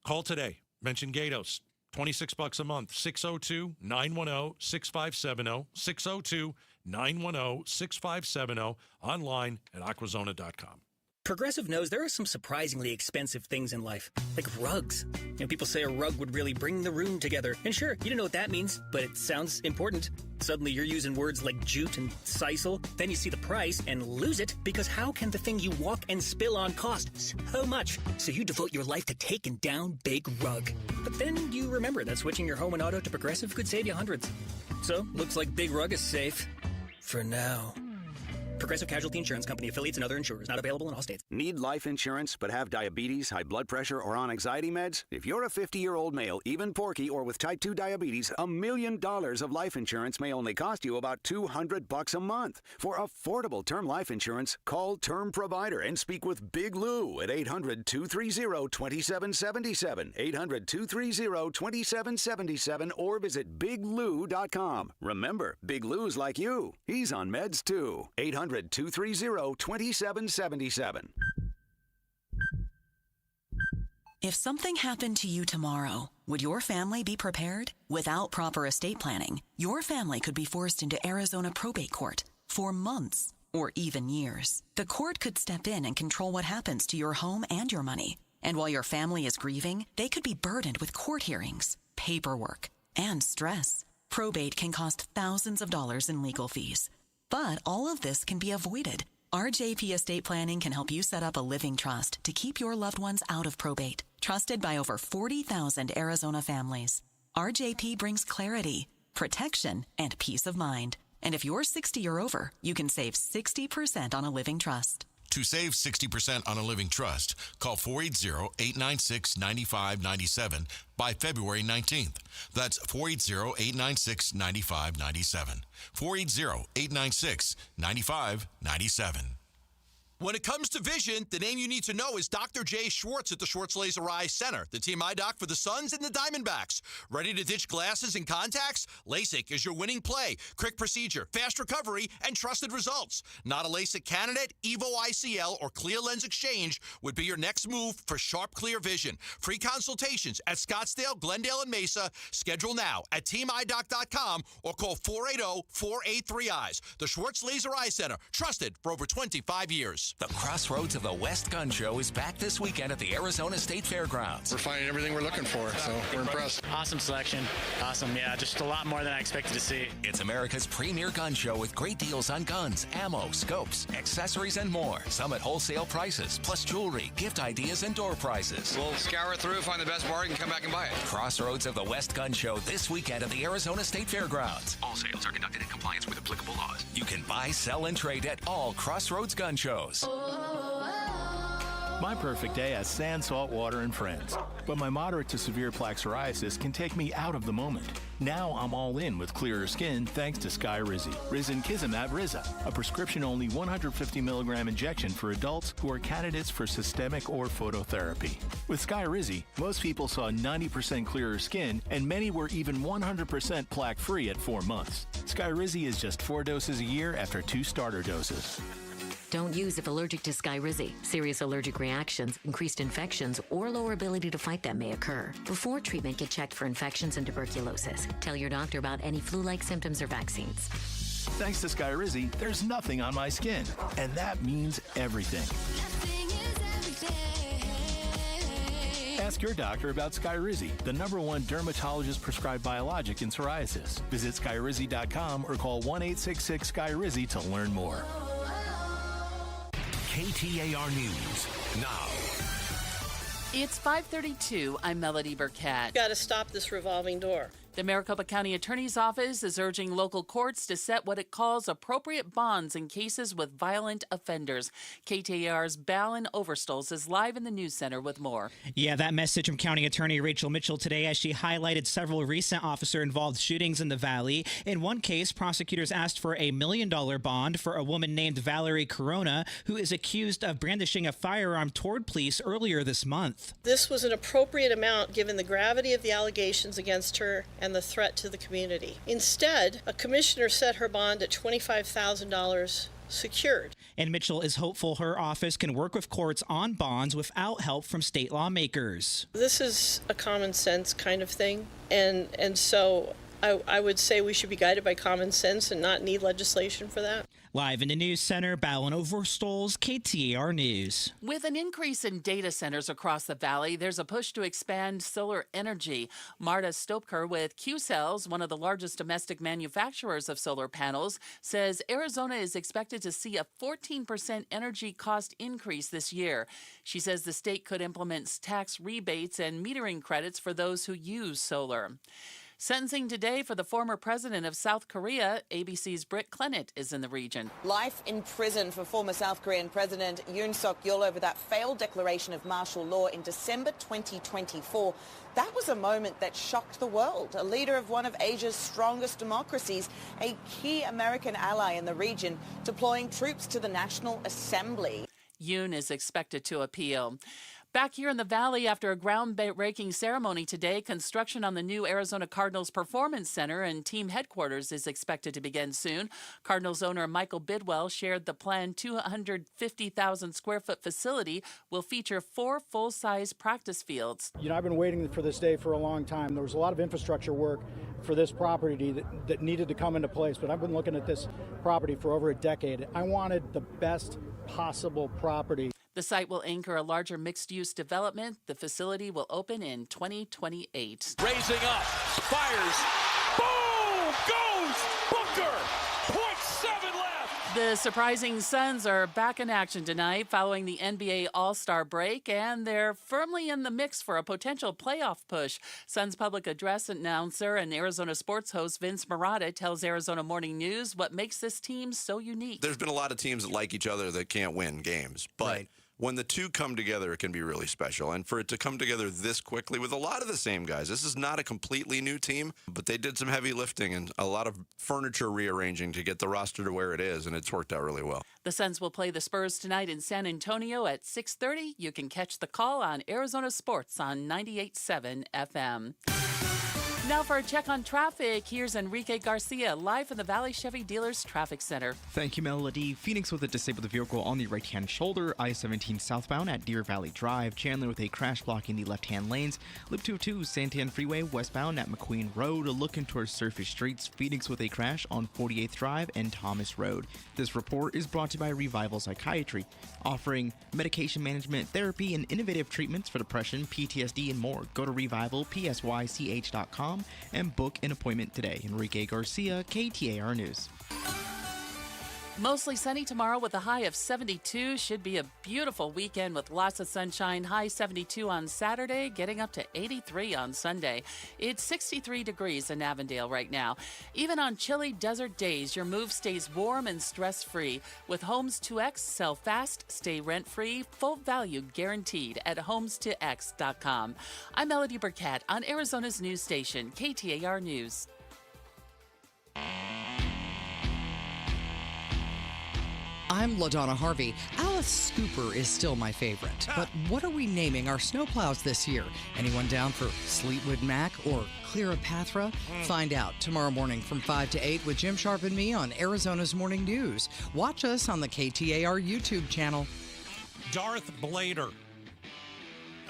Call today. Mention Gatos. $26 a month. 602-910-6570. 602-910-6570. Online at aquazona.com. Progressive knows there are some surprisingly expensive things in life, like rugs. People say a rug would really bring the room together. And sure, you don't know what that means, but it sounds important. Suddenly you're using words like jute and sisal. Then you see the price and lose it, because how can the thing you walk and spill on cost so much? So you devote your life to taking down Big Rug. But then you remember that switching your home and auto to Progressive could save you hundreds. So, looks like Big Rug is safe. For now. Progressive Casualty Insurance Company, affiliates, and other insurers. Not available in all states. Need life insurance but have diabetes, high blood pressure, or on anxiety meds? If you're a 50-year-old male, even porky, or with type 2 diabetes, $1 million of life insurance may only cost you about $200 a month. For affordable term life insurance, call Term Provider and speak with Big Lou at 800-230-2777, 800-230-2777, or visit biglou.com. Remember, Big Lou's like you. He's on meds too. 800-230-2777. If something happened to you tomorrow, would your family be prepared? Without proper estate planning, your family could be forced into Arizona probate court for months or even years. The court could step in and control what happens to your home and your money. And while your family is grieving, they could be burdened with court hearings, paperwork, and stress. Probate can cost thousands of dollars in legal fees. But all of this can be avoided. RJP Estate Planning can help you set up a living trust to keep your loved ones out of probate. Trusted by over 40,000 Arizona families. RJP brings clarity, protection, and peace of mind. And if you're 60 or over, you can save 60% on a living trust. To save 60% on a living trust, call 480-896-9597 by February 19th. That's 480-896-9597. 480-896-9597. When it comes to vision, the name you need to know is Dr. Jay Schwartz at the Schwartz Laser Eye Center, the team eye doc for the Suns and the Diamondbacks. Ready to ditch glasses and contacts? LASIK is your winning play. Quick procedure, fast recovery, and trusted results. Not a LASIK candidate? Evo ICL or Clear Lens Exchange would be your next move for sharp, clear vision. Free consultations at Scottsdale, Glendale, and Mesa. Schedule now at teamidoc.com or call 480-483-EYES. The Schwartz Laser Eye Center, trusted for over 25 years. The Crossroads of the West Gun Show is back this weekend at the Arizona State Fairgrounds. We're finding everything we're looking for, so we're impressed. Awesome selection. Awesome, yeah, just a lot more than I expected to see. It's America's premier gun show with great deals on guns, ammo, scopes, accessories, and more. Some at wholesale prices, plus jewelry, gift ideas, and door prizes. We'll scour it through, find the best bargain, come back and buy it. Crossroads of the West Gun Show this weekend at the Arizona State Fairgrounds. All sales are conducted in compliance with applicable laws. You can buy, sell, and trade at all Crossroads gun shows. My perfect day has sand, salt water, and friends. But my moderate to severe plaque psoriasis can take me out of the moment. Now I'm all in with clearer skin thanks to Skyrizi. Risankizumab Riza, a prescription-only 150 milligram injection for adults who are candidates for systemic or phototherapy. With Skyrizi, most people saw 90% clearer skin, and many were even 100% plaque-free at 4 months. Skyrizi is just 4 doses a year after 2 starter doses. Don't use if allergic to Skyrizi. Serious allergic reactions, increased infections, or lower ability to fight them may occur. Before treatment, get checked for infections and tuberculosis. Tell your doctor about any flu-like symptoms or vaccines. Thanks to Skyrizi, there's nothing on my skin, and that means everything. Ask your doctor about Skyrizi, the #1 dermatologist-prescribed biologic in psoriasis. Visit Skyrizi.com or call 1-866-SKYRIZI to learn more. KTAR News now. It's 5:32. I'm Melody Burkett. Got to stop this revolving door. The Maricopa County Attorney's Office is urging local courts to set what it calls appropriate bonds in cases with violent offenders. KTAR's Balin Overstoles is live in the news center with more. Yeah, that message from County Attorney Rachel Mitchell today as she highlighted several recent officer-involved shootings in the Valley. In one case, prosecutors asked for a $1 million bond for a woman named Valerie Corona, who is accused of brandishing a firearm toward police earlier this month. This was an appropriate amount given the gravity of the allegations against her and the threat to the community. Instead, a commissioner set her bond at $25,000 secured. And Mitchell is hopeful her office can work with courts on bonds without help from state lawmakers. This is a common sense kind of thing, and so I would say we should be guided by common sense and not need legislation for that. Live in the news center, Balin Overstoles, KTAR News. With an increase in data centers across the valley, there's a push to expand solar energy. Marta Stopker with Q-Cells, one of the largest domestic manufacturers of solar panels, says Arizona is expected to see a 14% energy cost increase this year. She says the state could implement tax rebates and metering credits for those who use solar. Sentencing today for the former president of South Korea, ABC's Britt Clennett is in the region. Life in prison for former South Korean President Yoon Suk-yeol over that failed declaration of martial law in December 2024. That was a moment that shocked the world. A leader of one of Asia's strongest democracies, a key American ally in the region, deploying troops to the National Assembly. Yoon is expected to appeal. Back here in the Valley, after a groundbreaking ceremony today, construction on the new Arizona Cardinals Performance Center and team headquarters is expected to begin soon. Cardinals owner Michael Bidwell shared the planned 250,000-square-foot facility will feature 4 full-size practice fields. You know, I've been waiting for this day for a long time. There was a lot of infrastructure work for this property that needed to come into place, but I've been looking at this property for over a decade. I wanted the best possible property. The site will anchor a larger mixed-use development. The facility will open in 2028. Raising up, fires, boom, goes Booker. 0.7 left. The surprising Suns are back in action tonight following the NBA All-Star break, and they're firmly in the mix for a potential playoff push. Suns public address announcer and Arizona sports host Vince Marotta tells Arizona Morning News what makes this team so unique. There's been a lot of teams that like each other that can't win games, but when the two come together, it can be really special. And for it to come together this quickly with a lot of the same guys, this is not a completely new team, but they did some heavy lifting and a lot of furniture rearranging to get the roster to where it is, and it's worked out really well. The Suns will play the Spurs tonight in San Antonio at 6:30. You can catch the call on Arizona Sports on 98.7 FM. Now for a check on traffic, here's Enrique Garcia live from the Valley Chevy Dealers Traffic Center. Thank you, Melody. Phoenix with a disabled vehicle on the right-hand shoulder, I-17 southbound at Deer Valley Drive. Chandler with a crash blocking the left-hand lanes. Loop 202 Santan Freeway westbound at McQueen Road, looking towards Surface Streets. Phoenix with a crash on 48th Drive and Thomas Road. This report is brought to you by Revival Psychiatry, offering medication management, therapy, and innovative treatments for depression, PTSD, and more. Go to revivalpsych.com and book an appointment today. Enrique Garcia, KTAR News. Mostly sunny tomorrow with a high of 72. Should be a beautiful weekend with lots of sunshine. High 72 on Saturday, getting up to 83 on Sunday. It's 63 degrees in Avondale right now. Even on chilly desert days, your move stays warm and stress-free. With Homes 2X, sell fast, stay rent-free, full value guaranteed at homes2x.com. I'm Melody Burkett on Arizona's news station, KTAR News. I'm LaDonna Harvey. Alice Scooper is still my favorite. But what are we naming our snowplows this year? Anyone down for Fleetwood Mac or Cleopatra? Find out tomorrow morning from 5 to 8 with Jim Sharp and me on Arizona's Morning News. Watch us on the KTAR YouTube channel. Darth Blader.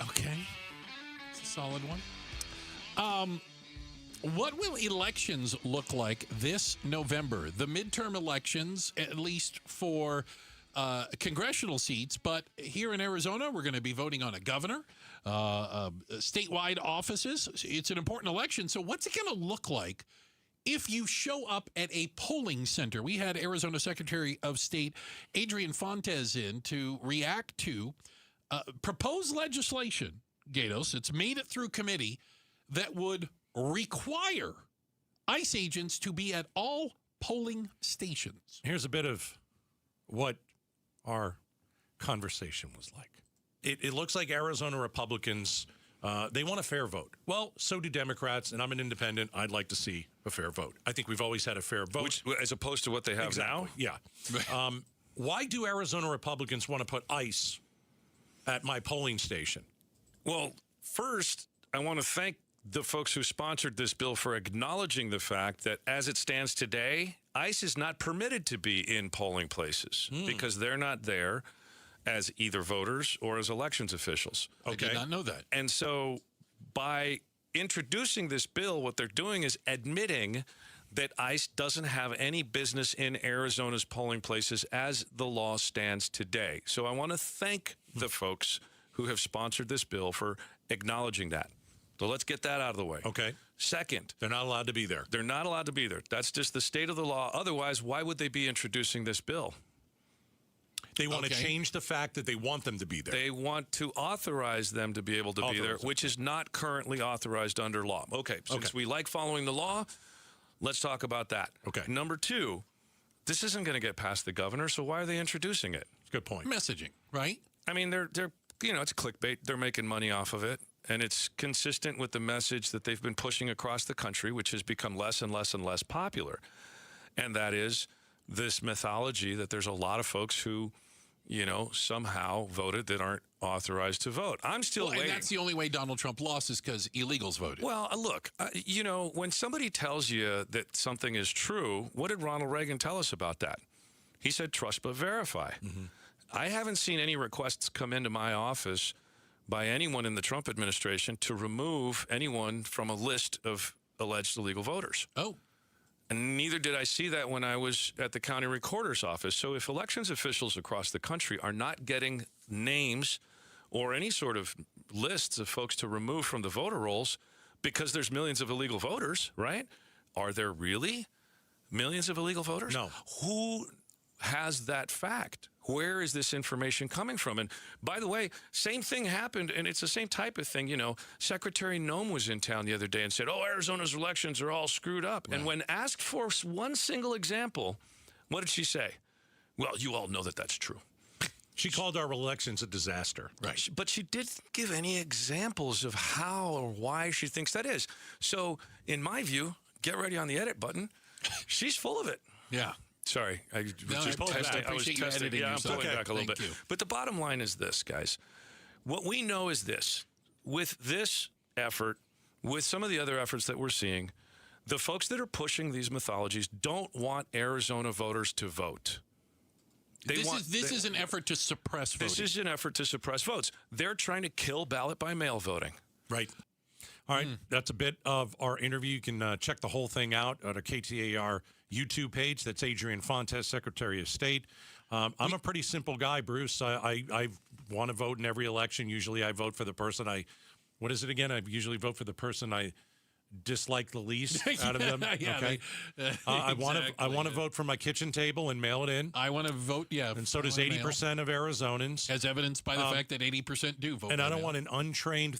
Okay. It's a solid one. What will elections look like this November? The midterm elections, at least for congressional seats, but here in Arizona, we're going to be voting on a governor, statewide offices. It's an important election. So what's it going to look like if you show up at a polling center? We had Arizona Secretary of State Adrian Fontes in to react to proposed legislation, Gatos. It's made it through committee that would require ICE agents to be at all polling stations. Here's a bit of what our conversation was like. It looks like Arizona Republicans, they want a fair vote. Well, so do Democrats, and I'm an independent. I'd like to see a fair vote. I think we've always had a fair vote. Which, as opposed to what they have now? Yeah. Why do Arizona Republicans want to put ICE at my polling station? Well, first, I want to thank the folks who sponsored this bill for acknowledging the fact that as it stands today, ICE is not permitted to be in polling places because they're not there as either voters or as elections officials. Okay. I did not know that. And so by introducing this bill, what they're doing is admitting that ICE doesn't have any business in Arizona's polling places as the law stands today. So I want to thank the folks who have sponsored this bill for acknowledging that. So let's get that out of the way. Okay. Second, they're not allowed to be there. They're not allowed to be there. That's just the state of the law. Otherwise, why would they be introducing this bill? They want to change the fact that they want them to be there. They want to authorize them to be able to be there, which is not currently authorized under law. Okay, since we like following the law, let's talk about that. Okay. Number two, this isn't going to get past the governor, so why are they introducing it? Good point. Messaging, right? I mean, they're it's clickbait. They're making money off of it. And it's consistent with the message that they've been pushing across the country, which has become less and less and less popular. And that is this mythology that there's a lot of folks who, somehow voted that aren't authorized to vote. I'm still waiting. And that's the only way Donald Trump lost is because illegals voted. Well, look, when somebody tells you that something is true, what did Ronald Reagan tell us about that? He said, trust but verify. Mm-hmm. I haven't seen any requests come into my office by anyone in the Trump administration to remove anyone from a list of alleged illegal voters. Oh. And neither did I see that when I was at the county recorder's office. So if elections officials across the country are not getting names or any sort of lists of folks to remove from the voter rolls because there's millions of illegal voters, right? Are there really millions of illegal voters? No. Who has that fact? Where is this information coming from? And by the way, same thing happened, and it's the same type of thing. You know, Secretary Noem was in town the other day and said, Arizona's elections are all screwed up. Right. And when asked for one single example, what did she say? Well, you all know that that's true. She called our elections a disaster. Right. But she didn't give any examples of how or why she thinks that is. So, in my view, get ready on the edit button. She's full of it. Yeah. Sorry, I was just testing. I was testing. Yeah, I'm pulling back a little bit. But the bottom line is this, guys. What we know is this. With this effort, with some of the other efforts that we're seeing, the folks that are pushing these mythologies don't want Arizona voters to vote. This is an effort to suppress voting. This is an effort to suppress votes. They're trying to kill ballot by mail voting. Right. All right, that's a bit of our interview. You can check the whole thing out at our KTAR YouTube page. That's Adrian Fontes, Secretary of State. I'm a pretty simple guy, Bruce. I want to vote in every election. Usually I vote for the person I usually vote for the person I dislike the least out of them. Yeah, okay. I want to vote for my kitchen table and mail it in. I want to vote, and so does 80% of Arizonans, as evidenced by the fact that 80% do vote. And I don't want an untrained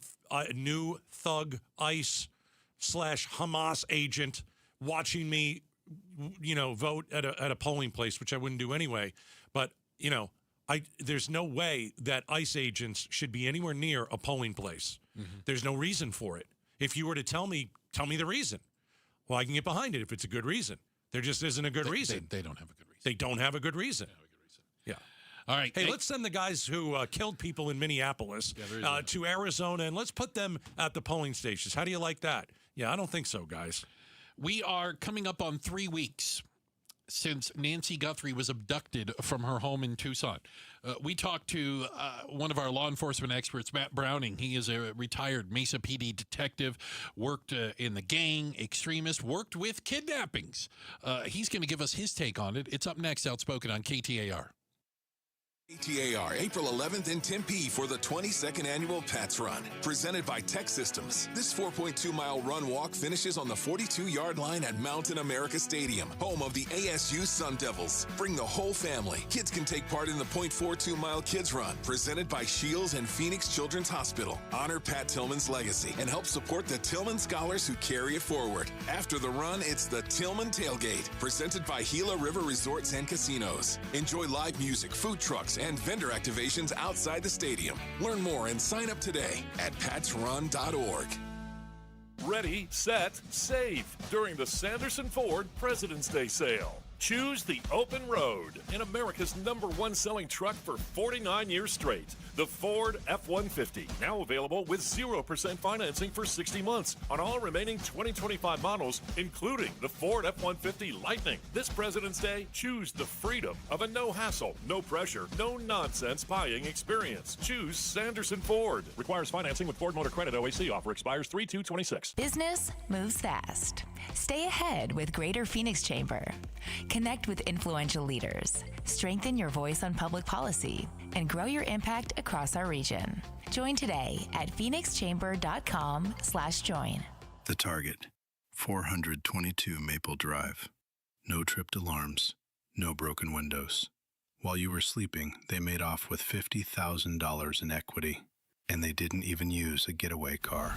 new thug ICE / Hamas agent watching me, vote at a polling place, which I wouldn't do anyway. But there's no way that ICE agents should be anywhere near a polling place. Mm-hmm. There's no reason for it. If you were to tell me the reason. Well, I can get behind it if it's a good reason. There just isn't a good reason. They don't have a good reason. They don't have a good reason. Yeah. All right. Hey, let's send the guys who killed people in Minneapolis to Arizona, and let's put them at the polling stations. How do you like that? Yeah, I don't think so, guys. We are coming up on 3 weeks since Nancy Guthrie was abducted from her home in Tucson. We talked to one of our law enforcement experts, Matt Browning. He is a retired Mesa PD detective, worked in the gang, extremist, worked with kidnappings. He's going to give us his take on it. It's up next, Outspoken on KTAR. KTAR, April 11th in Tempe for the 22nd annual Pats Run, presented by Tech Systems. This 4.2-mile run-walk finishes on the 42-yard line at Mountain America Stadium, home of the ASU Sun Devils. Bring the whole family. Kids can take part in the 0.42-mile Kids Run, presented by Shields and Phoenix Children's Hospital. Honor Pat Tillman's legacy and help support the Tillman scholars who carry it forward. After the run, it's the Tillman Tailgate, presented by Gila River Resorts and Casinos. Enjoy live music, food trucks, and vendor activations outside the stadium. Learn more and sign up today at patsrun.org. Ready, set, save during the Sanderson Ford President's Day sale. Choose the open road in America's #1 selling truck for 49 years straight. The Ford F-150, now available with 0% financing for 60 months on all remaining 2025 models, including the Ford F-150 Lightning. This President's Day, choose the freedom of a no-hassle, no-pressure, no-nonsense buying experience. Choose Sanderson Ford. Requires financing with Ford Motor Credit OAC. Offer expires 3/2/26. Business moves fast. Stay ahead with Greater Phoenix Chamber. Connect with influential leaders, strengthen your voice on public policy, and grow your impact across our region. Join today at phoenixchamber.com/join. The Target, 422 Maple Drive. No tripped alarms, no broken windows. While you were sleeping, they made off with $50,000 in equity, and they didn't even use a getaway car.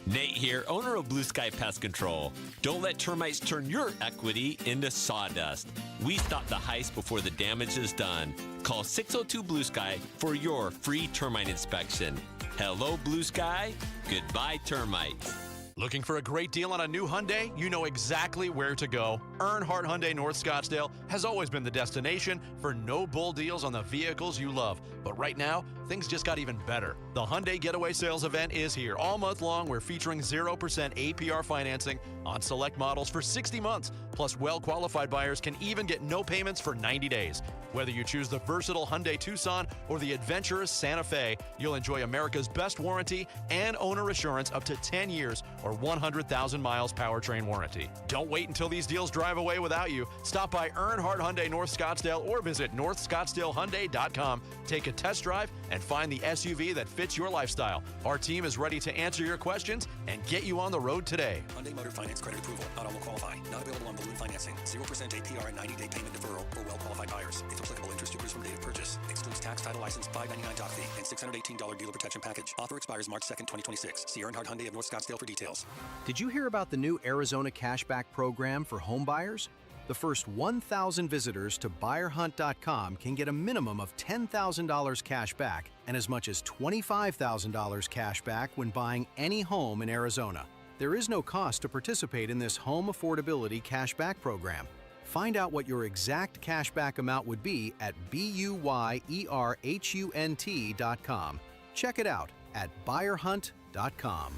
Nate here, owner of Blue Sky Pest Control. Don't let termites turn your equity into sawdust. We stop the heist before the damage is done. Call 602 Blue Sky for your free termite inspection. Hello, Blue Sky. Goodbye, termites. Looking for a great deal on a new Hyundai? You know exactly where to go. Earnhardt Hyundai North Scottsdale has always been the destination for no bull deals on the vehicles you love. But right now, things just got even better. The Hyundai Getaway Sales event is here. All month long, we're featuring 0% APR financing on select models for 60 months. Plus, well-qualified buyers can even get no payments for 90 days. Whether you choose the versatile Hyundai Tucson or the adventurous Santa Fe, you'll enjoy America's best warranty and owner assurance up to 10 years or 100,000 miles powertrain warranty. Don't wait until these deals drive away without you. Stop by Earnhardt Hyundai North Scottsdale or visit northscottsdalehyundai.com. Take a test drive and find the SUV that fits your lifestyle. Our team is ready to answer your questions and get you on the road today. Hyundai Motor Finance credit approval. Not all will qualify. Not available on balloon financing. 0% APR and 90-day payment deferral for well-qualified buyers. If applicable, interest accrues from date of purchase. Excludes tax, title, license, $599 doc fee, and $618 dealer protection package. Offer expires March 2nd, 2026. See Earnhardt Hyundai of North Scottsdale for details. Did you hear about the new Arizona cashback program for home buyers? The first 1,000 visitors to buyerhunt.com can get a minimum of $10,000 cash back and as much as $25,000 cash back when buying any home in Arizona. There is no cost to participate in this home affordability cashback program. Find out what your exact cashback amount would be at BUYERHUNT.com. Check it out at buyerhunt.com.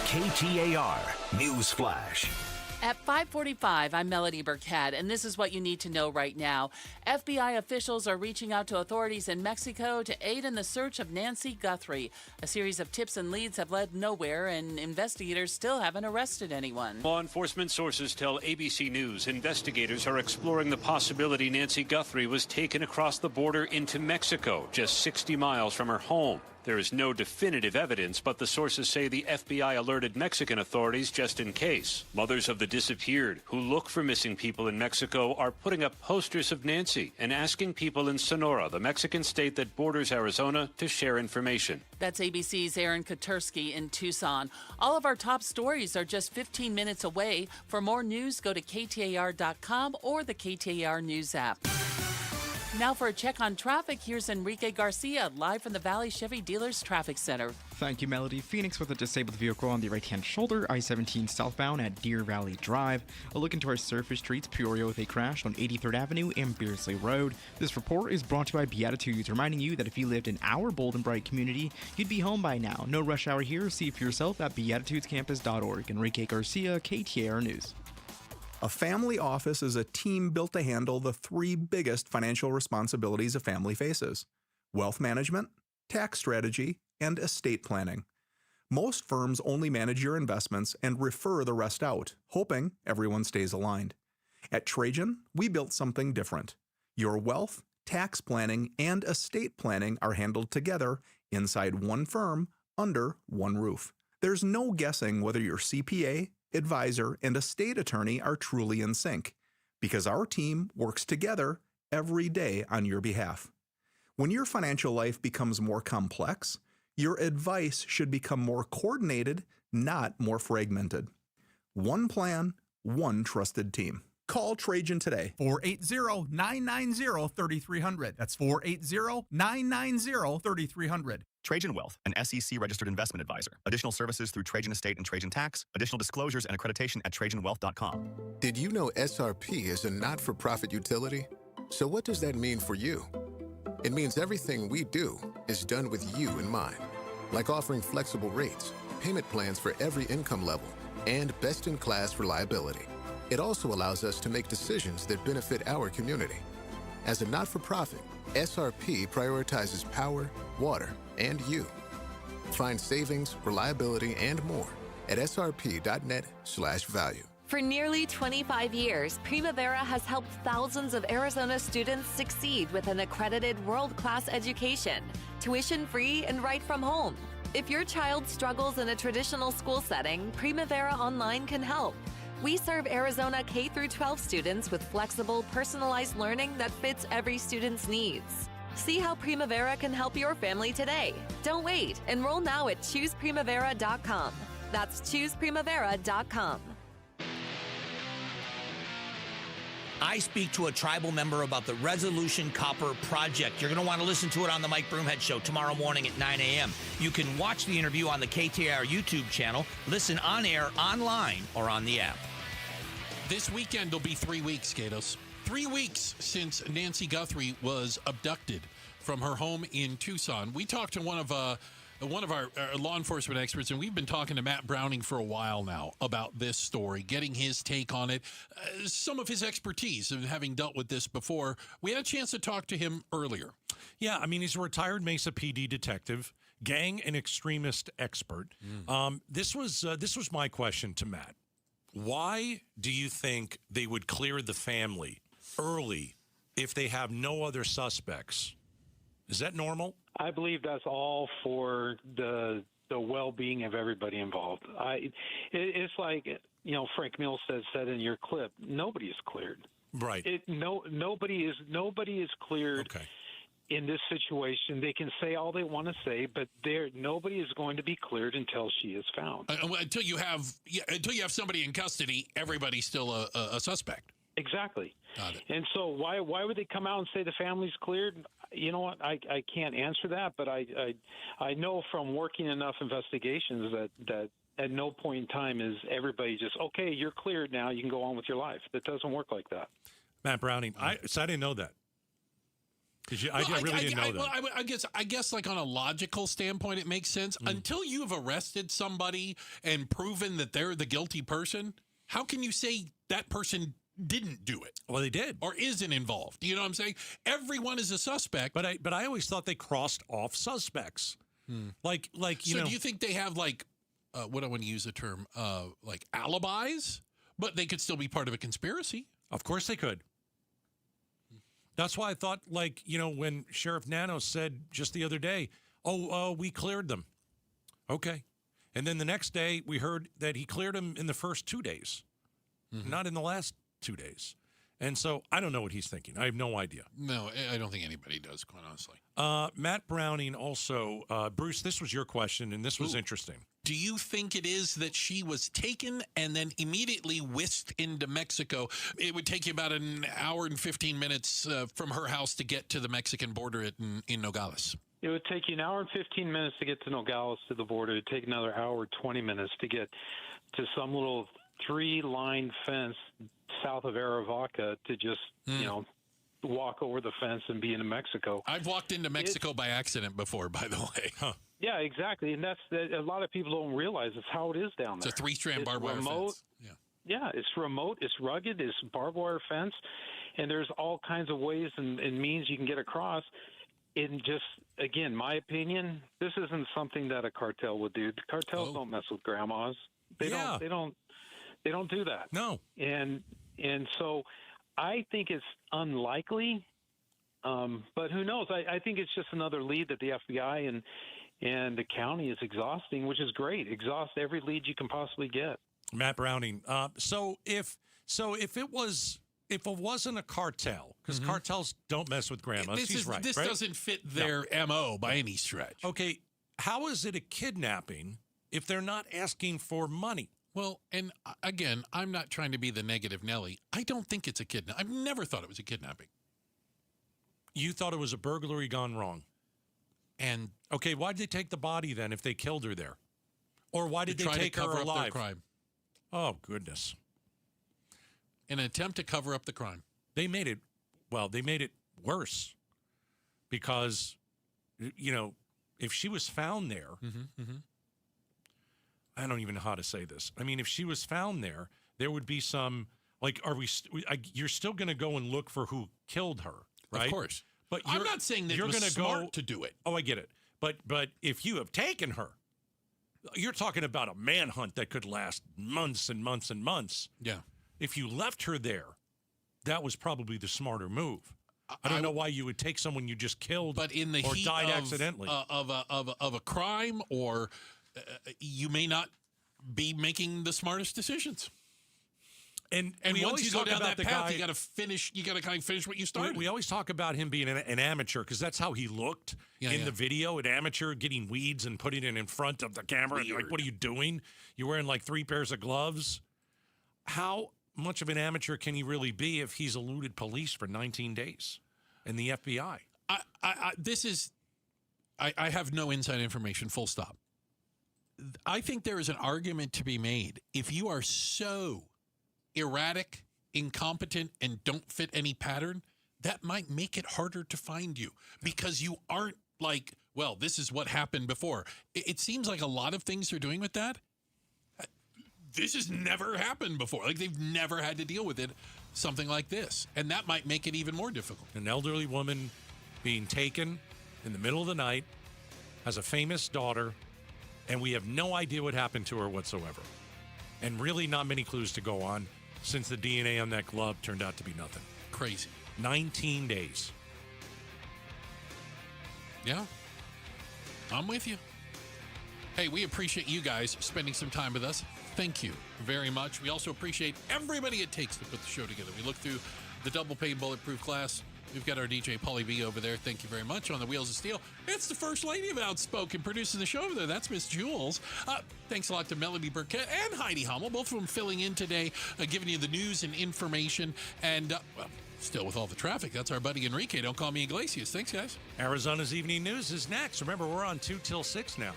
KTAR News Flash. At 5:45, I'm Melody Burkett, and this is what you need to know right now. FBI officials are reaching out to authorities in Mexico to aid in the search of Nancy Guthrie. A series of tips and leads have led nowhere, and investigators still haven't arrested anyone. Law enforcement sources tell ABC News investigators are exploring the possibility Nancy Guthrie was taken across the border into Mexico, just 60 miles from her home. There is no definitive evidence, but the sources say the FBI alerted Mexican authorities just in case. Mothers of the disappeared who look for missing people in Mexico are putting up posters of Nancy and asking people in Sonora, the Mexican state that borders Arizona, to share information. That's ABC's Aaron Kotursky in Tucson. All of our top stories are just 15 minutes away. For more news, go to KTAR.com or the KTAR News app. Now for a check on traffic, here's Enrique Garcia, live from the Valley Chevy Dealers Traffic Center. Thank you, Melody. Phoenix with a disabled vehicle on the right-hand shoulder, I-17 southbound at Deer Valley Drive. A look into our surface streets, Peoria with a crash on 83rd Avenue and Beardsley Road. This report is brought to you by Beatitudes, reminding you that if you lived in our bold and bright community, you'd be home by now. No rush hour here. See for yourself at beatitudescampus.org. Enrique Garcia, KTAR News. A family office is a team built to handle the three biggest financial responsibilities a family faces: wealth management, tax strategy, and estate planning. Most firms only manage your investments and refer the rest out, hoping everyone stays aligned. At Trajan, we built something different. Your wealth, tax planning, and estate planning are handled together inside one firm under one roof. There's no guessing whether your CPA, advisor, and estate attorney are truly in sync, because our team works together every day on your behalf. When your financial life becomes more complex, your advice should become more coordinated, not more fragmented. One plan, one trusted team. Call Trajan today. 480-990-3300. That's 480-990-3300. Trajan Wealth, an SEC-registered investment advisor. Additional services through Trajan Estate and Trajan Tax. Additional disclosures and accreditation at TrajanWealth.com. Did you know SRP is a not-for-profit utility? So what does that mean for you? It means everything we do is done with you in mind, like offering flexible rates, payment plans for every income level, and best-in-class reliability. It also allows us to make decisions that benefit our community. As a not-for-profit, SRP prioritizes power, water, and you. Find savings, reliability, and more at srp.net/value. For nearly 25 years, Primavera has helped thousands of Arizona students succeed with an accredited world-class education, tuition-free and right from home. If your child struggles in a traditional school setting, Primavera Online can help. We serve Arizona K-12 students with flexible, personalized learning that fits every student's needs. See how Primavera can help your family today. Don't wait. Enroll now at ChoosePrimavera.com. That's ChoosePrimavera.com. I speak to a tribal member about the Resolution Copper Project. You're going to want to listen to it on the Mike Broomhead Show tomorrow morning at 9 a.m. You can watch the interview on the KTAR YouTube channel, listen on air, online, or on the app. This weekend will be 3 weeks, Gatos. 3 weeks since Nancy Guthrie was abducted from her home in Tucson. We talked to one of one of our law enforcement experts, and we've been talking to Matt Browning for a while now about this story, getting his take on it, some of his expertise of having dealt with this before. We had a chance to talk to him earlier. Yeah, I mean, he's a retired Mesa PD detective, gang and extremist expert. This was my question to Matt. Why do you think they would clear the family early if they have no other suspects? Is that normal? I believe that's all for the well-being of everybody involved. It's like, Frank Mills said in your clip, nobody is cleared. Right. Nobody is cleared. Okay. In this situation, they can say all they want to say, but nobody is going to be cleared until she is found. Until you have somebody in custody, everybody's still a suspect. Exactly. Got it. And so why would they come out and say the family's cleared? You know what? I can't answer that, but I know from working enough investigations that at no point in time is everybody just, okay, you're cleared now, you can go on with your life. It doesn't work like that. Matt Browning, I didn't know that. I really didn't know that. Well, I guess, like on a logical standpoint, it makes sense. Until you've arrested somebody and proven that they're the guilty person, how can you say that person didn't do it? Well, they did, or isn't involved. You know what I'm saying? Everyone is a suspect. But I always thought they crossed off suspects. Like So do you think they have what I want to use the term like alibis, but they could still be part of a conspiracy? Of course they could. That's why I thought, when Sheriff Nano said just the other day, we cleared them. Okay. And then the next day, we heard that he cleared them in the first 2 days, not in the last 2 days. And so I don't know what he's thinking. I have no idea. No, I don't think anybody does, quite honestly. Matt Browning also, Bruce, this was your question, and this was interesting. Do you think it is that she was taken and then immediately whisked into Mexico? It would take you about an hour and 15 minutes from her house to get to the Mexican border in Nogales. It would take you an hour and 15 minutes to get to Nogales to the border. It would take another hour, 20 minutes to get to some little 3-line fence south of Aravaca to just, walk over the fence and be in Mexico. I've walked into Mexico by accident before, by the way. Huh. Yeah, exactly. And a lot of people don't realize it's how it is down there. It's a 3-strand barbed wire fence. Yeah, it's remote, it's rugged, it's barbed wire fence, and there's all kinds of ways and means you can get across. And just, again, my opinion, this isn't something that a cartel would do. The cartels don't mess with grandmas. They don't do that. No. And so I think it's unlikely, but who knows? I think it's just another lead that the FBI and the county is exhausting, which is great. Exhaust every lead you can possibly get. Matt Browning. So if it wasn't a cartel, because cartels don't mess with grandmas. This doesn't fit their MO by any stretch. Okay, how is it a kidnapping if they're not asking for money? Well, and again, I'm not trying to be the negative Nelly. I don't think it's a kidnapping. I've never thought it was a kidnapping. You thought it was a burglary gone wrong. And okay, why did they take the body then if they killed her there? Or why did they take her alive? Up their crime. Oh, goodness. In an attempt to cover up the crime. They made it worse because, if she was found there, I don't even know how to say this. I mean, if she was found there, there would be some, you're still going to go and look for who killed her, right? Of course. But I'm not saying that you're it was gonna smart to do it. Oh, I get it. But if you have taken her, you're talking about a manhunt that could last months and months and months. Yeah. If you left her there, that was probably the smarter move. I don't know why you would take someone you just killed, but in the or heat died accidentally of a crime, or you may not be making the smartest decisions. And once always you go talk down about that the path, guy, you got to finish. You got to kind of finish what you started. We always talk about him being an amateur because that's how he looked in the video. An amateur getting weeds and putting it in front of the camera. You're like, what are you doing? You're wearing like 3 pairs of gloves. How much of an amateur can he really be if he's eluded police for 19 days and the FBI? I have no inside information. Full stop. I think there is an argument to be made if you are so erratic, incompetent, and don't fit any pattern, that might make it harder to find you because you aren't like well, this is what happened before. It seems like a lot of things they're doing with that. This has never happened before. Like, they've never had to deal with it, something like this. And that might make it even more difficult. An elderly woman being taken in the middle of the night, has a famous daughter, and we have no idea what happened to her whatsoever. And really not many clues to go on, since the DNA on that glove turned out to be nothing. Crazy. 19 days. Yeah. I'm with you. Hey, we appreciate you guys spending some time with us. Thank you very much. We also appreciate everybody it takes to put the show together. We look through the double pane bulletproof glass. We've got our DJ Paulie B over there. Thank you very much. On the Wheels of Steel, it's the First Lady of Outspoken producing the show over there. That's Miss Jules. Thanks a lot to Melody Burkett and Heidi Hummel, both of them filling in today, giving you the news and information. And, still with all the traffic, that's our buddy Enrique. Don't call me Iglesias. Thanks, guys. Arizona's Evening News is next. Remember, we're on 2 till 6 now.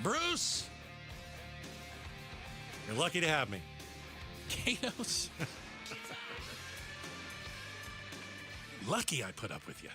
Bruce! You're lucky to have me. Katos. Lucky I put up with you.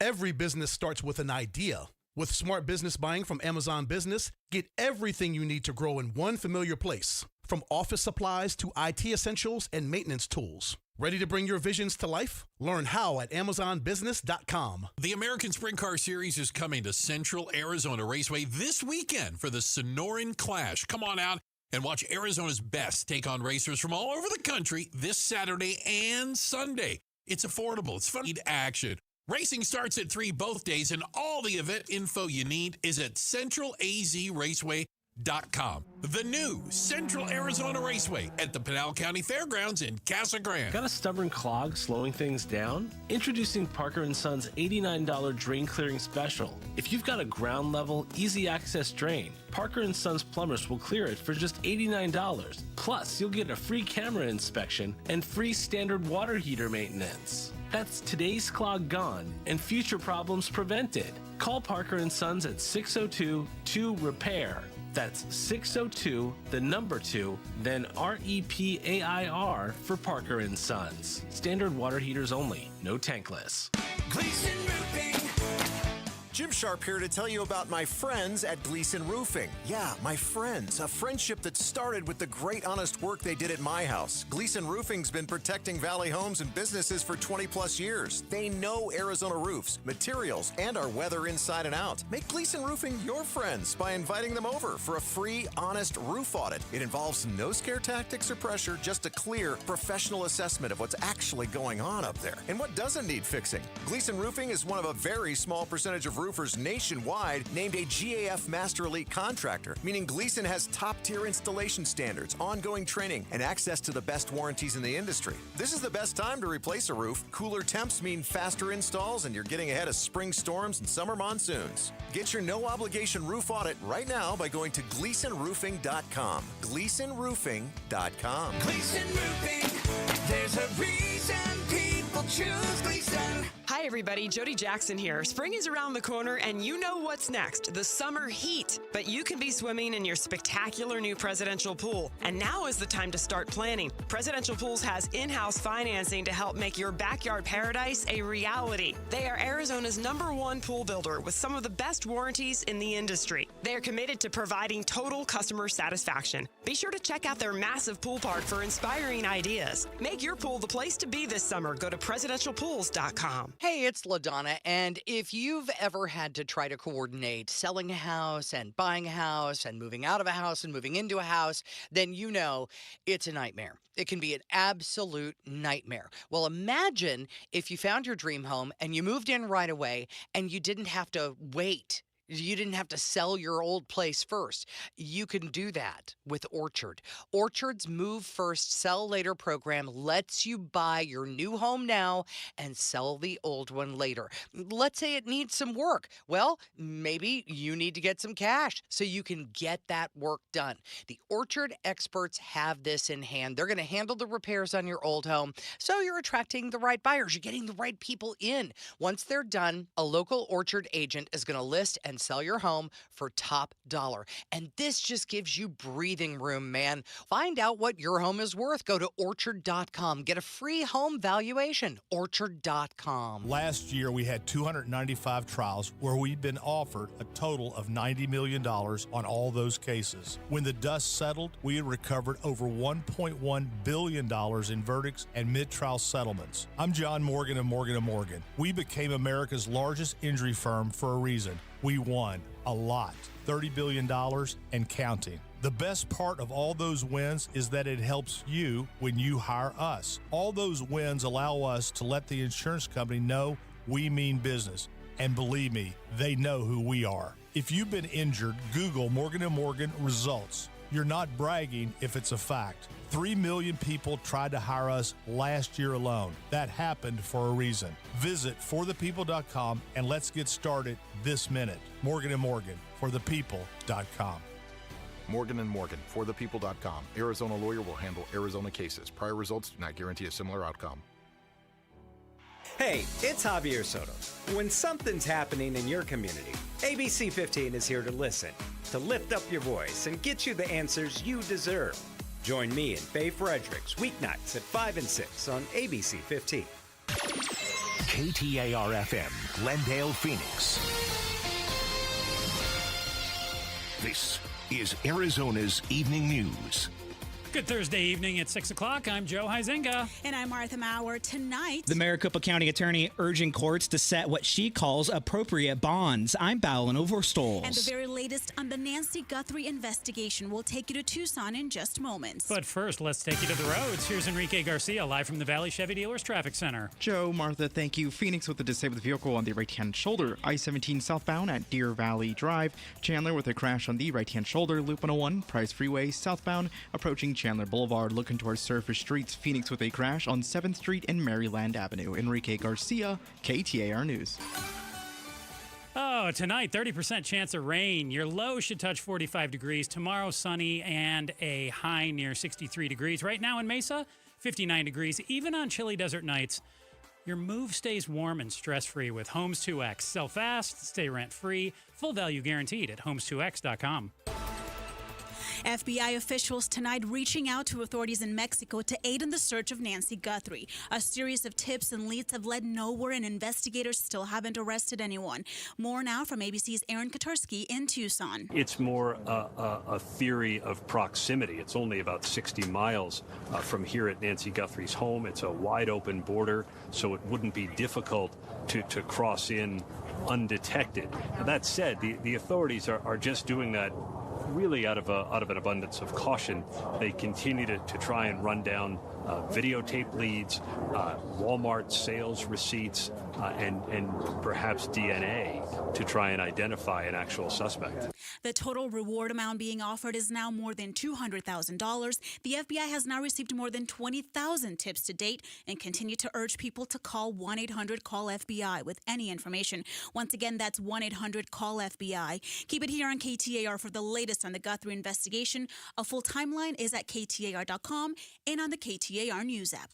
Every business starts with an idea. With smart business buying from Amazon Business, get everything you need to grow in one familiar place. From office supplies to IT essentials and maintenance tools. Ready to bring your visions to life? Learn how at AmazonBusiness.com. The American Sprint Car Series is coming to Central Arizona Raceway this weekend for the Sonoran Clash. Come on out and watch Arizona's best take on racers from all over the country this Saturday and Sunday. It's affordable. It's fun. Action. Racing starts at 3 both days, and all the event info you need is at CentralAZRaceway.com. The new Central Arizona Raceway at the Pinal County Fairgrounds in Casa Grande. Got a stubborn clog slowing things down? Introducing Parker & Son's $89 drain clearing special. If you've got a ground level, easy access drain, Parker & Son's plumbers will clear it for just $89. Plus, you'll get a free camera inspection and free standard water heater maintenance. That's today's clog gone and future problems prevented. Call Parker & Sons at 602-2-REPAIR. That's 602, the number 2, then REPAIR for Parker & Sons. Standard water heaters only, no tankless. Gleason Roofing. Jim Sharp here to tell you about my friends at Gleason Roofing. Yeah, my friends. A friendship that started with the great honest work they did at my house. Gleason Roofing's been protecting Valley homes and businesses for 20 plus years. They know Arizona roofs, materials, and our weather inside and out. Make Gleason Roofing your friends by inviting them over for a free, honest roof audit. It involves no scare tactics or pressure, just a clear, professional assessment of what's actually going on up there and what doesn't need fixing. Gleason Roofing is one of a very small percentage of roofers nationwide named a GAF Master Elite contractor, meaning Gleason has top-tier installation standards, ongoing training, and access to the best warranties in the industry. This is the best time to replace a roof. Cooler temps mean faster installs, and you're getting ahead of spring storms and summer monsoons. Get your no-obligation roof audit right now by going to GleasonRoofing.com. GleasonRoofing.com. Gleason Roofing, there's a reason people choose Gleason. Hi, everybody. Jody Jackson here. Spring is around the corner, and you know what's next, the summer heat. But you can be swimming in your spectacular new Presidential Pool, and now is the time to start planning. Presidential Pools has in-house financing to help make your backyard paradise a reality. They are Arizona's #1 pool builder with some of the best warranties in the industry. They are committed to providing total customer satisfaction. Be sure to check out their massive pool park for inspiring ideas. Make your pool the place to be this summer. Go to presidentialpools.com. Hey, it's LaDonna, and if you've ever had to try to coordinate selling a house and buying a house and moving out of a house and moving into a house, then you know it's a nightmare. It can be an absolute nightmare. Well, imagine if you found your dream home and you moved in right away and you didn't have to wait. You didn't have to sell your old place first. You can do that with Orchard. Orchard's Move First, Sell Later program lets you buy your new home now and sell the old one later. Let's say it needs some work. Well, maybe you need to get some cash so you can get that work done. The Orchard experts have this in hand. They're going to handle the repairs on your old home, so you're attracting the right buyers. You're getting the right people in. Once they're done, a local Orchard agent is going to list and and sell your home for top dollar. And this just gives you breathing room, man. Find out what your home is worth. Go to Orchard.com. Get a free home valuation. Orchard.com. Last year, we had 295 trials where we'd been offered a total of $90 million on all those cases. When the dust settled, we had recovered over $1.1 billion in verdicts and mid-trial settlements. I'm John Morgan of Morgan & Morgan. We became America's largest injury firm for a reason. We won a lot, $30 billion and counting. The best part of all those wins is that it helps you when you hire us. All those wins allow us to let the insurance company know we mean business. And believe me, they know who we are. If you've been injured, Google Morgan & Morgan results. You're not bragging if it's a fact. 3 million people tried to hire us last year alone. That happened for a reason. Visit forthepeople.com and let's get started this minute. Morgan & Morgan, forthepeople.com. Morgan & Morgan, forthepeople.com. Arizona lawyer will handle Arizona cases. Prior results do not guarantee a similar outcome. Hey, it's Javier Soto. When something's happening in your community, ABC 15 is here to listen, to lift up your voice and get you the answers you deserve. Join me and Faye Fredericks weeknights at 5 and 6 on ABC 15. KTAR-FM, Glendale, Phoenix. This is Arizona's Evening News. Good Thursday evening at 6 o'clock. I'm Joe Huizenga. And I'm Martha Maurer. Tonight, the Maricopa County Attorney urging courts to set what she calls appropriate bonds. I'm Ballin Overstoles. And the very latest on the Nancy Guthrie investigation. We'll take you to Tucson in just moments. But first, let's take you to the roads. Here's Enrique Garcia live from the Valley Chevy Dealers Traffic Center. Joe, Martha, thank you. Phoenix with a disabled vehicle on the right-hand shoulder. I-17 southbound at Deer Valley Drive. Chandler with a crash on the right-hand shoulder. Loop 101, Price Freeway southbound, approaching Chandler Boulevard, looking towards surface streets. Phoenix with a crash on 7th Street and Maryland Avenue. Enrique Garcia, KTAR News. Oh, tonight, 30% chance of rain. Your low should touch 45 degrees. Tomorrow, sunny and a high near 63 degrees. Right now in Mesa, 59 degrees. Even on chilly desert nights, your move stays warm and stress-free with Homes 2X. Sell fast, stay rent-free, full value guaranteed at homes2x.com. FBI officials tonight reaching out to authorities in Mexico to aid in the search of Nancy Guthrie. A series of tips and leads have led nowhere, and investigators still haven't arrested anyone. More now from ABC's Aaron Katursky in Tucson. It's more a theory of proximity. It's only about 60 miles from here at Nancy Guthrie's home. It's a wide open border, so it wouldn't be difficult to cross in undetected. Now, that said, the authorities are just doing that really out of an abundance of caution. They continue to try and run down videotape leads, Walmart sales receipts, and perhaps DNA to try and identify an actual suspect. The total reward amount being offered is now more than $200,000. The FBI has now received more than 20,000 tips to date and continue to urge people to call 1-800-CALL-FBI with any information. Once again, that's 1-800-CALL-FBI. Keep it here on KTAR for the latest on the Guthrie investigation. A full timeline is at KTAR.com and on the KTAR News app.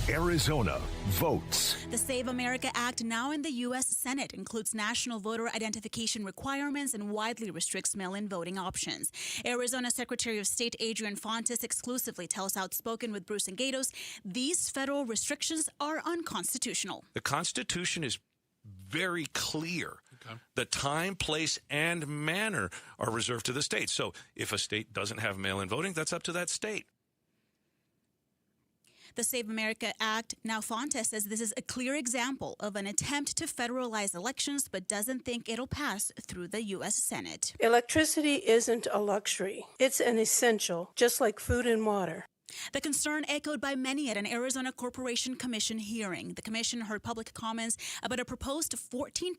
Arizona votes. The Save America Act, now in the U.S. Senate, includes national voter identification requirements and widely restricts mail-in voting options. Arizona Secretary of State Adrian Fontes exclusively tells Outspoken with Bruce and Gatos these federal restrictions are unconstitutional. The Constitution is very clear. Okay. The time, place, and manner are reserved to the state. So if a state doesn't have mail-in voting, that's up to that state. The Save America Act, now Fontes says this is a clear example of an attempt to federalize elections, but doesn't think it'll pass through the U.S. Senate. Electricity isn't a luxury. It's an essential, just like food and water. The concern echoed by many at an Arizona Corporation Commission hearing. The commission heard public comments about a proposed 14%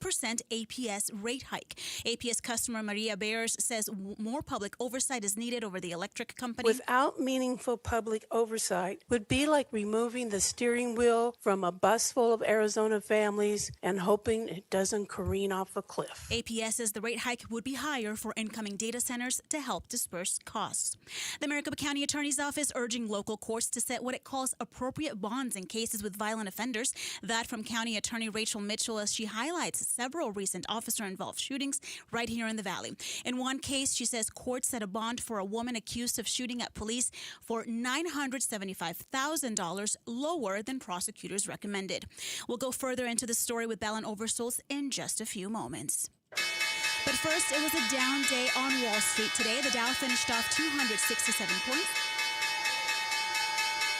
APS rate hike. APS customer Maria Bears says more public oversight is needed over the electric company. Without meaningful public oversight would be like removing the steering wheel from a bus full of Arizona families and hoping it doesn't careen off a cliff. APS says the rate hike would be higher for incoming data centers to help disperse costs. The Maricopa County Attorney's Office urging urging local courts to set what it calls appropriate bonds in cases with violent offenders. That from County Attorney Rachel Mitchell, as she highlights several recent officer-involved shootings right here in the Valley. In one case, she says courts set a bond for a woman accused of shooting at police for $975,000, lower than prosecutors recommended. We'll go further into the story with Ballon Overstolz in just a few moments. But first, it was a down day on Wall Street today. The Dow finished off 267 points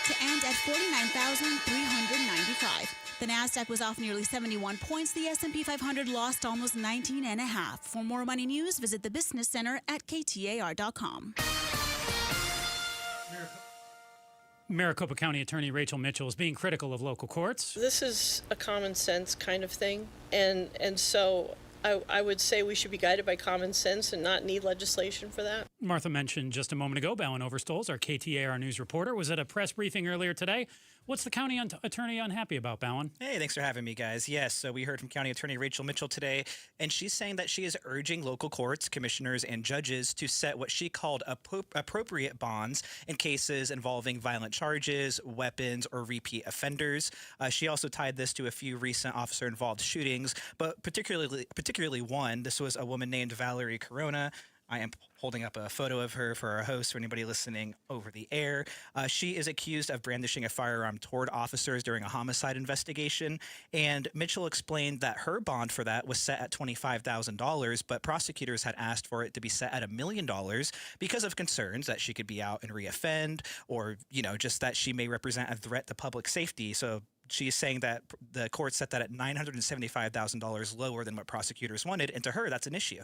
to end at 49,395. The Nasdaq was off nearly 71 points. The S&P 500 lost almost 19.5. For more money news, visit the Business Center at KTAR.com. Maricopa County Attorney Rachel Mitchell is being critical of local courts. This is a common sense kind of thing, and so I would say we should be guided by common sense and not need legislation for that. Martha mentioned just a moment ago, Ballon Overstolz, our KTAR News reporter, was at a press briefing earlier today. What's the county attorney unhappy about, Ballon? Hey, thanks for having me, guys. Yes, so we heard from County Attorney Rachel Mitchell today, and she's saying that she is urging local courts, commissioners, and judges to set what she called appropriate bonds in cases involving violent charges, weapons, or repeat offenders. She also tied this to a few recent officer-involved shootings, but particularly one. This was a woman named Valerie Corona. I am holding up a photo of her for our host, for anybody listening over the air. She is accused of brandishing a firearm toward officers during a homicide investigation. And Mitchell explained that her bond for that was set at $25,000, but prosecutors had asked for it to be set at $1 million because of concerns that she could be out and reoffend, or, just that she may represent a threat to public safety. So she's saying that the court set that at $975,000 lower than what prosecutors wanted. And to her, that's an issue.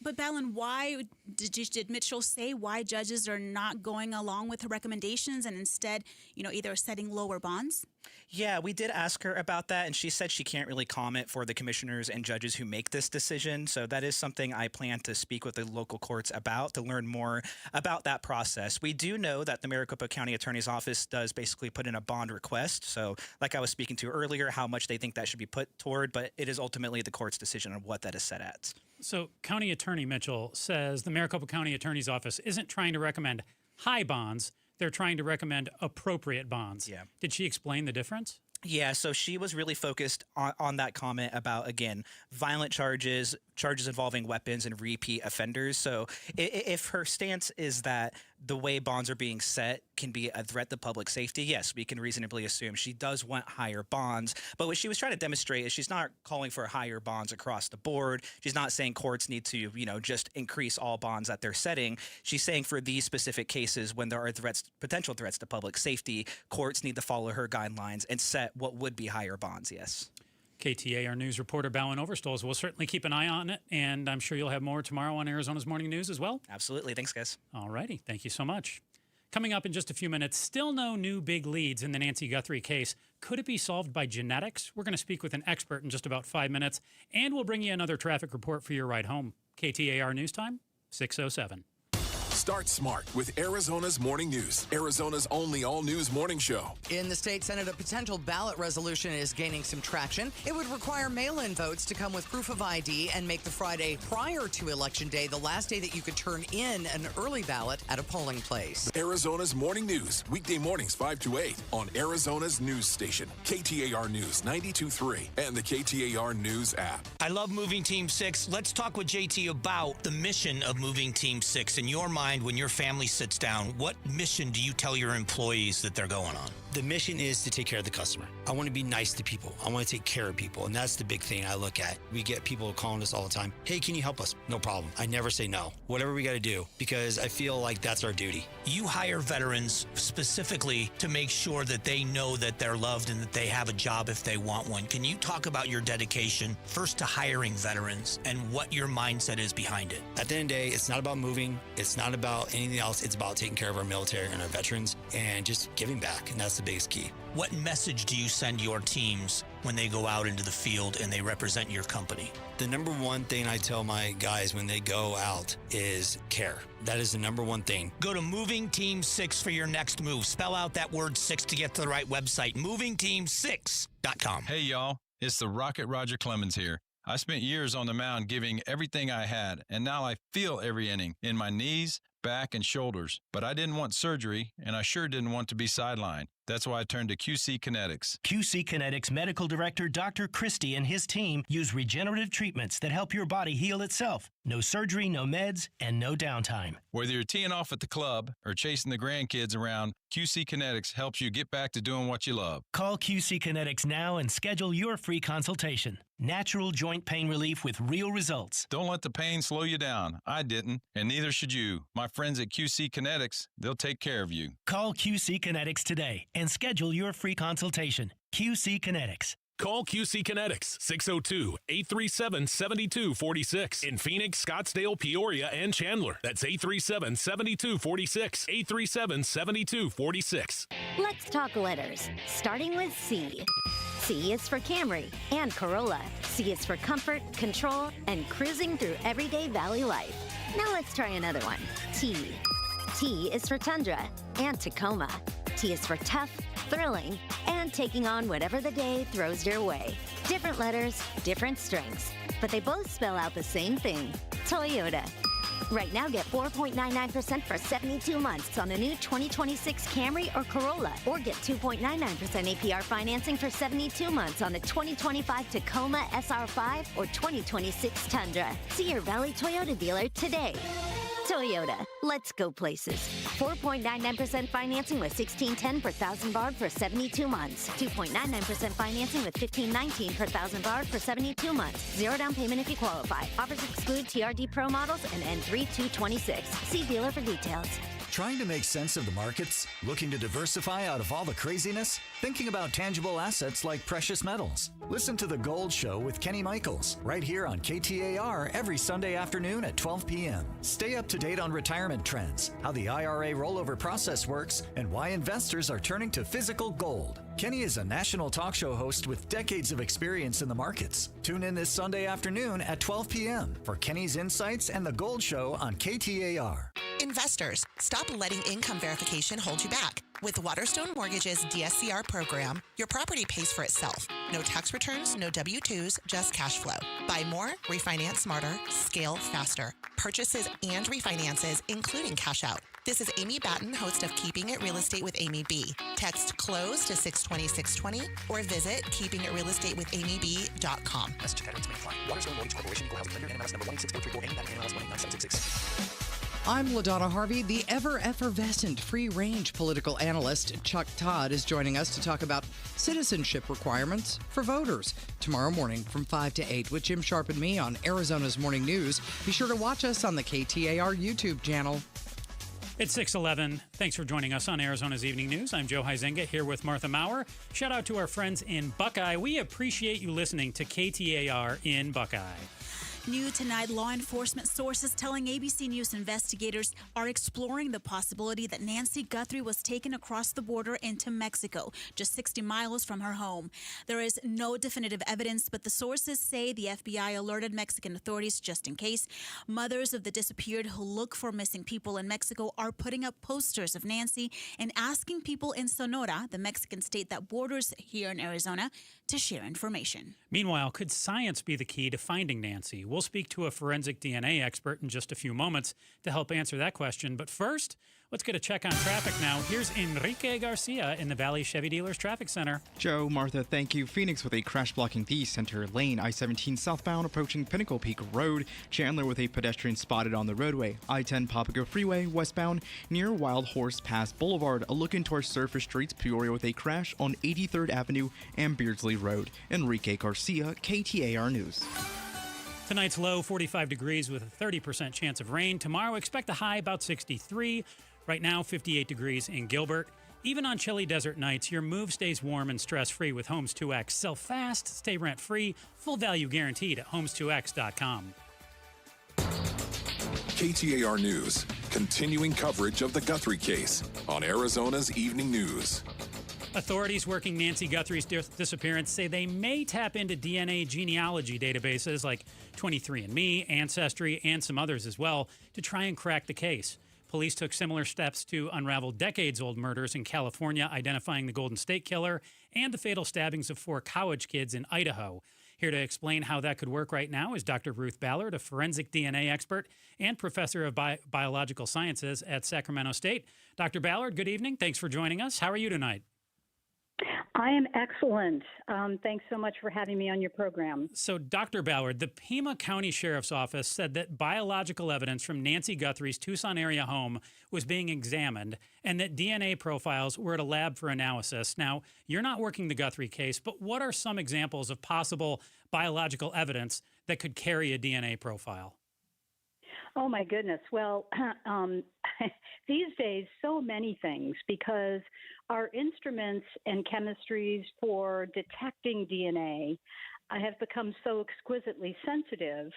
But Ballon, why did Mitchell say why judges are not going along with her recommendations and instead, either setting lower bonds? Yeah, we did ask her about that, and she said she can't really comment for the commissioners and judges who make this decision. So that is something I plan to speak with the local courts about to learn more about that process. We do know that the Maricopa County Attorney's Office does basically put in a bond request. So like I was speaking to earlier, how much they think that should be put toward, but it is ultimately the court's decision on what that is set at. So County Attorney Mitchell says the Maricopa County Attorney's Office isn't trying to recommend high bonds. They're trying to recommend appropriate bonds. Yeah. Did she explain the difference? Yeah, so she was really focused on that comment about, again, violent charges involving weapons and repeat offenders. So if her stance is that the way bonds are being set can be a threat to public safety, yes, we can reasonably assume she does want higher bonds. But what she was trying to demonstrate is she's not calling for higher bonds across the board. She's not saying courts need to, just increase all bonds that they're setting. She's saying for these specific cases, when there are potential threats to public safety, courts need to follow her guidelines and set what would be higher bonds, yes. KTAR News reporter Ballon Overstolz. We'll certainly keep an eye on it, and I'm sure you'll have more tomorrow on Arizona's Morning News as well. Absolutely. Thanks, guys. All righty. Thank you so much. Coming up in just a few minutes, still no new big leads in the Nancy Guthrie case. Could it be solved by genetics? We're going to speak with an expert in just about 5 minutes, and we'll bring you another traffic report for your ride home. KTAR News Time, 6:07. Start smart with Arizona's Morning News, Arizona's only all-news morning show. In the state Senate, a potential ballot resolution is gaining some traction. It would require mail-in votes to come with proof of ID and make the Friday prior to Election Day the last day that you could turn in an early ballot at a polling place. Arizona's Morning News, weekday mornings 5 to 8 on Arizona's news station, KTAR News 92.3 and the KTAR News app. I love Moving Team 6. Let's talk with JT about the mission of Moving Team 6. In your mind, when your family sits down, what mission do you tell your employees that they're going on? The mission is to take care of the customer. I want to be nice to people. I want to take care of people. And that's the big thing I look at. We get people calling us all the time. Hey, can you help us? No problem. I never say no. Whatever we got to do, because I feel like that's our duty. You hire veterans specifically to make sure that they know that they're loved and that they have a job if they want one. Can you talk about your dedication first to hiring veterans and what your mindset is behind it? At the end of the day, it's not about moving. It's not about anything else. It's about taking care of our military and our veterans and just giving back. And that's the biggest key. What message do you send your teams when they go out into the field and they represent your company? The number one thing I tell my guys when they go out is care. That is the number one thing. Go to Moving Team 6 for your next move. Spell out that word 6 to get to the right website. MovingTeam6.com. Hey, y'all. It's the Rocket Roger Clemens here. I spent years on the mound giving everything I had, and now I feel every inning in my knees, back, and shoulders. But I didn't want surgery, and I sure didn't want to be sidelined. That's why I turned to QC Kinetics. QC Kinetics Medical Director Dr. Christie and his team use regenerative treatments that help your body heal itself. No surgery, no meds, and no downtime. Whether you're teeing off at the club or chasing the grandkids around, QC Kinetics helps you get back to doing what you love. Call QC Kinetics now and schedule your free consultation. Natural joint pain relief with real results. Don't let the pain slow you down. I didn't, and neither should you. My friends at QC Kinetics, they'll take care of you. Call QC Kinetics today and schedule your free consultation. QC Kinetics. Call QC Kinetics, 602-837-7246. In Phoenix, Scottsdale, Peoria, and Chandler. That's 837-7246. 837-7246. Let's talk letters, starting with C. C is for Camry and Corolla. C is for comfort, control, and cruising through everyday valley life. Now let's try another one. T. T is for Tundra and Tacoma. T is for tough, thrilling, and taking on whatever the day throws your way. Different letters, different strengths, but they both spell out the same thing, Toyota. Right now, get 4.99% for 72 months on the new 2026 Camry or Corolla, or get 2.99% APR financing for 72 months on the 2025 Tacoma SR5 or 2026 Tundra. See your Valley Toyota dealer today. Toyota, let's go places. 4.99% financing with $1,610 per thousand BARD for 72 months. 2.99% financing with $1,519 per thousand BARD for 72 months. Zero down payment if you qualify. Offers exclude TRD Pro models and N3226. See dealer for details. Trying to make sense of the markets? Looking to diversify out of all the craziness? Thinking about tangible assets like precious metals? Listen to The Gold Show with Kenny Michaels, right here on KTAR every Sunday afternoon at 12 p.m. Stay up to date on retirement trends, how the IRA rollover process works, and why investors are turning to physical gold. Kenny is a national talk show host with decades of experience in the markets. Tune in this Sunday afternoon at 12 p.m. for Kenny's insights and The Gold Show on KTAR. Investors, stop letting income verification hold you back. With Waterstone Mortgage's DSCR program, your property pays for itself. No tax returns, no W-2s, just cash flow. Buy more, refinance smarter, scale faster. Purchases and refinances, including cash out. This is Amy Batten, host of Keeping It Real Estate with Amy B. Text CLOSE to 620-620 or visit keepingitrealestateWithAmyB.com. Message and data to client. Waterstone Mortgage Corporation, Equal Housing Lender, NMLS number 16434, NMLS 1897666. I'm LaDonna Harvey. The ever-effervescent free-range political analyst Chuck Todd is joining us to talk about citizenship requirements for voters tomorrow morning from 5 to 8 with Jim Sharp and me on Arizona's Morning News. Be sure to watch us on the KTAR YouTube channel. It's 6:11. Thanks for joining us on Arizona's Evening News. I'm Joe Huizenga here with Martha Maurer. Shout out to our friends in Buckeye. We appreciate you listening to KTAR in Buckeye. New tonight, law enforcement sources telling ABC News investigators are exploring the possibility that Nancy Guthrie was taken across the border into Mexico, just 60 miles from her home. There is no definitive evidence, but the sources say the FBI alerted Mexican authorities just in case. Mothers of the disappeared who look for missing people in Mexico are putting up posters of Nancy and asking people in Sonora, the Mexican state that borders here in Arizona, to share information. Meanwhile, could science be the key to finding Nancy? We'll speak to a forensic DNA expert in just a few moments to help answer that question. But first, let's get a check on traffic now. Here's Enrique Garcia in the Valley Chevy Dealers Traffic Center. Joe, Martha, thank you. Phoenix with a crash blocking the center lane. I-17 southbound approaching Pinnacle Peak Road. Chandler with a pedestrian spotted on the roadway. I-10 Papago Freeway westbound near Wild Horse Pass Boulevard. A look into our surface streets. Peoria with a crash on 83rd Avenue and Beardsley Road. Enrique Garcia, KTAR News. Tonight's low, 45 degrees with a 30% chance of rain. Tomorrow, expect a high about 63. Right now, 58 degrees in Gilbert. Even on chilly desert nights, your move stays warm and stress-free with Homes 2X. Sell fast, stay rent-free, full value guaranteed at homes2x.com. KTAR News, continuing coverage of the Guthrie case on Arizona's Evening News. Authorities working Nancy Guthrie's disappearance say they may tap into DNA genealogy databases like 23andMe, Ancestry, and some others as well to try and crack the case. Police took similar steps to unravel decades-old murders in California, identifying the Golden State Killer and the fatal stabbings of 4 college kids in Idaho. Here to explain how that could work right now is Dr. Ruth Ballard, a forensic DNA expert and professor of biological sciences at Sacramento State. Dr. Ballard, good evening. Thanks for joining us. How are you tonight? I am excellent. Thanks so much for having me on your program. So, Dr. Ballard, the Pima County Sheriff's Office said that biological evidence from Nancy Guthrie's Tucson area home was being examined and that DNA profiles were at a lab for analysis. Now, you're not working the Guthrie case, but what are some examples of possible biological evidence that could carry a DNA profile? Oh, my goodness. Well, these days, so many things, because our instruments and chemistries for detecting DNA have become so exquisitely sensitive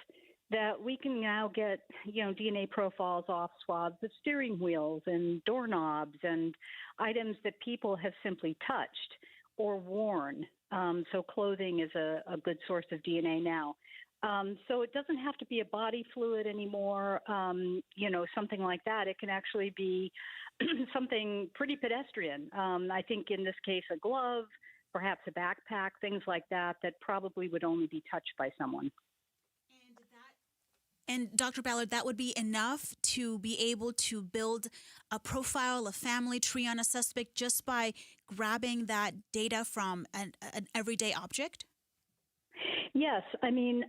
that we can now get, DNA profiles off swabs of steering wheels and doorknobs and items that people have simply touched or worn. So clothing is a good source of DNA now. So it doesn't have to be a body fluid anymore, something like that. It can actually be something pretty pedestrian. I think in this case, a glove, perhaps a backpack, things like that probably would only be touched by someone. And Dr. Ballard, that would be enough to be able to build a profile, a family tree on a suspect just by grabbing that data from an everyday object? Yes, I mean,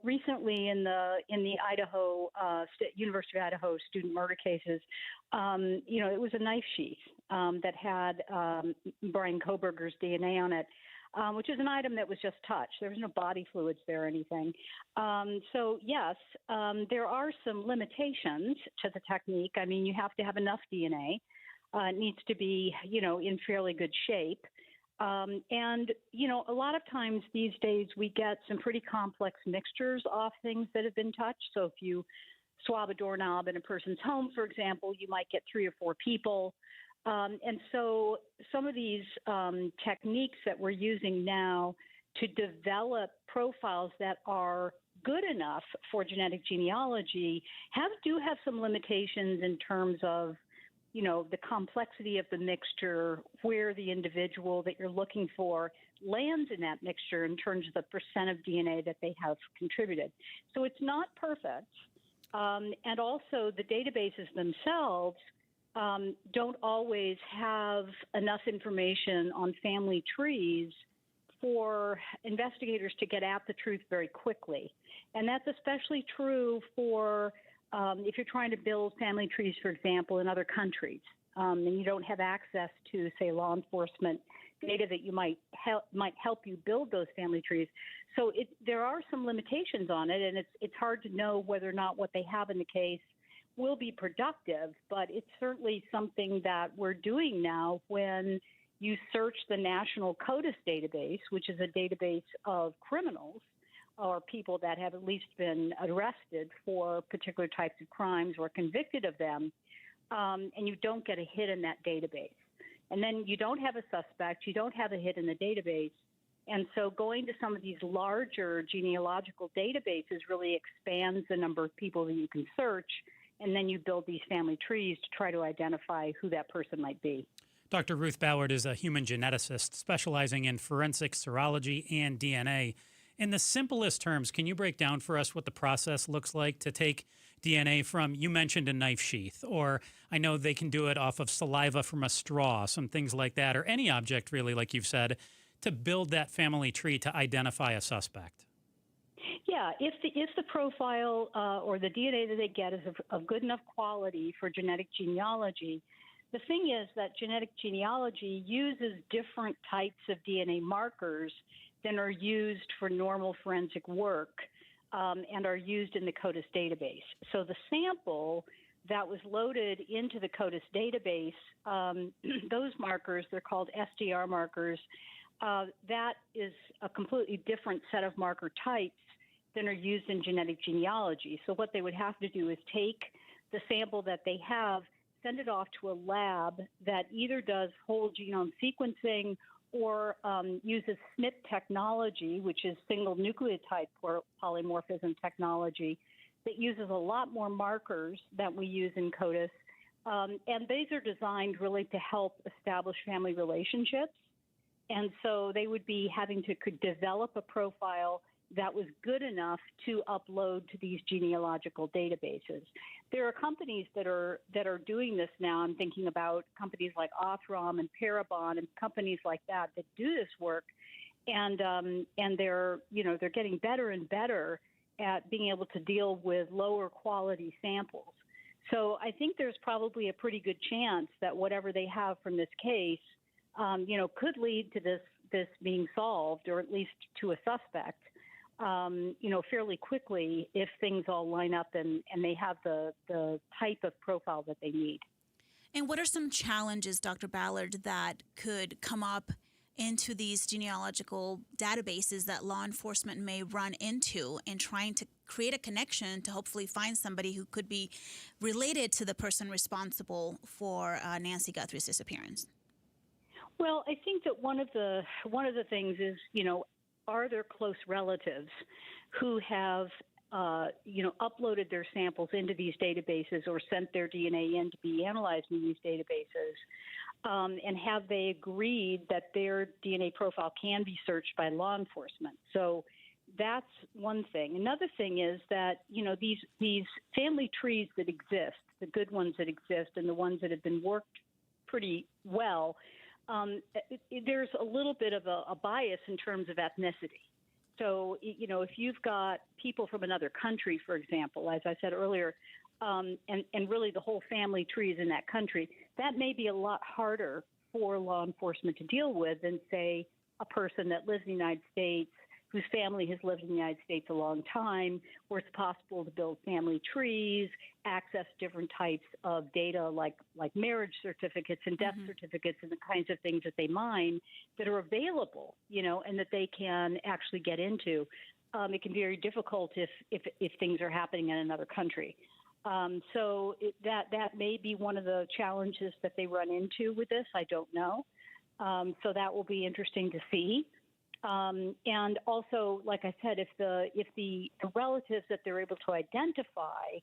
recently in the Idaho University of Idaho student murder cases, it was a knife sheath that had Brian Kohberger's DNA on it, which is an item that was just touched. There was no body fluids there or anything. So yes, there are some limitations to the technique. I mean, you have to have enough DNA. It needs to be, in fairly good shape. And a lot of times these days we get some pretty complex mixtures off things that have been touched. So if you swab a doorknob in a person's home, for example, you might get 3 or 4 people. And so some of these techniques that we're using now to develop profiles that are good enough for genetic genealogy do have some limitations in terms of the complexity of the mixture, where the individual that you're looking for lands in that mixture in terms of the percent of DNA that they have contributed. So it's not perfect. And also the databases themselves don't always have enough information on family trees for investigators to get at the truth very quickly. And that's especially true for if you're trying to build family trees, for example, in other countries, and you don't have access to, say, law enforcement data that you might help you build those family trees. So there are some limitations on it, and it's hard to know whether or not what they have in the case will be productive. But it's certainly something that we're doing now when you search the National CODIS database, which is a database of criminals or people that have at least been arrested for particular types of crimes or convicted of them, and you don't get a hit in that database. And then you don't have a suspect, you don't have a hit in the database. And so going to some of these larger genealogical databases really expands the number of people that you can search, and then you build these family trees to try to identify who that person might be. Dr. Ruth Ballard is a human geneticist specializing in forensic serology and DNA. In the simplest terms, can you break down for us what the process looks like to take DNA from, you mentioned a knife sheath, or I know they can do it off of saliva from a straw, some things like that, or any object really, like you've said, to build that family tree to identify a suspect? Yeah, if the profile or the DNA that they get is of good enough quality for genetic genealogy, the thing is that genetic genealogy uses different types of DNA markers than are used for normal forensic work and are used in the CODIS database. So the sample that was loaded into the CODIS database, those markers, they're called SDR markers, that is a completely different set of marker types than are used in genetic genealogy. So what they would have to do is take the sample that they have, send it off to a lab that either does whole genome sequencing or uses SNP technology, which is single nucleotide polymorphism technology, that uses a lot more markers than we use in CODIS. And these are designed really to help establish family relationships. And so they would be having to develop a profile that was good enough to upload to these genealogical databases. There are companies that are doing this now. I'm thinking about companies like Othram and Parabon and companies like that do this work, and they're getting better and better at being able to deal with lower quality samples. So I think there's probably a pretty good chance that whatever they have from this case, could lead to this being solved, or at least to a suspect, fairly quickly if things all line up and they have the type of profile that they need. And what are some challenges, Dr. Ballard, that could come up into these genealogical databases that law enforcement may run into in trying to create a connection to hopefully find somebody who could be related to the person responsible for Nancy Guthrie's disappearance? Well, I think that one of the things is, are there close relatives who have, uploaded their samples into these databases or sent their DNA in to be analyzed in these databases? And have they agreed that their DNA profile can be searched by law enforcement? So that's one thing. Another thing is that, these family trees that exist, the good ones that exist and the ones that have been worked pretty well, there's a little bit of a bias in terms of ethnicity. So, if you've got people from another country, for example, as I said earlier, and really the whole family tree is in that country, that may be a lot harder for law enforcement to deal with than, say, a person that lives in the United States, whose family has lived in the United States a long time, where it's possible to build family trees, access different types of data like marriage certificates and death certificates and the kinds of things that they mine that are available, and that they can actually get into. It can be very difficult if things are happening in another country. That may be one of the challenges that they run into with this. I don't know. So that will be interesting to see. And also, like I said, if the relatives that they're able to identify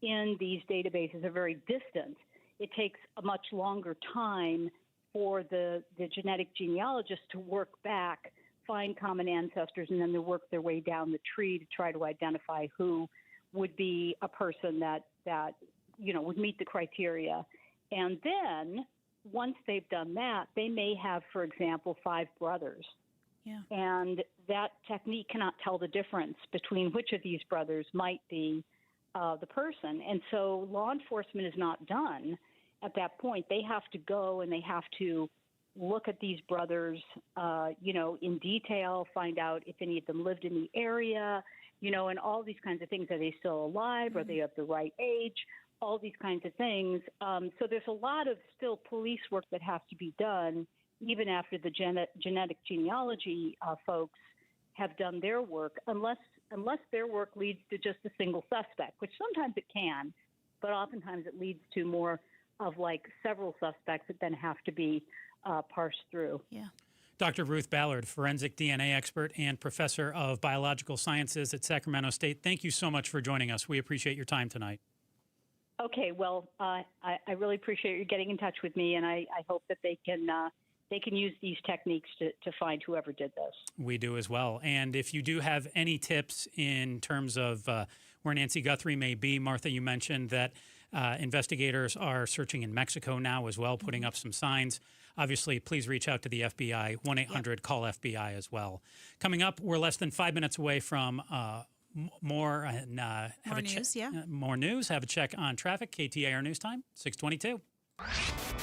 in these databases are very distant, it takes a much longer time for the genetic genealogist to work back, find common ancestors, and then to work their way down the tree to try to identify who would be a person that would meet the criteria. And then once they've done that, they may have, for example, 5 brothers. Yeah. And that technique cannot tell the difference between which of these brothers might be the person. And so law enforcement is not done at that point. They have to go and they have to look at these brothers, in detail, find out if any of them lived in the area, and all these kinds of things. Are they still alive? Are they of the right age? All these kinds of things. So there's a lot of still police work that has to be done, even after the genetic genealogy folks have done their work, unless their work leads to just a single suspect, which sometimes it can, but oftentimes it leads to more of like several suspects that then have to be parsed through. Yeah. Dr. Ruth Ballard, forensic DNA expert and professor of biological sciences at Sacramento State, thank you so much for joining us. We appreciate your time tonight. Okay, well, I really appreciate you getting in touch with me, and I hope that they can use these techniques to find whoever did this. We do as well. And if you do have any tips in terms of where Nancy Guthrie may be, Martha, you mentioned that investigators are searching in Mexico now as well, putting up some signs. Obviously, please reach out to the FBI, 1-800-CALL-FBI as well. Coming up, we're less than 5 minutes away from more news. More news. Have a check on traffic. KTAR News Time, 6:22.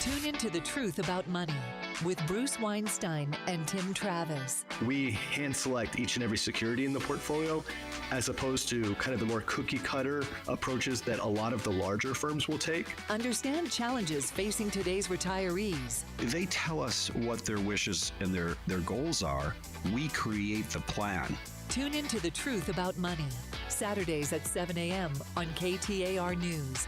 Tune into The Truth About Money with Bruce Weinstein and Tim Travis. We hand select each and every security in the portfolio as opposed to kind of the more cookie cutter approaches that a lot of the larger firms will take. Understand challenges facing today's retirees. They tell us what their wishes and their goals are. We create the plan. Tune into The Truth About Money, Saturdays at 7 a.m. on KTAR News.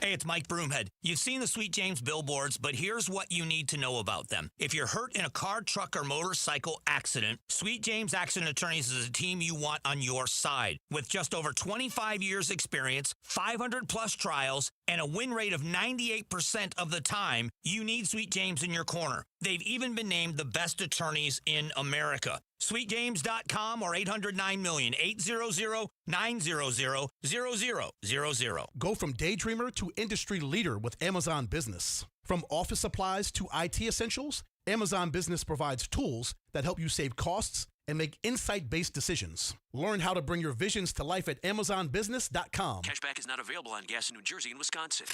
Hey, it's Mike Broomhead. You've seen the Sweet James billboards, but here's what you need to know about them. If you're hurt in a car, truck, or motorcycle accident, Sweet James Accident Attorneys is a team you want on your side. With just over 25 years experience, 500-plus trials, and a win rate of 98% of the time, you need Sweet James in your corner. They've even been named the best attorneys in America. SweetGames.com or 800-9-million, 800-900-0000. Go from daydreamer to industry leader with Amazon Business. From office supplies to IT essentials, Amazon Business provides tools that help you save costs and make insight-based decisions. Learn how to bring your visions to life at AmazonBusiness.com. Cashback is not available on gas in New Jersey and Wisconsin.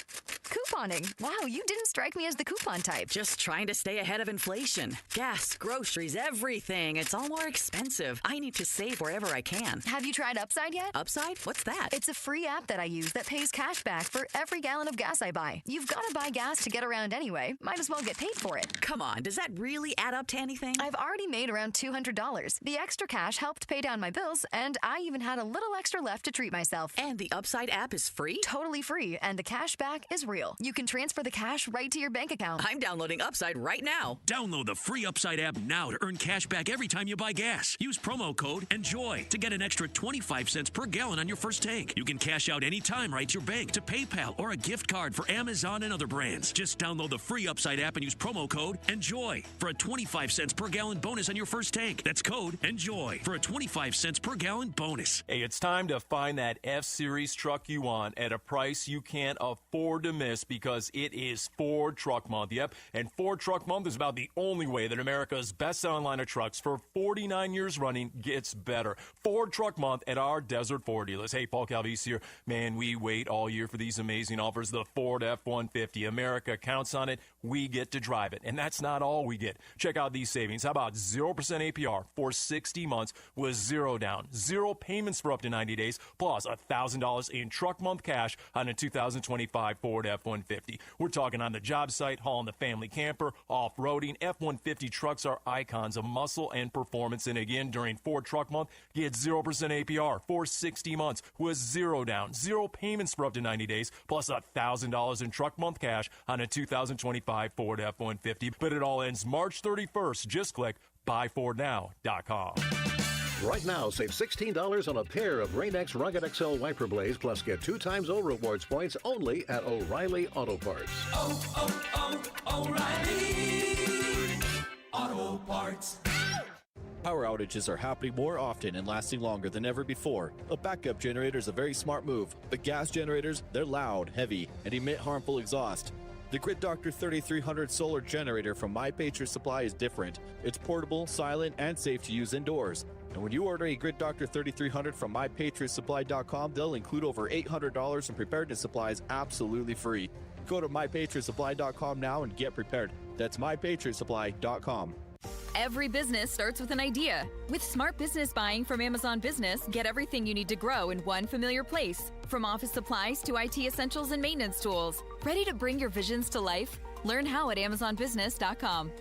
Couponing. Wow, you didn't strike me as the coupon type. Just trying to stay ahead of inflation. Gas, groceries, everything. It's all more expensive. I need to save wherever I can. Have you tried Upside yet? Upside? What's that? It's a free app that I use that pays cash back for every gallon of gas I buy. You've got to buy gas to get around anyway. Might as well get paid for it. Come on, does that really add up to anything? I've already made around $200. The extra cash helped pay down my bills, and I even had a little extra left to treat myself. And the Upside app is free? Totally free, and the cash back is real. You can transfer the cash right to your bank account. I'm downloading Upside right now. Download the free Upside app now to earn cash back every time you buy gas. Use promo code ENJOY to get an extra 25 cents per gallon on your first tank. You can cash out anytime right to your bank, to PayPal, or a gift card for Amazon and other brands. Just download the free Upside app and use promo code ENJOY for a 25 cents per gallon bonus on your first tank. That's code ENJOY for a 25 cents per gallon bonus. Hey, it's time to find that F-Series truck you want at a price you can't afford to miss, because it is Ford Truck Month. Yep, and Ford Truck Month is about the only way that America's best-selling line of trucks for 49 years running gets better. Ford Truck Month at our Desert Ford dealers. Hey, Paul Calvise here. Man, we wait all year for these amazing offers. The Ford F-150. America counts on it. We get to drive it. And that's not all we get. Check out these savings. How about 0% APR for 60 months with zero down, zero payments for up to 90 days, plus $1,000 in truck month cash on a 2025 Ford F-150. We're talking on the job site, hauling the family camper, off-roading. F-150 trucks are icons of muscle and performance. And again, during Ford Truck Month, get 0% APR for 60 months with zero down, zero payments for up to 90 days, plus $1,000 in truck month cash on a 2025 Ford F-150. But it all ends March 31st. Just click buyfordnow.com. Right now, save $16 on a pair of Rain-X Rugged XL wiper blades, plus get 2 times O rewards points only at O'Reilly Auto Parts. O'Reilly Auto Parts. Power outages are happening more often and lasting longer than ever before. A backup generator is a very smart move, but gas generators, they're loud, heavy, and emit harmful exhaust. The Grid Doctor 3300 solar generator from My Patriot Supply is different. It's portable, silent, and safe to use indoors. And when you order a Grid Doctor 3300 from MyPatriotSupply.com, they'll include over $800 in preparedness supplies absolutely free. Go to MyPatriotSupply.com now and get prepared. That's MyPatriotSupply.com. Every business starts with an idea. With smart business buying from Amazon Business, get everything you need to grow in one familiar place. From office supplies to IT essentials and maintenance tools. Ready to bring your visions to life? Learn how at AmazonBusiness.com.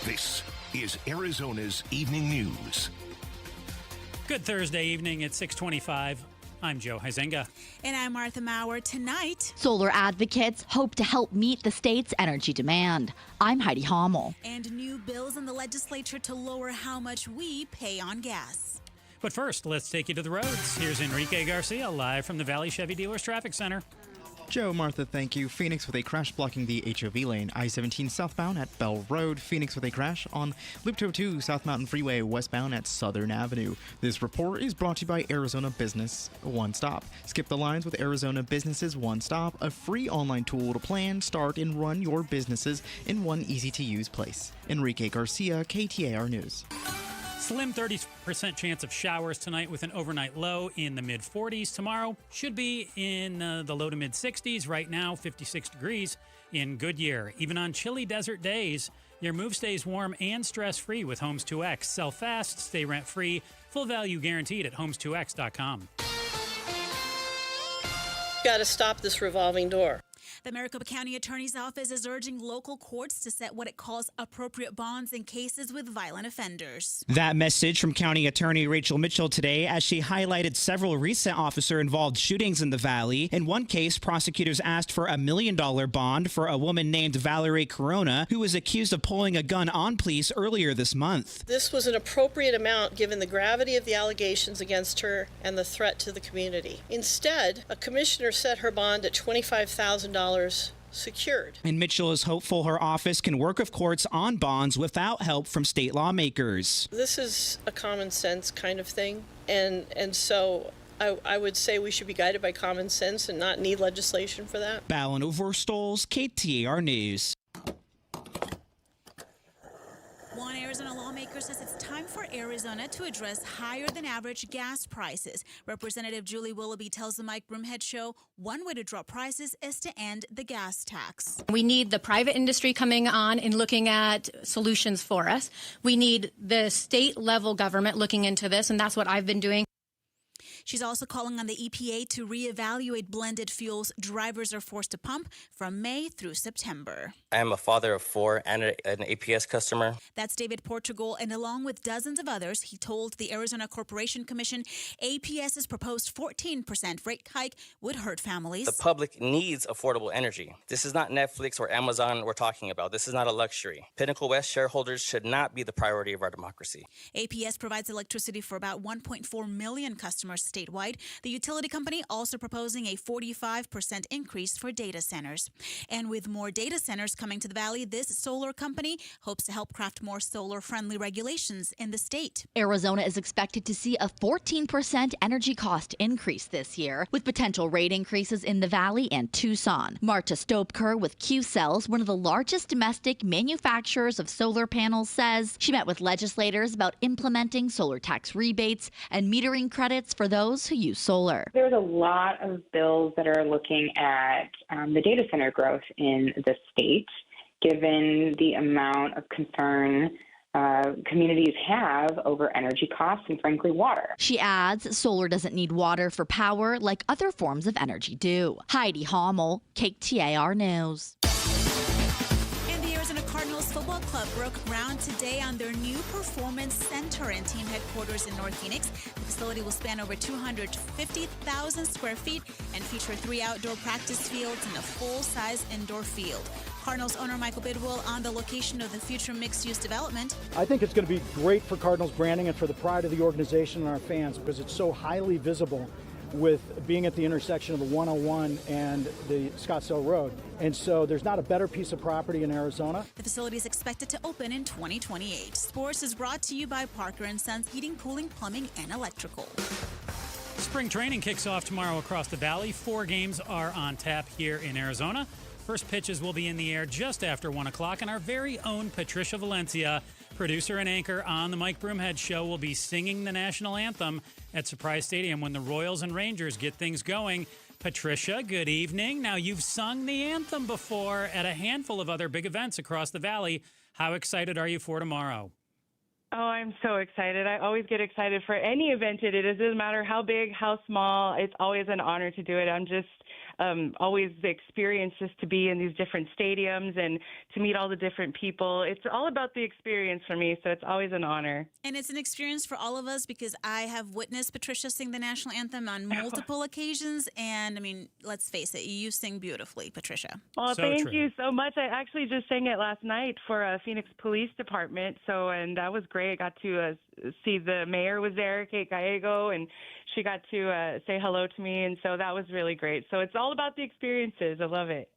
This is Arizona's Evening News. Good Thursday evening at 6:25. I'm Joe Huizenga. And I'm Martha Maurer. Tonight, solar advocates hope to help meet the state's energy demand. I'm Heidi Hommel. And new bills in the legislature to lower how much we pay on gas. But first, let's take you to the roads. Here's Enrique Garcia live from the Valley Chevy Dealers Traffic Center. Joe, Martha, thank you. Phoenix with a crash blocking the HOV lane. I-17 southbound at Bell Road. Phoenix with a crash on Loop 202 South Mountain Freeway westbound at Southern Avenue. This report is brought to you by Arizona Business One Stop. Skip the lines with Arizona Businesses One Stop, a free online tool to plan, start, and run your businesses in one easy-to-use place. Enrique Garcia, KTAR News. Slim 30% chance of showers tonight with an overnight low in the mid-40s. Tomorrow should be in the low to mid-60s. Right now, 56 degrees in Goodyear. Even on chilly desert days, your move stays warm and stress-free with Homes 2X. Sell fast, stay rent-free. Full value guaranteed at Homes2X.com. Got to stop this revolving door. The Maricopa County Attorney's Office is urging local courts to set what it calls appropriate bonds in cases with violent offenders. That message from County Attorney Rachel Mitchell today as she highlighted several recent officer-involved shootings in the Valley. In one case, prosecutors asked for $1 million bond for a woman named Valerie Corona, who was accused of pulling a gun on police earlier this month. This was an appropriate amount given the gravity of the allegations against her and the threat to the community. Instead, a commissioner set her bond at $25,000 secured. And Mitchell is hopeful her office can work with courts on bonds without help from state lawmakers. This is a common sense kind of thing, and so I would say we should be guided by common sense and not need legislation for that. Ballin Overstoles, KTAR News. One Arizona lawmaker says it's time for Arizona to address higher than average gas prices. Representative Julie Willoughby tells the Mike Broomhead Show one way to drop prices is to end the gas tax. We need the private industry coming on and looking at solutions for us. We need the state level government looking into this, and that's what I've been doing. She's also calling on the EPA to reevaluate blended fuels drivers are forced to pump from May through September. I am a father of 4 and an APS customer. That's David Portugal, and along with dozens of others, he told the Arizona Corporation Commission APS's proposed 14% rate hike would hurt families. The public needs affordable energy. This is not Netflix or Amazon we're talking about. This is not a luxury. Pinnacle West shareholders should not be the priority of our democracy. APS provides electricity for about 1.4 million customers statewide. The utility company also proposing a 45% increase for data centers. And with more data centers coming to the valley, this solar company hopes to help craft more solar-friendly regulations in the state. Arizona is expected to see a 14% energy cost increase this year, with potential rate increases in the valley and Tucson. Marta Stopker with Q-Cells, one of the largest domestic manufacturers of solar panels, says she met with legislators about implementing solar tax rebates and metering credits for those who use solar. There's a lot of bills that are looking at the data center growth in the state, given the amount of concern communities have over energy costs and, frankly, water. She adds solar doesn't need water for power like other forms of energy do. Heidi Hommel, KTAR News. Cardinals Football Club broke ground today on their new performance center and team headquarters in North Phoenix. The facility will span over 250,000 square feet and feature 3 outdoor practice fields and a full-size indoor field. Cardinals owner Michael Bidwell on the location of the future mixed-use development. I think it's going to be great for Cardinals branding and for the pride of the organization and our fans because it's so highly visible with being at the intersection of the 101 and the Scottsdale Road. And so there's not a better piece of property in Arizona. The facility is expected to open in 2028. Sports is brought to you by Parker & Sons Heating, Cooling, Plumbing, and Electrical. Spring training kicks off tomorrow across the valley. 4 games are on tap here in Arizona. First pitches will be in the air just after 1 o'clock, and our very own Patricia Valencia, producer and anchor on the Mike Broomhead Show, will be singing the national anthem at Surprise Stadium when the Royals and Rangers get things going. Patricia, good evening. Now, you've sung the anthem before at a handful of other big events across the valley. How excited are you for tomorrow? Oh, I'm so excited. I always get excited for any event it is. It doesn't matter how big, how small. It's always an honor to do it. I'm just always the experience just to be in these different stadiums and to meet all the different people. It's all about the experience for me, so it's always an honor. And it's an experience for all of us because I have witnessed Patricia sing the national anthem on multiple occasions. And, I mean, let's face it, you sing beautifully, Patricia. Well, thank you so much. I actually just sang it last night for Phoenix Police Department, and that was great. I got to see the mayor was there, Kate Gallego, and she got to say hello to me, and so that was really great. So it's all about the experiences. I love it.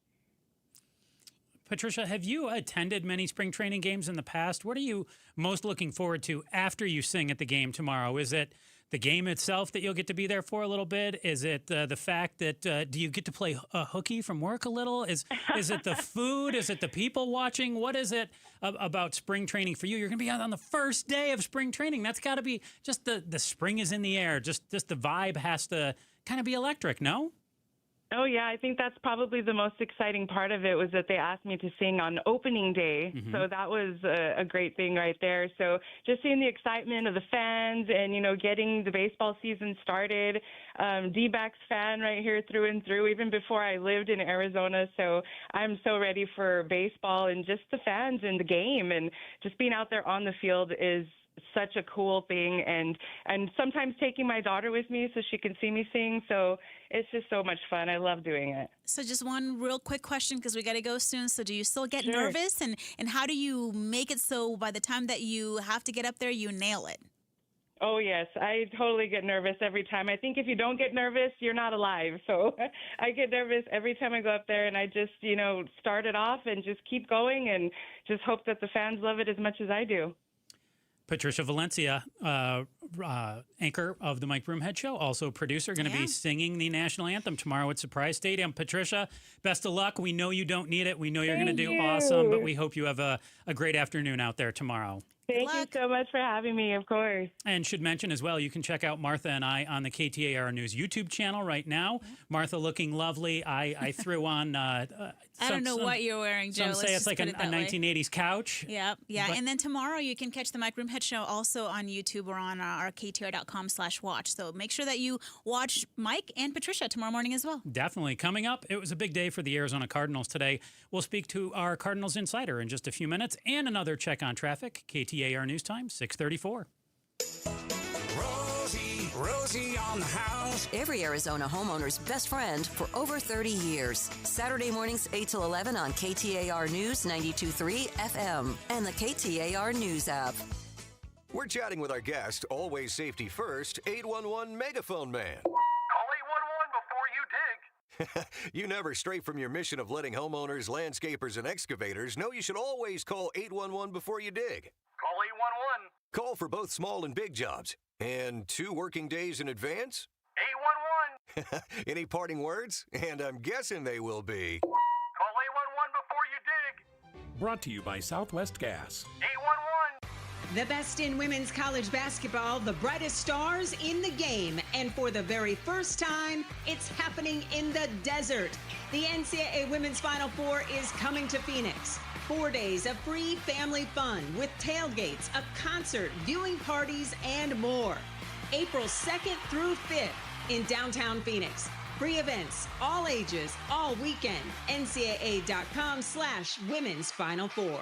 Patricia, have you attended many spring training games in the past? What are you most looking forward to after you sing at the game tomorrow? Is it the game itself that you'll get to be there for a little bit? Is it the fact that do you get to play a hooky from work a little? Is it the food? Is it the people watching? What is it about spring training for you? You're going to be out on the first day of spring training. That's got to be just the spring is in the air. Just the vibe has to kind of be electric, no? Oh, yeah. I think that's probably the most exciting part of it was that they asked me to sing on opening day. Mm-hmm. So that was a great thing right there. So just seeing the excitement of the fans and, getting the baseball season started. D-backs fan right here through and through, even before I lived in Arizona. So I'm so ready for baseball and just the fans and the game. And just being out there on the field is such a cool thing, and sometimes taking my daughter with me so she can see me sing. So it's just so much fun. I love doing it. So just one real quick question because we got to go soon. So do you still get Sure. nervous, and how do you make it so by the time that you have to get up there, you nail it? Oh, yes. I totally get nervous every time. I think if you don't get nervous, you're not alive. So I get nervous every time I go up there, and I just, start it off and just keep going and just hope that the fans love it as much as I do. Patricia Valencia, anchor of the Mike Broomhead Show, also producer, going to be singing the national anthem tomorrow at Surprise Stadium. Patricia, best of luck. We know you don't need it. We know you're going to do awesome, but we hope you have a great afternoon out there tomorrow. Thank you so much for having me, of course. And should mention as well, you can check out Martha and I on the KTAR News YouTube channel right now. Martha looking lovely. I threw on... I don't know what you're wearing, Joe. Some say it's like a 1980s couch. Yeah. And then tomorrow you can catch the Mike Broomhead Show also on YouTube or on our KTAR.com/watch. So make sure that you watch Mike and Patricia tomorrow morning as well. Definitely. Coming up, it was a big day for the Arizona Cardinals today. We'll speak to our Cardinals insider in just a few minutes and another check on traffic. KTAR News Time, 6:34. Rosie on the house. Every Arizona homeowner's best friend for over 30 years. Saturday mornings 8 till 11 on KTAR News 92.3 FM and the KTAR News app. We're chatting with our guest, always safety first, 811 Megaphone Man. Call 811 before you dig. You never stray from your mission of letting homeowners, landscapers, and excavators know you should always call 811 before you dig. Call 811. Call for both small and big jobs. And 2 working days in advance? 811. Any parting words? And I'm guessing they will be... Call 811 before you dig. Brought to you by Southwest Gas. 811. The best in women's college basketball, the brightest stars in the game. And for the very first time, it's happening in the desert. The NCAA Women's Final Four is coming to Phoenix. 4 days of free family fun with tailgates, a concert, viewing parties, and more. April 2nd through 5th in downtown Phoenix. Free events, all ages, all weekend. NCAA.com/Women's Final Four.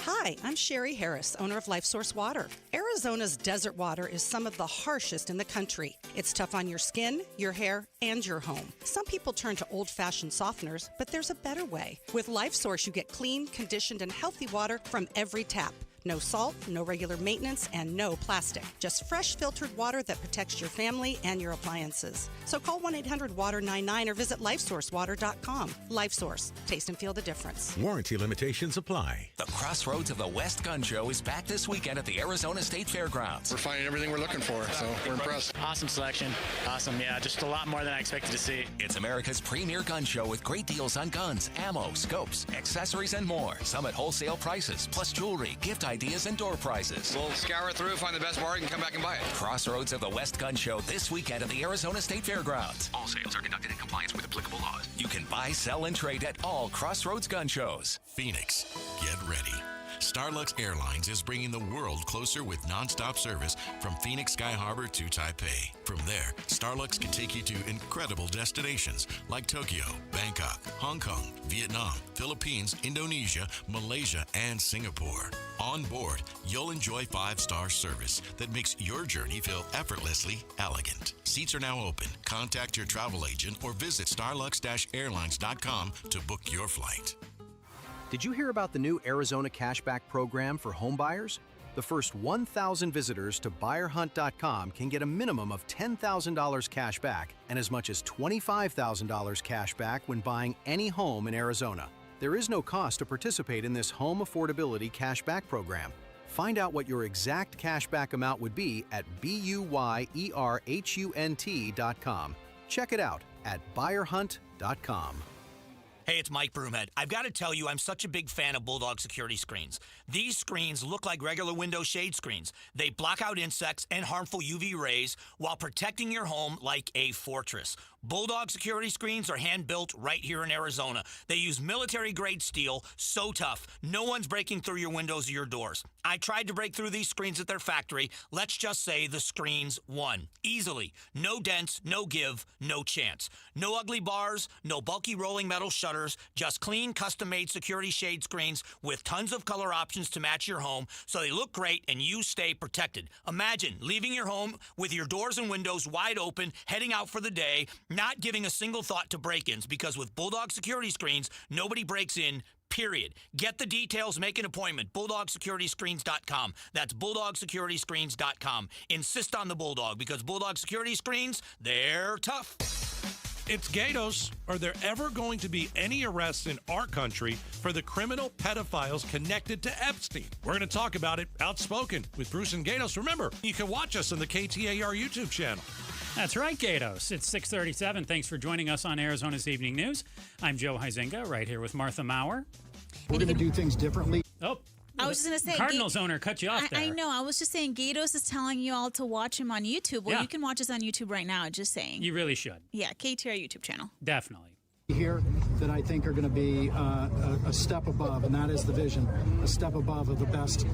Hi, I'm Sherry Harris, owner of LifeSource Water. Arizona's desert water is some of the harshest in the country. It's tough on your skin, your hair, and your home. Some people turn to old-fashioned softeners, but there's a better way. With LifeSource, you get clean, conditioned, and healthy water from every tap. No salt, no regular maintenance, and no plastic. Just fresh filtered water that protects your family and your appliances. So call 1-800-WATER-99 or visit LifeSourceWater.com. LifeSource. Taste and feel the difference. Warranty limitations apply. The Crossroads of the West Gun Show is back this weekend at the Arizona State Fairgrounds. We're finding everything we're looking for, so we're impressed. Awesome selection. Awesome, yeah, just a lot more than I expected to see. It's America's premier gun show with great deals on guns, ammo, scopes, accessories, and more. Some at wholesale prices, plus jewelry, gift ideas, and door prizes. We'll scour through, find the best bargain, and come back and buy it. Crossroads of the West Gun Show this weekend at the Arizona State Fairgrounds. All sales are conducted in compliance with applicable laws. You can buy, sell, and trade at all Crossroads gun shows. Phoenix, get ready. Starlux Airlines is bringing the world closer with nonstop service from Phoenix Sky Harbor to Taipei. From there, Starlux can take you to incredible destinations like Tokyo, Bangkok, Hong Kong, Vietnam, Philippines, Indonesia, Malaysia, and Singapore. On board, you'll enjoy 5-star service that makes your journey feel effortlessly elegant. Seats are now open. Contact your travel agent or visit starlux-airlines.com to book your flight. Did you hear about the new Arizona Cashback program for home buyers? The first 1,000 visitors to buyerhunt.com can get a minimum of $10,000 cash back and as much as $25,000 cash back when buying any home in Arizona. There is no cost to participate in this home affordability cashback program. Find out what your exact cashback amount would be at buyerhunt.com. Check it out at buyerhunt.com. Hey, it's Mike Broomhead. I've got to tell you, I'm such a big fan of Bulldog security screens. These screens look like regular window shade screens. They block out insects and harmful UV rays while protecting your home like a fortress. Bulldog security screens are hand-built right here in Arizona. They use military-grade steel, so tough, no one's breaking through your windows or your doors. I tried to break through these screens at their factory. Let's just say the screens won. Easily. No dents, no give, no chance. No ugly bars, no bulky rolling metal shutters, just clean, custom-made security shade screens with tons of color options to match your home so they look great and you stay protected. Imagine leaving your home with your doors and windows wide open, heading out for the day, not giving a single thought to break-ins, because with Bulldog security screens, nobody breaks in, period. Get the details, make an appointment. BulldogSecurityScreens.com. That's BulldogSecurityScreens.com. Insist on the Bulldog, because Bulldog Security Screens, they're tough. It's Gatos. Are there ever going to be any arrests in our country for the criminal pedophiles connected to Epstein? We're going to talk about it outspoken with Bruce and Gatos. Remember, you can watch us on the KTAR YouTube channel. That's right, Gatos. It's 6:37. Thanks for joining us on Arizona's Evening News. I'm Joe Huizinga, right here with Martha Maurer. We're going to do things differently. Oh, I was just going to say, Cardinals owner cut you off there. I know. I was just saying, Gatos is telling you all to watch him on YouTube. Well, Yeah. you can watch us on YouTube right now. Just saying. You really should. Yeah, KTAR YouTube channel. Definitely. Here that I think are going to be a step above, and that is the vision, a step above of the best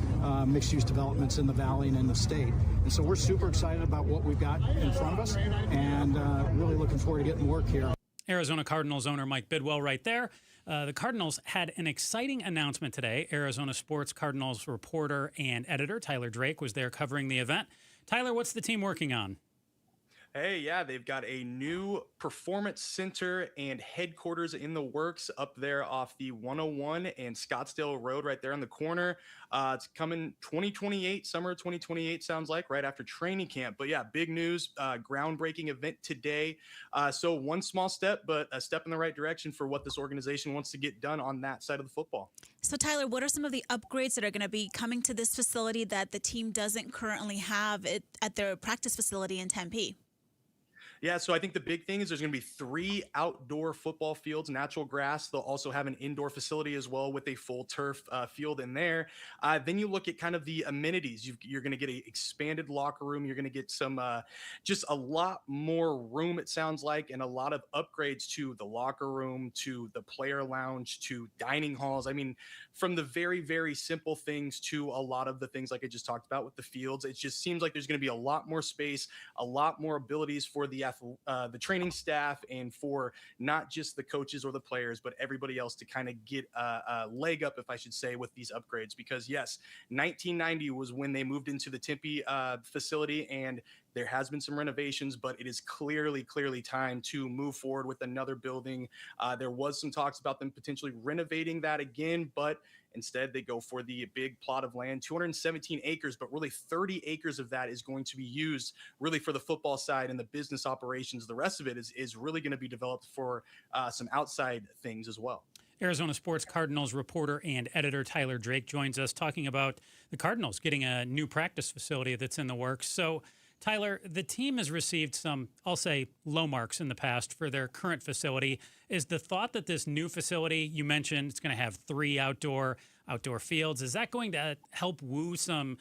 mixed-use developments in the valley and in the state. And so we're super excited about what we've got in front of us, and really looking forward to getting work here. Arizona Cardinals owner Mike Bidwell right there. The Cardinals had an exciting announcement today. Arizona Sports Cardinals reporter and editor Tyler Drake was there covering the event. Tyler, what's the team working on? Hey, yeah, they've got a new performance center and headquarters in the works up there off the 101 and Scottsdale Road right there on the corner. It's coming 2028, summer 2028 sounds like, right after training camp. But yeah, big news, groundbreaking event today. So one small step, but a step in the right direction for what this organization wants to get done on that side of the football. So, Tyler, what are some of the upgrades that are going to be coming to this facility that the team doesn't currently have at their practice facility in Tempe? Yeah, so I think the big thing is there's going to be 3 outdoor football fields, natural grass. They'll also have an indoor facility as well with a full turf field in there. Then you look at kind of the amenities. You're going to get an expanded locker room. You're going to get some just a lot more room, it sounds like, and a lot of upgrades to the locker room, to the player lounge, to dining halls. I mean, from the very, very simple things to a lot of the things like I just talked about with the fields. It just seems like there's going to be a lot more space, a lot more abilities for the training staff and for not just the coaches or the players, but everybody else to kind of get a leg up, if I should say, with these upgrades. Because yes, 1990 was when they moved into the Tempe facility, and there has been some renovations, but it is clearly time to move forward with another building. There was some talks about them potentially renovating that again, but instead, they go for the big plot of land, 217 acres, but really 30 acres of that is going to be used really for the football side and the business operations. The rest of it is really going to be developed for some outside things as well. Arizona Sports Cardinals reporter and editor Tyler Drake joins us talking about the Cardinals getting a new practice facility that's in the works. So, Tyler, the team has received some, I'll say, low marks in the past for their current facility. Is the thought that this new facility, you mentioned, it's going to have 3 outdoor fields, is that going to help woo some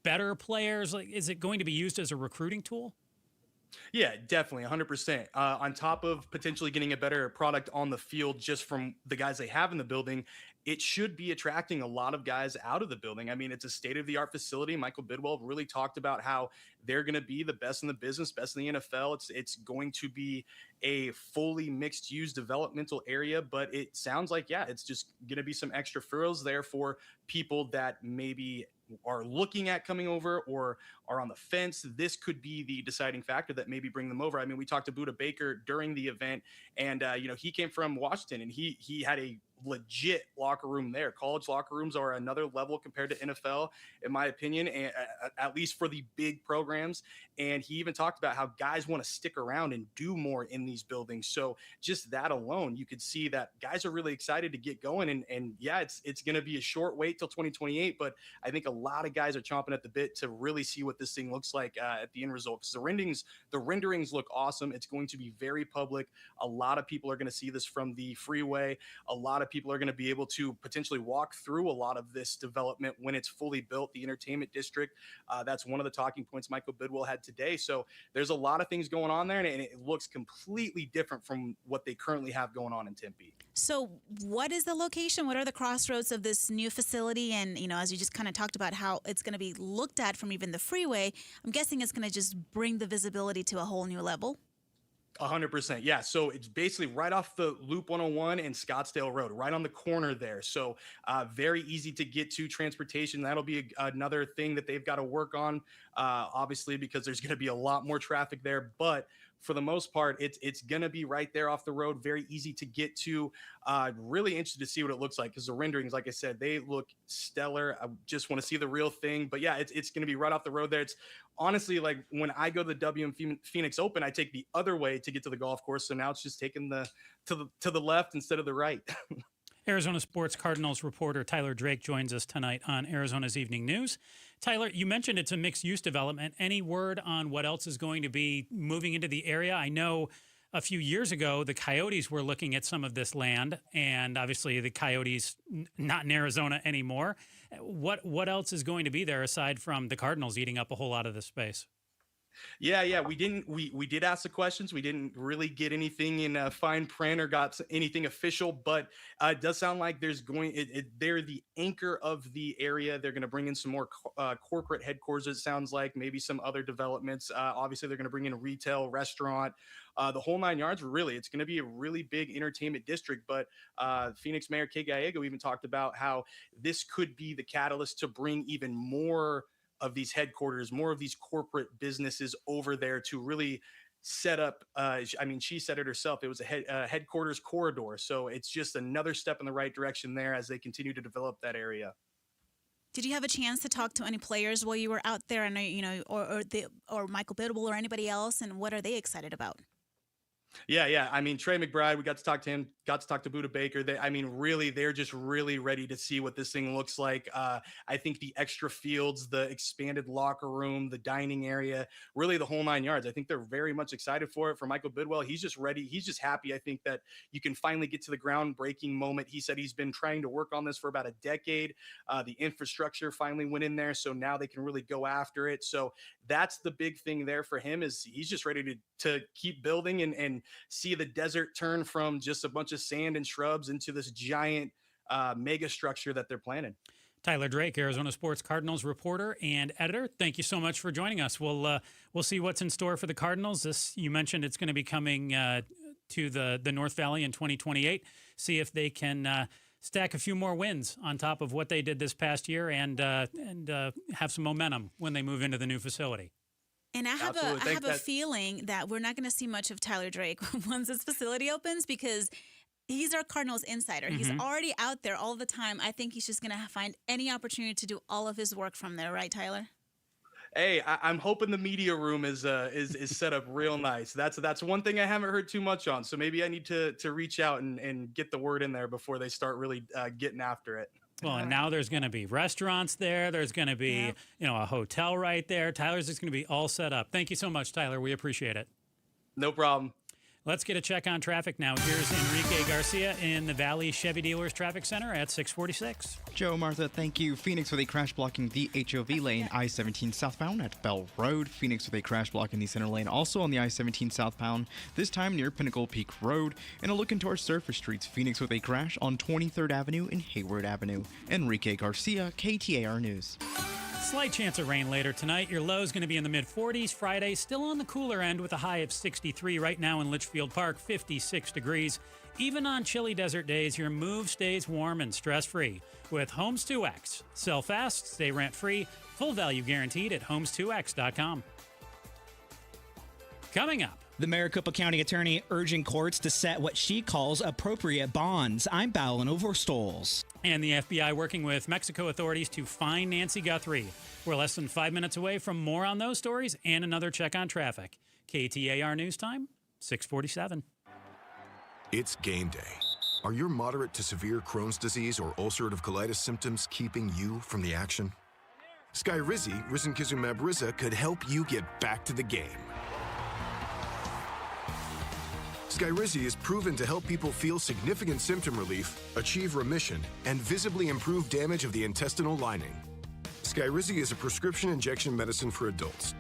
better players? Like, is it going to be used as a recruiting tool? Yeah, definitely, 100%. On top of potentially getting a better product on the field just from the guys they have in the building, it should be attracting a lot of guys out of the building. I mean, it's a state-of-the-art facility. Michael Bidwell really talked about how they're going to be the best in the business, best in the NFL. It's going to be a fully mixed-use developmental area, but it sounds like, yeah, it's just going to be some extra frills there for people that maybe are looking at coming over or are on the fence. This could be the deciding factor that maybe bring them over. I mean, we talked to Buda Baker during the event, and he came from Washington, and he had a legit locker room there. College locker rooms are another level compared to NFL, in my opinion, and at least for the big programs. And he even talked about how guys want to stick around and do more in these buildings. So just that alone, you could see that guys are really excited to get going. And yeah, it's going to be a short wait till 2028, but I think a lot of guys are chomping at the bit to really see what this thing looks like at the end result. Because the renderings look awesome. It's going to be very public. A lot of people are going to see this from the freeway. A lot of people are going to be able to potentially walk through a lot of this development when it's fully built. The entertainment district, that's one of the talking points Michael Bidwell had today. So there's a lot of things going on there, and it looks completely different from what they currently have going on in Tempe. So what is the location? What are the crossroads of this new facility? And, as you just kind of talked about how it's going to be looked at from even the freeway, I'm guessing it's going to just bring the visibility to a whole new level. 100%. Yeah. So it's basically right off the Loop 101 and Scottsdale Road, right on the corner there. So very easy to get to transportation. That'll be another thing that they've got to work on, obviously, because there's going to be a lot more traffic there. But for the most part, it's going to be right there off the road, very easy to get to. Really interested to see what it looks like because the renderings, like I said, they look stellar. I just want to see the real thing. But yeah, it's going to be right off the road there. It's honestly like when I go to the WM Phoenix Open, I take the other way to get to the golf course. So now it's just taking to the left instead of the right. Arizona Sports Cardinals reporter Tyler Drake joins us tonight on Arizona's Evening News. Tyler, you mentioned it's a mixed-use development. Any word on what else is going to be moving into the area? I know a few years ago the Coyotes were looking at some of this land, and obviously the Coyotes not in Arizona anymore. What else is going to be there aside from the Cardinals eating up a whole lot of this space? Yeah. We did ask the questions. We didn't really get anything in fine print or got anything official, but it does sound like there's they're the anchor of the area. They're going to bring in some more corporate headquarters. It sounds like maybe some other developments. Obviously, they're going to bring in a retail restaurant. The whole 9 yards. Really, it's going to be a really big entertainment district. But Phoenix Mayor Kay Gallego even talked about how this could be the catalyst to bring even more of these headquarters, more of these corporate businesses over there to really set up. She said it herself. It was a headquarters corridor. So it's just another step in the right direction there as they continue to develop that area. Did you have a chance to talk to any players while you were out there? I know, or Michael Biddle or anybody else, and what are they excited about? Yeah. I mean, Trey McBride, we got to talk to him, got to talk to Buda Baker. They're just really ready to see what this thing looks like. I think the extra fields, the expanded locker room, the dining area, really the whole 9 yards. I think they're very much excited for it. For Michael Bidwell, he's just ready. He's just happy. I think that you can finally get to the groundbreaking moment. He said he's been trying to work on this for about a decade. The infrastructure finally went in there, so now they can really go after it. So that's the big thing there for him is he's just ready to keep building and see the desert turn from just a bunch of sand and shrubs into this giant mega structure that they're planning. Tyler Drake, Arizona Sports Cardinals reporter and editor. Thank you so much for joining us. We'll see what's in store for the Cardinals. You mentioned it's going to be coming to the North Valley in 2028. See if they can stack a few more wins on top of what they did this past year and have some momentum when they move into the new facility. And I have a feeling that we're not going to see much of Tyler Drake once this facility opens because he's our Cardinals insider. Mm-hmm. He's already out there all the time. I think he's just going to find any opportunity to do all of his work from there, right, Tyler? Hey, I'm hoping the media room is set up real nice. That's one thing I haven't heard too much on. So maybe I need to reach out and get the word in there before they start really getting after it. Well, and now there's going to be restaurants there. There's going to be, a hotel right there. Tyler's just going to be all set up. Thank you so much, Tyler. We appreciate it. No problem. Let's get a check on traffic now. Here's Enrique Garcia in the Valley Chevy Dealers Traffic Center at 646. Joe, Martha, thank you. Phoenix with a crash blocking the HOV lane, I-17 southbound at Bell Road. Phoenix with a crash blocking the center lane, also on the I-17 southbound, this time near Pinnacle Peak Road. And a look into our surface streets. Phoenix with a crash on 23rd Avenue and Hayward Avenue. Enrique Garcia, KTAR News. Slight chance of rain later tonight. Your low is going to be in the mid-40s. Friday, still on the cooler end with a high of 63. Right now in Litchfield Park, 56 degrees. Even on chilly desert days, your move stays warm and stress-free with Homes 2X. Sell fast, stay rent-free, full value guaranteed at homes2x.com. Coming up. The Maricopa County Attorney urging courts to set what she calls appropriate bonds. I'm Bowlin Overstoles. And the FBI working with Mexico authorities to find Nancy Guthrie. We're less than 5 minutes away from more on those stories and another check on traffic. KTAR News Time, 647. It's game day. Are your moderate to severe Crohn's disease or ulcerative colitis symptoms keeping you from the action? Skyrizi, risankizumab Riza, could help you get back to the game. Skyrizi is proven to help people feel significant symptom relief, achieve remission, and visibly improve damage of the intestinal lining. Skyrizi is a prescription injection medicine for adults.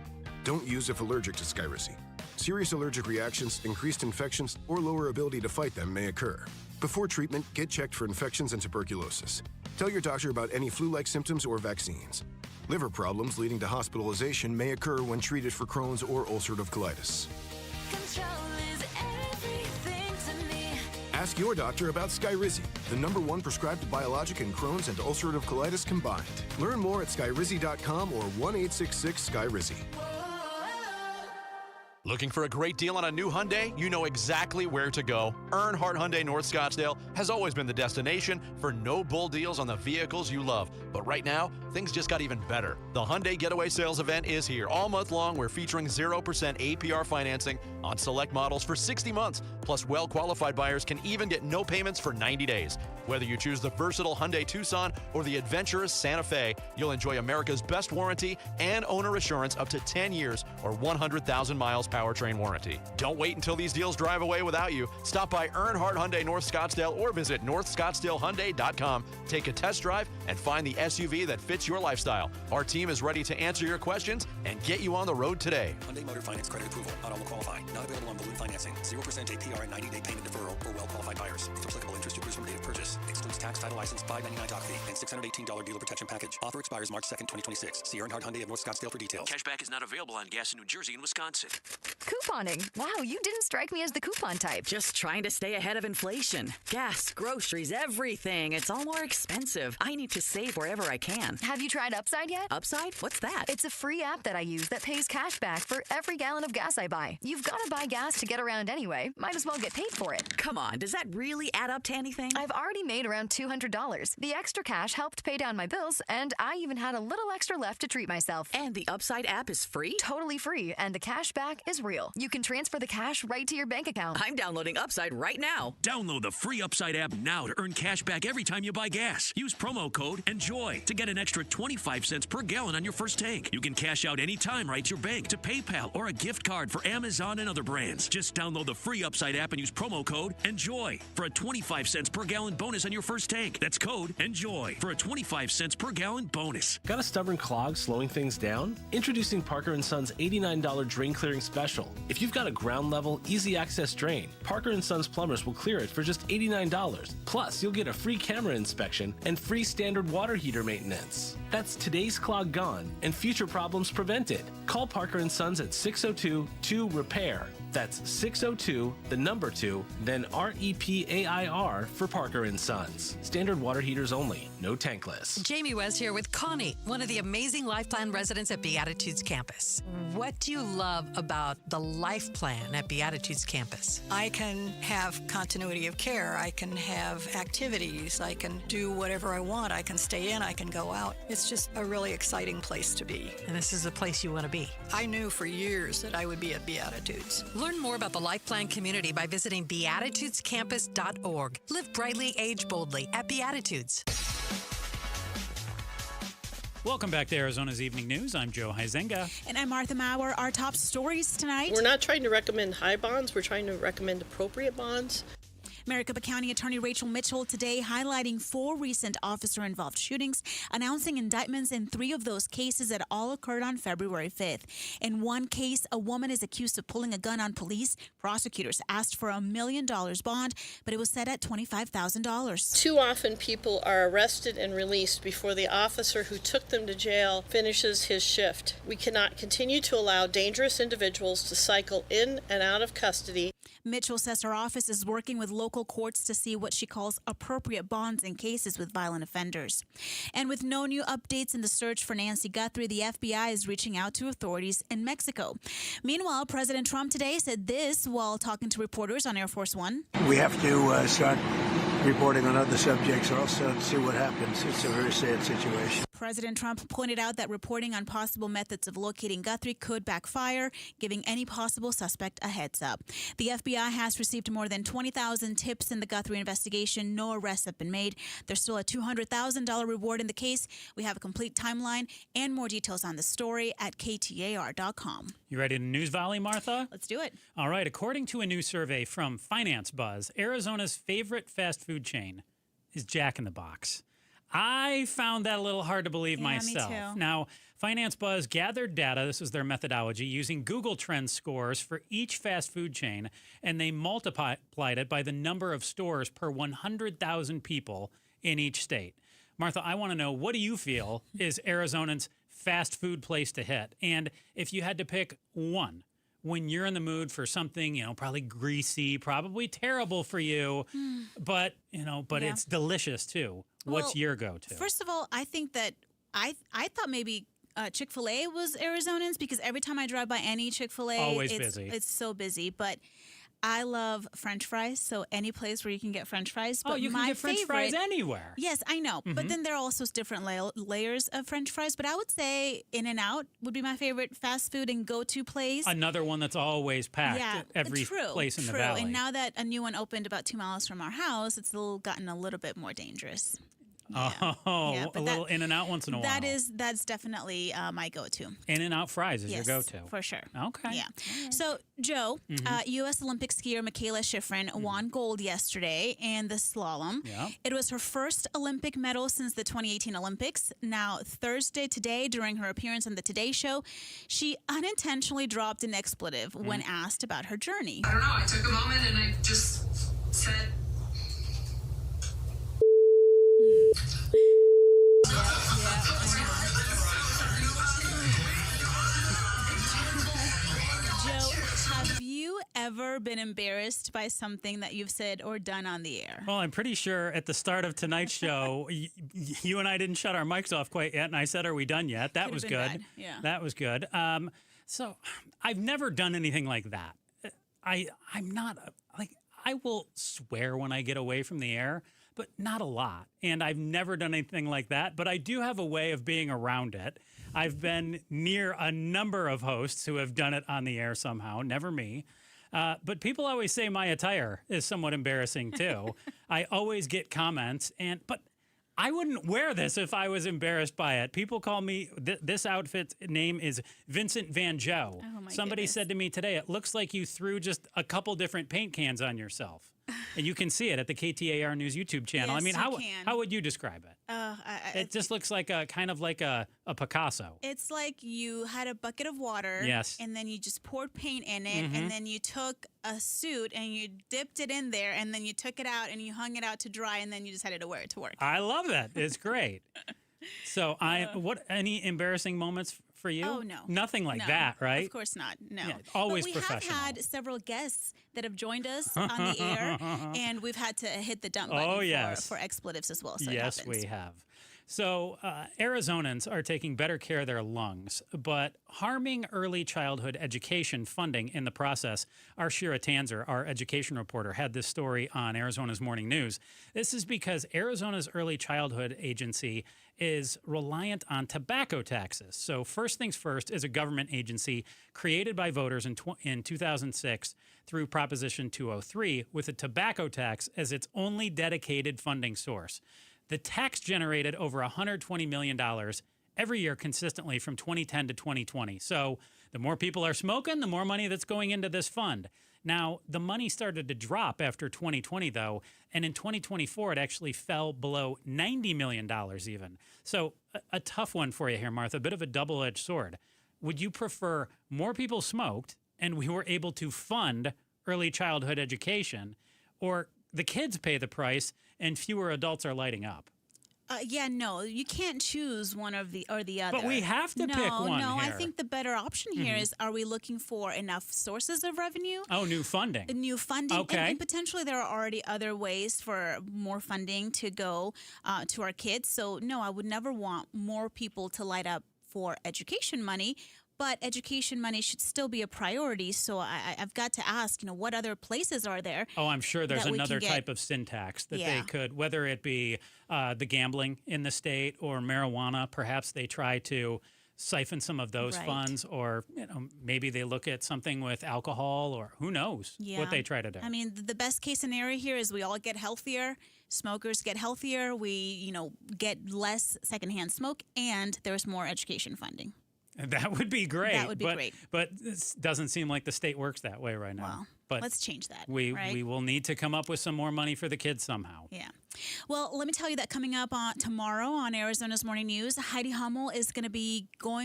Don't use if allergic to Skyrizi. Serious allergic reactions, increased infections, or lower ability to fight them may occur. Before treatment, get checked for infections and tuberculosis. Tell your doctor about any flu-like symptoms or vaccines. Liver problems leading to hospitalization may occur when treated for Crohn's or ulcerative colitis. Ask your doctor about Skyrizi, the #1 prescribed biologic in Crohn's and ulcerative colitis combined. Learn more at skyrizi.com or 1-866-SKYRIZI. Looking for a great deal on a new Hyundai? You know exactly where to go. Earnhardt Hyundai North Scottsdale has always been the destination for no-bull deals on the vehicles you love. But right now, things just got even better. The Hyundai Getaway Sales event is here. All month long, we're featuring 0% APR financing on select models for 60 months. Plus, well-qualified buyers can even get no payments for 90 days. Whether you choose the versatile Hyundai Tucson or the adventurous Santa Fe, you'll enjoy America's best warranty and owner assurance up to 10 years or 100,000 miles powertrain warranty. Don't wait until these deals drive away without you. Stop by Earnhardt Hyundai North Scottsdale or visit northscottsdalehyundai.com. Take a test drive and find the SUV that fits your lifestyle. Our team is ready to answer your questions and get you on the road today. Hyundai Motor Finance credit approval. Not all will qualify. Not available on balloon financing. 0% APR and 90-day payment deferral for well-qualified buyers. If applicable, interest accrues from date of purchase. Excludes tax, title, license, $599 doc fee, and $618 dealer protection package. Offer expires March 2nd, 2026. See Earnhardt Hyundai of North Scottsdale for details. Cashback is not available on gas in New Jersey and Wisconsin. Couponing. Wow, you didn't strike me as the coupon type. Just trying to stay ahead of inflation. Gas, groceries, everything. It's all more expensive. I need to save wherever I can. Have you tried Upside yet? Upside? What's that? It's a free app that I use that pays cash back for every gallon of gas I buy. You've got to buy gas to get around anyway. Might as well get paid for it. Come on, does that really add up to anything? I've already made around $200. The extra cash helped pay down my bills, and I even had a little extra left to treat myself. And the Upside app is free? Totally free, and the cash back is real. You can transfer the cash right to your bank account. I'm downloading Upside right now. Download the free Upside app now to earn cash back every time you buy gas. Use promo code ENJOY to get an extra 25 cents per gallon on your first tank. You can cash out anytime right to your bank, to PayPal, or a gift card for Amazon and other brands. Just download the free Upside app and use promo code ENJOY for a 25 cents per gallon bonus on your first tank. That's code ENJOY for a 25 cents per gallon bonus. Got a stubborn clog slowing things down? Introducing Parker & Son's $89 drain clearing special. If you've got a ground level, easy access drain, Parker & Son's plumbers will clear it for just $89. Plus, you'll get a free camera inspection and free standard water heater maintenance. That's today's clog gone and future problems prevented. Call Parker & Sons at 602-2-REPAIR. That's 602, the number 2, then REPAIR for Parker & Sons. Standard water heaters only, no tankless. Jamie West here with Connie, one of the amazing Life Plan residents at Beatitudes Campus. What do you love about the Life Plan at Beatitudes Campus? I can have continuity of care. I can have activities. I can do whatever I want. I can stay in. I can go out. It's just a really exciting place to be. And this is the place you want to be. I knew for years that I would be at Beatitudes. Learn more about the Life Plan community by visiting beatitudescampus.org. Live brightly, age boldly at Beatitudes. Welcome back to Arizona's Evening News. I'm Joe Huizenga. And I'm Martha Maurer. Our top stories tonight. We're not trying to recommend high bonds. We're trying to recommend appropriate bonds. Maricopa County Attorney Rachel Mitchell today highlighting 4 recent officer-involved shootings, announcing indictments in 3 of those cases that all occurred on February 5th. In one case, a woman is accused of pulling a gun on police. Prosecutors asked for $1 million bond, but it was set at $25,000. Too often people are arrested and released before the officer who took them to jail finishes his shift. We cannot continue to allow dangerous individuals to cycle in and out of custody. Mitchell says her office is working with local courts to see what she calls appropriate bonds in cases with violent offenders. And with no new updates in the search for Nancy Guthrie, the FBI is reaching out to authorities in Mexico. Meanwhile, President Trump today said this while talking to reporters on Air Force One. We have to start reporting on other subjects also and see what happens. It's a very sad situation. President Trump pointed out that reporting on possible methods of locating Guthrie could backfire, giving any possible suspect a heads up. The FBI has received more than 20,000 tips in the Guthrie investigation. No arrests have been made. There's still a $200,000 reward in the case. We have a complete timeline and more details on the story at KTAR.com. You ready to News Volley, Martha? Let's do it. All right. According to a new survey from Finance Buzz, Arizona's favorite fast food chain is Jack in the Box. I found that a little hard to believe myself. Me too. Now, Finance Buzz gathered data, this is their methodology, using Google Trends scores for each fast food chain, and they multiplied it by the number of stores per 100,000 people in each state. Martha, I want to know, what do you feel is Arizona's fast food place to hit? And if you had to pick one, when you're in the mood for something, probably greasy, probably terrible for you, but it's delicious too. What's your go-to? First of all, I think that I thought maybe Chick-fil-A was Arizonans because every time I drive by any Chick-fil-A, Always busy. It's so busy. But I love French fries, so any place where you can get French fries. But you can get French fries anywhere. Yes, I know. But then there are also different layers of French fries. But I would say In-N-Out would be my favorite fast food and go-to place. Another one that's always packed at every place in the valley. And now that a new one opened about 2 miles from our house, it's gotten a little bit more dangerous. A little In-N-Out once in a while. That's definitely my go-to. In-N-Out fries is your go-to. For sure. Okay. Yeah. So, Joe, U.S. Olympic skier Michaela Schifrin won gold yesterday in the slalom. Yeah. It was her first Olympic medal since the 2018 Olympics. Now, Thursday today, during her appearance on the Today Show, she unintentionally dropped an expletive when asked about her journey. I don't know. I took a moment and I just said... Joe, have you ever been embarrassed by something that you've said or done on the air? Well, I'm pretty sure at the start of tonight's show, you and I didn't shut our mics off quite yet, and I said, "Are we done yet?" That was good. Bad. Yeah. That was good. So I've never done anything like that. I'm not I will swear when I get away from the air, but not a lot. And I've never done anything like that, but I do have a way of being around it. I've been near a number of hosts who have done it on the air somehow, never me. But people always say my attire is somewhat embarrassing too. I always get comments, but I wouldn't wear this if I was embarrassed by it. People call me, this outfit's name is Vincent Van Gogh. Oh my Somebody goodness. said to me today, it looks like you threw just a couple different paint cans on yourself. And you can see it at the KTAR News YouTube channel. Yes, I mean, you can. how would you describe it? It just looks like a kind of like a Picasso. It's like you had a bucket of water. Yes. And then you just poured paint in it. Mhm. And then you took a suit and you dipped it in there. And then you took it out and you hung it out to dry. And then you decided to wear it to work. I love that. It's great. So any embarrassing moments for you? Oh, no. Nothing like No, that, right? Of course not. No. Yeah, always but we professional. have had several guests that have joined us on the air. And we've had to hit the dump Oh, button yes. for expletives as well. So Yes, it happens. we have. So Arizonans are taking better care of their lungs, but harming early childhood education funding in the process. Arshira Tanzer, our education reporter, had this story on Arizona's Morning News. This is because Arizona's Early Childhood Agency is reliant on tobacco taxes. So First Things First is a government agency created by voters in 2006 through Proposition 203 with a tobacco tax as its only dedicated funding source. The tax generated over $120 million every year consistently from 2010 to 2020. So the more people are smoking, the more money that's going into this fund. Now, the money started to drop after 2020, though, and in 2024, it actually fell below $90 million even. So a tough one for you here, Martha, a bit of a double-edged sword. Would you prefer more people smoked and we were able to fund early childhood education, or the kids pay the price and fewer adults are lighting up? No, you can't choose one or the other. But we have to pick one No, I here. think the better option here is: are we looking for enough sources of revenue? Oh, new funding. New funding. Okay. And potentially there are already other ways for more funding to go to our kids. So, no, I would never want more people to light up for education money. But education money should still be a priority. So I've got to ask, what other places are there? Oh, I'm sure there's that we another can get- type of sin tax that they Yeah. could, whether it be the gambling in the state or marijuana, perhaps they try to siphon some of those Right. funds, or maybe they look at something with alcohol, or who knows what they try to do. I mean, the best case scenario here is we all get healthier. Smokers get healthier. We, get less secondhand smoke, and there's more education funding. That would be great. That would be great. But it doesn't seem like the state works that way right now. Well, but let's change that, We right? will need to come up with some more money for the kids somehow. Yeah. Well, let me tell you that coming up tomorrow on Arizona's Morning News, Heidi Hummel is going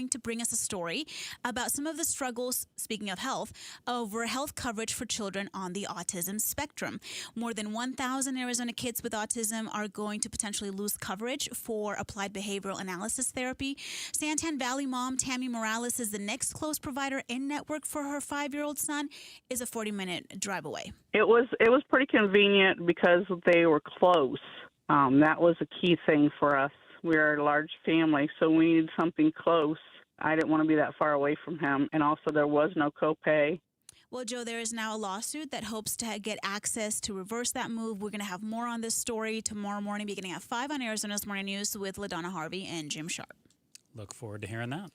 to bring us a story about some of the struggles, speaking of health, over health coverage for children on the autism spectrum. More than 1,000 Arizona kids with autism are going to potentially lose coverage for applied behavioral analysis therapy. Santan Valley mom Tammy Morales is the next close provider in network for her 5-year-old son, is a 40-minute drive away. It was pretty convenient because they were close. That was a key thing for us. We are a large family, so we needed something close. I didn't want to be that far away from him. And also, there was no copay. Well, Joe, there is now a lawsuit that hopes to get access to reverse that move. We're going to have more on this story tomorrow morning, beginning at 5 on Arizona's Morning News with LaDonna Harvey and Jim Sharp. Look forward to hearing that.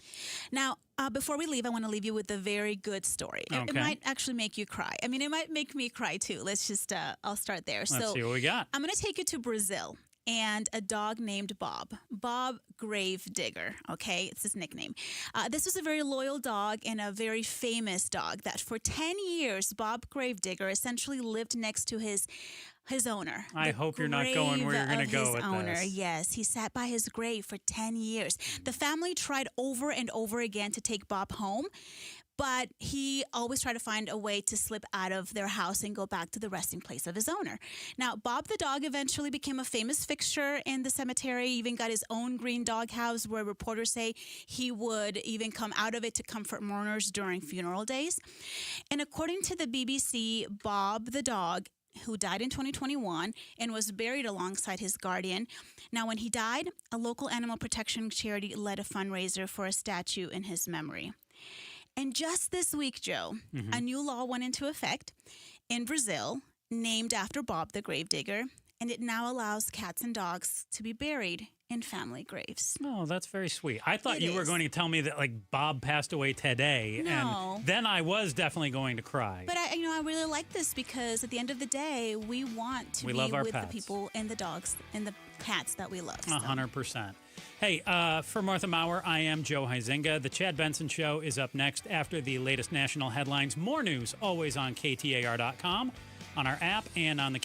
Now, before we leave, I want to leave you with a very good story. Okay. It might actually make you cry. I mean, it might make me cry, too. Let's just, I'll start there. Let's see what we got. I'm going to take you to Brazil and a dog named Bob Gravedigger, okay? It's his nickname. This was a very loyal dog and a very famous dog that for 10 years, Bob Gravedigger essentially lived next to his owner. I hope you're not going where you're going to go with owner. this. Yes, he sat by his grave for 10 years. The family tried over and over again to take Bob home, but he always tried to find a way to slip out of their house and go back to the resting place of his owner. Now, Bob the dog eventually became a famous fixture in the cemetery, even got his own green dog house where reporters say he would even come out of it to comfort mourners during funeral days. And according to the BBC, Bob the dog, who died in 2021 and was buried alongside his guardian. Now, when he died, a local animal protection charity led a fundraiser for a statue in his memory. And just this week, Joe, a new law went into effect in Brazil named after Bob the Gravedigger, and it now allows cats and dogs to be buried in family graves. Oh, that's very sweet. I thought you were going to tell me that like Bob passed away today, No. and then I was definitely going to cry. But I really like this because at the end of the day, we want to be love our with pets. the people and the dogs and the cats that we love. So. 100%. Hey, for Martha Maurer, I am Joe Huizinga. The Chad Benson Show is up next after the latest national headlines. More news always on KTAR.com, on our app, and on the